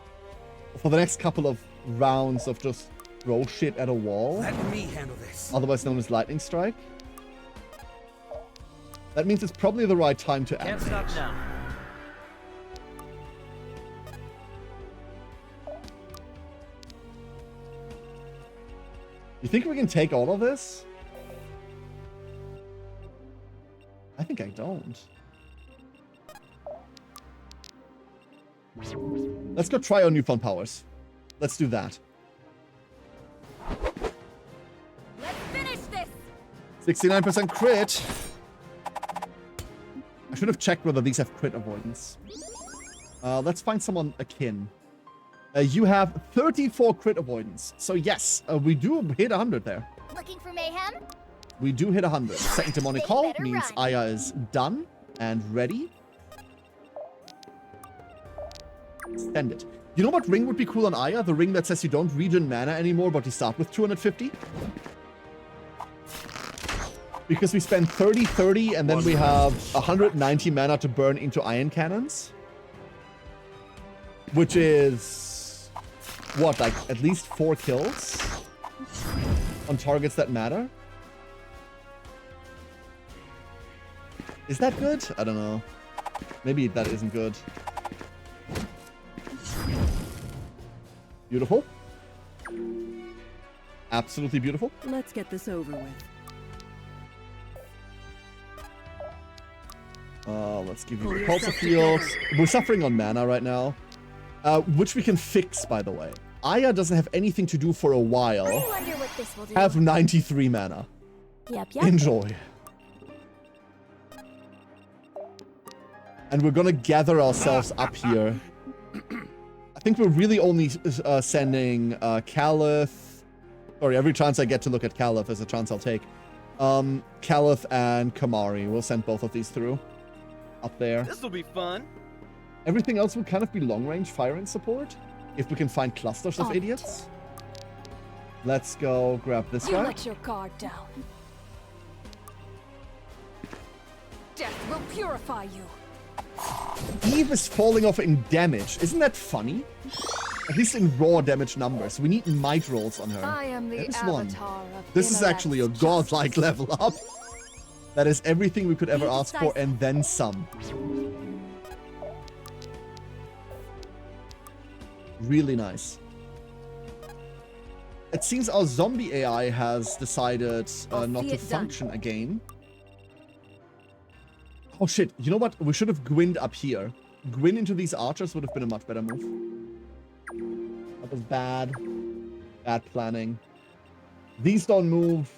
For the next couple of rounds of just throw shit at a wall. Let me handle this. Otherwise known as Lightning Strike. That means it's probably the right time to Can't activate. stop now. You think we can take all of this? I think I don't. Let's go try our newfound powers. Let's do that. Let's finish this! 69% crit. I should have checked whether these have crit avoidance. Let's find someone akin. You have 34 crit avoidance. So yes, we do hit 100 there. Looking for mayhem? We do hit 100. Second demonic They call better means run. Aya is done and ready. Send it. You know what ring would be cool on Aya? The ring that says you don't regen mana anymore, but you start with 250? Because we spend 30, and then we have 190 mana to burn into iron cannons. Which is... what, like at least 4 kills? On targets that matter? Is that good? I don't know. Maybe that isn't good. Beautiful. Absolutely beautiful. Let's get this over with. Let's give you repulsive fields. We're suffering on mana right now. Which we can fix, by the way. Aya doesn't have anything to do for a while. I wonder what this will do. Have 93 mana. Yep, yep. Enjoy. And we're gonna gather ourselves up here. I think we're really only sending Caliph. Sorry, every chance I get to look at Caliph is a chance I'll take. Caliph and Kamari. We'll send both of these through. Up there. This'll be fun. Everything else would kind of be long-range firing support. If we can find clusters of idiots. Let's go grab this You guy. let your guard down. Death will purify you. Eve is falling off in damage. Isn't that funny? At least in raw damage numbers. We need might rolls on her. I am the There's avatar one. of This is intellect. actually a godlike level up. That is everything we could ever ask for and then some. Really nice. It seems our zombie AI has decided not see to it done. function again. Oh shit, you know what? We should have Gwinned up here. Gwyn into these archers would have been a much better move. That was bad. Bad planning. These don't move.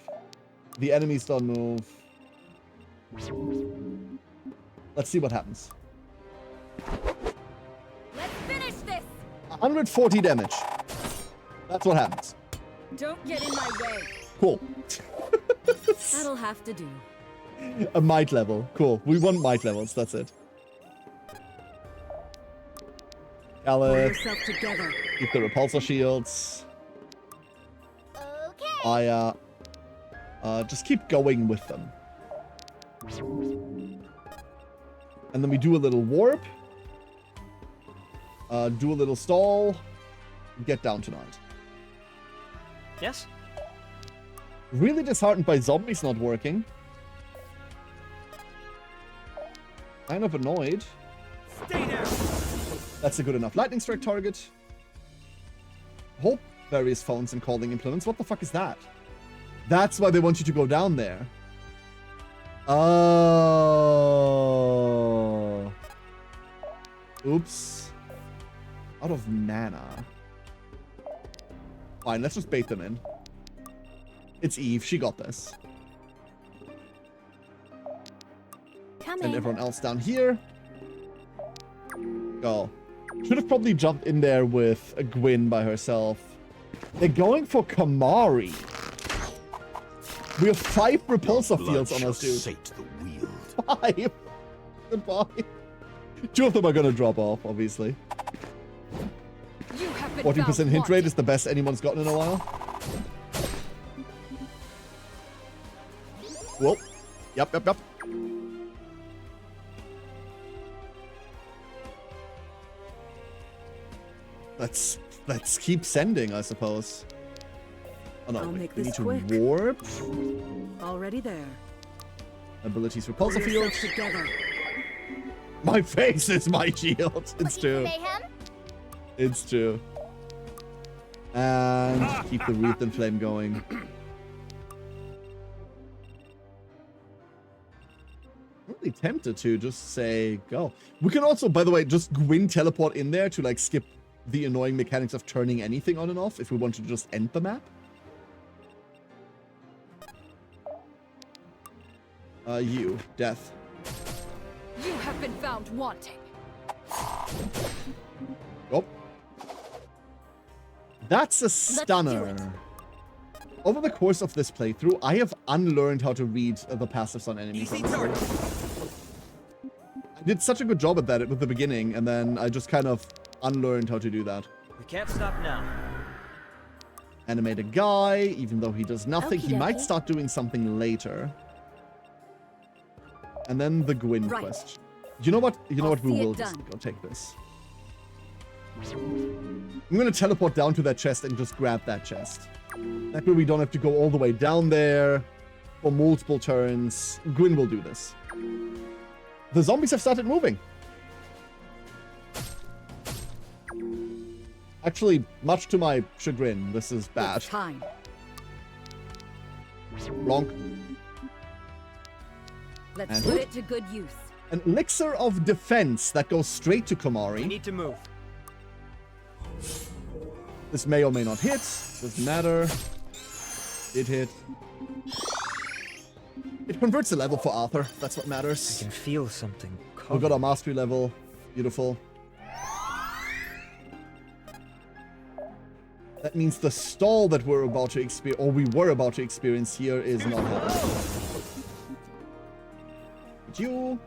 The enemies don't move. Let's see what happens. Let's finish this! 140 damage. That's what happens. Don't get in my way. Cool. That'll have to do. A might level. Cool. We want might levels. That's it. Pull Caliph. yourself together. Keep the repulsor shields. Okay. Just keep going with them. And then we do a little warp. Do a little stall. Get down tonight. Yes? Really disheartened by zombies not working. Kind of annoyed. Stay down. That's a good enough lightning strike target. Hope various phones and calling implements. What the fuck is that? That's why they want you to go down there. Oh. Oops. Out of mana. Fine, let's just bait them in. It's Eve. She got this. Coming. And everyone else down here. Go. Should have probably jumped in there with a Gwyn by herself. They're going for Kamari. We have 5 repulsor fields on us, dude. 5. Goodbye. 2 of them are gonna drop off, obviously. 40% hit rate is the best anyone's gotten in a while. Whoa. Yep. Let's keep sending, I suppose. Oh no, I'll make we need this to quick. warp. Already there. Abilities repulsor Pull yourself field. together. My face is my shield. It's true. Mayhem? It's true. And keep the Wreath and Flame going. I'm really tempted to just say go. We can also, by the way, just Gwyn teleport in there to like skip the annoying mechanics of turning anything on and off if we wanted to just end the map. You, Death. You have been found wanting. Oh. That's a stunner. Over the course of this playthrough, I have unlearned how to read the passives on enemies. I did such a good job at that with the beginning, and then I just kind of unlearned how to do that. We can't stop now. Animate a guy, even though he does nothing. He might Okey-dokey. start doing something later. And then the Gwyn Right. quest. You know what? You know I'll what? We see it will just done. go take this. I'm gonna teleport down to that chest and just grab that chest. That way we don't have to go all the way down there for multiple turns. Gwyn will do this. The zombies have started moving. Actually, much to my chagrin, this is bad. It's time. Blanc. Let's And put what? it to good use. An elixir of defense that goes straight to We Kamari. need to move. This may or may not hit. Doesn't matter. It hit. It converts the level for Arthur. That's what matters. I can feel something. We got our mastery level. Beautiful. That means the stall that we're about to experience, or we were about to experience here, is not happening. But you.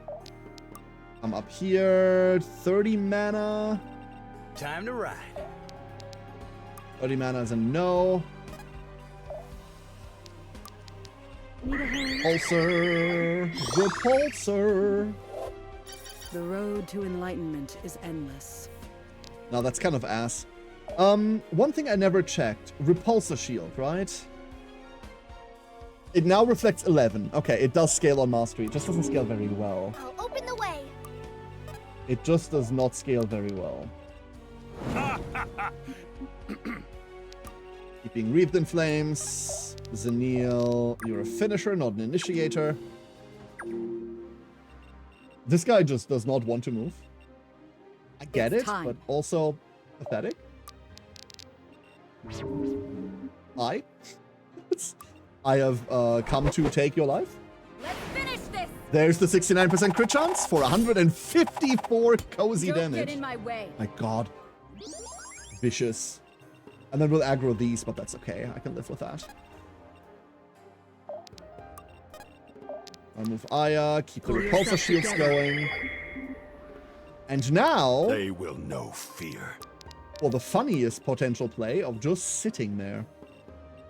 I'm up here. 30 mana. Time to ride. 30 mana is a no. Repulsor. Repulsor. The road to enlightenment is endless. Now that's kind of ass. One thing I never checked. Repulsor shield, right? It now reflects 11. Okay, it does scale on mastery. It just doesn't scale very well. I'll open the way. It just does not scale very well. Keeping Wreathed in Flames. Zenil, you're a finisher, not an initiator. This guy just does not want to move. I get It's it, time. but also pathetic. I have come to take your life. Let's finish this. There's the 69% crit chance for 154 cozy Don't damage. get in my way. My god. Vicious. And then we'll aggro these, but that's okay. I can live with that. I'll move Aya, keep the repulsor shields going. And now, They will know fear. for the funniest potential play of just sitting there.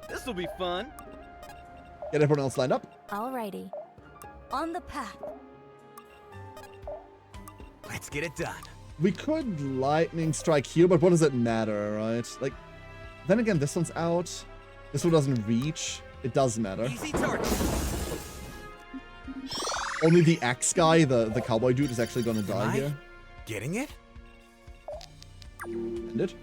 This'll be fun. Get everyone else lined up. Alrighty. On the path. Let's get it done. We could lightning strike here, but what does it matter, right? Like, then again, this one's out. This one doesn't reach. It does matter. Easy target. Only the axe guy, the cowboy dude, is actually gonna die Am I here. getting it? End it.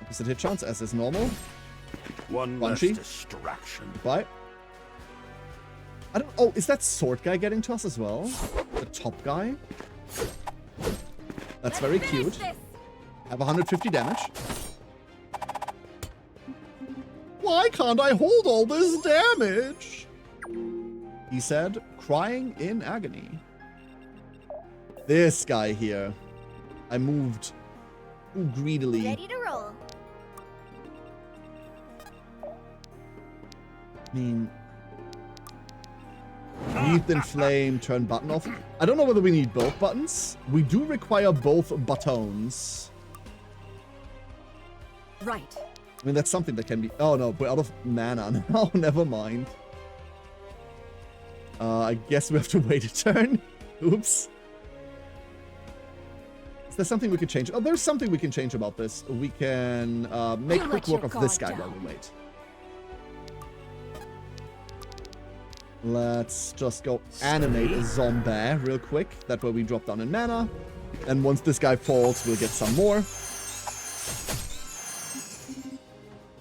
Opposite hit chance, as is normal. One less Bunchy. distraction. Bye. I don't... Oh, is that sword guy getting to us as well? The top guy? That's very cute. Have 150 damage. Why can't I hold all this damage? He said, crying in agony. This guy here. I moved too greedily. Ready to roll. I mean... Breathe in flame, turn button off. I don't know whether we need both buttons. We do require both buttons. Right. I mean, that's something that can be... Oh, no, we're out of mana now. Never mind. I guess we have to wait a turn. Oops. Is there something we can change? Oh, there's something we can change about this. We can make quick work of this guy while we wait. Let's just go animate a zombie real quick. That way we drop down in mana. And once this guy falls, we'll get some more.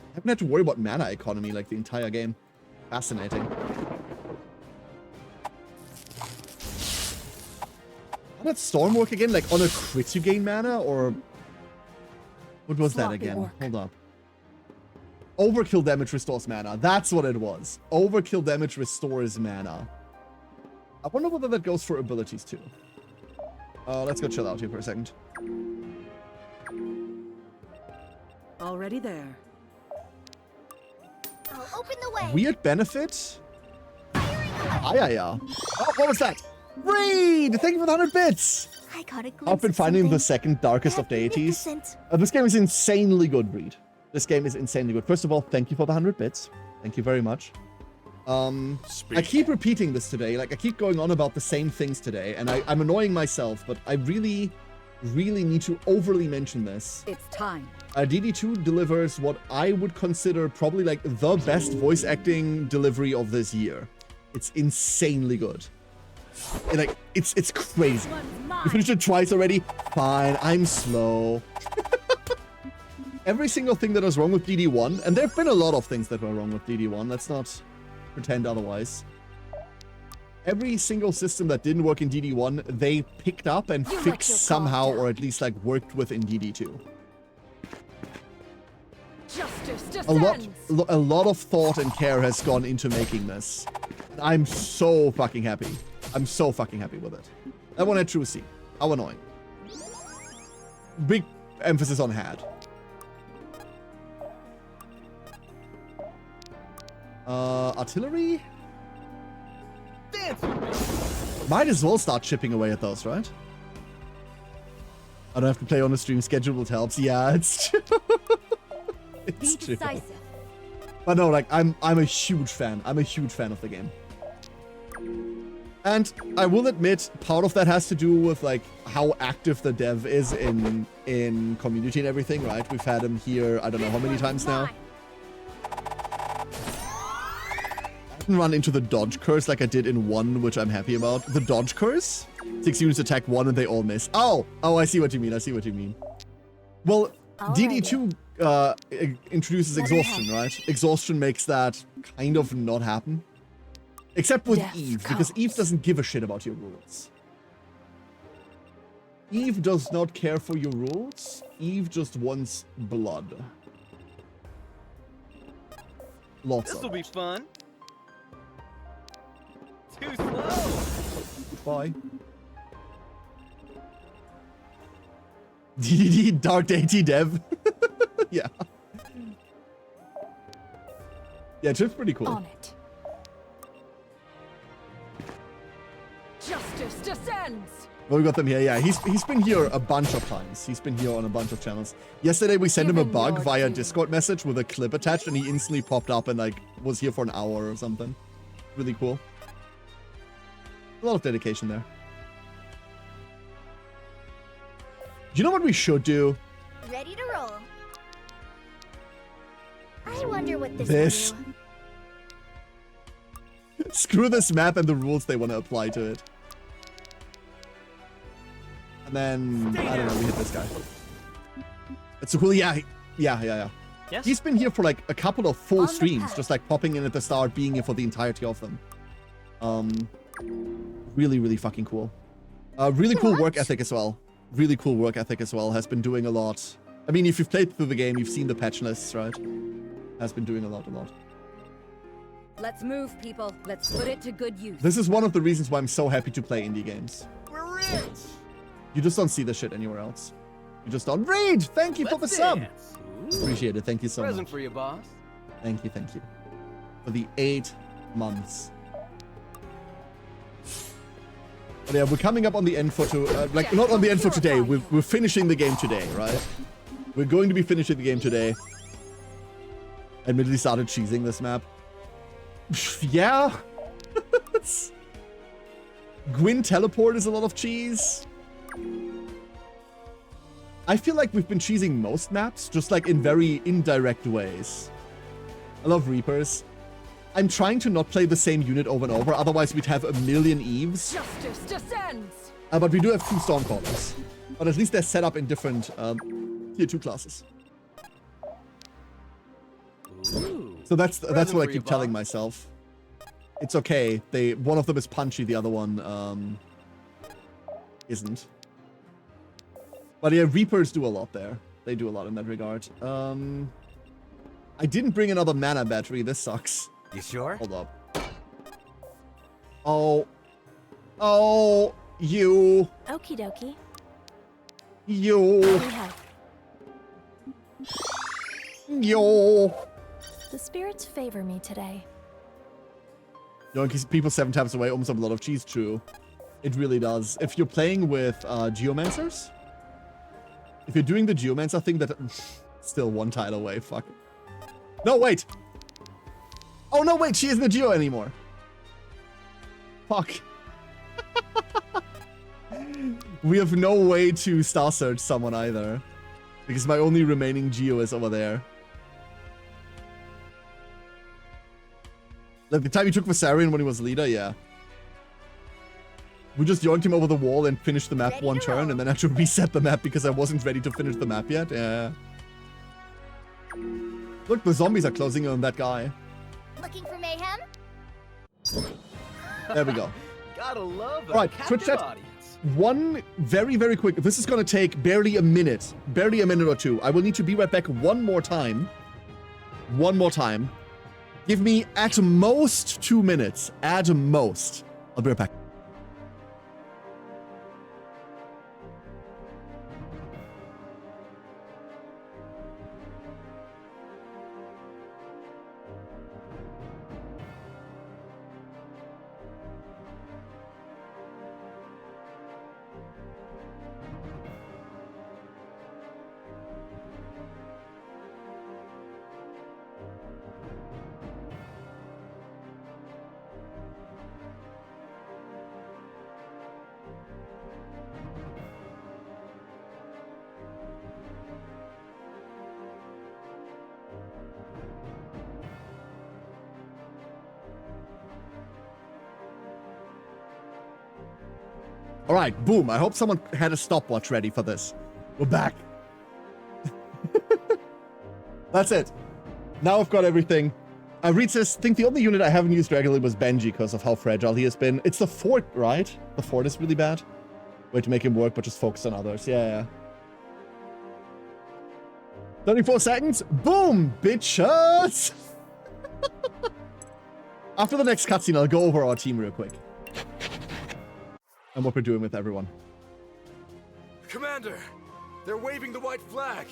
I haven't had to worry about mana economy like the entire game. Fascinating. How did Storm work again? Like on a crit you gain mana, or what was that again? Hold up. Overkill damage restores mana. That's what it was. Overkill damage restores mana. I wonder whether that goes for abilities too. Let's go chill out here for a second. Already there. I'll open the way. Weird benefit? Oh, what was that? Raid! Thank you for the 100 bits! I got a glimpse I've been of finding the something second darkest of deities. magnificent. This game is insanely good, Reed. This game is insanely good. First of all, thank you for the 100 bits. Thank you very much. I keep repeating this today. Like, I keep going on about the same things today, and I'm annoying myself, but I really need to overly mention this. It's time. DD2 delivers what I would consider probably like the best voice acting delivery of this year. It's insanely good. And, like, it's crazy. You finished it twice already? Fine, I'm slow. Every single thing that was wrong with DD1, and there have been a lot of things that were wrong with DD1, let's not pretend otherwise. Every single system that didn't work in DD1, they picked up and fixed somehow, or at least like worked with in DD2. Justice descends. A lot of thought and care has gone into making this. I'm so fucking happy. I'm so fucking happy with it. That one had True C. How annoying. Big emphasis on had. Artillery? Dance with me. Might as well start chipping away at those, right? I don't have to play on a stream. Scheduled helps. Yeah, it's true. It's true. But no, like, I'm a huge fan. I'm a huge fan of the game. And I will admit, part of that has to do with, like, how active the dev is in community and everything, right? We've had him here, I don't know how many times now. I didn't run into the dodge curse like I did in 1, which I'm happy about. The dodge curse? 6 units attack 1 and they all miss. Oh, I see what you mean. I see what you mean. Well, DD2 introduces exhaustion, right? Exhaustion makes that kind of not happen. Except with Eve, because Eve doesn't give a shit about your rules. Eve does not care for your rules. Eve just wants blood. Lots of it. This'll be fun. Too slow. Bye. DDD Dark Deity Dev. Yeah. Yeah, Chip's pretty cool. On it. Justice descends. Well, we got them here. Yeah, he's been here a bunch of times. He's been here on a bunch of channels. Yesterday we sent him a bug via Discord message with a clip attached, and he instantly popped up and like was here for an hour or something. Really cool. A lot of dedication there. You know what we should do? Ready to roll. I wonder what this will do. Screw this map and the rules they want to apply to it. And then, I don't know, we hit this guy. It's so cool. Yeah. Yes? He's been here for like a couple of full streams, just like popping in at the start, being here for the entirety of them. Really, really fucking cool. Really cool work ethic as well. Really cool work ethic as well. Has been doing a lot. I mean, if you've played through the game, you've seen the patch lists, right? Has been doing a lot. Let's move, people. Let's put it to good use. This is one of the reasons why I'm so happy to play indie games. We're rich! You just don't see this shit anywhere else. You just don't read! Thank you for the sub! Appreciate it. Thank you so much. Present for you, boss. Thank you. For the 8 months. But yeah, we're coming up on the end for not on the end for today. We're finishing the game today, right? We're going to be finishing the game today. Admittedly started cheesing this map. Yeah. Gwyn teleport is a lot of cheese. I feel like we've been cheesing most maps, just like in very indirect ways. I love Reapers. I'm trying to not play the same unit over and over, otherwise we'd have a million Eves. Justice descends! But we do have 2 Stormcallers. But at least they're set up in different tier 2 classes. Ooh. So that's what I keep telling myself. It's okay. One of them is punchy, the other one isn't. But yeah, Reapers do a lot there. They do a lot in that regard. I didn't bring another mana battery. This sucks. You sure? Hold up. Oh, you. Okie dokie. You. We have. Yo. The spirits favor me today. Yoinking people 7 taps away, almost have a lot of cheese. True. It really does. If you're playing with Geomancers, if you're doing the Geomancer thing, that still 1 tile away. Fuck. No, wait. Oh, no, wait. She isn't a Geo anymore. Fuck. We have no way to Star Search someone either. Because my only remaining Geo is over there. Like the time you took Viserion when he was leader, yeah. We just yoinked him over the wall and finished the map 1 turn, and then had to reset the map because I wasn't ready to finish the map yet. Yeah. Look, the zombies are closing in on that guy. Looking for mayhem? There we go. Gotta love a All right, Twitch chat. One very, very quick. This is going to take barely a minute or 2. I will need to be right back one more time. Give me at most 2 minutes. At most. I'll be right back. All right, boom. I hope someone had a stopwatch ready for this. We're back. That's it. Now I've got everything. Reed says, I think the only unit I haven't used regularly was Benji because of how fragile he has been. It's the fort, right? The fort is really bad. Way to make him work, but just focus on others. Yeah. 34 seconds. Boom, bitches. After the next cutscene, I'll go over our team real quick. And what we're doing with everyone. Commander, they're waving the white flag.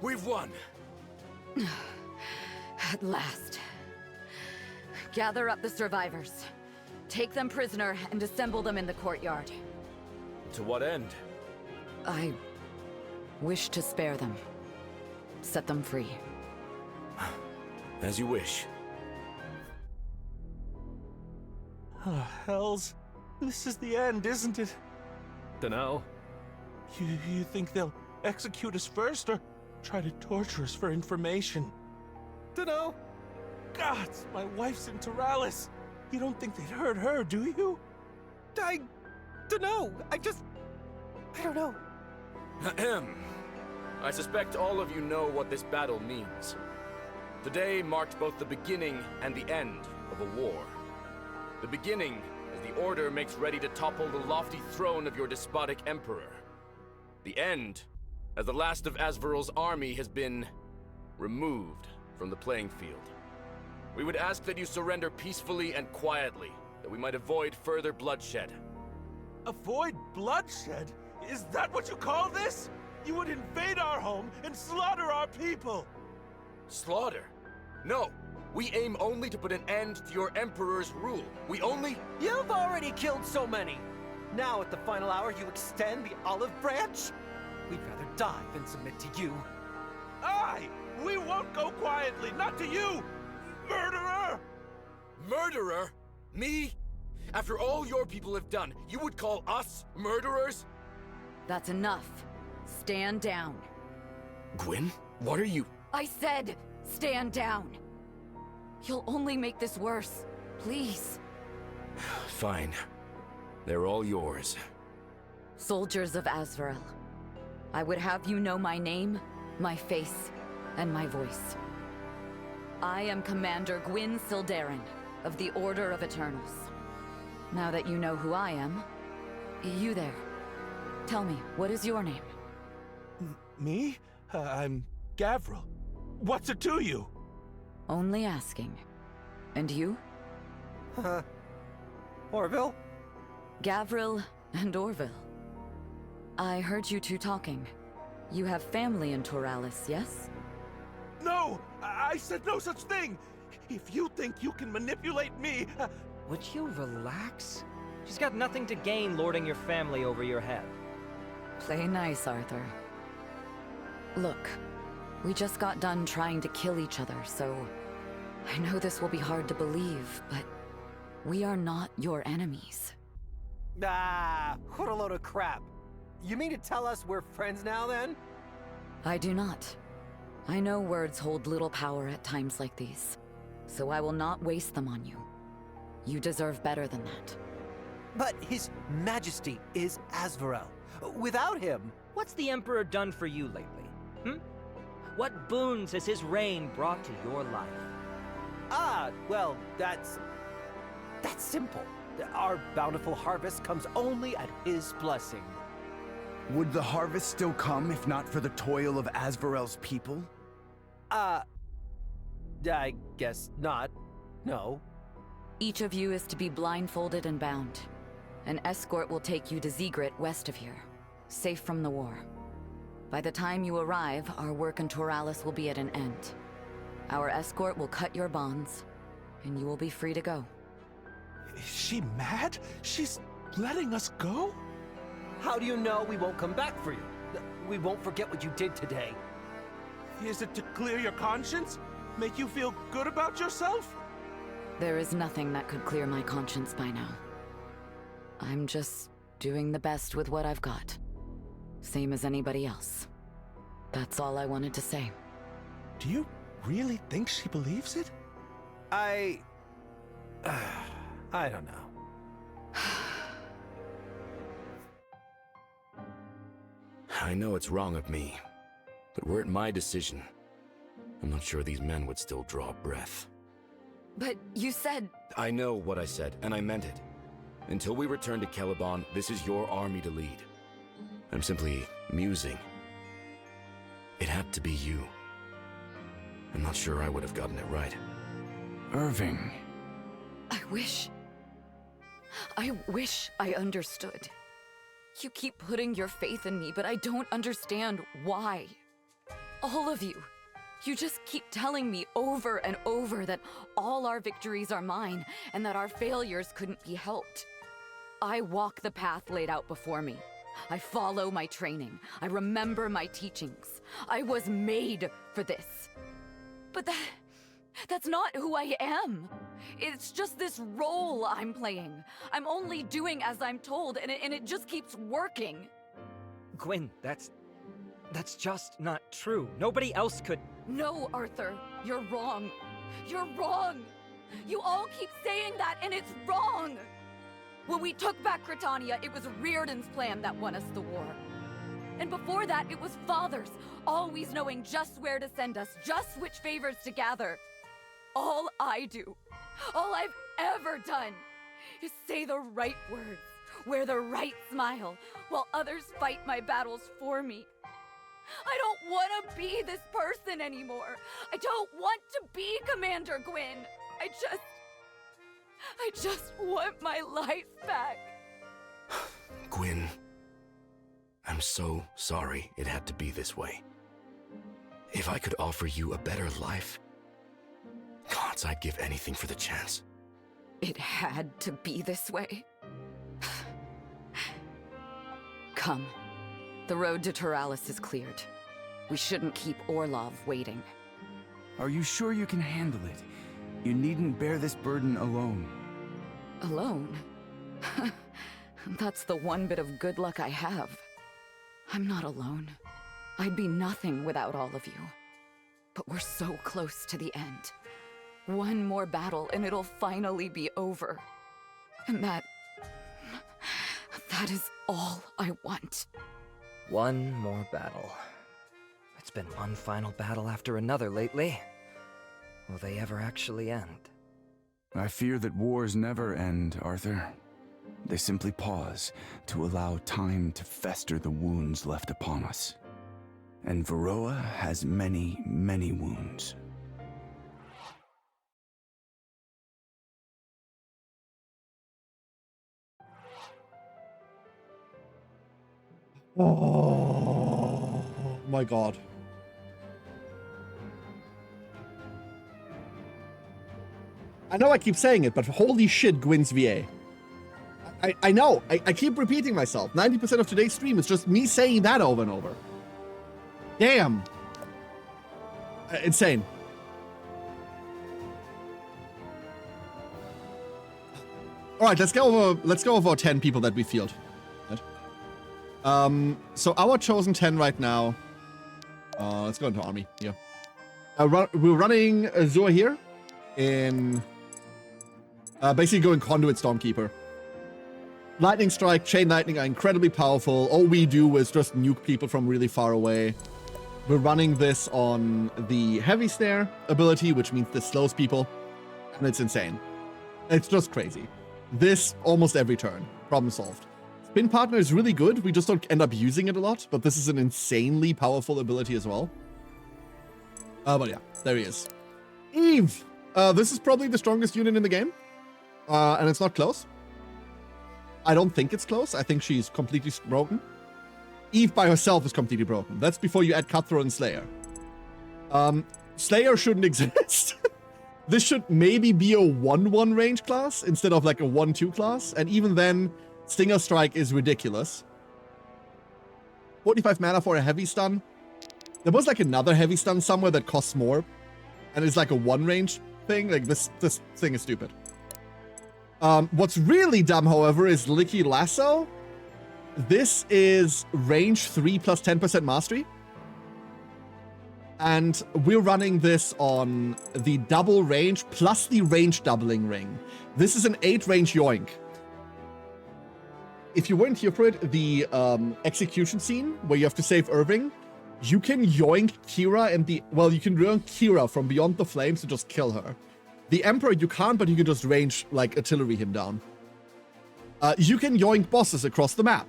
We've won. At last. Gather up the survivors. Take them prisoner and assemble them in the courtyard. To what end? I wish to spare them. Set them free. As you wish. Oh, hells. This is the end, isn't it? Dunno. You think they'll execute us first, or try to torture us for information? Dunno. God, my wife's in Teralis. You don't think they'd hurt her, do you? I dunno. I don't know. Ahem. I suspect all of you know what this battle means. Today marked both the beginning and the end of a war. The beginning, as the Order makes ready to topple the lofty throne of your despotic Emperor. The end, as the last of Asvarel's army has been removed from the playing field. We would ask that you surrender peacefully and quietly, that we might avoid further bloodshed. Avoid bloodshed? Is that what you call this? You would invade our home and slaughter our people! Slaughter? No! We aim only to put an end to your Emperor's rule. We only— You've already killed so many! Now at the final hour you extend the olive branch? We'd rather die than submit to you. Aye! We won't go quietly, not to you! Murderer! Murderer? Me? After all your people have done, you would call us murderers? That's enough. Stand down. Gwyn, what are you— I said, stand down. You'll only make this worse. Please. Fine. They're all yours. Soldiers of Asvarel, I would have you know my name, my face, and my voice. I am Commander Gwyn Sildarin of the Order of Eternals. Now that you know who I am, you there, tell me, what is your name? Me? I'm Gavril. What's it to you? Only asking. And you? Orville? Gavril and Orville. I heard you two talking. You have family in Toralis, yes? No! I said no such thing! If you think you can manipulate me... Would you relax? She's got nothing to gain lording your family over your head. Play nice, Arthur. Look, we just got done trying to kill each other, so... I know this will be hard to believe, but... we are not your enemies. Ah, what a load of crap. You mean to tell us we're friends now, then? I do not. I know words hold little power at times like these, so I will not waste them on you. You deserve better than that. But His Majesty is Asvarel. Without him... What's the Emperor done for you lately? What boons has his reign brought to your life? Ah, well, that's simple. Our bountiful harvest comes only at his blessing. Would the harvest still come if not for the toil of Asvarel's people? I guess not. No. Each of you is to be blindfolded and bound. An escort will take you to Zegrit west of here, safe from the war. By the time you arrive, our work in Toralis will be at an end. Our escort will cut your bonds, and you will be free to go. Is she mad? She's letting us go? How do you know we won't come back for you? We won't forget what you did today. Is it to clear your conscience? Make you feel good about yourself? There is nothing that could clear my conscience by now. I'm just doing the best with what I've got. Same as anybody else. That's all I wanted to say. Do you really think she believes it? I don't know. I know it's wrong of me, but were it my decision, I'm not sure these men would still draw breath. But you said... I know what I said, and I meant it. Until we return to Caliban, this is your army to lead. I'm simply musing. It had to be you. I'm not sure I would have gotten it right. Irving. I wish I understood. You keep putting your faith in me, but I don't understand why. All of you. You just keep telling me over and over that all our victories are mine and that our failures couldn't be helped. I walk the path laid out before me. I follow my training. I remember my teachings. I was made for this. But that's not who I am. It's just this role I'm playing. I'm only doing as I'm told, and it just keeps working. Gwyn, that's just not true. Nobody else could... No, Arthur, you're wrong. You're wrong. You all keep saying that, and it's wrong. When we took back Britannia, it was Riordan's plan that won us the war. And before that, it was Father's, always knowing just where to send us, just which favors to gather. All I do, all I've ever done, is say the right words, wear the right smile, while others fight my battles for me. I don't want to be this person anymore. I don't want to be Commander Gwyn. I just want my life back. Gwyn, I'm so sorry it had to be this way. If I could offer you a better life, gods, I'd give anything for the chance. It had to be this way. Come. The road to Turalis is cleared. We shouldn't keep Orlov waiting. Are you sure you can handle it? You needn't bear this burden alone. Alone? That's the one bit of good luck I have. I'm not alone. I'd be nothing without all of you. But we're so close to the end. One more battle and it'll finally be over. And that is all I want. One more battle. It's been one final battle after another lately. Will they ever actually end? I fear that wars never end, Arthur. They simply pause to allow time to fester the wounds left upon us. And Varroa has many, many wounds. Oh my god. I know I keep saying it, but holy shit, Gwyn's VA. I know. I keep repeating myself. 90% of today's stream is just me saying that over and over. Damn. Insane. All right, let's go over 10 people that we field. So our chosen 10 right now. Let's go into army. Yeah. We're running Azure here in basically going Conduit Stormkeeper. Lightning Strike, Chain Lightning are incredibly powerful. All we do is just nuke people from really far away. We're running this on the Heavy Snare ability, which means this slows people. And it's insane. It's just crazy. This almost every turn. Problem solved. Spin Partner is really good. We just don't end up using it a lot. But this is an insanely powerful ability as well. But yeah, there he is. Eve! This is probably the strongest unit in the game. And it's not close. I don't think it's close. I think she's completely broken. Eve by herself is completely broken. That's before you add Cutthroat and Slayer. Slayer shouldn't exist. This should maybe be a 1-1 range class instead of like a 1-2 class. And even then, Stinger Strike is ridiculous. 45 mana for a heavy stun. There was like another heavy stun somewhere that costs more. And it's like a 1 range thing. Like this thing is stupid. What's really dumb, however, is Licky Lasso. This is range 3 plus 10% mastery. And we're running this on the double range plus the range doubling ring. This is an 8 range yoink. If you weren't here for it, the execution scene where you have to save Irving, you can yoink Kira and you can yoink Kira from beyond the flames to just kill her. The Emperor you can't, but you can just range, like, artillery him down. You can yoink bosses across the map.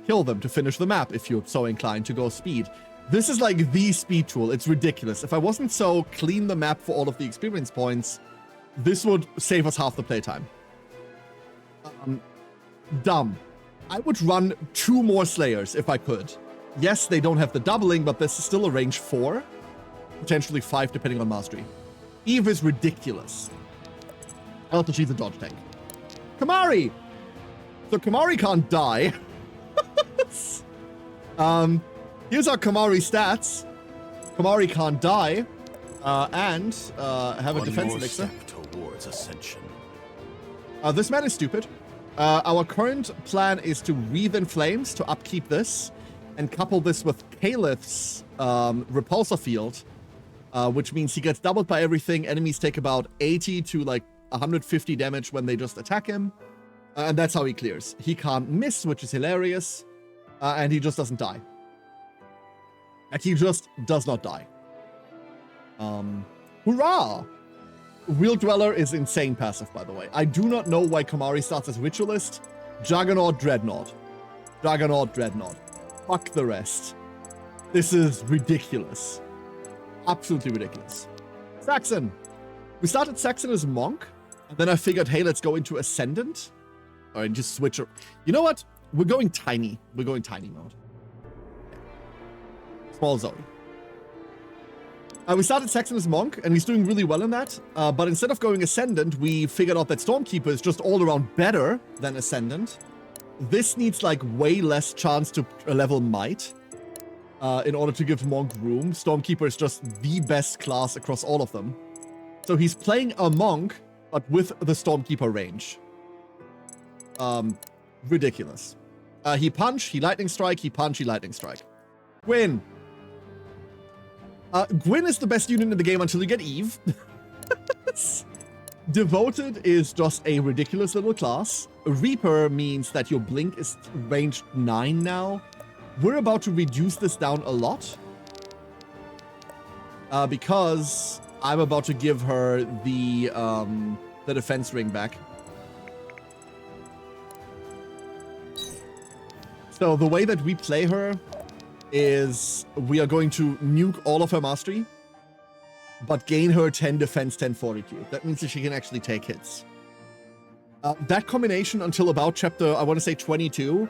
Kill them to finish the map if you're so inclined to go speed. This is like the speed tool. It's ridiculous. If I wasn't so clean the map for all of the experience points, this would save us half the playtime. Dumb. I would run 2 more Slayers if I could. Yes, they don't have the doubling, but this is still a range 4. Potentially 5 depending on mastery. Eve is ridiculous. Also, she's a dodge tank. Kamari! So Kamari can't die. Here's our Kamari stats. Kamari can't die. And have a defense elixir. Towards ascension. This man is stupid. Our current plan is to Wreathe in Flames to upkeep this and couple this with Calith's repulsor field, which means he gets doubled by everything. Enemies take about 80 to like 150 damage when they just attack him. And that's how he clears. He can't miss, which is hilarious. And he just doesn't die. Like, he just does not die. Hurrah! Wheel Dweller is insane passive, by the way. I do not know why Kamari starts as Ritualist. Juggernaut, Dreadnought. Juggernaut, Dreadnought. Fuck the rest. This is ridiculous. Absolutely ridiculous. Saxon. We started Saxon as Monk, and then I figured, hey, let's go into Ascendant. Or just switch. You know what? We're going tiny. We're going tiny mode. Small Zoe. We started Saxon as Monk, and he's doing really well in that. But instead of going Ascendant, we figured out that Stormkeeper is just all around better than Ascendant. This needs like way less chance to level Might in order to give Monk room. Stormkeeper is just the best class across all of them. So he's playing a Monk, but with the Stormkeeper range. Ridiculous. He punch, he lightning strike, he punch, he lightning strike. Gwyn. Gwyn is the best unit in the game until you get Eve. Devoted is just a ridiculous little class. Reaper means that your blink is ranged 9 now. We're about to reduce this down a lot. Because I'm about to give her the defense ring back. So the way that we play her is we are going to nuke all of her mastery, but gain her 10 defense, 10 fortitude. That means that she can actually take hits. That combination until about chapter, I want to say 22,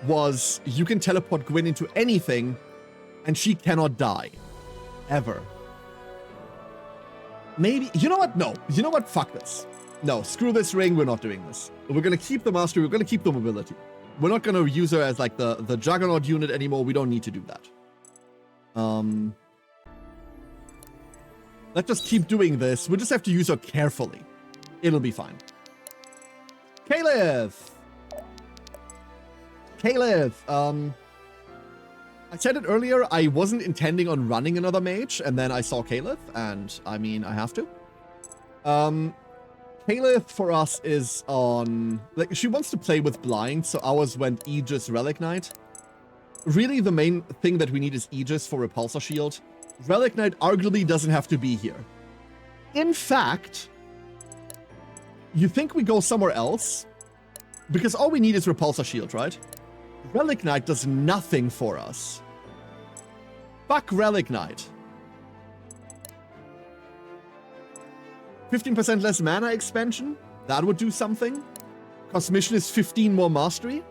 was you can teleport Gwyn into anything, and she cannot die. Ever. Maybe, you know what? No. You know what? Fuck this. No, screw this ring. We're not doing this. We're going to keep the mastery. We're going to keep the mobility. We're not going to use her as like the Juggernaut unit anymore. We don't need to do that. Let's just keep doing this. We'll just have to use her carefully. It'll be fine. Caliph! Caliph, I said it earlier, I wasn't intending on running another mage, and then I saw Caliph, and I mean, I have to. Caliph for us is on, like, she wants to play with blind, so ours went Aegis Relic Knight. Really, the main thing that we need is Aegis for Repulsor Shield. Relic Knight arguably doesn't have to be here. In fact, you think we go somewhere else? Because all we need is Repulsor Shield, right? Relic Knight does nothing for us. Fuck Relic Knight. 15% less mana expansion? That would do something. Cosmission is 15 more mastery.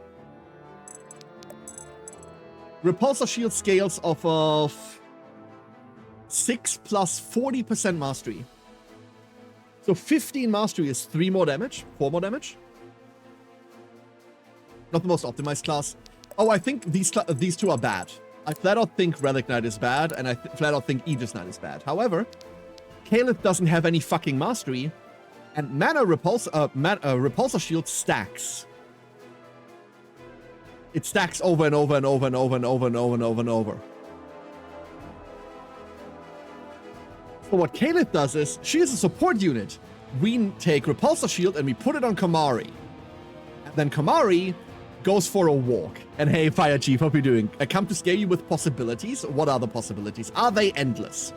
Repulsor Shield scales off of 6 plus 40% mastery. So 15 mastery is 3 more damage, 4 more damage. Not the most optimized class. Oh, I think these two are bad. I flat out think Relic Knight is bad, and I flat out think Aegis Knight is bad. However, Caliph doesn't have any fucking mastery, and Repulsor Shield stacks. It stacks over and over and over and over and over and over and over and over. So what Caliph does is, she is a support unit. We take Repulsor Shield and we put it on Kamari. And then Kamari goes for a walk. And hey, Fire Chief, hope you're doing. I come to scare you with possibilities. What are the possibilities? Are they endless?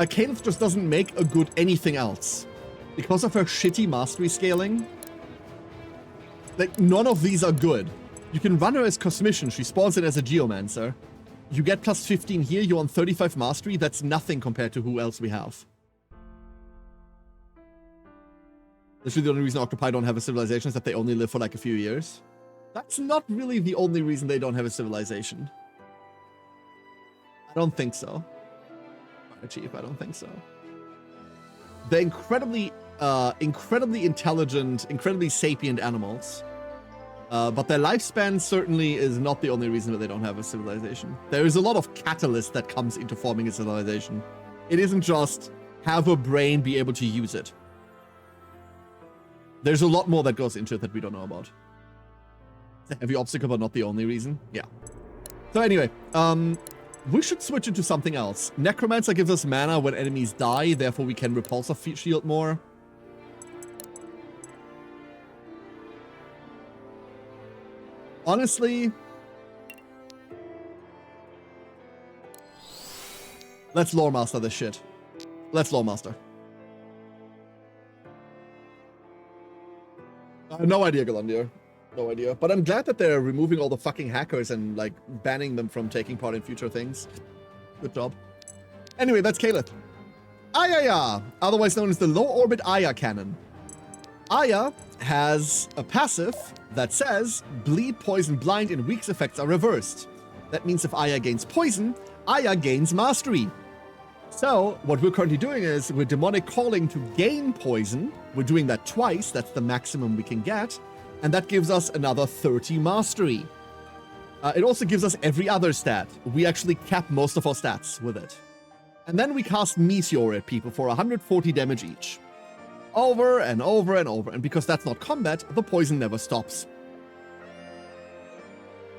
Caliph just doesn't make a good anything else. Because of her shitty mastery scaling, like, none of these are good. You can run her as Cosmission. She spawns in as a Geomancer. You get plus 15 here, you're on 35 mastery. That's nothing compared to who else we have. Literally the only reason Octopi don't have a civilization is that they only live for like a few years. That's not really the only reason they don't have a civilization. I don't think so. Chief, I don't think so. They're incredibly intelligent, incredibly sapient animals. But their lifespan certainly is not the only reason that they don't have a civilization. There is a lot of catalyst that comes into forming a civilization. It isn't just have a brain, be able to use it. There's a lot more that goes into it that we don't know about. It's a heavy obstacle, but not the only reason. Yeah. So anyway, we should switch into something else. Necromancer gives us mana when enemies die, therefore we can Repulsor Shield more. Honestly, let's Lore Master this shit. Let's Lawmaster. No idea, Galandir. No idea. But I'm glad that they're removing all the fucking hackers and, like, banning them from taking part in future things. Good job. Anyway, that's Caleth. Aya, otherwise known as the low-orbit Aya cannon. Aya has a passive that says, bleed, poison, blind, and weak's effects are reversed. That means if Aya gains poison, Aya gains mastery. So, what we're currently doing is, we're demonic calling to gain poison. We're doing that twice, that's the maximum we can get. And that gives us another 30 mastery. It also gives us every other stat. We actually cap most of our stats with it. And then we cast Meteor at people for 140 damage each. Over and over and over. And because that's not combat, the poison never stops.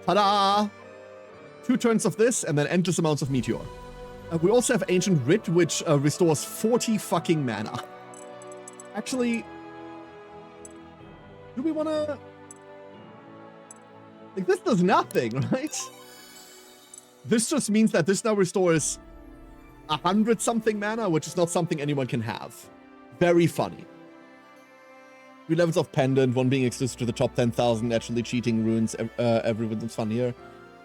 Ta-da! 2 turns of this, and then endless amounts of Meteor. We also have Ancient Writ, which restores 40 fucking mana. Actually, do we want to... Like, this does nothing, right? This just means that this now restores 100-something mana, which is not something anyone can have. Very funny. 3 levels of Pendant, 1 being exclusive to the top 10,000, naturally cheating ruins everyone's fun here.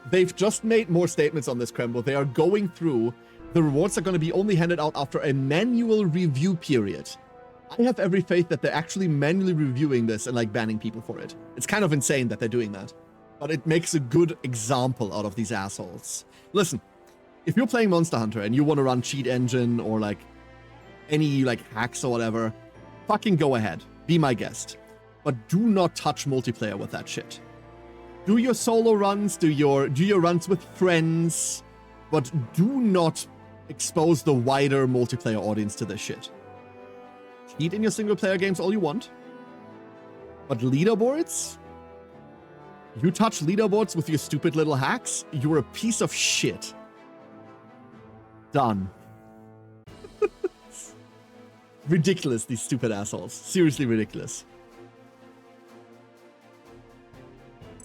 They've just made more statements on this, Krembo. They are going through. The rewards are going to be only handed out after a manual review period. I have every faith that they're actually manually reviewing this and, like, banning people for it. It's kind of insane that they're doing that. But it makes a good example out of these assholes. Listen, if you're playing Monster Hunter and you want to run Cheat Engine or, like, any, like, hacks or whatever, fucking go ahead. Be my guest. But do not touch multiplayer with that shit. Do your solo runs, do your runs with friends, but do not expose the wider multiplayer audience to this shit. Cheat in your single player games all you want, but leaderboards? You touch leaderboards with your stupid little hacks, you're a piece of shit. Done. Ridiculous, these stupid assholes. Seriously ridiculous.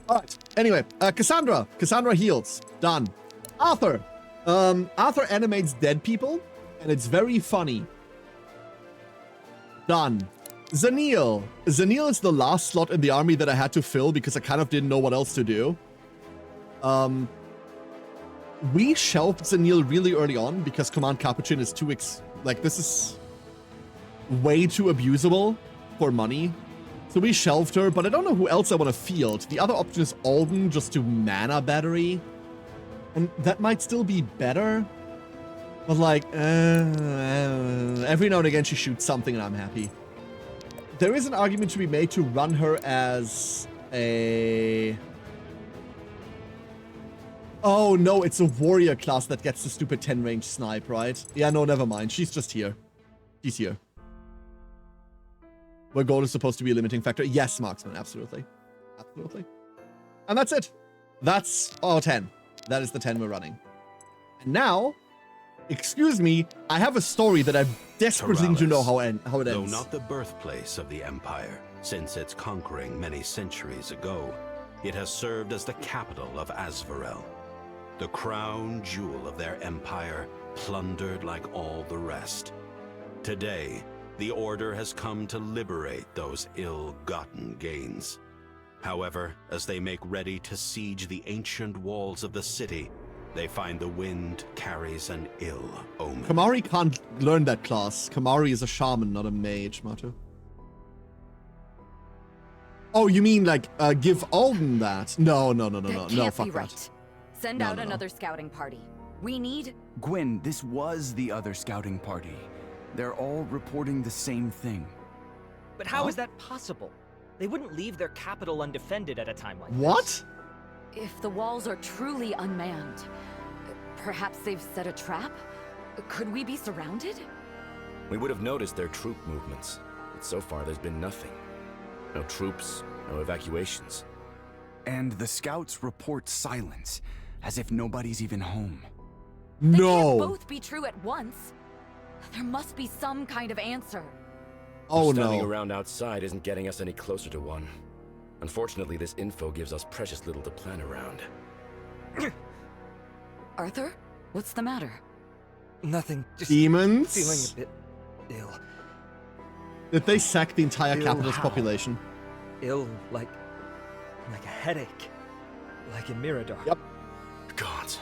Alright, anyway, Cassandra. Cassandra heals. Done. Arthur. Arthur animates dead people, and it's very funny. Done. Zaniel. Zaniel is the last slot in the army that I had to fill because I kind of didn't know what else to do. We shelved Zaniel really early on because Command Capuchin is too this is way too abusable for money. So we shelved her, but I don't know who else I want to field. The other option is Alden just to mana battery. And that might still be better. But like, every now and again she shoots something and I'm happy. There is an argument to be made to run her as a... Oh no, it's a warrior class that gets the stupid 10 range snipe, right? Yeah, no, never mind. She's just here. She's here. Where gold is supposed to be a limiting factor. Yes, Marksman, absolutely. Absolutely. And that's it. That's 10. That is the 10 we're running. And now, excuse me, I have a story that I desperately need to know how it ends. Though not the birthplace of the Empire, since its conquering many centuries ago, it has served as the capital of Azvarel, the crown jewel of their empire, plundered like all the rest. Today, the Order has come to liberate those ill-gotten gains. However, as they make ready to siege the ancient walls of the city, they find the wind carries an ill omen. Kamari can't learn that class. Kamari is a shaman, not a mage, Matu. Oh, you mean like give Alden that? No, fuck that. Send out another scouting party. We need... Gwyn, this was the other scouting party. They're all reporting the same thing. But how is that possible? They wouldn't leave their capital undefended at a time like what? this. If the walls are truly unmanned, perhaps they've set a trap? Could we be surrounded? We would have noticed their troop movements, but so far there's been nothing. No troops, no evacuations. And the scouts report silence, as if nobody's even home. They can't both be true at once. There must be some kind of answer. Oh Standing around outside isn't getting us any closer to one. Unfortunately, this info gives us precious little to plan around. Arthur? What's the matter? Nothing. Just Demons? feeling a bit ill. Did they sack the entire Ill capital's how? population? Ill like a headache. Like in Mirador. Yep. Gods,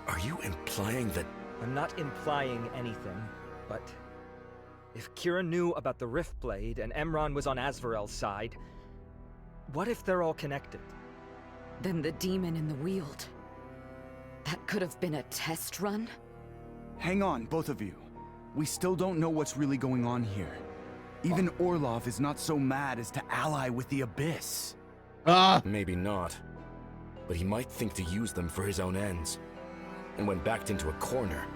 are you implying that... I'm not implying anything, but if Kira knew about the Rift Blade and Emron was on Asvarel's side, what if they're all connected? Then the demon in the Weald. That could have been a test run? Hang on, both of you. We still don't know what's really going on here. Even Orlov is not so mad as to ally with the Abyss. Maybe not. But he might think to use them for his own ends. And when backed into a corner,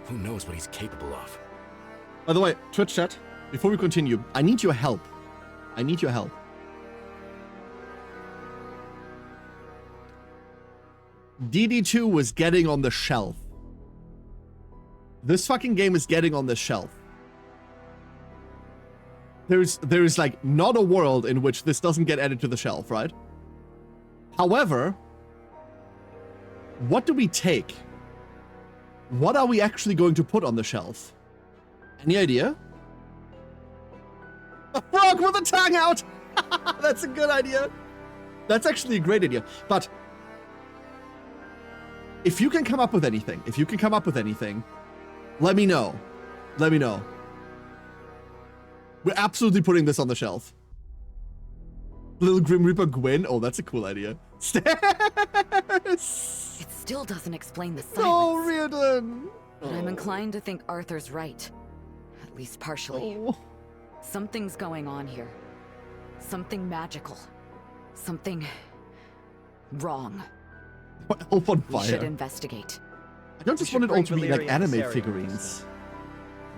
who knows what he's capable of? By the way, Twitch chat, before we continue, I need your help. I need your help. DD2 was getting on the shelf. This fucking game is getting on the shelf. There's like not a world in which this doesn't get added to the shelf, right? However, what do we take? What are we actually going to put on the shelf? Any idea? A frog with a tongue out! That's a good idea. That's actually a great idea. But if you can come up with anything, let me know. Let me know. We're absolutely putting this on the shelf. Little Grim Reaper Gwyn. Oh, that's a cool idea. Stairs! It still doesn't explain the silence. Oh, Riordan! But I'm inclined to think Arthur's right. At least partially. Oh. Something's going on here. Something magical. Something wrong. Elf on We should fire. investigate. I don't just want it all to be like anime figurines.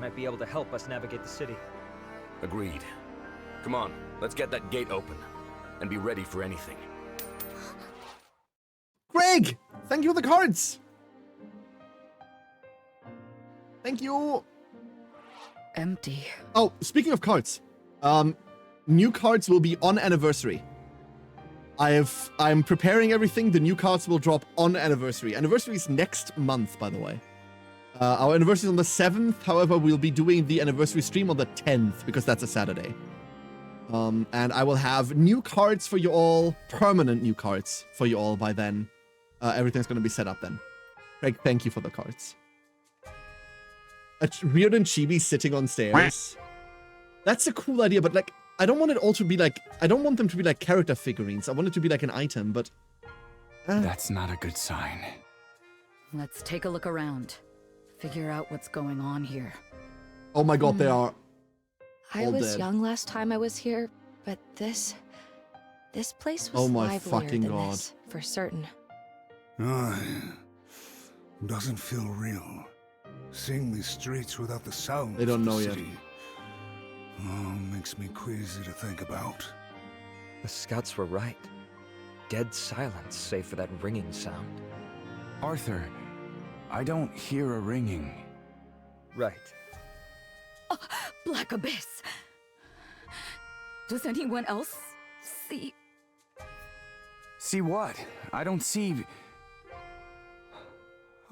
Might be able to help us navigate the city. Agreed. Come on, let's get that gate open. And be ready for anything. Greg! Thank you for the cards! Thank you! Empty. Oh, speaking of cards. New cards will be on anniversary. I'm preparing everything. The new cards will drop on anniversary. Anniversary is next month, by the way. Our anniversary is on the 7th. However, we'll be doing the anniversary stream on the 10th because that's a Saturday. And I will have new cards for you all, permanent new cards for you all by then. Everything's going to be set up then. Greg, thank you for the cards. A Weird and Chibi sitting on stairs. That's a cool idea, but like, I don't want it all to be like, I don't want them to be like character figurines. I want it to be like an item, but... That's not a good sign. Let's take a look around. Figure out what's going on here. Oh my god, they are I all was dead. young last time I was here, but this place was Oh my livelier fucking than god. this, for certain. Doesn't feel real. Seeing these streets without the sound. They don't of the know yet. city. Oh, makes me queasy to think about. The scouts were right. Dead silence, save for that ringing sound. Arthur, I don't hear a ringing. Right. Black Abyss! Does anyone else see? See what? I don't see...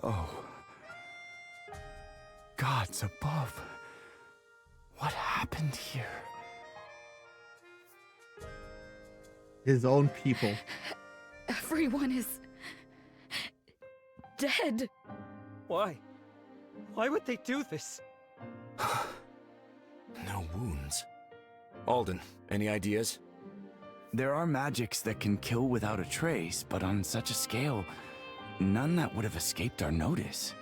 Oh. Gods above. What happened here? His own people. Everyone is... dead. Why? Why would they do this? No wounds. Alden, any ideas? There are magics that can kill without a trace, but on such a scale, none that would have escaped our notice.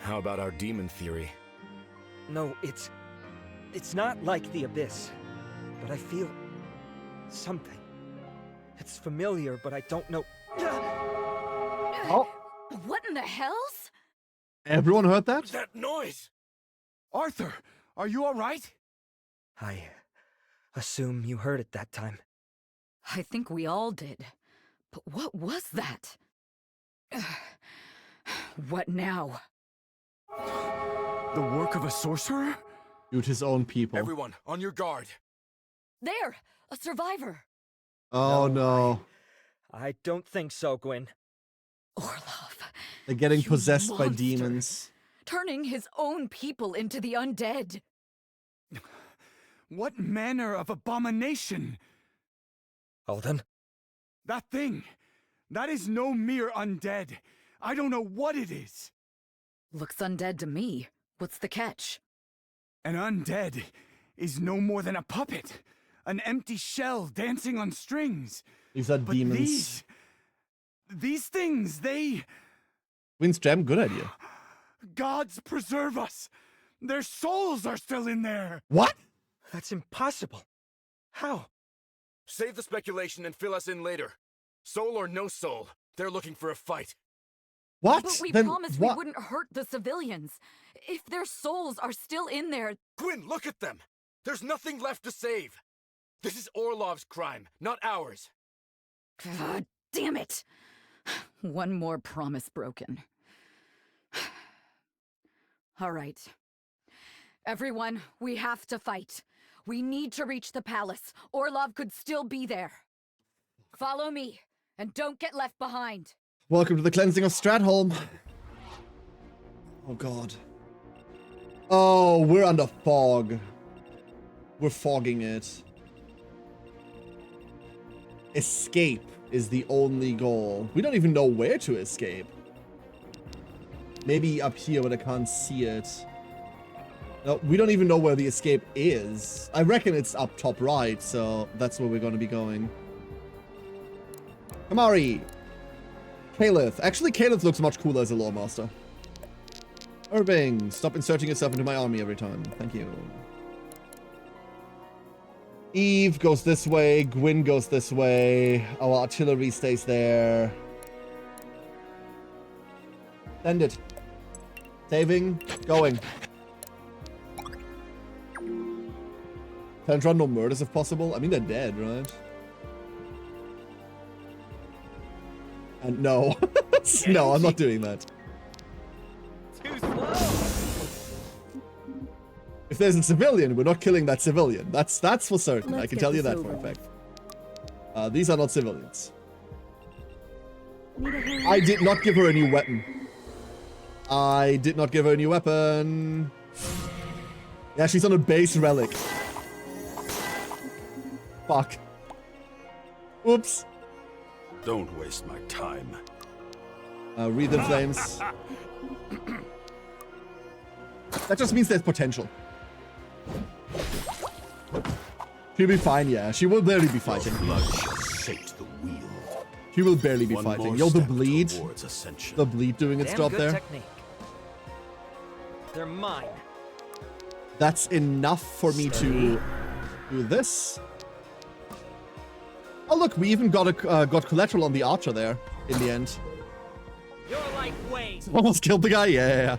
How about our demon theory? No, it's not like the Abyss. But I feel... something. It's familiar, but I don't know... Oh. What in the hells? Everyone heard that? That noise! Arthur, are you alright? I assume you heard it that time. I think we all did. But what was that? What now? The work of a sorcerer? Dude, his own people. Everyone, on your guard. There! A survivor! Oh no. I don't think so, Gwyn. Orlov. They're getting You possessed by monster. demons. Turning his own people into the undead. What manner of abomination? Alden? That thing! That is no mere undead. I don't know what it is. Looks undead to me. What's the catch? An undead is no more than a puppet. An empty shell dancing on strings. These are But demons. These things, they... Wind's Gem, good idea. Gods preserve us! Their souls are still in there! What? That's impossible. How? Save the speculation and fill us in later. Soul or no soul, they're looking for a fight. What? But we Then promised what? we wouldn't hurt the civilians. If their souls are still in there... Gwyn, look at them! There's nothing left to save. This is Orlov's crime, not ours. God damn it! One more promise broken. All right. Everyone, we have to fight. We need to reach the palace. Orlov could still be there. Follow me, and don't get left behind. Welcome to the cleansing of Stratholm. Oh god. Oh, we're under fog. We're fogging it. Escape is the only goal. We don't even know where to escape. Maybe up here, but I can't see it. No, we don't even know where the escape is. I reckon it's up top right, so that's where we're going to be going. Kamari. Caliph. Actually, Caliph looks much cooler as a lore master. Irving, stop inserting yourself into my army every time. Thank you. Eve goes this way. Gwyn goes this way. Our artillery stays there. Send it. Saving. Going. Trying to run no murders if possible. I mean, they're dead, right? And no. No, I'm not doing that. Too slow. If there's a civilian, we're not killing that civilian. That's for certain. I Let's can get tell you this that for a over fact. These are not civilians. Need a hand? I did not give her a new weapon. I did not give her a new weapon. Yeah, she's on a base relic. Fuck. Oops. Don't waste my time. Read the flames. That just means there's potential. She'll be fine, yeah. She will barely be fighting. Blood shall sate the wheel. She will barely be One fighting. more Yo, the step bleed. towards ascension. The bleed doing its Damn job good there. technique. They're mine. That's enough for me to do this. Oh look, we even got collateral on the archer there in the end. You're like Wayne. Almost killed the guy. Yeah.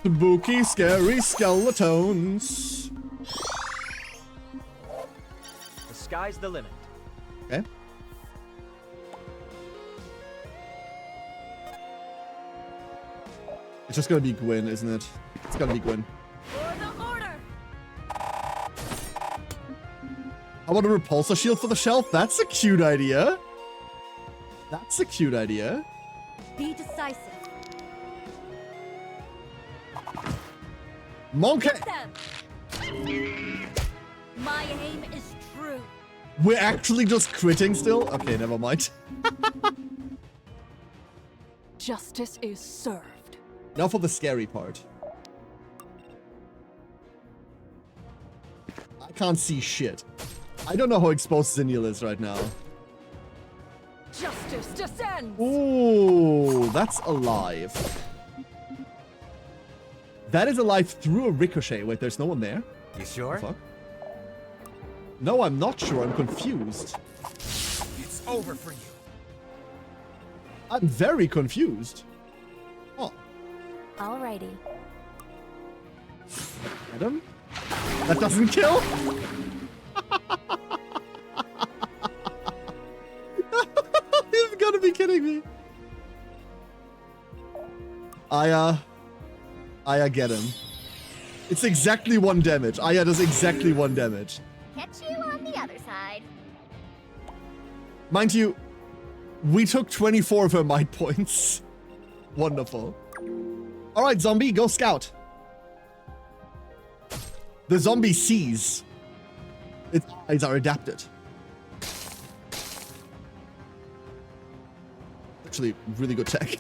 Spooky, scary skeletons. The sky's the limit. Okay. It's just gonna be Gwyn, isn't it? It's gonna be Gwyn. For the order! I want a repulsor shield for the shelf. That's a cute idea. That's a cute idea. Be decisive. Monkey! Hit them! My aim is true. We're actually just critting still? Okay, never mind. Justice is served. Now for the scary part. I can't see shit. I don't know how exposed Xenial is right now. Justice descends! Ooh, that's alive. That is alive through a ricochet. Wait, there's no one there? You sure? Fuck. No, I'm not sure. I'm confused. It's over for you. I'm very confused. Oh, Alrighty. get him? That doesn't kill? You've got to be kidding me. Aya get him. It's exactly 1 damage. Aya does exactly 1 damage. Catch you on the other side. Mind you, We took 24 of her might points. Wonderful. All right, zombie, go scout. The zombie sees. Its eyes are adapted. Actually, really good tech.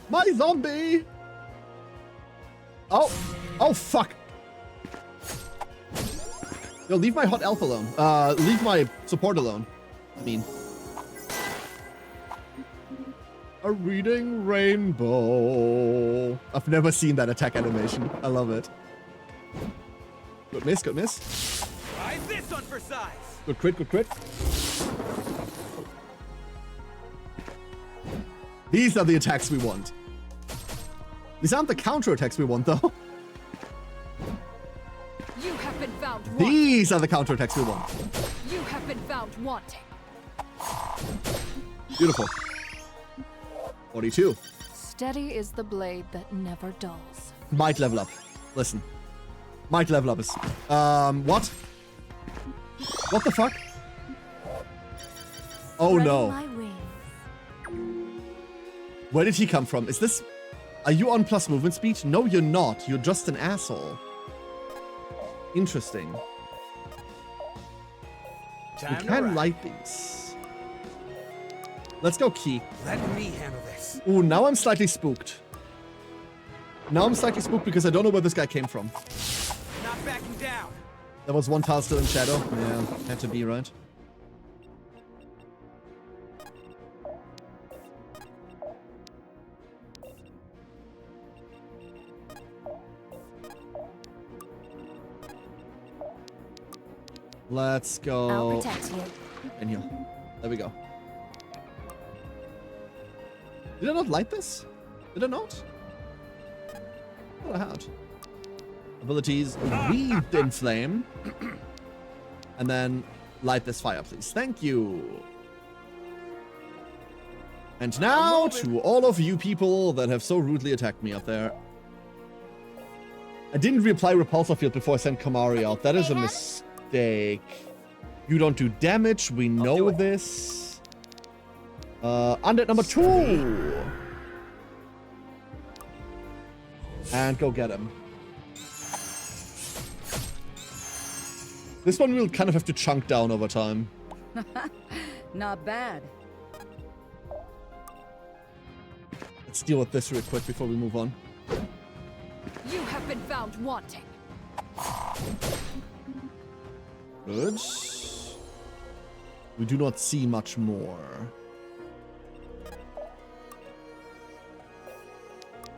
My zombie! Oh! Oh, fuck! Yo, leave my hot elf alone. Leave my support alone. I mean... A reading rainbow. I've never seen that attack animation. I love it. Good miss, good miss. Try this one for size. Good crit, good crit. These are the attacks we want. These aren't the counter attacks we want, though. You have been found wanting. These are the counter attacks we want. You have been found wanting. Beautiful. 42. Steady is the blade that never dulls. Might level up. Listen. Might level up is... what? What the fuck? Oh no. Where did he come from? Is this... Are you on plus movement speed? No, you're not. You're just an asshole. Interesting. Time we to can ride. light these. Let's go key. Let me handle this. Ooh, now I'm slightly spooked. Now I'm slightly spooked because I don't know where this guy came from. Not backing down. There was one tile still in shadow. Yeah, had to be, right? Let's go. I'll protect you. In here. There we go. Did I not light this? Did I not? I thought I had. Abilities, wreathed in flame. And then light this fire, please. Thank you. And now to all of you people that have so rudely attacked me up there. I didn't reapply repulsor field before I sent Kamari out. That is a mistake. You don't do damage. We know this. Undead number 2. And go get him. This one we'll kind of have to chunk down over time. Not bad. Let's deal with this real quick before we move on. You have been found wanting. Good. We do not see much more.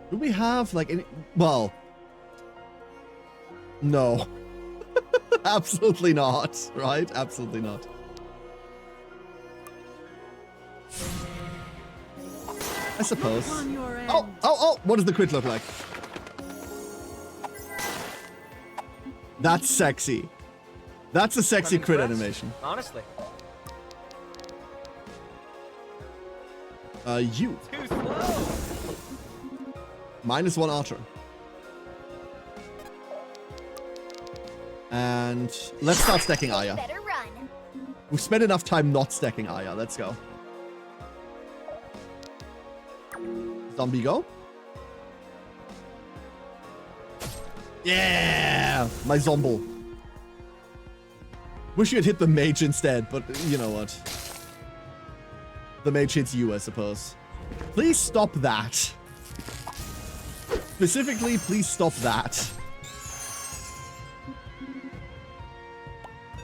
Do we have, like, any... Well... No. Absolutely not, right? Absolutely not. I suppose. Oh! What does the crit look like? That's sexy. That's a sexy crit animation. Honestly. You. Too slow. -1 archer. And let's start stacking Aya. Better run. We've spent enough time not stacking Aya. Let's go. Zombie go. Yeah! My Zomble. Wish you had hit the mage instead, but you know what? The mage hits you, I suppose. Please stop that. Specifically, please stop that.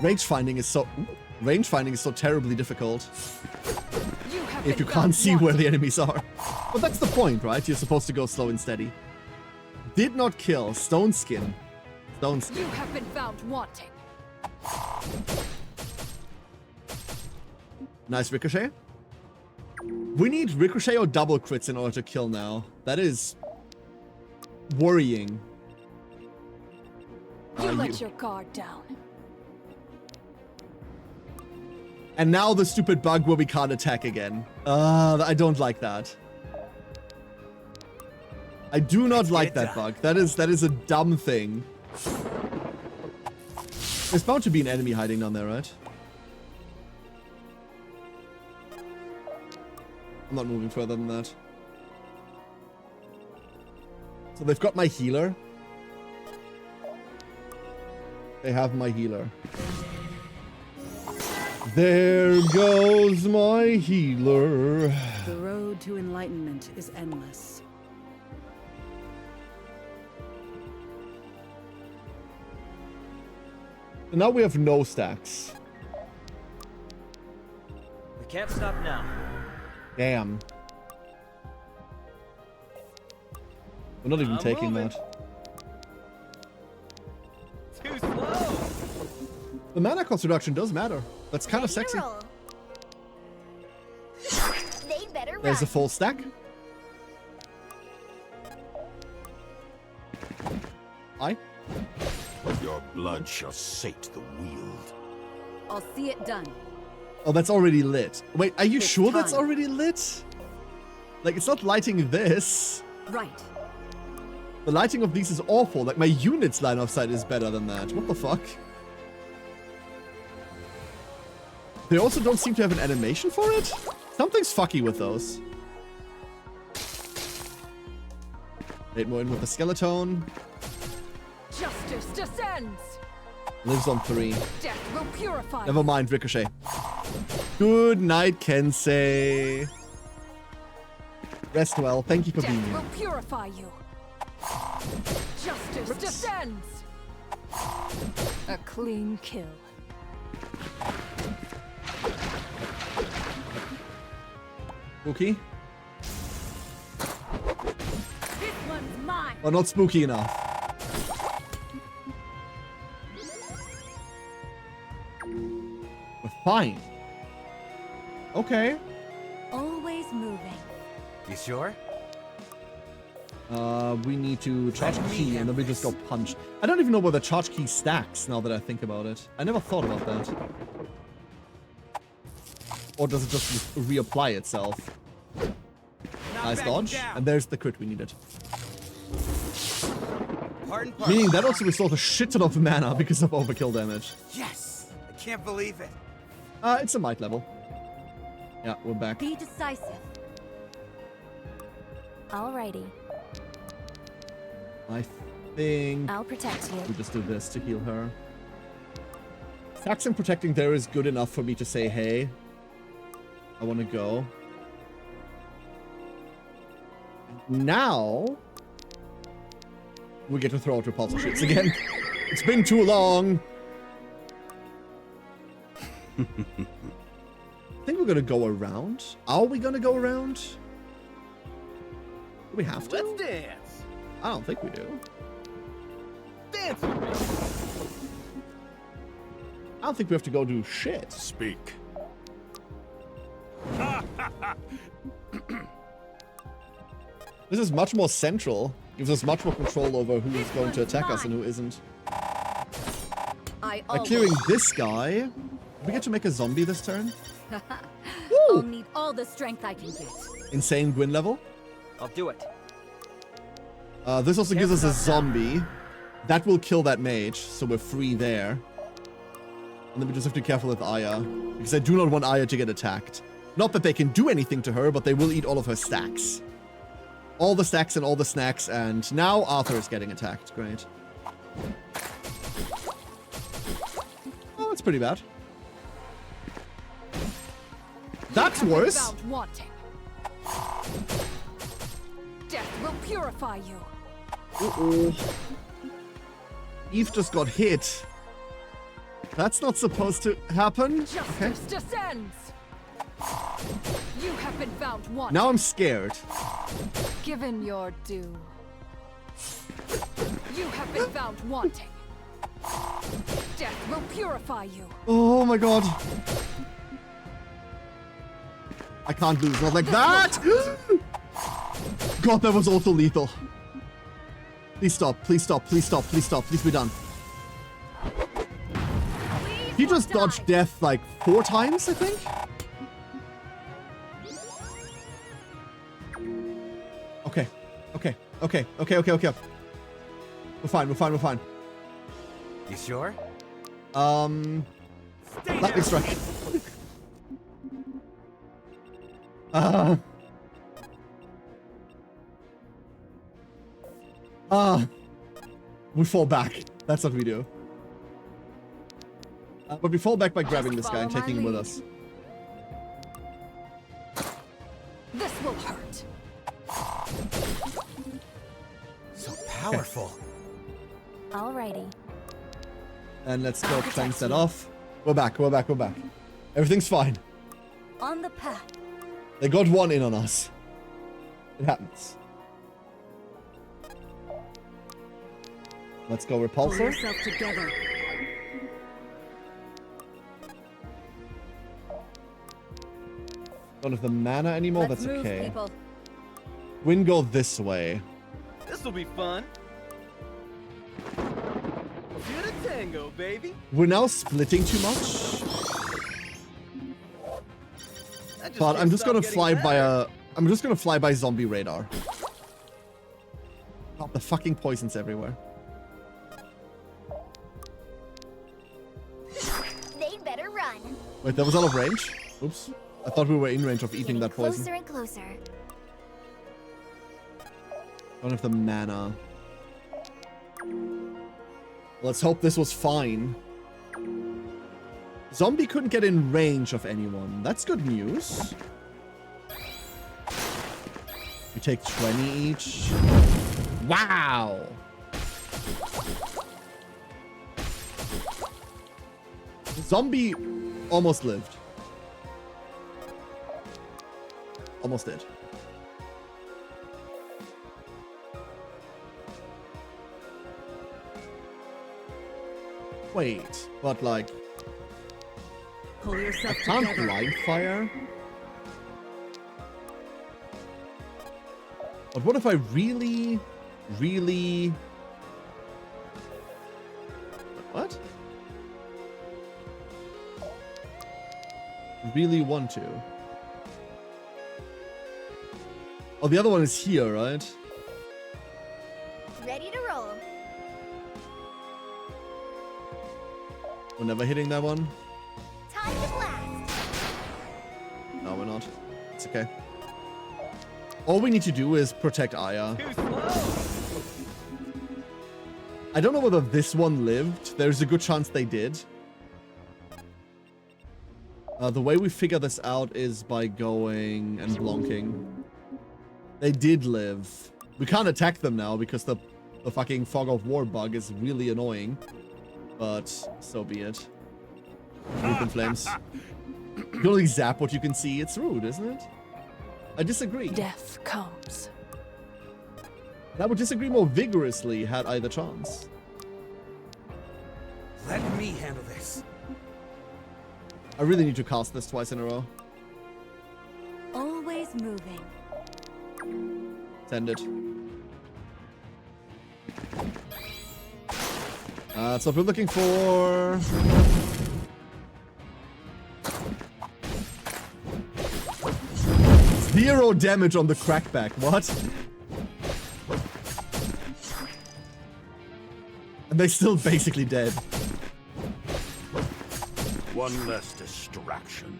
Range finding is so terribly difficult if you can't see where the enemies are. But that's the point, right? You're supposed to go slow and steady. Did not kill. Stone skin. Stone skin. You have been found wanting. Nice ricochet. We need ricochet or double crits in order to kill now. That is worrying. You let your guard down. And now the stupid bug where we can't attack again. I don't like that. I do not like that bug. That is a dumb thing. There's bound to be an enemy hiding down there, right? I'm not moving further than that. So they've got my healer. They have my healer. There goes my healer. The road to enlightenment is endless. And now we have no stacks. We can't stop now. Damn. We're not even taking moving. that. Too slow. The mana cost reduction does matter. That's kind of sexy. They better run. There's a full stack. Aye. Your blood shall sate the wield. I'll see it done. Oh, that's already lit. Wait, are you It's sure that's time. already lit? Like, it's not lighting this. Right. The lighting of these is awful. Like, my unit's line of sight is better than that. What the fuck? They also don't seem to have an animation for it? Something's fucky with those. 8 more in with the skeleton. Justice descends. Lives on 3. Death will purify. Never mind, Ricochet. Good night, Kensei. Rest well. Thank you for being Death here. will purify you. Justice descends. A clean kill. Spooky? This one's mine. But not spooky enough. We're fine. Okay. Always moving. You sure? We need to charge key and then we just go punch. I don't even know where the charge key stacks now that I think about it. I never thought about that. Or does it just reapply itself? Nice dodge. And there's the crit we needed. Meaning that also restores a shit ton of mana because of overkill damage. Yes! I can't believe it. It's a might level. Yeah, we're back. Be decisive. Alrighty. I think I'll protect you. we just do this to heal her. Saxon protecting there is good enough for me to say, hey, I want to go. Now, we get to throw out repulsor shits again. It's been too long. I think we're gonna go around. Are we gonna go around? Do we have to? Let's dance. I don't think we do. Dance with me. I don't think we have to go do shit. Speak. This is much more central. Gives us much more control over who is going to attack us and who isn't. By clearing this guy, we get to make a zombie this turn. I'll need all the strength I can get. Insane Gwyn level. I'll do it. This also gives us a zombie. That will kill that mage, so we're free there. And then we just have to be careful with Aya, because I do not want Aya to get attacked. Not that they can do anything to her, but they will eat all of her stacks. All the stacks and all the snacks, and now Arthur is getting attacked. Great. Oh, that's pretty bad. That's worse. Found wanting. Death will purify you. Uh-oh. Eve just got hit. That's not supposed to happen. Justice descends. You have been found wanting. Now I'm scared. Given your due. You have been found wanting. Death will purify you. Oh my god. I can't lose. Not like that. God, that was also lethal. Please stop. Please stop. Please stop. Please stop. Please be done. He just dodged death like 4 times, I think. Okay. Okay. Okay. Okay. Okay. Okay. We're fine. We're fine. We're fine. You sure? Lightning strike. We fall back. That's what we do. But we fall back by grabbing this guy and taking him with us. This will hurt. So powerful. Alrighty. And let's go cleanse that off. We're back. Everything's fine. On the path. They got one in on us. It happens. Let's go repulsor. Pull yourself together. Don't have the mana anymore. Let's That's move, okay. people. Wind go this way. This'll be fun. Two to tango, baby. We're now splitting too much. But I'm just gonna fly by a. I'm just gonna fly by zombie radar. God, the fucking poison's everywhere. They'd better run. Wait, that was out of range? Oops. I thought we were in range of eating that poison. Closer and closer. Don't have the mana. Let's hope this was fine. Zombie couldn't get in range of anyone. That's good news. We take 20 each. Wow! Zombie almost lived. Almost did. Wait, but like... Pull I yourself can't together. blind fire? But what if I really... What? Really want to. Oh, the other one is here, right? Ready to roll. We're never hitting that one. Time to blast. No, we're not. It's okay. All we need to do is protect Aya. I don't know whether this one lived. There's a good chance they did. The way we figure this out is by going and blonking. They did live. We can't attack them now because the fucking Fog of War bug is really annoying. But so be it. Group in flames. You can only zap what you can see. It's rude, isn't it? I disagree. Death comes. And I would disagree more vigorously had I the chance. Let me handle this. I really need to cast this twice in a row. Always moving. Send it. That's what we're looking for. Zero damage on the crackback. What? And they're still basically dead. One less distraction.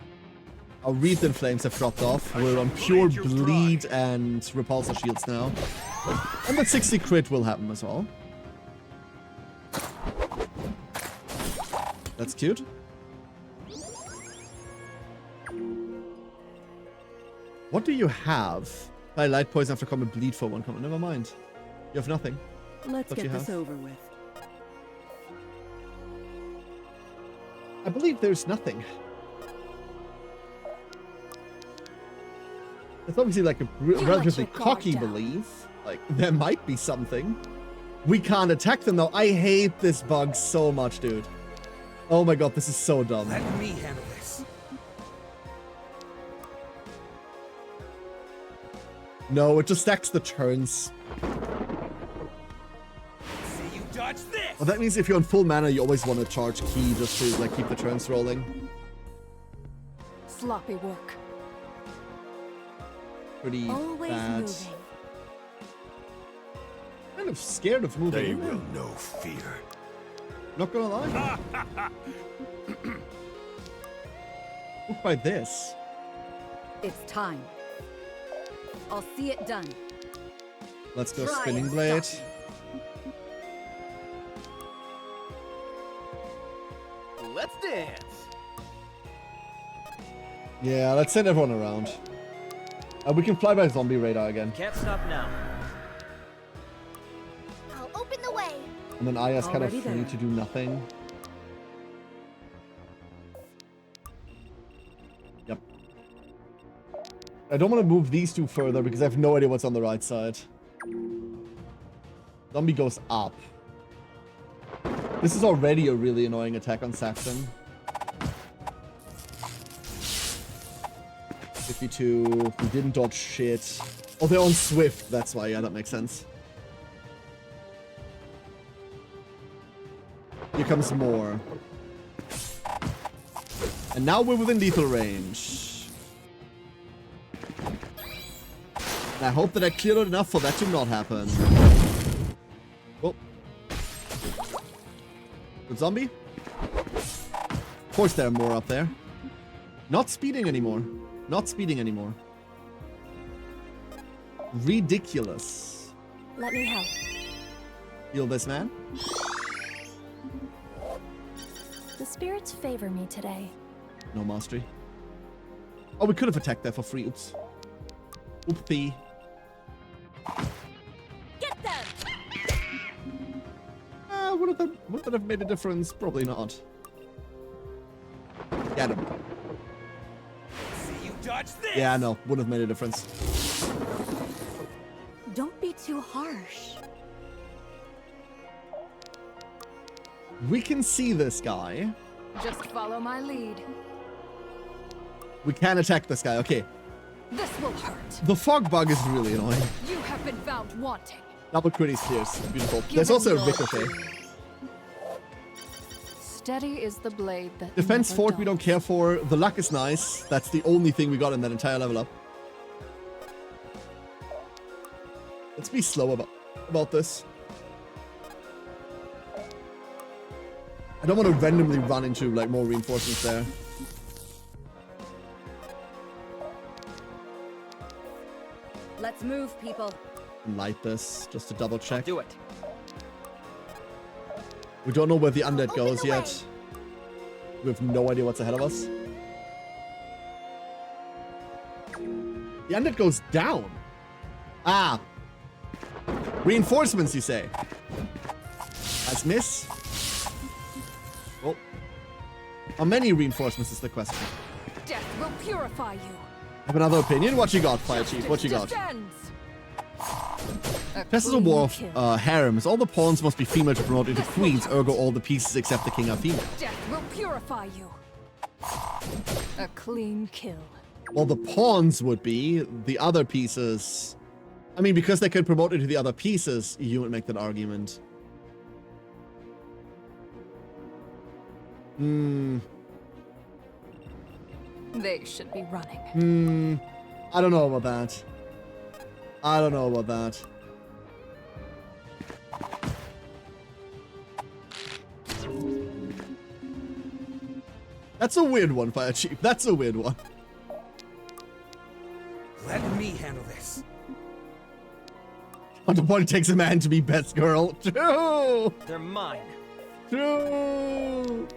Our Wreath in Flames have dropped off. We're on pure bleed and repulsor shields now. And that 60 crit will happen as well. That's cute. What do you have? I light poison after combat, bleed for one combat. Never mind. You have nothing. Let's What do get you this have? over with. I believe there's nothing. It's obviously like a relatively cocky belief. Like, there might be something. We can't attack them though. I hate this bug so much, dude. Oh my god, this is so dumb. Let me handle this. No, it just stacks the turns. See you dodge this. Well, that means if you're on full mana, you always want to charge key just to like keep the turns rolling. Sloppy work. Pretty Always bad. moving. Kind of scared of moving. They will know fear. Not gonna lie. Look by this. It's time. I'll see it done. Let's go Try spinning and blade. stop Let's dance. Yeah, let's send everyone around. We can fly by zombie radar again. Can't stop now. I'll open the way. And then Aya's kind of Already free there. to do nothing. Yep. I don't want to move these two further because I have no idea what's on the right side. Zombie goes up. This is already a really annoying attack on Saxon. 52. We didn't dodge shit. Oh, they're on Swift. That's why. Yeah, that makes sense. Here comes more. And now we're within lethal range. And I hope that I cleared it enough for that to not happen. Oh. Good zombie. Of course there are more up there. Not speeding anymore. Not speeding anymore. Ridiculous. Let me help. Heal this man. The spirits favor me today. No mastery. Oh, we could have attacked there for free. Oops. Oopsie. Get them! Would that have made a difference? Probably not. Get him. See you dodge this! Yeah, no. Wouldn't have made a difference. Don't be too harsh. We can see this guy. Just follow my lead. We can attack this guy. Okay. This will hurt. The fog bug is really annoying. You have been found wanting. Double critties clears. Beautiful. There's also a ricochet. Steady is the blade that Defense never fort we dulls. don't care for. The luck is nice. That's the only thing we got in that entire level up. Let's be slow about this. I don't want to randomly run into like more reinforcements there. Let's move, people. Light this just to double check. Do it. We don't know where the undead Open goes the yet. We have no idea what's ahead of us. The undead goes down. Ah. Reinforcements, you say? Nice miss. Oh. How many reinforcements is the question? Death will purify you. Have another opinion? What you got, Fire Chief? What you got? Defends. This is a war of harems. All the pawns must be female to promote into queens, ergo all the pieces except the king are female. Death will purify you. A clean kill. Well, the pawns would be. The other pieces... I mean, because they can promote into the other pieces, you would make that argument. They should be running. I don't know about that. I don't know about that. That's a weird one, Fire Chief. That's a weird one. Let me handle this. On the point it takes a man to be best girl. True! They're mine. True!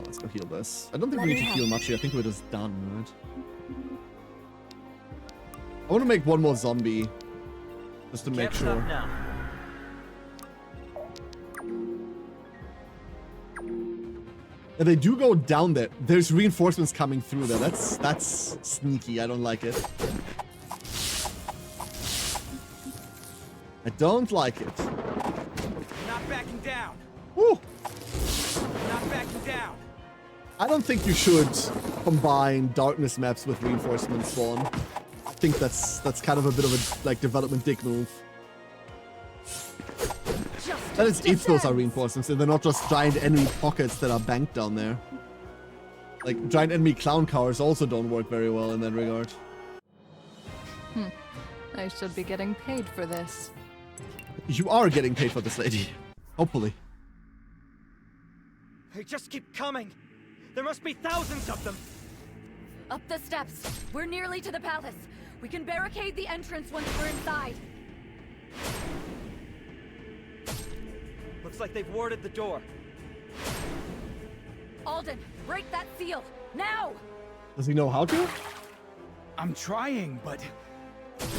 Let's go heal this. I don't think we need to heal much here. I think we're just done, right? I want to make one more zombie. Just to make sure. Can't stop now. Yeah, they do go down there. There's reinforcements coming through there. That's sneaky. I don't like it. I don't like it. Not backing down. Woo! Not backing down. I don't think you should combine darkness maps with reinforcement spawn. I think that's kind of a bit of a like development dick move. That is if those are reinforcements and they're not just giant enemy pockets that are banked down there. Like giant enemy clown cars also don't work very well in that regard. I should be getting paid for this. You are getting paid for this, lady. Hopefully. They just keep coming. There must be thousands of them. Up the steps. We're nearly to the palace. We can barricade the entrance once we're inside. Looks like they've warded the door. Alden, break that seal! Now! Does he know how to? I'm trying, but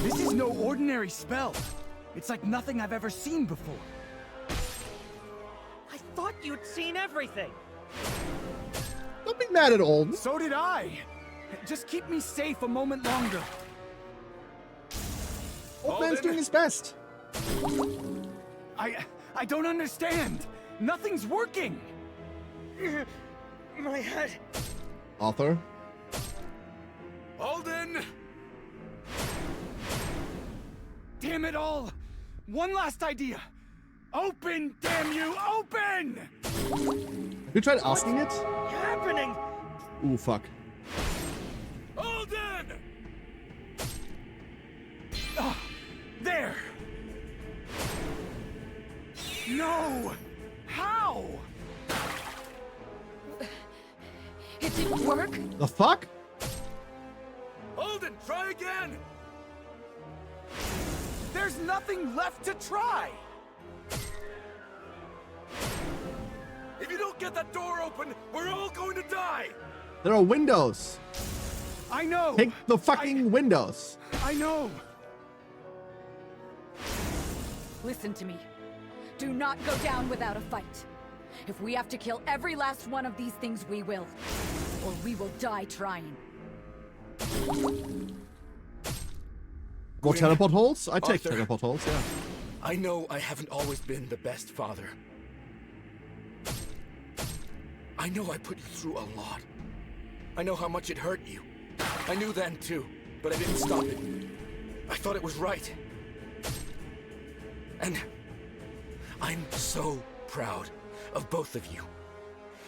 this is no ordinary spell. It's like nothing I've ever seen before. I thought you'd seen everything. Don't be mad at Alden. So did I. Just keep me safe a moment longer. Old man's doing his best. I don't understand. Nothing's working. My head. Arthur? Alden! Damn it all! One last idea! Open, damn you, open! Have you tried asking it? What's happening? Ooh, fuck. Alden! Oh, there! No! How? It didn't work? The fuck? Alden, try again! There's nothing left to try! If you don't get that door open, we're all going to die! There are windows. I know! Take the fucking windows. I know! Listen to me. Do not go down without a fight. If we have to kill every last one of these things, we will. Or we will die trying. More teleport holes? I take Arthur. teleport holes, yeah. I know I haven't always been the best father. I know I put you through a lot. I know how much it hurt you. I knew then too, but I didn't stop it. I thought it was right. And I'm so proud of both of you.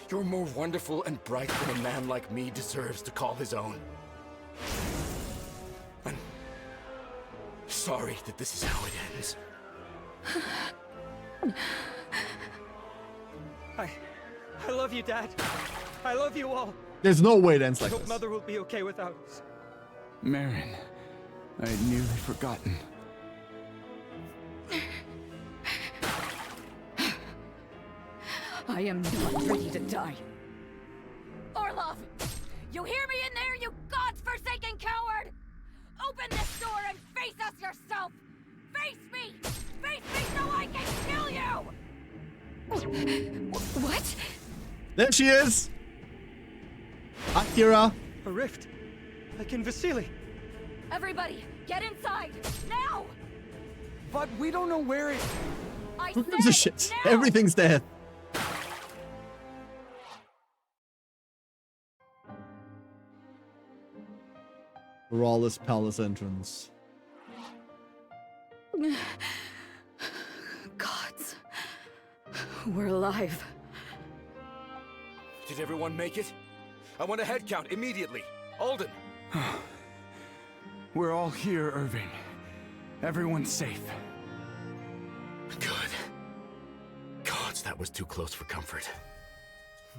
You're more wonderful and bright than a man like me deserves to call his own. I'm sorry that this is how it ends. I love you, Dad. I love you all. There's no way it ends I like hope this. Mother will be okay without us. Marin, I had nearly forgotten. I am not ready to die. Orlov! You hear me in there, you god's-forsaken coward? Open this door and face us yourself! Face me! Face me so I can kill you! What? There she is! Akira! A rift. Like in Vasily. Everybody, get inside! Now! But we don't know where it... Who gives a shit? Everything's dead. Rawless Palace entrance. Gods. We're alive. Did everyone make it? I want a head count immediately. Alden! We're all here, Irving. Everyone's safe. Good. Gods, that was too close for comfort.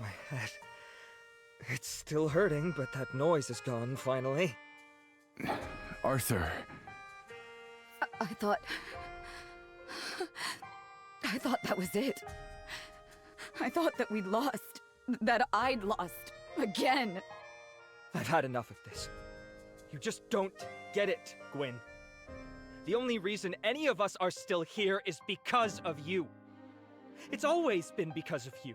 My head. It's still hurting, but that noise is gone, finally. Arthur. I thought that was it. I thought that we'd lost. That I'd lost. Again. I've had enough of this. You just don't get it, Gwyn. The only reason any of us are still here is because of you. It's always been because of you.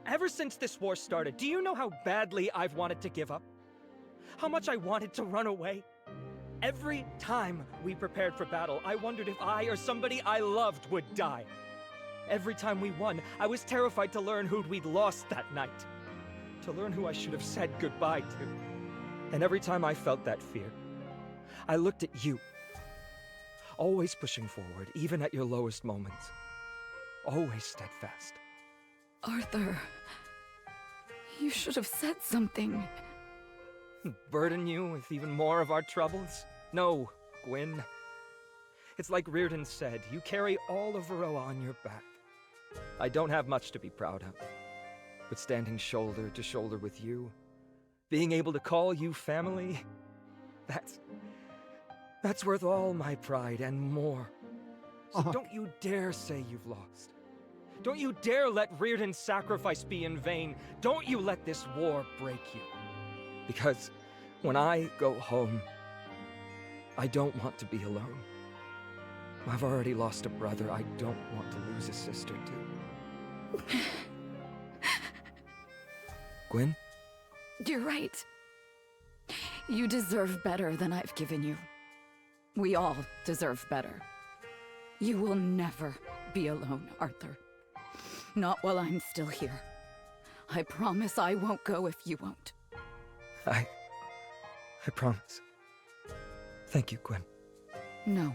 Ever since this war started, do you know how badly I've wanted to give up? How much I wanted to run away? Every time we prepared for battle, I wondered if I or somebody I loved would die. Every time we won, I was terrified to learn who'd we'd lost that night. To learn who I should have said goodbye to. And every time I felt that fear, I looked at you. Always pushing forward, even at your lowest moments. Always steadfast. Arthur, you should have said something. Burden you with even more of our troubles? No, Gwyn. It's like Reardon said, you carry all of Varroa on your back. I don't have much to be proud of, but standing shoulder to shoulder with you, being able to call you family, that's worth all my pride and more. So don't you dare say you've lost. Don't you dare let Reardon's sacrifice be in vain. Don't you let this war break you. Because when I go home, I don't want to be alone. I've already lost a brother. I don't want to lose a sister, too. Gwen? You're right. You deserve better than I've given you. We all deserve better. You will never be alone, Arthur. Not while I'm still here. I promise I won't go if you won't. I promise. Thank you, Gwen. No.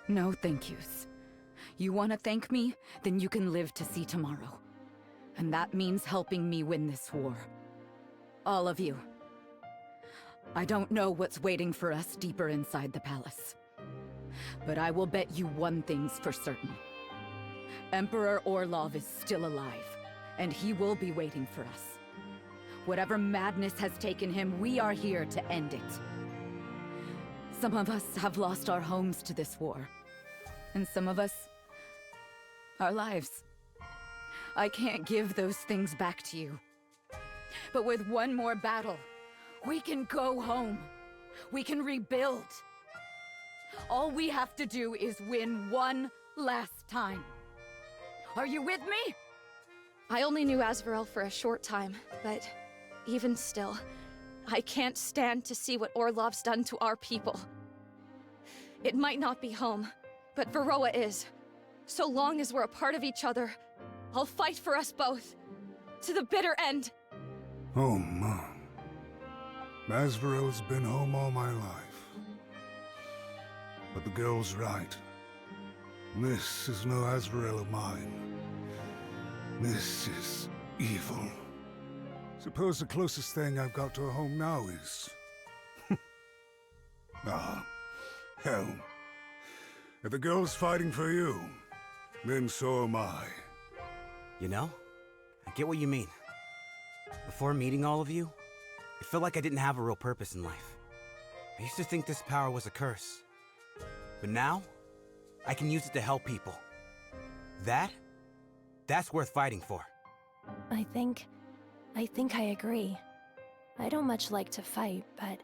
No thank yous. You want to thank me? Then you can live to see tomorrow. And that means helping me win this war. All of you. I don't know what's waiting for us deeper inside the palace. But I will bet you one thing's for certain. Emperor Orlov is still alive, and he will be waiting for us. Whatever madness has taken him, we are here to end it. Some of us have lost our homes to this war, and some of us, our lives. I can't give those things back to you. But with one more battle, we can go home. We can rebuild. All we have to do is win one last time. Are you with me? I only knew Asvarel for a short time, but even still, I can't stand to see what Orlov's done to our people. It might not be home, but Varroa is. So long as we're a part of each other, I'll fight for us both. To the bitter end. Home, Mom. Asvarel's been home all my life. But the girl's right. This is no Asvarel of mine. This is evil. Suppose the closest thing I've got to a home now is... hell. If the girl's fighting for you, then so am I. You know, I get what you mean. Before meeting all of you, it felt like I didn't have a real purpose in life. I used to think this power was a curse. But now, I can use it to help people. That's worth fighting for. I think I agree. I don't much like to fight, but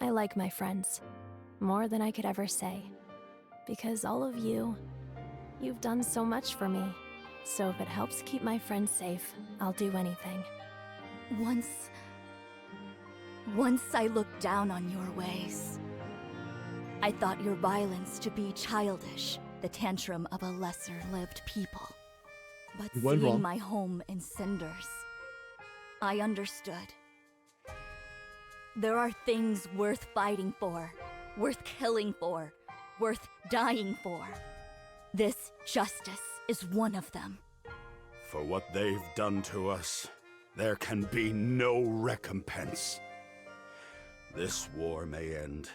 I like my friends. More than I could ever say. Because all of you've done so much for me. So if it helps keep my friends safe, I'll do anything. Once I looked down on your ways. I thought your violence to be childish, the tantrum of a lesser-lived people. But seeing my home in cinders, I understood. There are things worth fighting for, worth killing for, worth dying for. This justice is one of them. For what they've done to us, there can be no recompense. This war may end,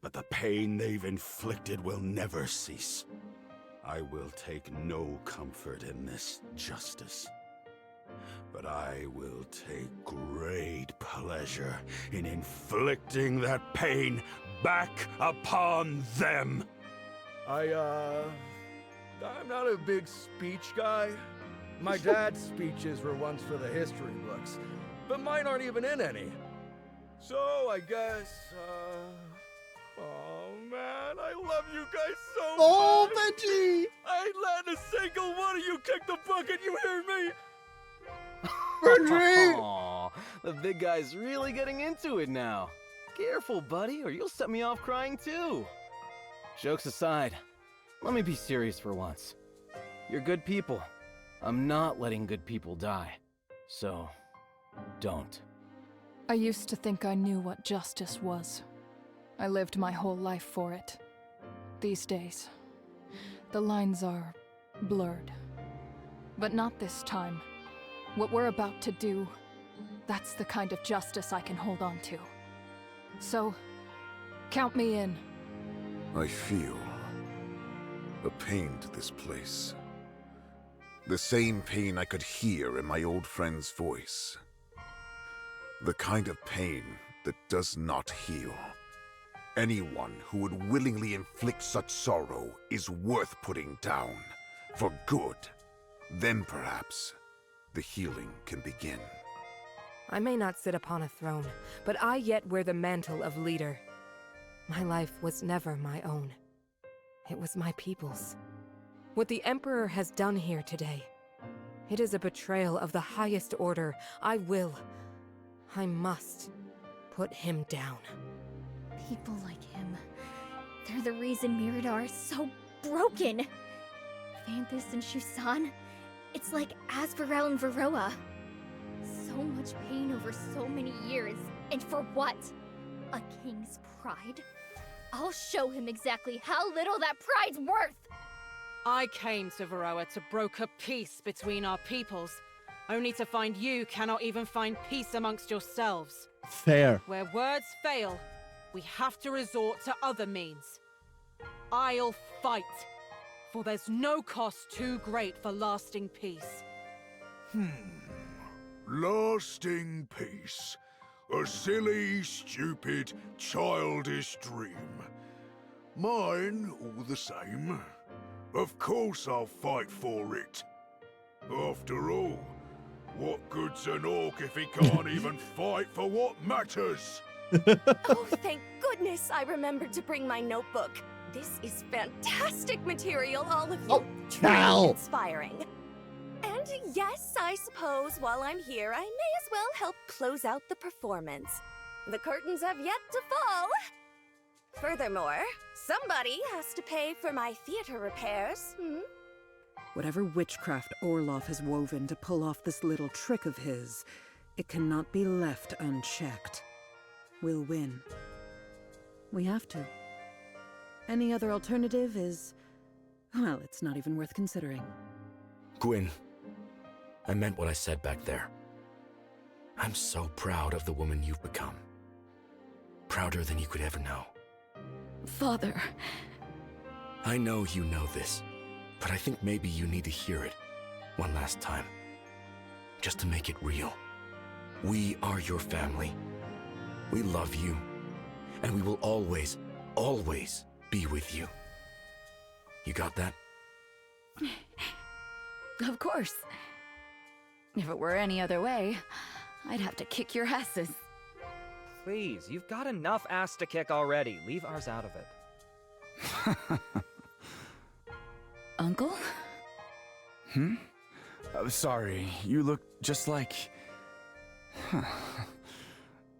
but the pain they've inflicted will never cease. I will take no comfort in this justice. But I will take great pleasure in inflicting that pain back upon them. I'm not a big speech guy. My dad's speeches were once for the history books, but mine aren't even in any. So I guess, oh man, I love you guys so much. Oh, Benji! I ain't letting a single one of you kick the bucket, you hear me? Benji! Aw, the big guy's really getting into it now. Careful, buddy, or you'll set me off crying too. Jokes aside, let me be serious for once. You're good people. I'm not letting good people die. So, don't. I used to think I knew what justice was. I lived my whole life for it. These days, the lines are blurred. But not this time. What we're about to do, that's the kind of justice I can hold on to. So, count me in. I feel a pain to this place. The same pain I could hear in my old friend's voice. The kind of pain that does not heal. Anyone who would willingly inflict such sorrow is worth putting down, for good. Then perhaps, the healing can begin. I may not sit upon a throne, but I yet wear the mantle of leader. My life was never my own. It was my people's. What the Emperor has done here today, it is a betrayal of the highest order. I must put him down. People like him, they're the reason Mirador is so broken. Vanthus and Shusan, it's like Asvarel and Varroa. So much pain over so many years, and for what? A king's pride? I'll show him exactly how little that pride's worth! I came to Varroa to broker peace between our peoples, only to find you cannot even find peace amongst yourselves. Fair. Where words fail, we have to resort to other means. I'll fight, for there's no cost too great for lasting peace. Lasting peace. A silly, stupid, childish dream. Mine, all the same. Of course I'll fight for it. After all, what good's an orc if he can't even fight for what matters? Oh, thank goodness I remembered to bring my notebook. This is fantastic material, all of you. Truly inspiring. And yes, I suppose while I'm here, I may as well help close out the performance. The curtains have yet to fall. Furthermore, somebody has to pay for my theater repairs. Whatever witchcraft Orloff has woven to pull off this little trick of his, it cannot be left unchecked. We'll win. We have to. Any other alternative is... well, it's not even worth considering. Gwyn, I meant what I said back there. I'm so proud of the woman you've become. Prouder than you could ever know. Father. I know you know this, but I think maybe you need to hear it one last time. Just to make it real. We are your family. We love you, and we will always, always be with you. You got that? Of course. If it were any other way, I'd have to kick your asses. Please, you've got enough ass to kick already. Leave ours out of it. Uncle? Sorry, you look just like...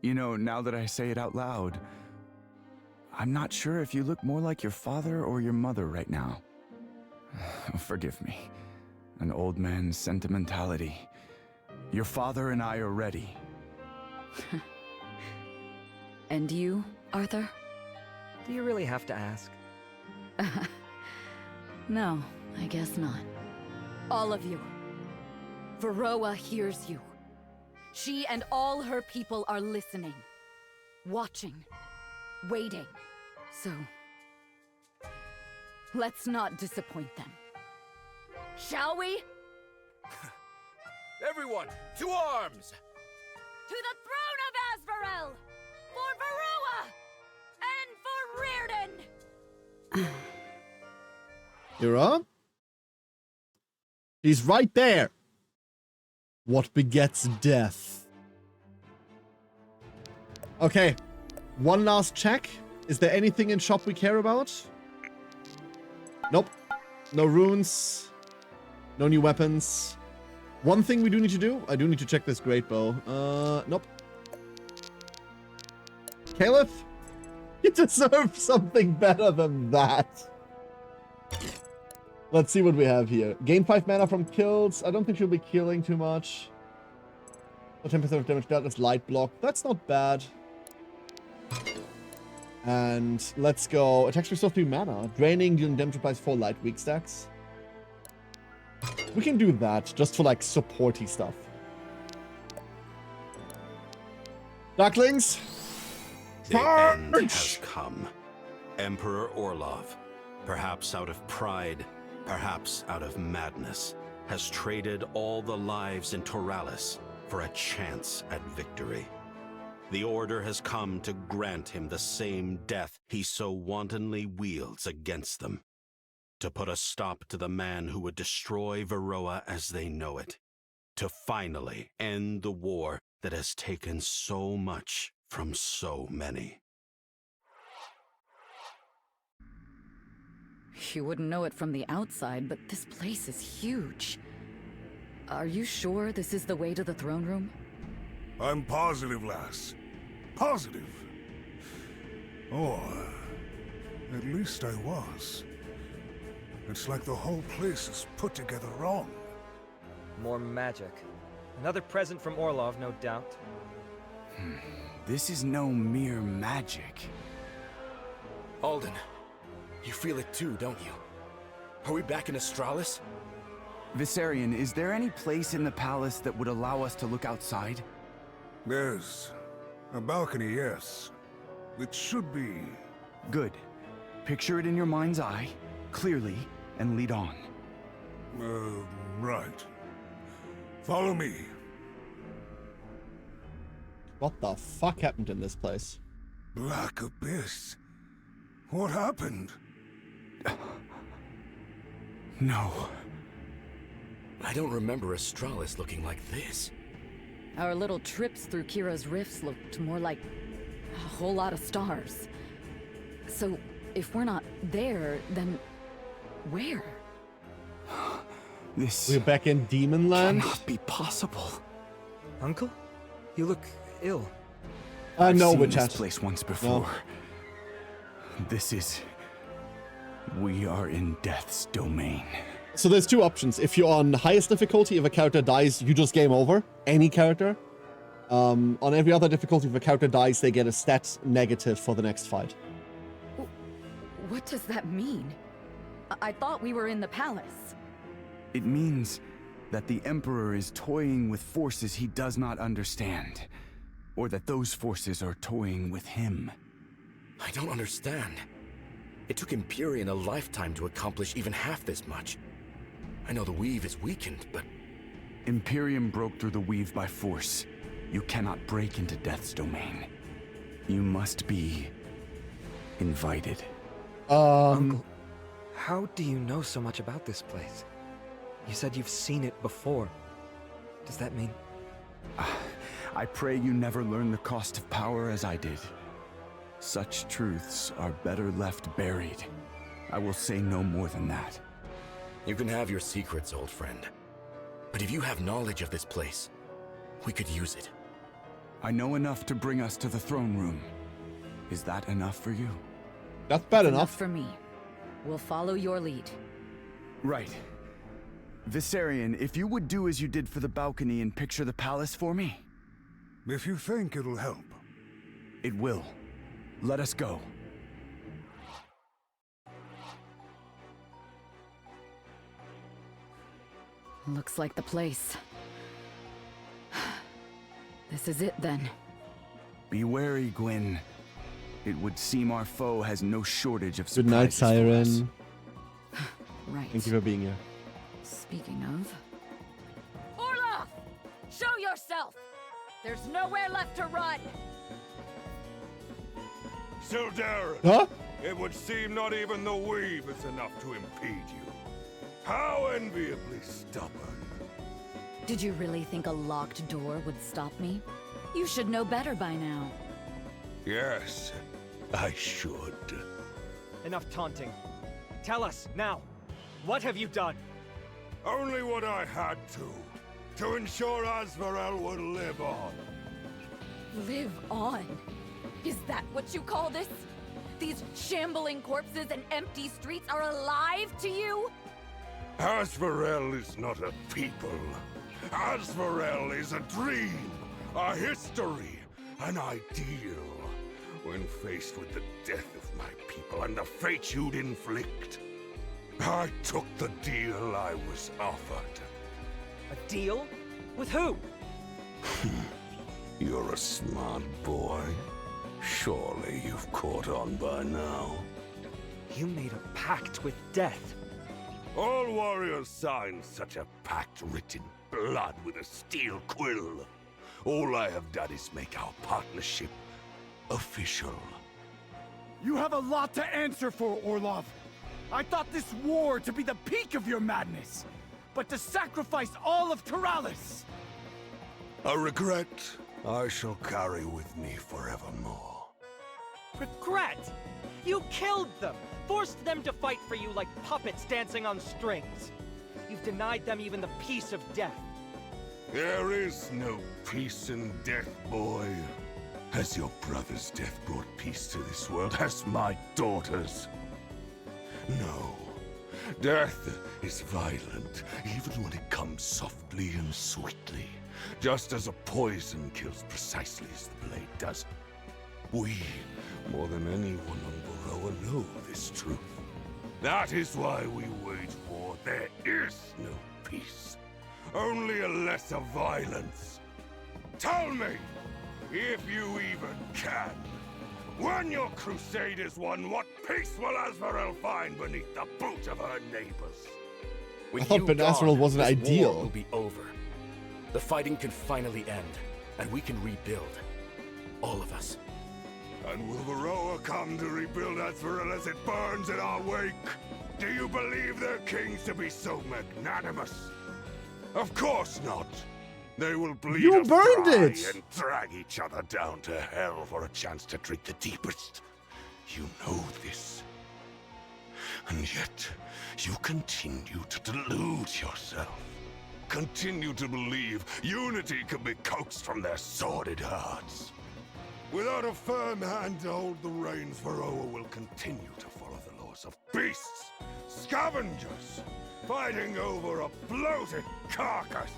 You know, now that I say it out loud, I'm not sure if you look more like your father or your mother right now. Forgive me. An old man's sentimentality. Your father and I are ready. And you, Arthur? Do you really have to ask? No, I guess not. All of you. Varroa hears you. She and all her people are listening. Watching. Waiting. So... let's not disappoint them. Shall we? Everyone, to arms! To the throne of Asvarel! For Varroa! And for Rearden! Hira? He's right there! What begets death? Okay. One last check. Is there anything in shop we care about? Nope. No runes. No new weapons. One thing we do need to do. I do need to check this great bow. Nope. Caliph? You deserve something better than that. Let's see what we have here. Gain 5 mana from kills. I don't think she'll be killing too much. 10% of damage dealt is light block. That's not bad. And let's go. Attacks restore 3 mana. Draining, dealing damage applies 4 light weak stacks. We can do that just for like supporty stuff. Darklings! The end has come. Emperor Orlov, perhaps out of pride, perhaps out of madness, has traded all the lives in Toralis for a chance at victory. The Order has come to grant him the same death he so wantonly wields against them. To put a stop to the man who would destroy Varroa as they know it. To finally end the war that has taken so much from so many. You wouldn't know it from the outside, but this place is huge. Are you sure this is the way to the throne room? I'm positive, lass. Positive. Or, at least I was. It's like the whole place is put together wrong. More magic. Another present from Orlov, no doubt. This is no mere magic. Alden, you feel it too, don't you? Are we back in Astralis? Viserion, is there any place in the palace that would allow us to look outside? There's a balcony, yes. It should be. Good. Picture it in your mind's eye, clearly, and lead on. Right. Follow me. What the fuck happened in this place? Black Abyss. What happened? No. I don't remember Astralis looking like this. Our little trips through Kira's rifts looked more like a whole lot of stars. So, if we're not there, then where? We're back in Demon Land? Cannot be possible. Uncle? You look ill. I know I've seen which this has place once before. This is... We are in Death's domain. So there's two options. If you're on highest difficulty, if a character dies, you just game over. Any character. On every other difficulty, if a character dies, they get a stat negative for the next fight. What does that mean? I thought we were in the palace. It means that the Emperor is toying with forces he does not understand. Or that those forces are toying with him. I don't understand. It took Empyrean a lifetime to accomplish even half this much. I know the Weave is weakened, but... Imperium broke through the Weave by force. You cannot break into Death's domain. You must be... invited. Uncle, how do you know so much about this place? You said you've seen it before. Does that mean... I pray you never learn the cost of power as I did. Such truths are better left buried. I will say no more than that. You can have your secrets, old friend. But if you have knowledge of this place, we could use it. I know enough to bring us to the throne room. Is that enough for you? That's bad Enough for me. We'll follow your lead. Right. Viserion, if you would do as you did for the balcony and picture the palace for me. If you think it'll help. It will. Let us go. Looks like the place. This is it then. Be wary, Gwyn. It would seem our foe has no shortage of Good night, surprises for us. Siren. Right. Thank you for being here. Speaking of... Orlov! Show yourself! There's nowhere left to run! Sildarin! Huh? It would seem not even the Weave is enough to impede you. How enviably stubborn. Did you really think a locked door would stop me? You should know better by now. Yes, I should. Enough taunting. Tell us, now. What have you done? Only what I had to ensure Asvarel would live on. Live on? Is that what you call this? These shambling corpses and empty streets are alive to you? Asvarel is not a people. Asvarel is a dream, a history, an ideal. When faced with the death of my people and the fate you'd inflict, I took the deal I was offered. A deal? With who? You're a smart boy. Surely you've caught on by now. You made a pact with death. All warriors sign such a pact written blood with a steel quill. All I have done is make our partnership official. You have a lot to answer for, Orlov. I thought this war to be the peak of your madness, but to sacrifice all of Taralis! A regret I shall carry with me forevermore. Regret? You killed them! Forced them to fight for you like puppets dancing on strings. You've denied them even the peace of death. There is no peace in death, boy. Has your brother's death brought peace to this world? Has my daughter's? No. Death is violent, even when it comes softly and sweetly. Just as a poison kills precisely as the blade does. We, more than anyone on Varroa, know this truth. That is why we wage war. There is no peace. Only a lesser violence. Tell me, if you even can, when your crusade is won, what peace will Azrael find beneath the boot of her neighbors? With I thought you Ben gone, Azrael wasn't this ideal. war will be over. The fighting can finally end, and we can rebuild. All of us. And will Varroa come to rebuild Azrael as it burns in our wake? Do you believe their kings to be so magnanimous? Of course not. They will bleed You us burned dry it! and drag each other down to hell for a chance to drink the deepest. You know this. And yet, you continue to delude yourself. Continue to believe unity can be coaxed from their sordid hearts. Without a firm hand to hold the reins, Varroa will continue to follow the laws of beasts, scavengers, fighting over a bloated carcass.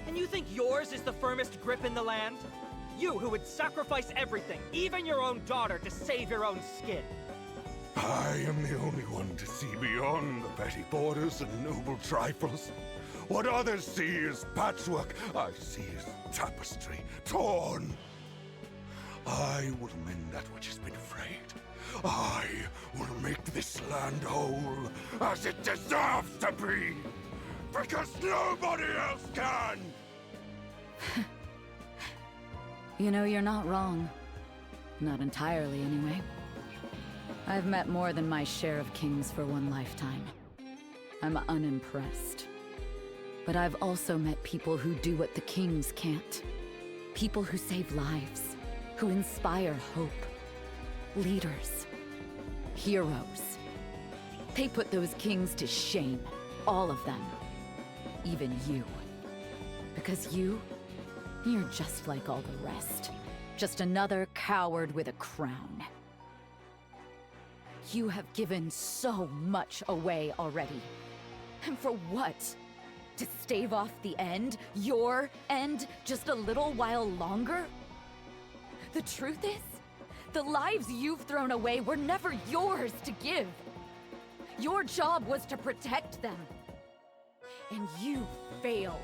And you think yours is the firmest grip in the land? You who would sacrifice everything, even your own daughter, to save your own skin. I am the only one to see beyond the petty borders and noble trifles. What others see as patchwork, I see as tapestry, torn. I will mend that which has been frayed. I will make this land whole, as it deserves to be. Because nobody else can! You know, you're not wrong. Not entirely, anyway. I've met more than my share of kings for one lifetime. I'm unimpressed. But I've also met people who do what the kings can't. People who save lives, who inspire hope. Leaders. Heroes. They put those kings to shame. All of them. Even you. Because you're just like all the rest. Just another coward with a crown. You have given so much away already. And for what? To stave off the end? Your end? Just a little while longer? The truth is, the lives you've thrown away were never yours to give. Your job was to protect them. And you failed.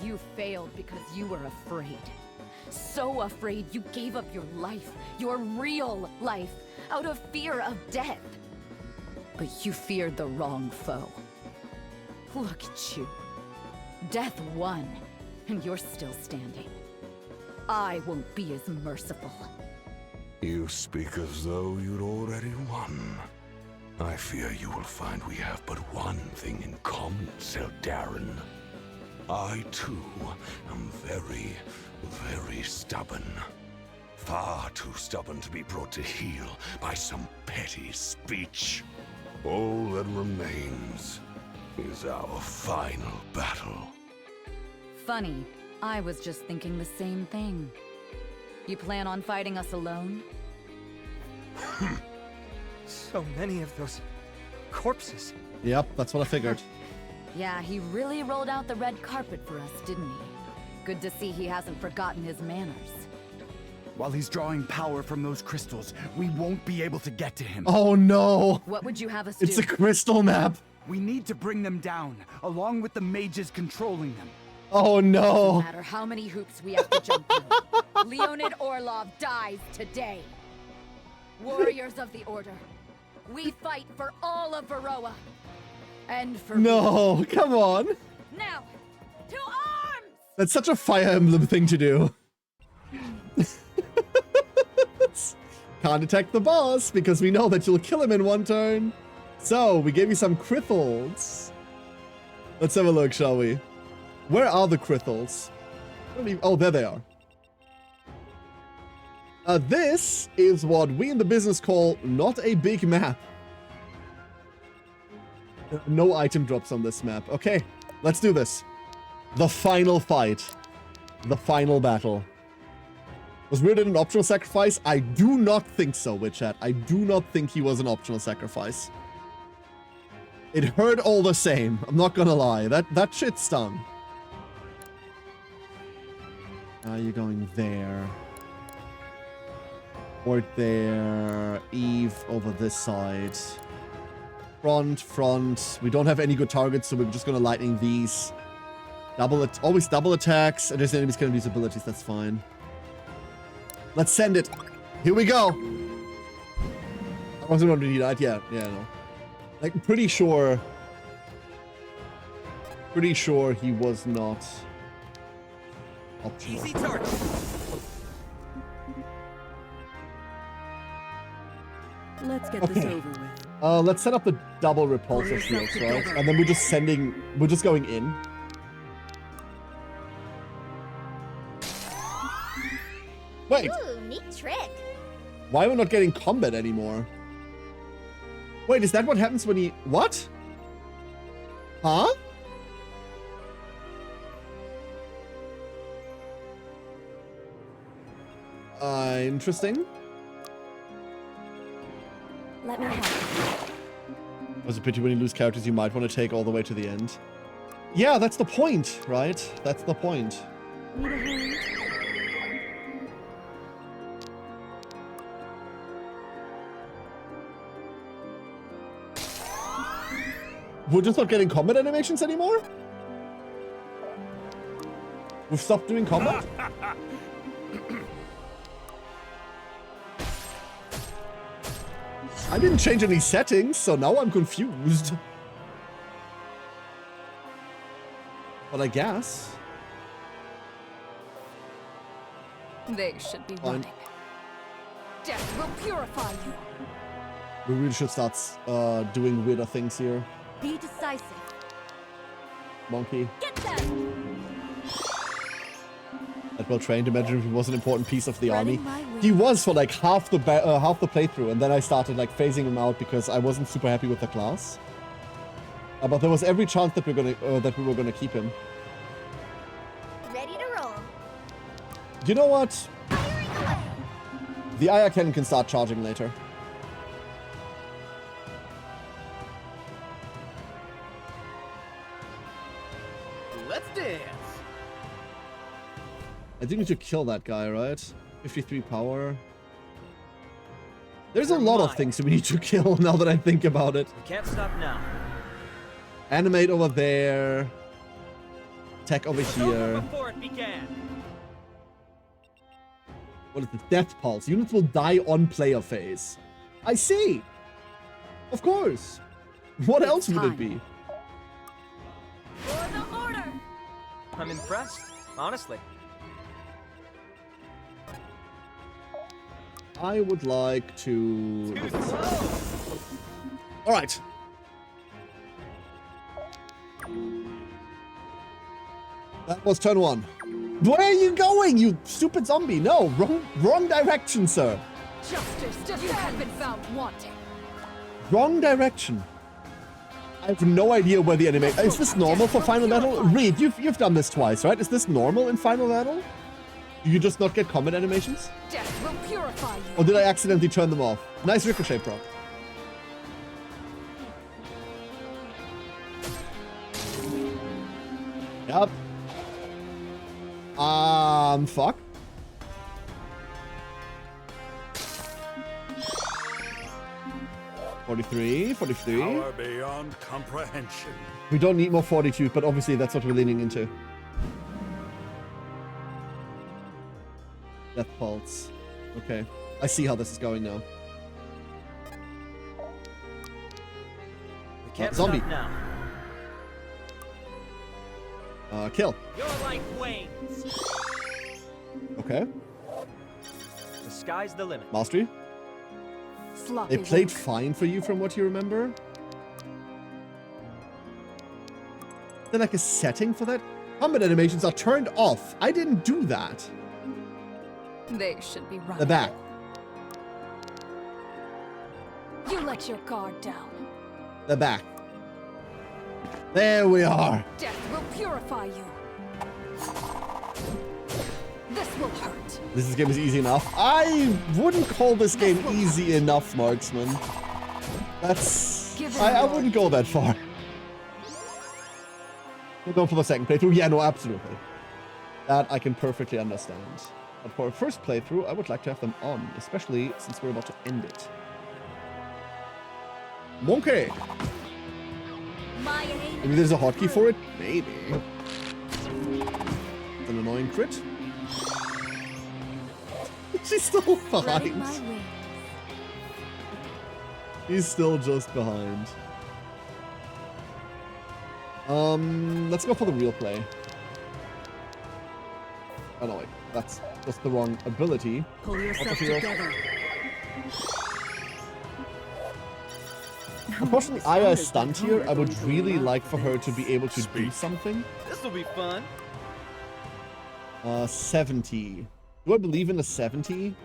You failed because you were afraid. So afraid you gave up your life, your real life, out of fear of death. But you feared the wrong foe. Look at you. Death won, and you're still standing. I won't be as merciful. You speak as though you'd already won. I fear you will find we have but one thing in common, Seldarin. I, too, am very, very stubborn. Far too stubborn to be brought to heel by some petty speech. All that remains is our final battle. Funny, I was just thinking the same thing. You plan on fighting us alone? So many of those corpses. Yep, that's what I figured. Yeah, he really rolled out the red carpet for us, didn't he? Good to see he hasn't forgotten his manners. While he's drawing power from those crystals, we won't be able to get to him. Oh no! What would you have us It's do? a crystal map! We need to bring them down, along with the mages controlling them. Oh no! Doesn't matter how many hoops we have to jump through. Leonid Orlov dies today. Warriors of the Order, We fight for all of Varroa. And for No, come on. Now, to arms! That's such a Fire Emblem thing to do. Can't attack the boss because we know that you'll kill him in one turn. So, we gave you some crithals. Let's have a look, shall we? Where are the crithals? Oh, there they are. This is what we in the business call not a big map. No item drops on this map. Okay, let's do this. The final fight. The final battle. Was Reardon an optional sacrifice? I do not think so, Witchat. I do not think he was an optional sacrifice. It hurt all the same. I'm not gonna lie. That shit stung. Now you're going there. Or there. Eve over this side. Front. We don't have any good targets, so we're just gonna lightning these. Always double attacks. And there's enemies can use abilities. That's fine. Let's send it. Here we go. I wasn't wondering he died. Yeah, no. Like, pretty sure he was not optional. Easy target. Let's get this over with. Let's set up the double repulsor shields, right? And then we're just going in. Wait. Ooh, neat trick. Why are we not getting combat anymore? Wait, is that what happens when he... What? Huh? Interesting. Let me help. It was a pity when you lose characters you might want to take all the way to the end. Yeah, that's the point, right? That's the point. Need a hand? We're just not getting combat animations anymore? We've stopped doing combat? I didn't change any settings, so now I'm confused. But I guess. They should be Fine. running. Death will purify you. We really should start doing weirder things here. Be decisive. Monkey. Get them! That well trained. Imagine if he was an important piece of the army. Running my way. He was for like half the playthrough, and then I started like phasing him out because I wasn't super happy with the class. But there was every chance that we were gonna keep him. Ready to roll. You know what? Firing away. The Aya cannon can start charging later. Let's dance. I think we should kill that guy, right? 53 power. There's a lot of things we need to kill now that I think about it. We can't stop now. Animate over there. Attack over here. Before it began. What is the Death Pulse? Units will die on player phase. I see. Of course. What else would it be? For the order. I'm impressed, honestly. I would like to... Alright. That was turn one. Where are you going, you stupid zombie? No, wrong direction, sir. Justice, you have been found wanting. Wrong direction. I have no idea where the anime... Is this normal for Final Battle? Reed, you've done this twice, right? Is this normal in Final Battle? Do you just not get combat animations? Death will purify you. Or did I accidentally turn them off? Nice ricochet proc. Yep. Fuck. $43, $43. Power beyond comprehension. We don't need more fortitude, but obviously that's what we're leaning into. Death Pulse. Okay. I see how this is going now. Can't zombie. stop now. Kill. You're like waves. Okay. The sky's the limit. Mastery. Sloppy They played work. fine for you from what you remember. Is there like a setting for that? Combat animations are turned off. I didn't do that. They should be running. The back. You let your guard down. The back. There we are. Death will purify you. This will hurt. This game is easy enough. I wouldn't call this game easy enough, Marksman. That's... I wouldn't go that far. We'll go for the second playthrough. Yeah, no, absolutely. That I can perfectly understand. But for a first playthrough, I would like to have them on, especially since we're about to end it. Monkey! Maybe there's a hotkey for it? Maybe. It's an annoying crit. She's still behind. He's still just behind. Let's go for the real play. Oh no, wait. That's just the wrong ability. Pull yourself together. Unfortunately, Aya is stunned here. I would really like for her to be able to do something. This will be fun. 70. Do I believe in a 70?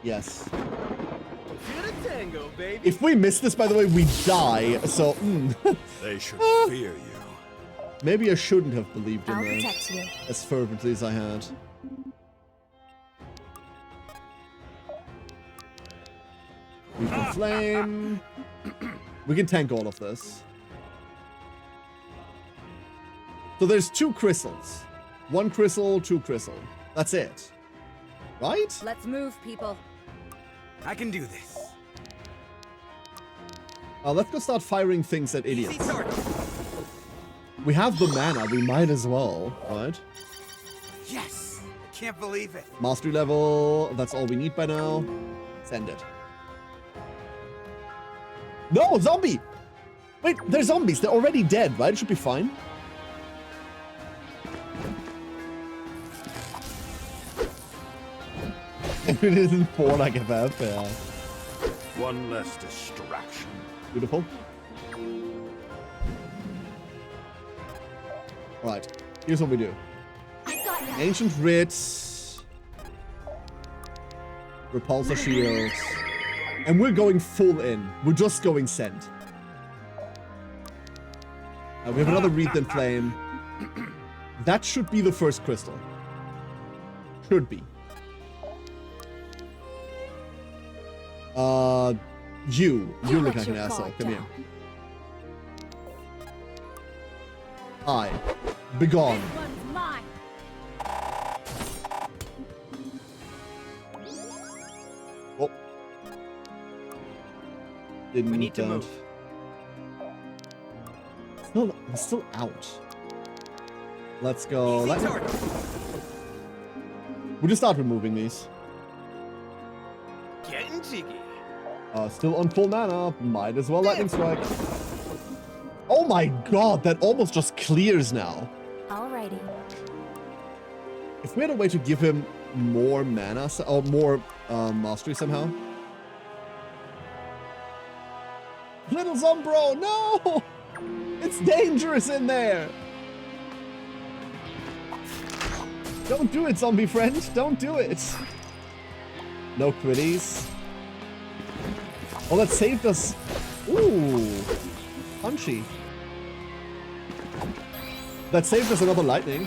Yes. Get a tango, baby. If we miss this, by the way, we die. So, They should fear you. Maybe I shouldn't have believed in I'll her protect you. as fervently as I had. We can flame. We can tank all of this. So there's 2 crystals. 1 crystal, 2 crystal. That's it. Right? Let's move, people. I can do this. Let's go start firing things at idiots. We have the mana, we might as well, right? Yes! I can't believe it. Mastery level, that's all we need by now. Send it. No, zombie! Wait, they're zombies, they're already dead, right? It should be fine. It isn't 4 like a vampire. One less distraction. Beautiful. Alright, here's what we do. Ancient Writs. Repulsor Shields. And we're going full in. We're just going send. We have another Wreath and Flame. That should be the first crystal. Should be. You look like an asshole. Come here. Begone. Oh. Didn't We need to move. No, it's still out. Let's go. We'll just start removing these. Getting jiggy. Still on full mana. Might as well lightning strike. Oh my god, that almost just clears now. Alrighty. If we had a way to give him more mana, or more mastery somehow. Little Zombro, no! It's dangerous in there! Don't do it, zombie friend. Don't do it. No quitties. Oh, that saved us. Ooh. Punchy. That saved us another lightning.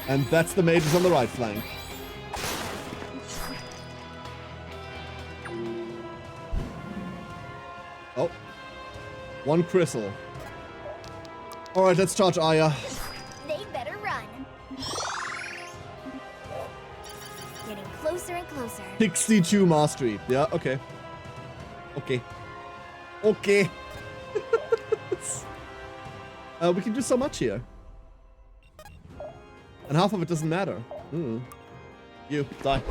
And that's the mages on the right flank. Oh. 1 crystal. Alright, let's charge Aya. They better run. Getting closer and closer. 62 mastery. Yeah, okay. Okay. Okay. We can do so much here. And half of it doesn't matter. You, die.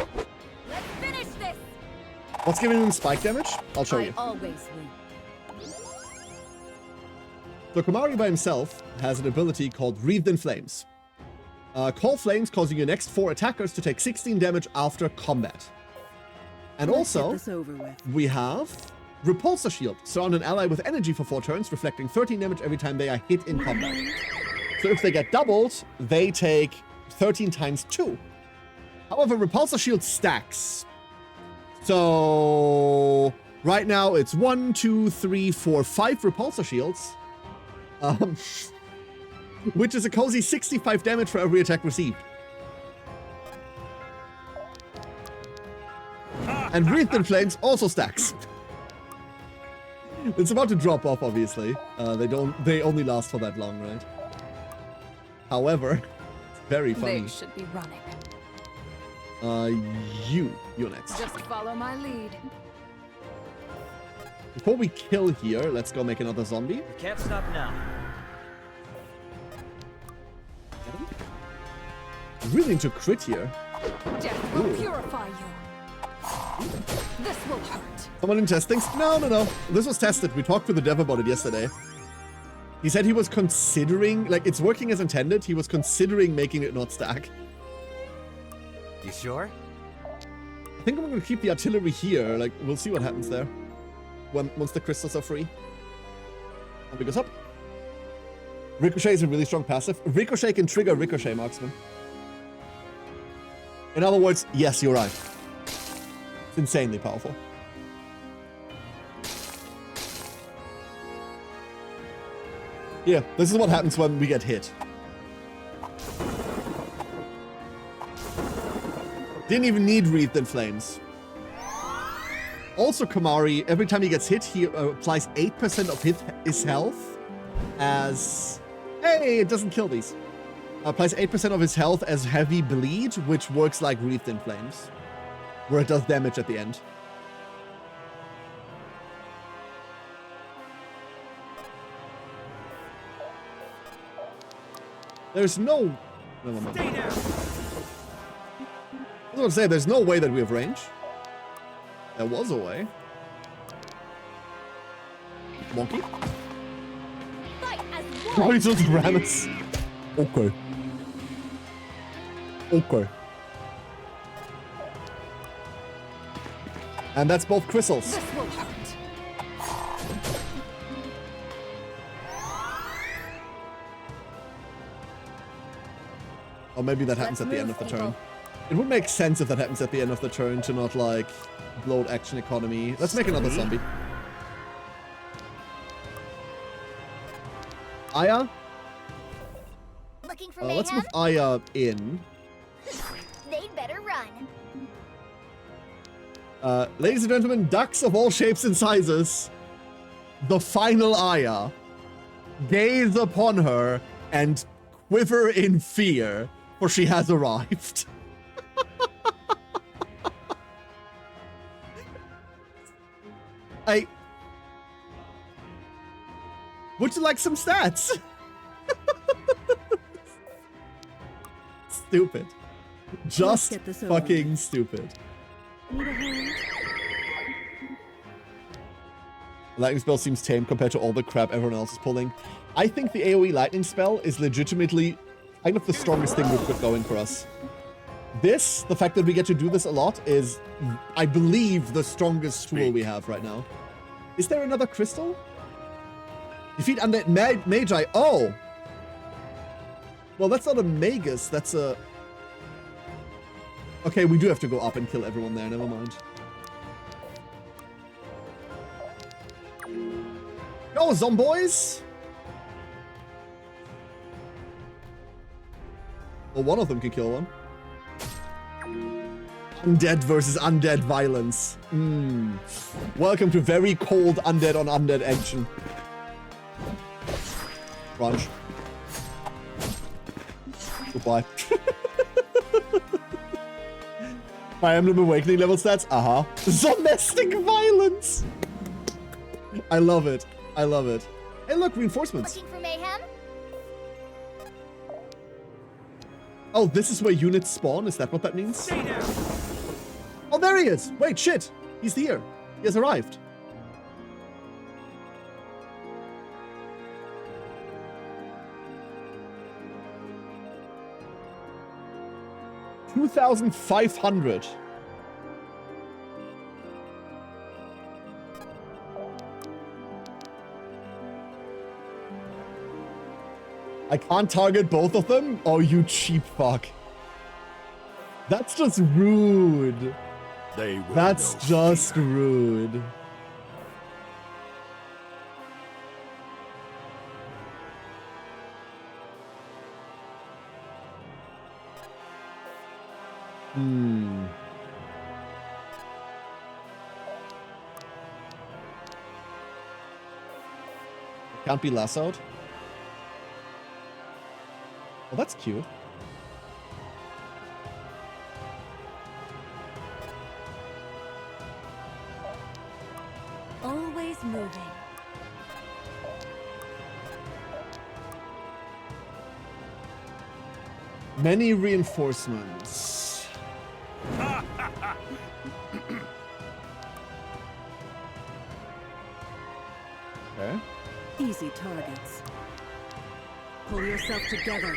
Let's finish this! What's giving him spike damage? I'll show you. I always win. So Komari by himself has an ability called Wreathed in Flames. Call flames, causing your next 4 attackers to take 16 damage after combat. And also, we have Repulsor Shield. Surround an ally with energy for 4 turns, reflecting 13 damage every time they are hit in combat. So if they get doubled, they take 13 times 2. However, Repulsor Shield stacks. So right now it's 1, 2, 3, 4, 5 Repulsor Shields. Which is a cozy 65 damage for every attack received. And Wreathed in Flames also stacks. It's about to drop off, obviously. They only last for that long, right? However, it's very funny. They should be running. You're next. Just follow my lead. Before we kill here, let's go make another zombie. You can't stop now. Really into crit here. Death will purify you. This will hurt. Someone in testings? No. This was tested. We talked with the dev about it yesterday. He said he was considering, like, it's working as intended. He was considering making it not stack. You sure? I think I'm going to keep the artillery here. Like, we'll see what happens there. Once the crystals are free. And it goes up. Ricochet is a really strong passive. Ricochet can trigger Ricochet Marksman. In other words, yes, you're right. It's insanely powerful. Yeah, this is what happens when we get hit. Didn't even need Wreathed in Flames. Also, Komari, every time he gets hit, he applies 8% of his health as... Hey, it doesn't kill these. Applies 8% of his health as heavy bleed, which works like Wreathed in Flames, where it does damage at the end. There's no... Never mind. Stay down. I was going to say, there's no way that we have range. There was a way. Monkey? Oh, he just ran us. Okay. Okay. And that's both crystals. This will hurt. Or maybe that happens at the end of the turn. It would make sense if that happens at the end of the turn to not, like, bloat action economy. Let's make another zombie. Aya? Looking for Let's mayhem? move Aya in. They'd better run. Ladies and gentlemen, ducks of all shapes and sizes, the final Aya. Gaze upon her and quiver in fear, for she has arrived. Would you like some stats? Stupid. Just fucking stupid. Lightning spell seems tame compared to all the crap everyone else is pulling. I think the AoE lightning spell is legitimately kind of the strongest thing we've got going for us. This, the fact that we get to do this a lot, is, I believe, the strongest tool we have right now. Is there another crystal? Defeat undead magi. Oh! Well, that's not a magus, that's a... Okay, we do have to go up and kill everyone there, never mind. Go, zomboys! Well, one of them can kill one. Undead versus undead violence. Welcome to very cold undead on undead action. Crunch. Goodbye. Fire Emblem Awakening level stats? Domestic violence! I love it. I love it. Hey, look, reinforcements. Looking for mayhem? Oh, this is where units spawn? Is that what that means? Oh, there he is! Wait, shit! He's here. He has arrived. $2,500. I can't target both of them? Oh, you cheap fuck. That's just rude. That's just rude. Can't be lassoed. Well, that's cute. Always moving. Many reinforcements. Okay. Easy targets. Pull yourself together.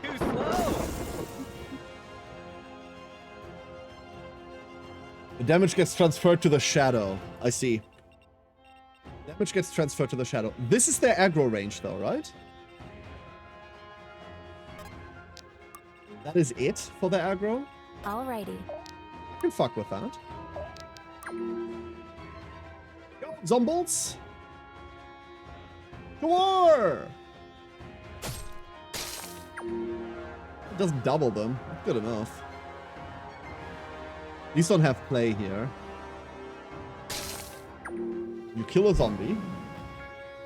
Too slow. The damage gets transferred to the shadow. I see. Damage gets transferred to the shadow. This is their aggro range though, right? That is it for the aggro? Alrighty. I can fuck with that. Go, zombies! Sure! It doesn't double them. Good enough. These don't have play here. You kill a zombie.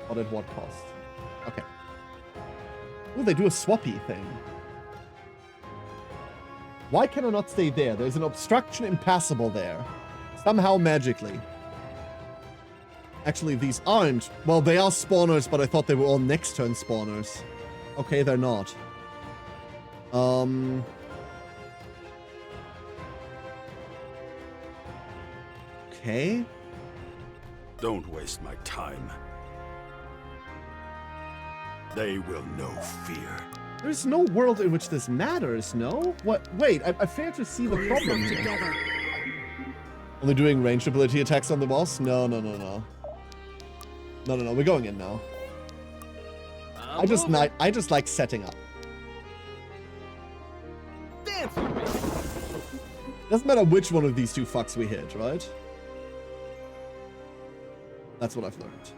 But at what cost? Okay. Oh, they do a swappy thing. Why can I not stay there? There's an obstruction impassable there. Somehow magically. Actually, these aren't. Well, they are spawners, but I thought they were all next turn spawners. Okay, they're not. Okay. Don't waste my time. They will know fear. There's no world in which this matters, no? What? Wait, I fail to see the problem here. Together. Only doing ranged ability attacks on the boss? No. No, we're going in now. I just like setting up. Dance with me. Doesn't matter which one of these two fucks we hit, right? That's what I've learned.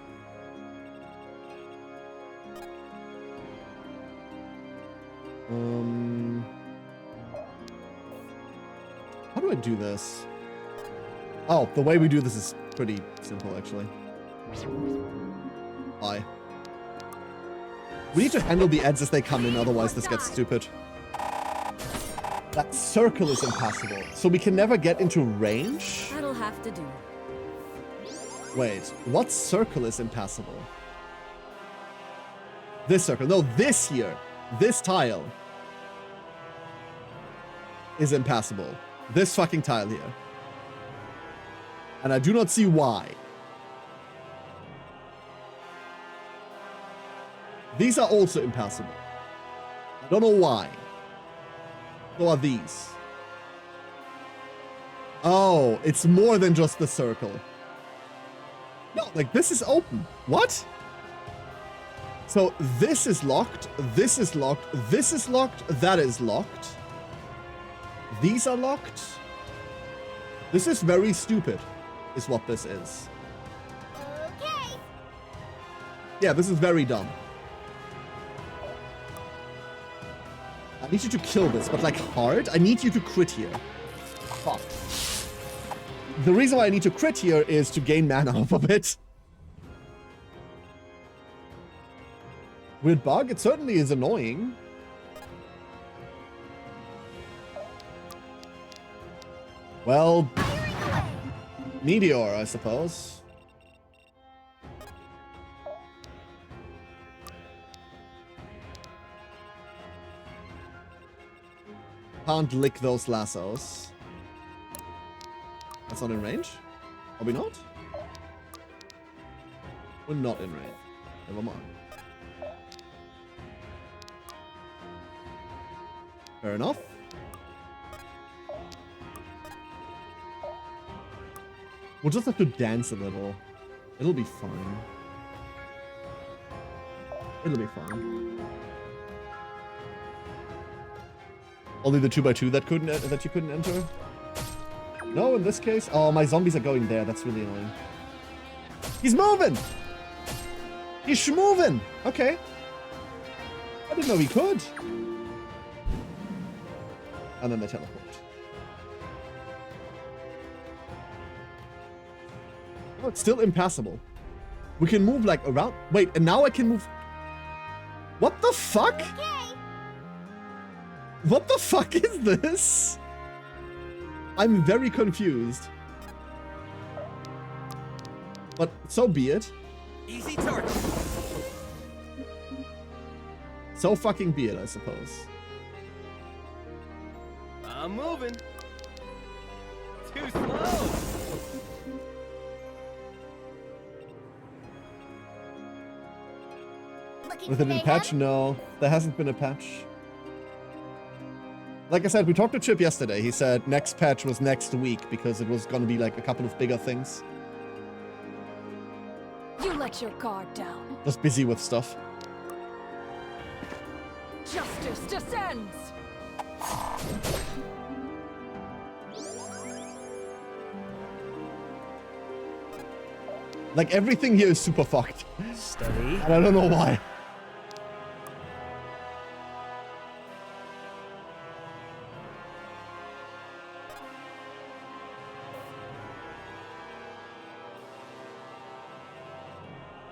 How do I do this? Oh, the way we do this is pretty simple, actually. Bye. We need to handle the ads as they come in, otherwise this gets stupid. That circle is impassable, so we can never get into range? That'll have to do. Wait, what circle is impassable? This circle. No, this here. This tile is impassable. This fucking tile here. And I do not see why. These are also impassable. I don't know why. So are these. Oh, it's more than just the circle. No, like this is open. What? So this is locked, this is locked, this is locked, that is locked. These are locked. This is very stupid, is what this is. Okay. Yeah, this is very dumb. I need you to kill this, but like hard. I need you to crit here. Fuck. The reason why I need to crit here is to gain mana off of it. Weird bug? It certainly is annoying. Well, Meteor, I suppose. Can't lick those lassos. That's not in range? Are we not? We're not in range. Never mind. Fair enough. We'll just have to dance a little. It'll be fine. It'll be fine. Only the 2x2 that you couldn't enter? No, in this case. Oh, my zombies are going there. That's really annoying. He's moving! He's schmoving! Okay. I didn't know he could. And then they teleport. Oh, it's still impassable. We can move like around. Wait, and now I can move. What the fuck? Okay. What the fuck is this? I'm very confused. But so be it. Easy target. So fucking be it, I suppose. I'm moving. Too slow. With it in patch? No, there hasn't been a patch. Like I said, we talked to Chip yesterday. He said next patch was next week because it was going to be like a couple of bigger things. You let your guard down. Just busy with stuff. Justice descends! Like everything here is super fucked. Steady. And I don't know why.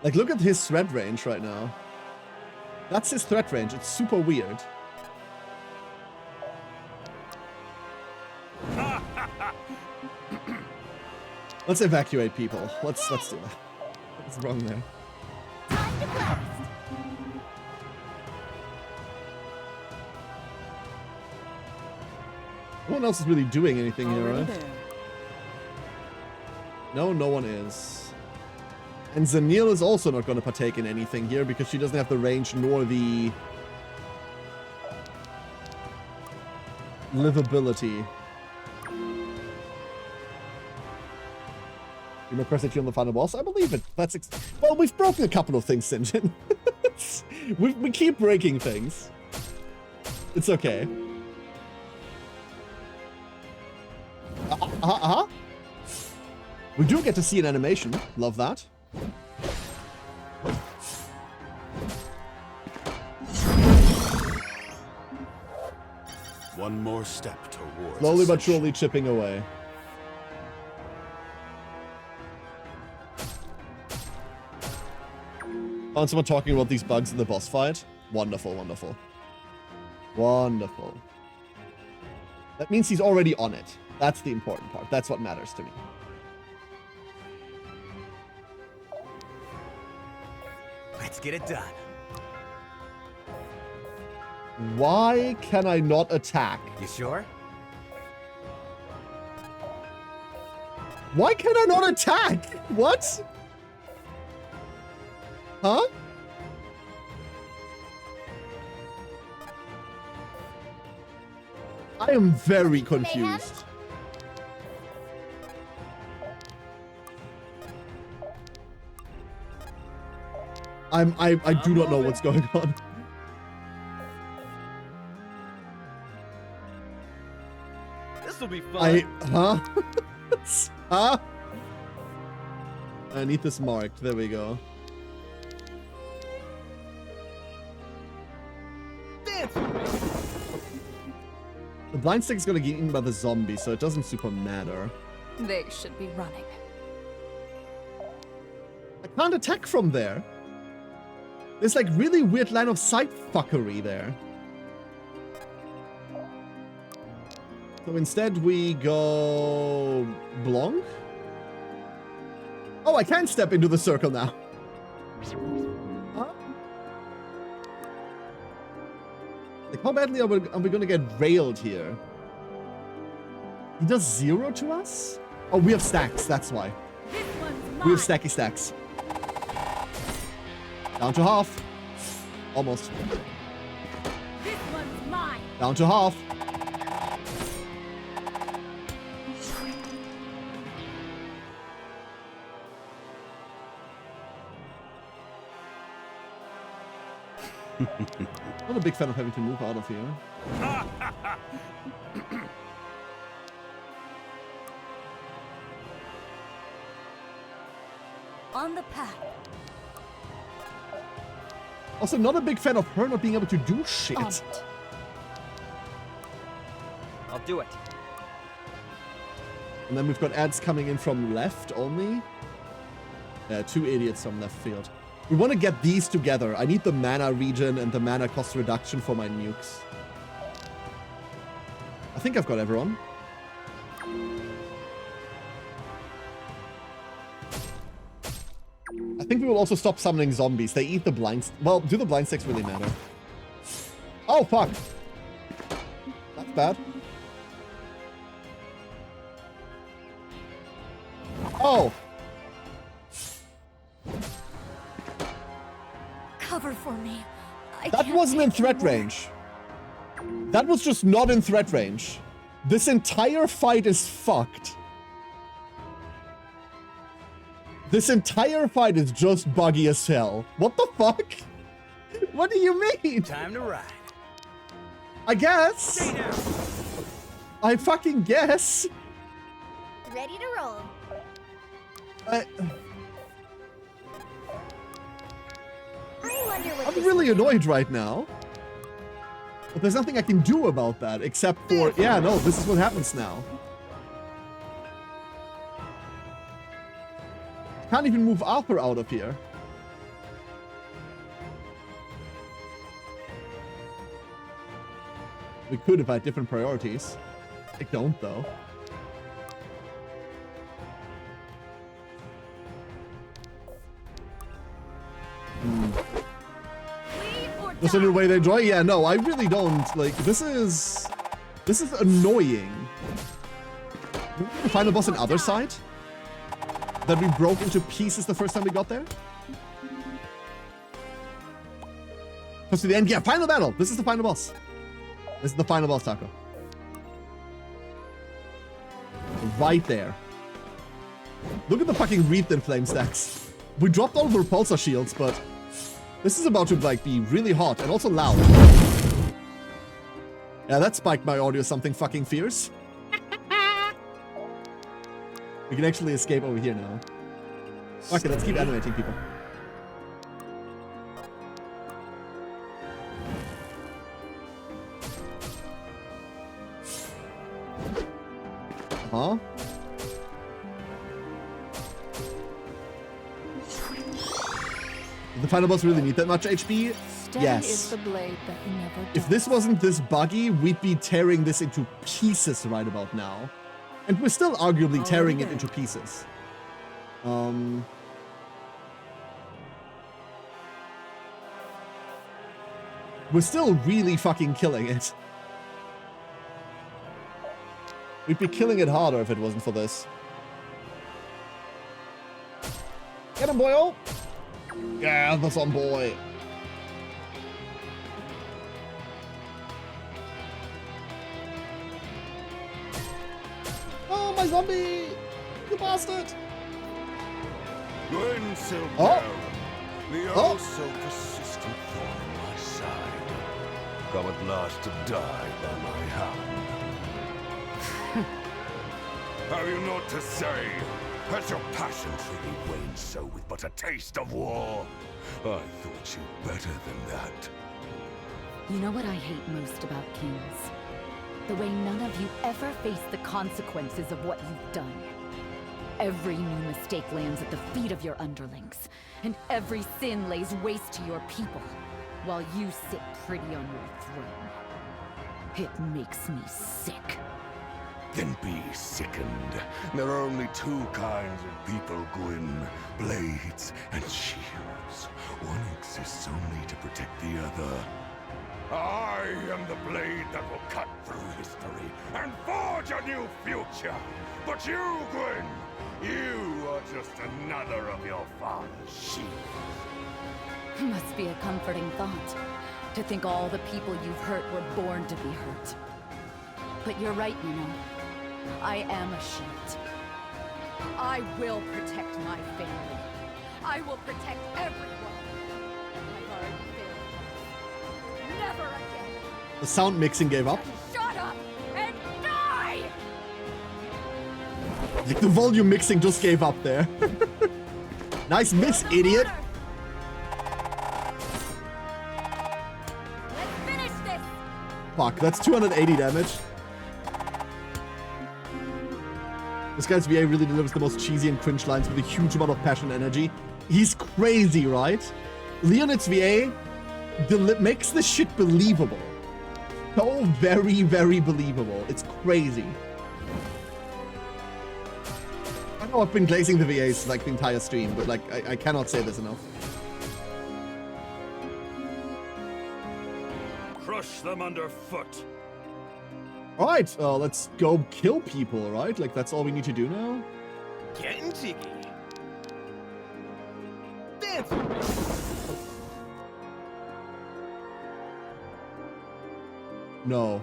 Like, look at his threat range right now. That's his threat range. It's super weird. Let's evacuate people. Let's do that. What's wrong there? No one else is really doing anything here, right? No, no one is. And Zanil is also not going to partake in anything here because she doesn't have the range nor the livability. Democracy on the final boss? I believe it. That's well, we've broken a couple of things, Sinjin. we keep breaking things. It's okay. We do get to see an animation. Love that. One more step towards. Slowly but surely chipping away. Found someone talking about these bugs in the boss fight. Wonderful, wonderful. Wonderful. That means he's already on it. That's the important part. That's what matters to me. Let's get it done. Why can I not attack? You sure? Why can I not attack? What? Huh? I am very confused. I do not know what's going on. This'll be fun. Huh? Huh? I need this marked. There we go. Dance with me. The blind stick is gonna get eaten by the zombie, so it doesn't super matter. They should be running. I can't attack from there. There's like really weird line of sight fuckery there. So instead we go Blanc. Oh, I can step into the circle now. Huh? Like how badly are we gonna get railed here? He does 0 to us? Oh, we have stacks, that's why. We have stacky stacks. Down to half. Almost. This one's mine. Down to half. Not a big fan of having to move out of here. On the path. Also, not a big fan of her not being able to do shit. I'll do it. And then we've got ads coming in from left only. Yeah, 2 idiots from left field. We want to get these together. I need the mana regen and the mana cost reduction for my nukes. I think I've got everyone. I think we will also stop summoning zombies. They eat the blinds. Well, do the blind sticks really matter? Oh, fuck. That's bad. Oh. Cover for me. That wasn't in threat range. That was just not in threat range. This entire fight is fucked. This entire fight is just buggy as hell. What the fuck? What do you mean? Time to ride. I guess. I fucking guess. Ready to roll. I'm really annoyed right now. But there's nothing I can do about that except for, yeah, no, this is what happens now. Can't even move Arthur out of here. We could if I had different priorities. I don't, though. Just in a way they enjoy? Yeah, no, I really don't. Like, this is annoying. Remember the final boss on the other side? That we broke into pieces the first time we got there? Close to the end. Yeah, final battle. This is the final boss. This is the final boss, Taco. Right there. Look at the fucking Wreath and Flame stacks. We dropped all the repulsor shields, but this is about to, like, be really hot and also loud. Yeah, that spiked my audio something fucking fierce. We can actually escape over here now. Fuck it, let's keep animating people. Huh? Did the final boss really need that much HP? Steady Yes. is the blade that never If dies. this wasn't this buggy, we'd be tearing this into pieces right about now. And we're still arguably tearing it into pieces. We're still really fucking killing it. We'd be killing it harder if it wasn't for this. Get him, boyo! Yeah, that's on boy. Oh, my zombie! You bastard! When so Oh. the Oh. oh so persistent thorn in my side, come at last to die by my hand. Have you naught to say? Has your passion truly waned so with but a taste of war? I thought you better than that. You know what I hate most about kings? The way none of you ever face the consequences of what you've done. Every new mistake lands at the feet of your underlings, and every sin lays waste to your people, while you sit pretty on your throne. It makes me sick. Then be sickened. There are only two kinds of people, Gwyn. Blades and shields. One exists only to protect the other. I am the blade that will cut through history and forge a new future. But you, Gwyn, you are just another of your father's sheep. Must be a comforting thought, to think all the people you've hurt were born to be hurt. But you're right, you know. I am a shield. I will protect my family. I will protect everyone. I've already failed. Never again. The sound mixing gave up. Shut up and die! Like the volume mixing just gave up there. Nice miss, idiot. Let's finish this. Fuck, that's 280 damage. This guy's VA really delivers the most cheesy and cringe lines with a huge amount of passion and energy. He's crazy, right? Leonid's VA makes this shit believable. So very, very believable. It's crazy. I know I've been glazing the VAs like the entire stream, but like I cannot say this enough. Crush them underfoot. Alright, let's go kill people, right? Like that's all we need to do now? Getting jiggy. Dance with me. No.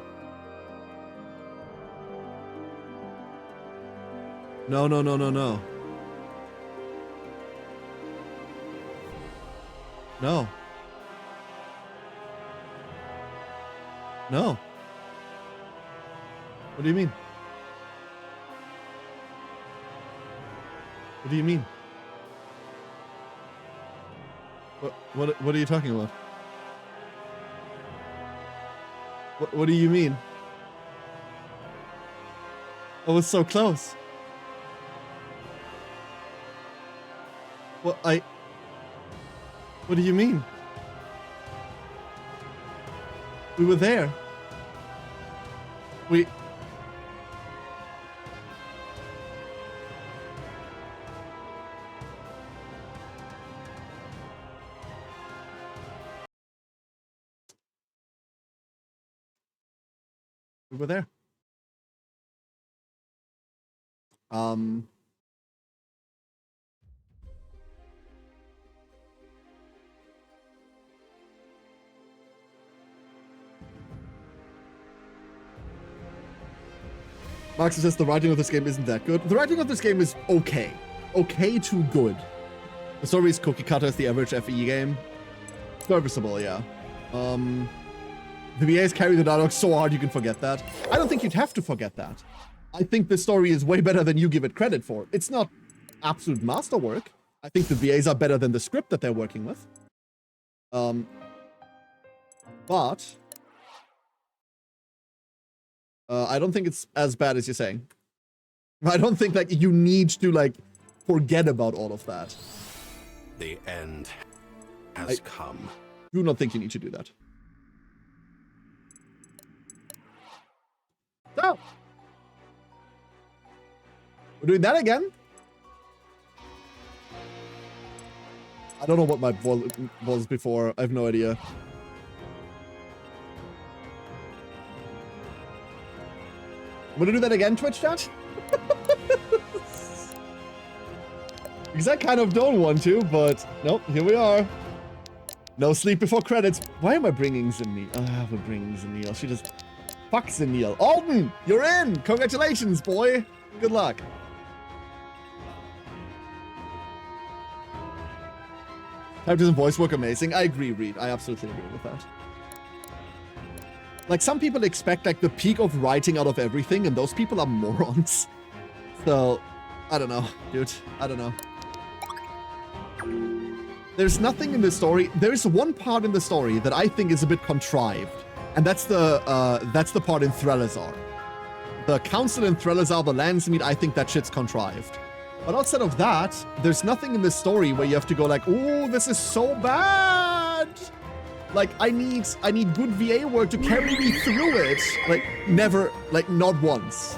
No, no, no, no, no. No. No. What do you mean? What do you mean? What are you talking about? What do you mean? I was so close. What do you mean? We were there. We were there. Max says the writing of this game isn't that good. The writing of this game is okay. Okay to good. The story is cookie cutter as the average FE game. Serviceable, yeah. The VAs carry the dialogue so hard you can forget that. I don't think you'd have to forget that. I think the story is way better than you give it credit for. It's not absolute masterwork. I think the VAs are better than the script that they're working with. But I don't think it's as bad as you're saying. I don't think like you need to like forget about all of that. The end has come. Do not think you need to do that. So, we're doing that again. I don't know what my ball was before. I have no idea. I'm gonna do that again, Twitch chat. Because I kind of don't want to, but nope, here we are. No sleep before credits. Why am I bringing Zenil? We're bringing Zenil. She just fucks Zenil. Alden, you're in. Congratulations, boy. Good luck. Characters and voice work amazing. I agree, Reed. I absolutely agree with that. Like, some people expect, like, the peak of writing out of everything, and those people are morons. So, I don't know, dude. I don't know. There's nothing in the story. There's one part in the story that I think is a bit contrived, and that's the part in Threlazar. The council in Threlazar, the Landsmeet, I think that shit's contrived. But outside of that, there's nothing in the story where you have to go like, oh, this is so bad. Like, I need good VA work to carry me through it. Like, never, like, not once.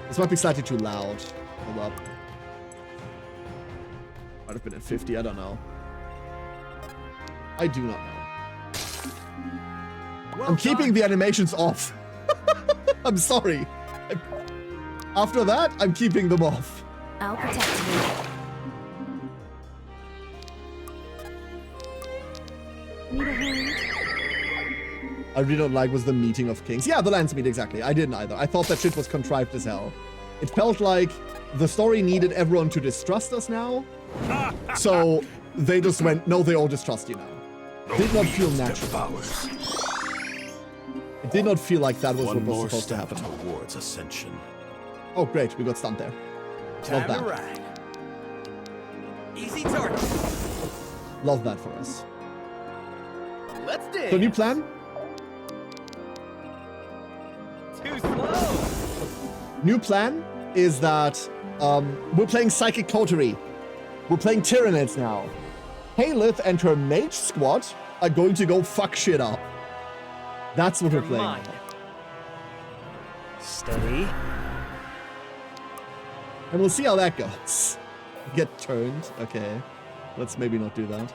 This might be slightly too loud. Hold up. Might have been at 50, I don't know. I do not know. I'm keeping the animations off. I'm sorry. After that, I'm keeping them off. I'll protect you. Need a hand? I really don't like was the meeting of kings. Yeah, the lands meet, exactly. I didn't either. I thought that shit was contrived as hell. It felt like the story needed everyone to distrust us now. So they just went, no, they all distrust you now. It did not feel natural. It did not feel like that was what was supposed to happen. Towards ascension. Oh, great. We got stunned there. Love Time to that. ride. Easy target. Love that for us. Let's dance. So new plan? Too slow. New plan is that we're playing Psychic Coterie. We're playing Tyranids now. Haylith and her mage squad are going to go fuck shit up. That's what we're playing. Mine. Steady. And we'll see how that goes. Get turned. Okay. Let's maybe not do that.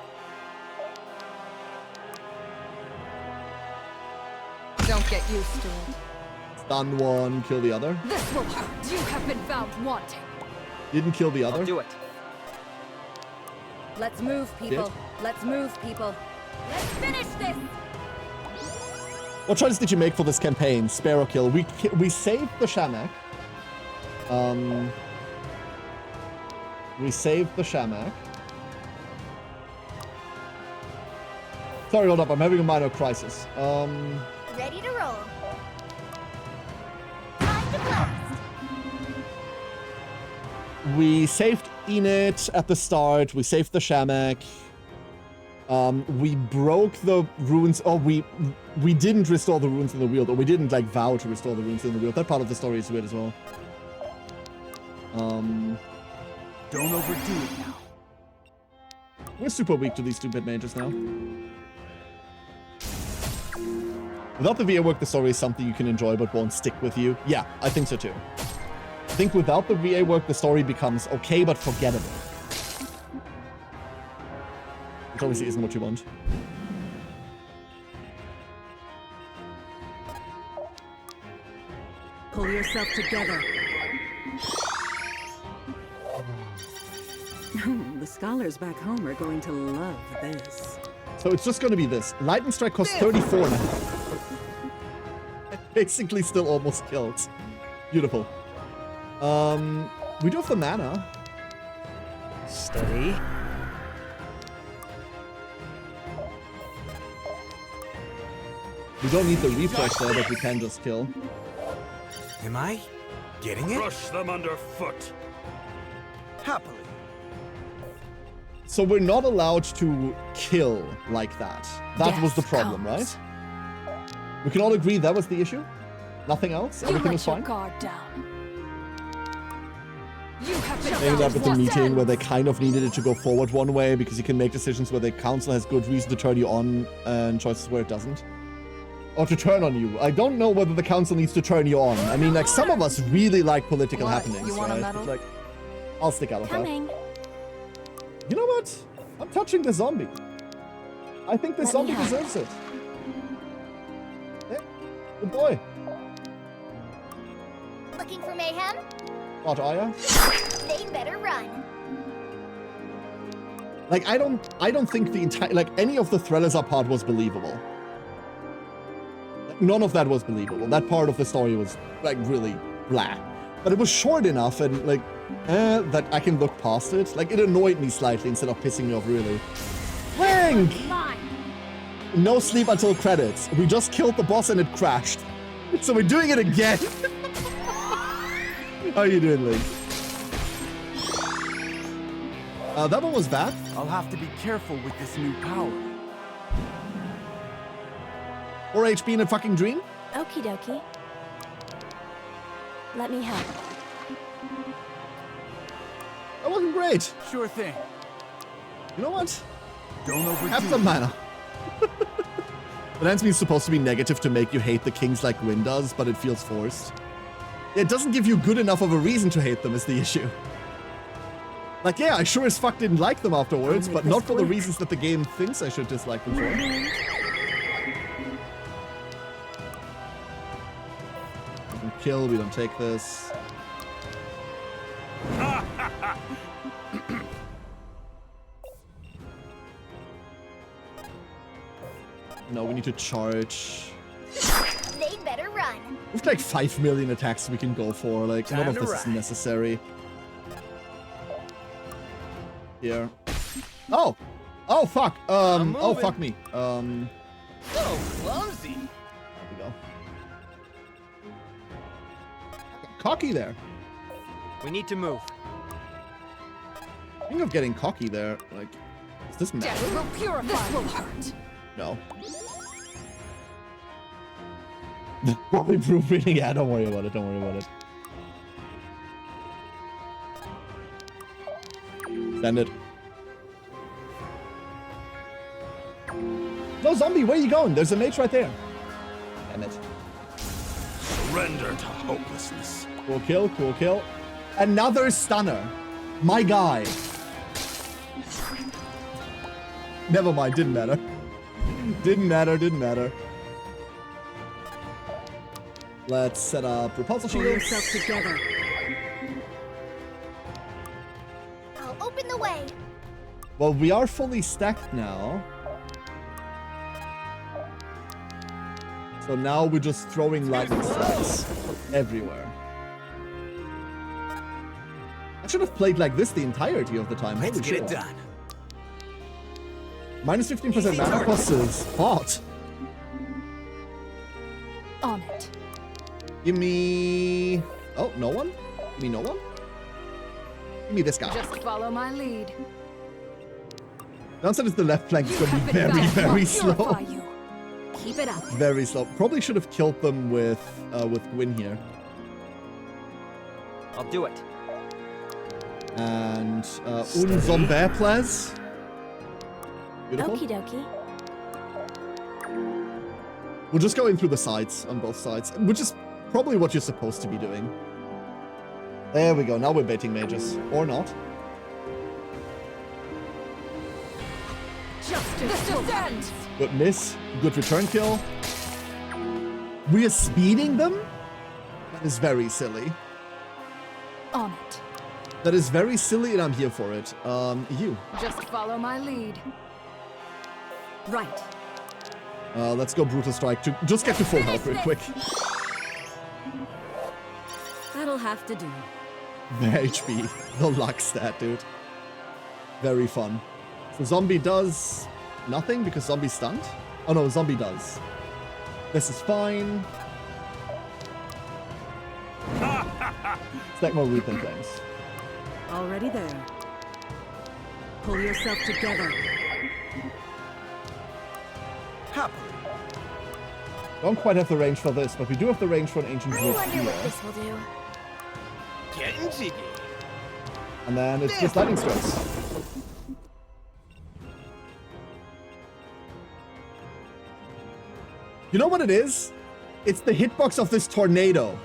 Don't get used to it. Stun one, kill the other. This will hurt. You have been found wanting. Didn't kill the other. I'll do it. Let's move, people. Let's move, people. Let's finish this! What choice did you make for this campaign? Sparrow kill. We saved the Shamak. We saved the Shamak. Sorry, hold up. I'm having a minor crisis. Ready to roll. Time to blast. We saved Enid at the start. We saved the Shamak. We broke the runes. Oh, we didn't restore the runes in the Weald, or we didn't like vow to restore the runes in the Weald. That part of the story is weird as well. Don't overdo it now. We're super weak to these stupid mages now. Without the VA work, the story is something you can enjoy but won't stick with you. Yeah, I think so too. I think without the VA work, the story becomes okay but forgettable. Which obviously isn't what you want. Pull yourself together. The scholars back home are going to love this. So it's just going to be this. Lightning Strike costs 34 now. Basically still almost killed. Beautiful. We do have the mana. Steady. We don't need the refresh there, but we can just kill. Am I getting it? Crush them underfoot. Happily. So we're not allowed to kill like that. That was the problem, right? We can all agree that was the issue? Nothing else? Everything was fine? Guard down. You have been Ended up with the meeting where they kind of needed it to go forward one way because you can make decisions where the council has good reason to turn you on and choices where it doesn't. Or to turn on you. I don't know whether the council needs to turn you on. I mean, like, some of us really like political happenings, right? But, like, I'll stick out of that. You know what? I'm touching the zombie. I think the zombie deserves it. Yeah, good boy. Looking for mayhem? Not Aya. They better run. Like, I don't think the entire, like, any of the Threlazar part was believable. Like, none of that was believable. That part of the story was, like, really blah. But it was short enough and, like, that I can look past it. Like, it annoyed me slightly instead of pissing me off, really. Hank! No sleep until credits. We just killed the boss and it crashed. So we're doing it again. How are you doing, Link? That one was bad. I'll have to be careful with this new power. 4 HP in a fucking dream? Okie dokie. Let me help. That wasn't great. Sure thing. You know what? Don't overdo Have some mana. The lens means supposed to be negative to make you hate the kings like Gwyn does, but it feels forced. It doesn't give you good enough of a reason to hate them is the issue. Like, yeah, I sure as fuck didn't like them afterwards, but not for the reasons that the game thinks I should dislike them for. We don't kill, we don't take this. No, we need to charge. They better run. We've like 5 million attacks we can go for. Like, none of this is necessary. Here. Oh! Oh, fuck! Oh, fuck me. So clumsy. There we go. Cocky there. We need to move. Think of getting cocky there. Like, is this matter? Death will purify. This will hurt. No. Probably proof reading. Yeah, don't worry about it. Don't worry about it. Send it. No, zombie, where are you going? There's a mage right there. Damn it. Surrender to hopelessness. Cool kill, cool kill. Another stunner. My guy. Never mind, didn't matter. Didn't matter, didn't matter. Let's set up repulsor shields. Pull yourself together. I'll open the way. Well, we are fully stacked now. So now we're just throwing lightning strikes everywhere. I should have played like this the entirety of the time. Let's Holy get shit. it done. Minus 15% mana cost is hot. On it. Give me... Oh, no one? Give me no one? Give me this guy. Just follow my lead. Downside is the left flank is going to be very, very slow. Keep it up. Very slow. Probably should have killed them with Gwyn here. I'll do it. And un zombie plays. Beautiful. Okie dokie. We'll just go in through the sides on both sides, which is probably what you're supposed to be doing. There we go. Now we're baiting mages. Or not. Justice will end. Good miss. Good return kill. We are speeding them? That is very silly. On it. That is very silly and I'm here for it. You. Just follow my lead. Right. Let's go Brutal Strike to just get to full health real quick. That'll have to do. The HP. The luck stat, dude. Very fun. So zombie does nothing because zombie's stunned. Oh no, zombie does. This is fine. Stack more Reap and Flames. Already there. Pull yourself together. Happily. Don't quite have the range for this, but we do have the range for an Ancient I Wolf wonder here. what this will do. Getting jiggy. And then it's just lightning strikes. You know what it is? It's the hitbox of this tornado.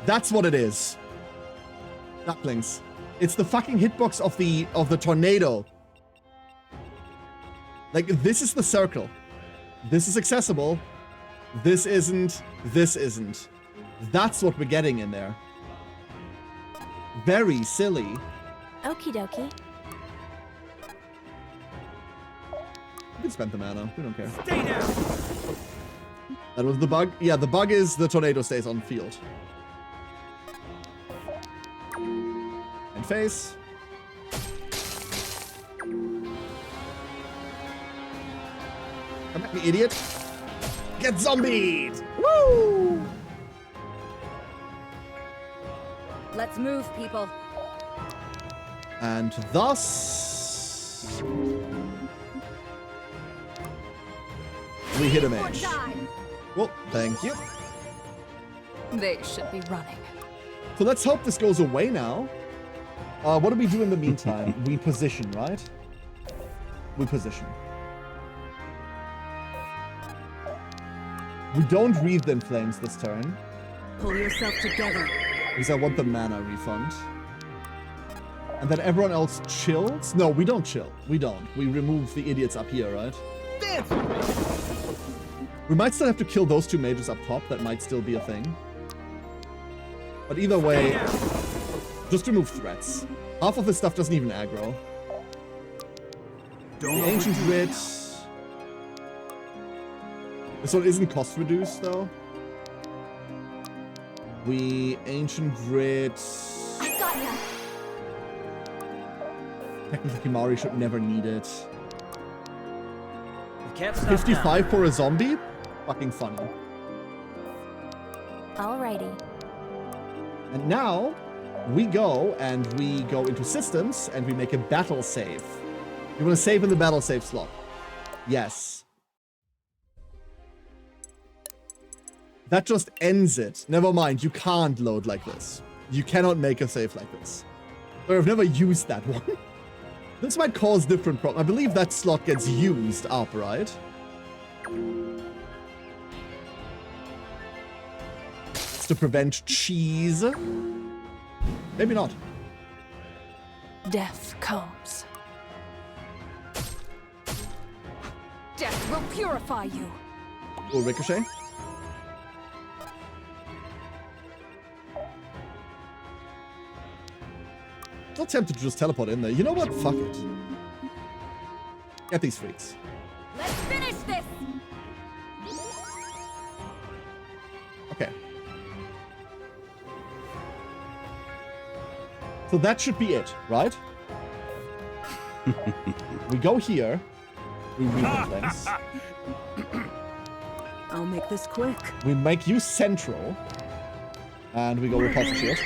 That's what it is. Ducklings. It's the fucking hitbox of the tornado. Like, this is the circle. This is accessible. This isn't. This isn't. That's what we're getting in there. Very silly. Okie dokie. We can spend the mana. We don't care. Stay down. That was the bug. Yeah, the bug is the tornado stays on field. And face. Come back, you idiot. Get zombied! Woo! Let's move, people. And thus... we hit a mage. Well, thank you. They should be running. So let's hope this goes away now. What do we do in the meantime? We position, right? We position. We don't Wreathed in Flames this turn. Pull yourself together. Because I want the mana refund. And then everyone else chills? No, we don't chill. We don't. We remove the idiots up here, right? Dance with me. We might still have to kill those two mages up top. That might still be a thing. But either way, just remove threats. Half of this stuff doesn't even aggro. The Ancient Writ. This one isn't cost reduced, though. We Ancient Writ. I got ya. Technically, Kimari should never need it. We can't stop 55 for a zombie? Fucking funny. Alrighty. And now, we go into systems and we make a battle save. You want to save in the battle save slot? Yes. That just ends it. Never mind, you can't load like this. You cannot make a save like this. Or I've never used that one. This might cause different problems. I believe that slot gets used up, right? It's to prevent cheese. Maybe not. Death comes. Death will purify you. Will ricochet. Not tempted to just teleport in there. You know what? Fuck it. Get these freaks. Let's finish this! Okay. So that should be it, right? We go here. We read the flames. I'll make this quick. We make you central. And we go repulsor shield.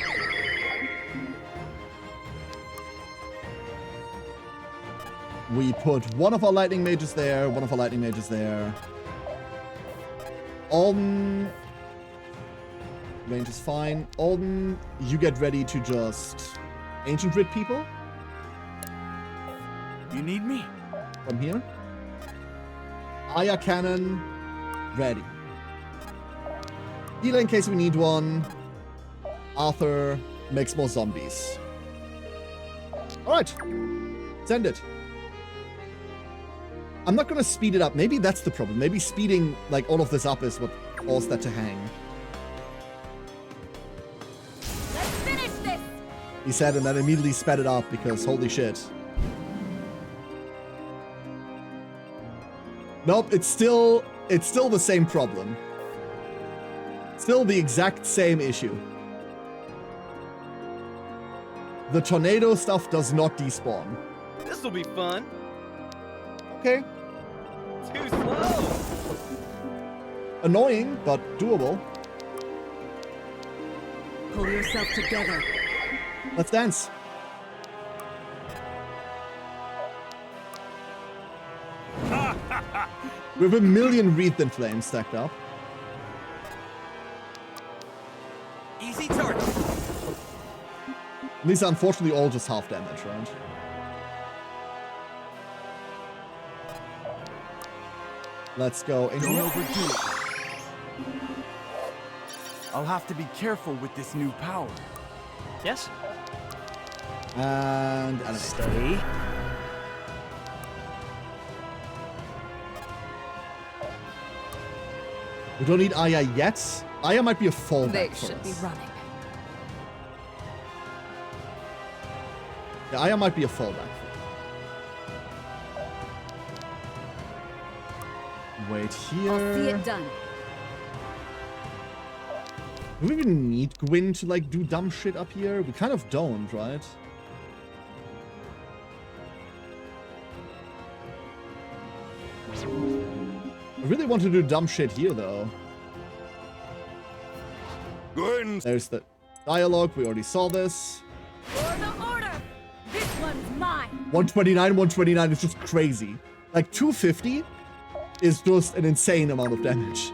We put one of our lightning mages there, one of our lightning mages there. Alden. Range is fine. Alden, you get ready to just Ancient Writ people. You need me? From here. Aya Cannon, ready. Healer in case we need one. Arthur makes more zombies. Alright. Send it. I'm not gonna speed it up. Maybe that's the problem. Maybe speeding like all of this up is what caused that to hang. Let's finish this! He said, and then immediately sped it up because holy shit. Nope, it's still the same problem. Still the exact same issue. The tornado stuff does not despawn. This'll be fun. Okay. Too slow. Annoying, but doable. Pull yourself together. Let's dance. We have 1,000,000 Wreathed in Flames stacked up. Easy target. These are unfortunately all just half damage, right? Let's go. Don't overdo it. I'll have to be careful with this new power. Yes? And animate. Steady. We don't need Aya yet. Aya might be a fallback They for should be us. running. Yeah, Aya might be a fallback for us. Wait here. I'll see it done. Do we even need Gwyn to like do dumb shit up here? We kind of don't, right? I really want to do dumb shit here, though. Gwyn! There's the dialogue. We already saw this. For the order! This one's mine! 129 is just crazy. Like, 250 is just an insane amount of damage.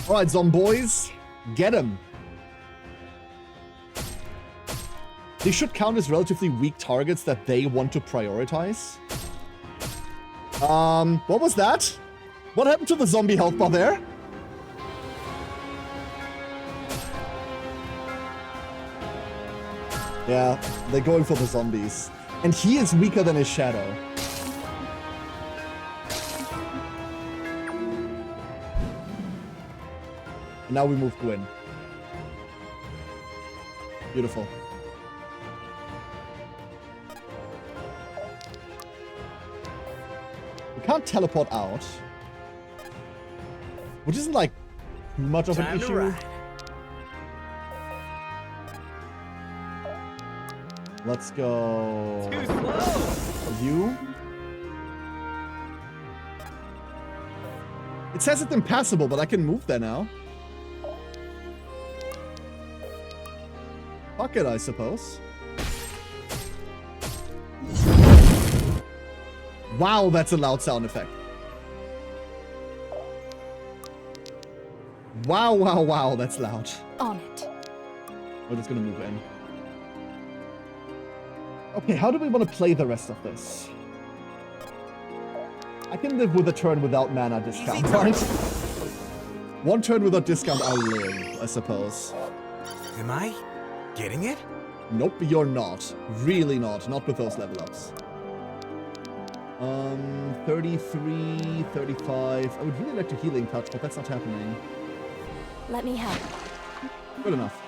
Alright, zomboys. Get him. They should count as relatively weak targets that they want to prioritize. What was that? What happened to the zombie health bar there? Yeah, they're going for the zombies. And he is weaker than his shadow. And now we move Gwyn. Beautiful. We can't teleport out. Which isn't like too much of an issue. Let's go. Too slow. You. It says it's impassable, but I can move there now. Fuck it, I suppose. Wow, that's a loud sound effect. Wow, wow, wow, that's loud. On it. We're just gonna move in. Okay, how do we want to play the rest of this? I can live with a turn without mana discount, right? One turn without discount, I'll live, I suppose. Am I getting it? Nope, you're not. Really not. Not with those level ups. 33, 35. I would really like to healing touch, but that's not happening. Let me help. Good enough.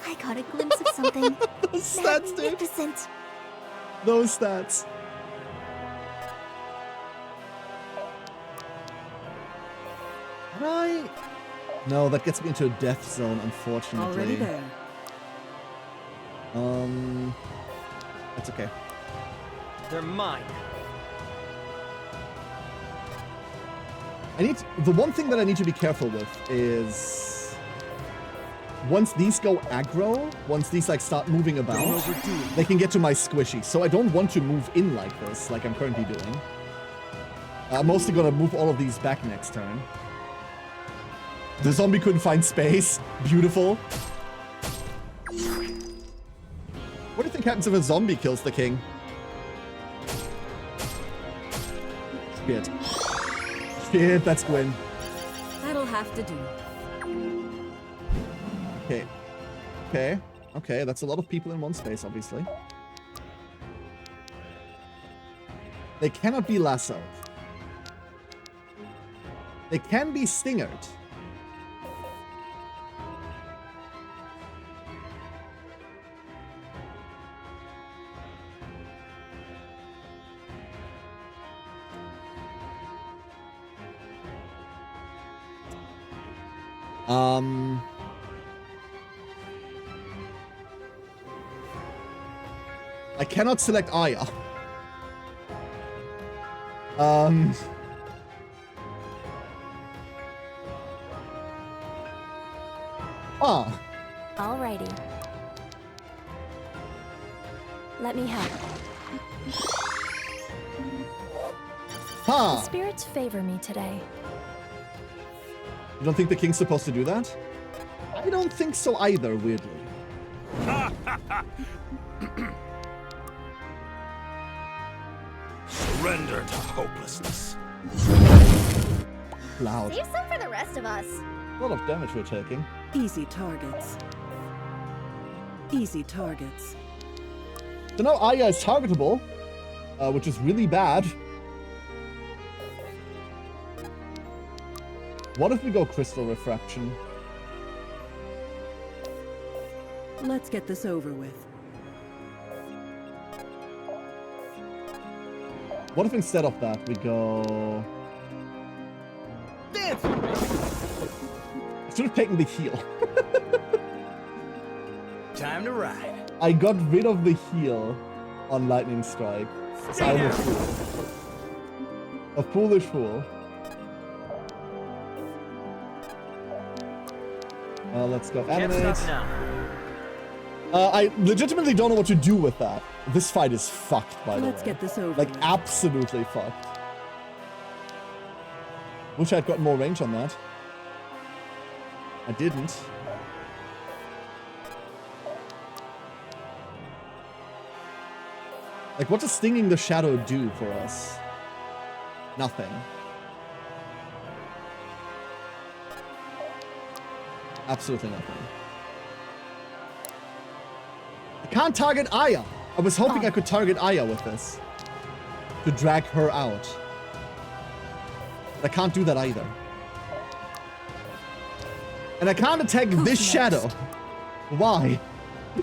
I got a glimpse of something. Those stats, dude. Magnificent. Those stats. Can I? No, that gets me into a death zone, unfortunately. Already there. That's okay. They're mine. The one thing that I need to be careful with is once these go aggro, once these like start moving about, they can get to my squishy. So I don't want to move in like this, like I'm currently doing. I'm mostly gonna move all of these back next turn. The zombie couldn't find space. Beautiful. What do you think happens if a zombie kills the king? Shit. Shit, that's Gwyn. That'll have to do. Okay. Okay. Okay, that's a lot of people in one space, obviously. They cannot be lassoed. They can be stingered. I cannot select Aya. Alrighty. Let me help. The spirits favor me today. You don't think the king's supposed to do that? I don't think so either, weirdly. Surrender to hopelessness. Loud. Save some for the rest of us. A lot of damage we're taking. Easy targets. Easy targets. So now Aya is targetable, which is really bad. What if we go Crystal Refraction? Let's get this over with. What if instead of that we go... Dance! I should have taken the heal. Time to ride. I got rid of the heal on Lightning Strike. So I'm a fool. A foolish fool. Let's go Can't animate. stop now. I legitimately don't know what to do with that. This fight is fucked, by the way. Let's get this over Like, with. absolutely fucked. Wish I'd got more range on that. I didn't. Like, what does Stinging the Shadow do for us? Nothing. Absolutely nothing. I can't target Aya. I was hoping I could target Aya with this. To drag her out. But I can't do that either. And I can't attack this shadow. Why?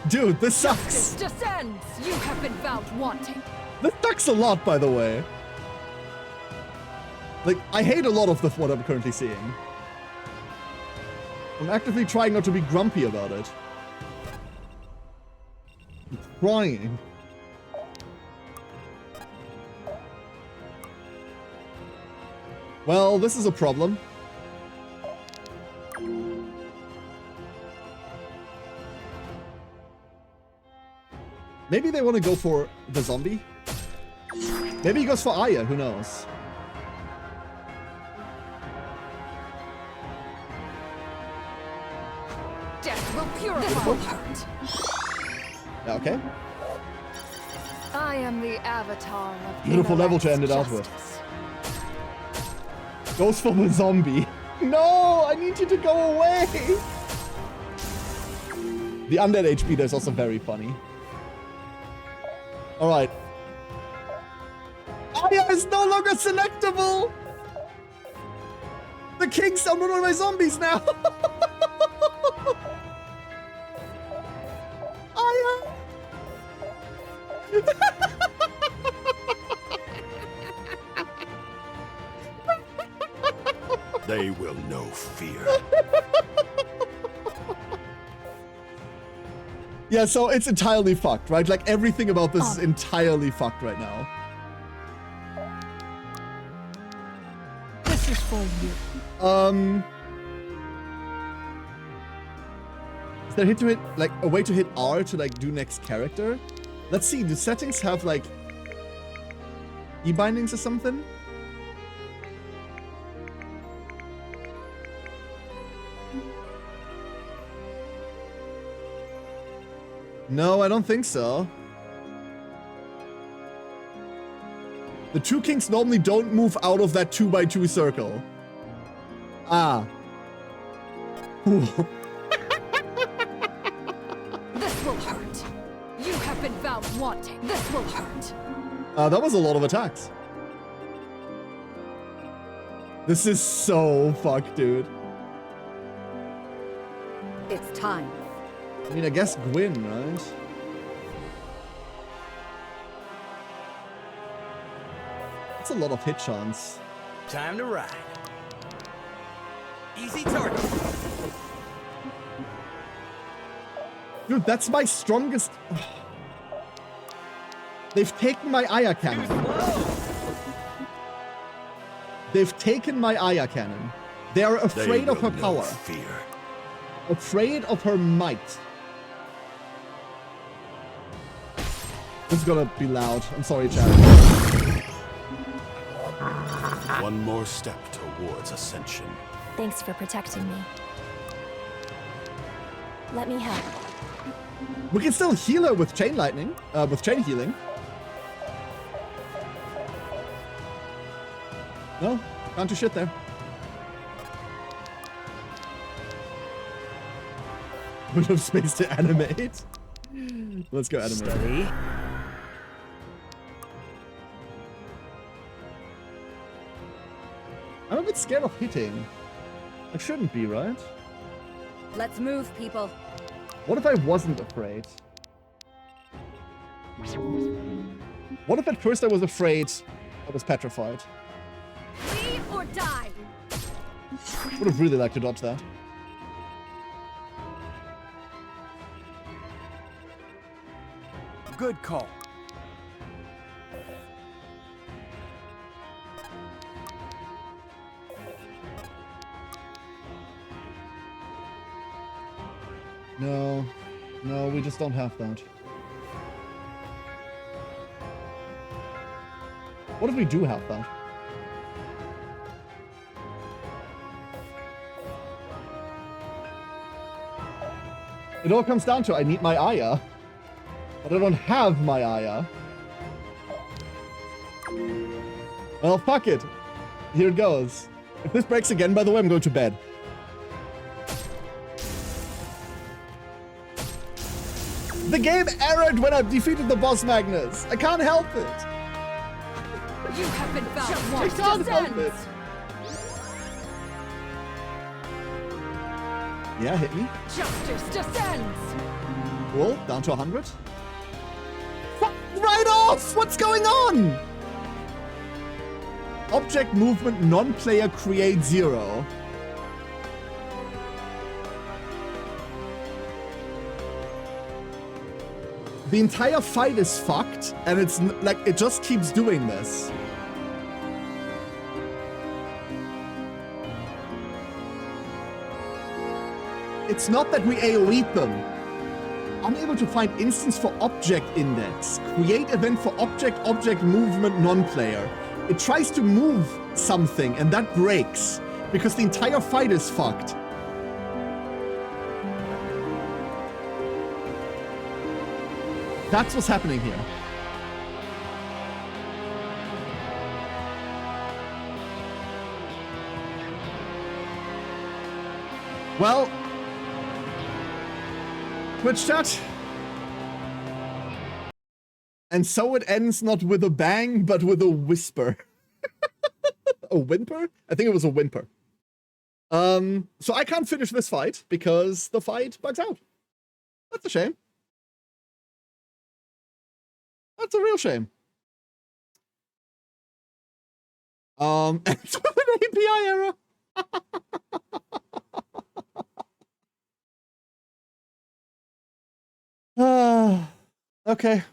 Dude, this sucks. Justice descends. You have been found wanting. This sucks a lot, by the way. Like, I hate a lot of what I'm currently seeing. I'm actively trying not to be grumpy about it. I'm trying. Well, this is a problem. Maybe they want to go for the zombie? Maybe he goes for Aya, who knows? Death will purify heart. Okay. I am the avatar of Beautiful level to end it out with. Goes for the zombie. No, I need you to go away. The undead HP there is also very funny. All right. Aya is no longer selectable. The king's on one of my zombies now. Aya. They will know fear. Yeah, so it's entirely fucked, right? Like, everything about this is entirely fucked right now. This is for you. Is there a hit to hit, like, a way to hit R to, like, do next character? Let's see, do settings have, like, e-bindings or something? No, I don't think so. The two kings normally don't move out of that 2x2 circle. Ah. This will hurt. You have been found wanting. This will hurt. That was a lot of attacks. This is so fucked, dude. It's time. I mean, I guess Gwyn, right? That's a lot of hit chance. Time to ride. Easy target. Dude, that's my strongest... They've taken my Aya cannon. They've taken my Aya cannon. They are afraid of her power. Fear. Afraid of her might. This is gonna be loud. I'm sorry, chat. One more step towards ascension. Thanks for protecting me. Let me help. We can still heal her with chain lightning, with chain healing. No, can't do shit there. We have space to animate. Let's go animate. Steady. I'm a bit scared of hitting. I shouldn't be, right? Let's move, people. What if I wasn't afraid? What if at first I was afraid I was petrified? Leave or die. Would have really liked to dodge that. Good call. No. No, we just don't have that. What if we do have that? It all comes down to I need my Aya. But I don't have my Aya. Well, fuck it. Here it goes. If this breaks again, by the way, I'm going to bed. The game errored when I defeated the boss, Magnus. I can't help it. You have been found. I can't help it. Yeah, hit me. Justice descends. Cool, down to 100. Right off! What's going on? Object movement non-player create 0. The entire fight is fucked, and it's like it just keeps doing this. It's not that we AoE'd them. Unable to find instance for object index. Create event for object movement non-player. It tries to move something and that breaks because the entire fight is fucked. That's what's happening here. Well, Twitch chat. And so it ends not with a bang, but with a whisper. A whimper? I think it was a whimper. So I can't finish this fight because the fight bugs out. That's a shame. That's a real shame. It's with an API error. Okay.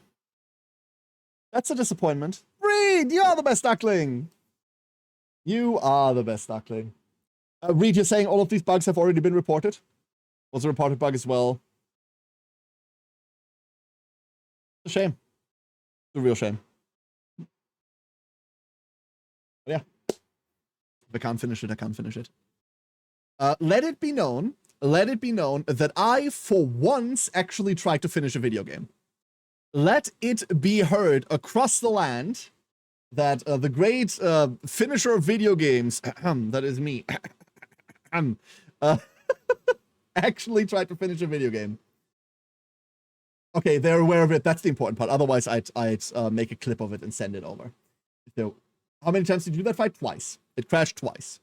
That's a disappointment. Reed, you are the best duckling. You are the best duckling. Reed, you're saying all of these bugs have already been reported? Was a reported bug as well? It's a shame. It's a real shame. But yeah. If I can't finish it, I can't finish it. Let it be known that I, for once, actually tried to finish a video game. Let it be heard across the land that the great finisher of video games, that is me, actually tried to finish a video game. Okay, they're aware of it. That's the important part. Otherwise, I'd make a clip of it and send it over. So, how many times did you do that fight? Twice. It crashed twice.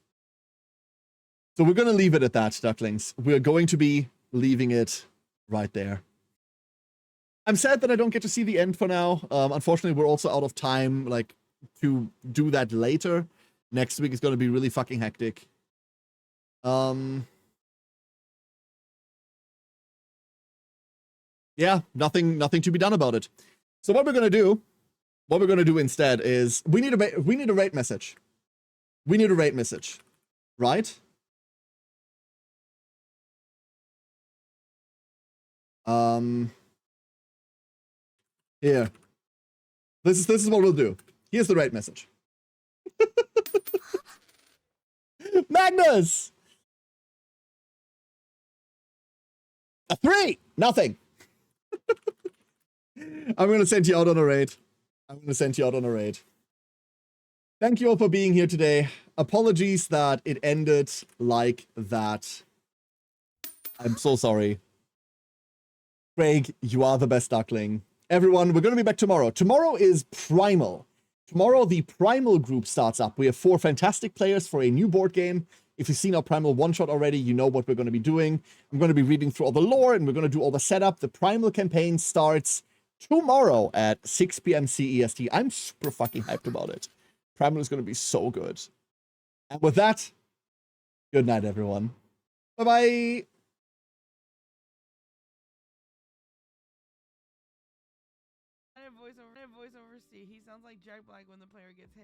So we're going to leave it at that, ducklings. We're going to be leaving it right there. I'm sad that I don't get to see the end for now. Unfortunately, we're also out of time, like, to do that later. Next week is going to be really fucking hectic. Yeah, nothing to be done about it. So what we're going to do instead is we need a rate message. We need a rate message, right? Here. This is what we'll do. Here's the rate message. Magnus! A 3! Nothing. I'm going to send you out on a raid. Thank you all for being here today. Apologies that it ended like that. I'm so sorry. Craig, you are the best duckling. Everyone, we're going to be back tomorrow. Tomorrow is Primal. Tomorrow, the Primal group starts up. We have 4 fantastic players for a new board game. If you've seen our Primal one-shot already, you know what we're going to be doing. I'm going to be reading through all the lore, and we're going to do all the setup. The Primal campaign starts tomorrow at 6 p.m. CEST. I'm super fucking hyped about it. Primal is going to be so good. And with that, good night, everyone. Bye-bye. Voice over C. He sounds like Jack Black when the player gets hit.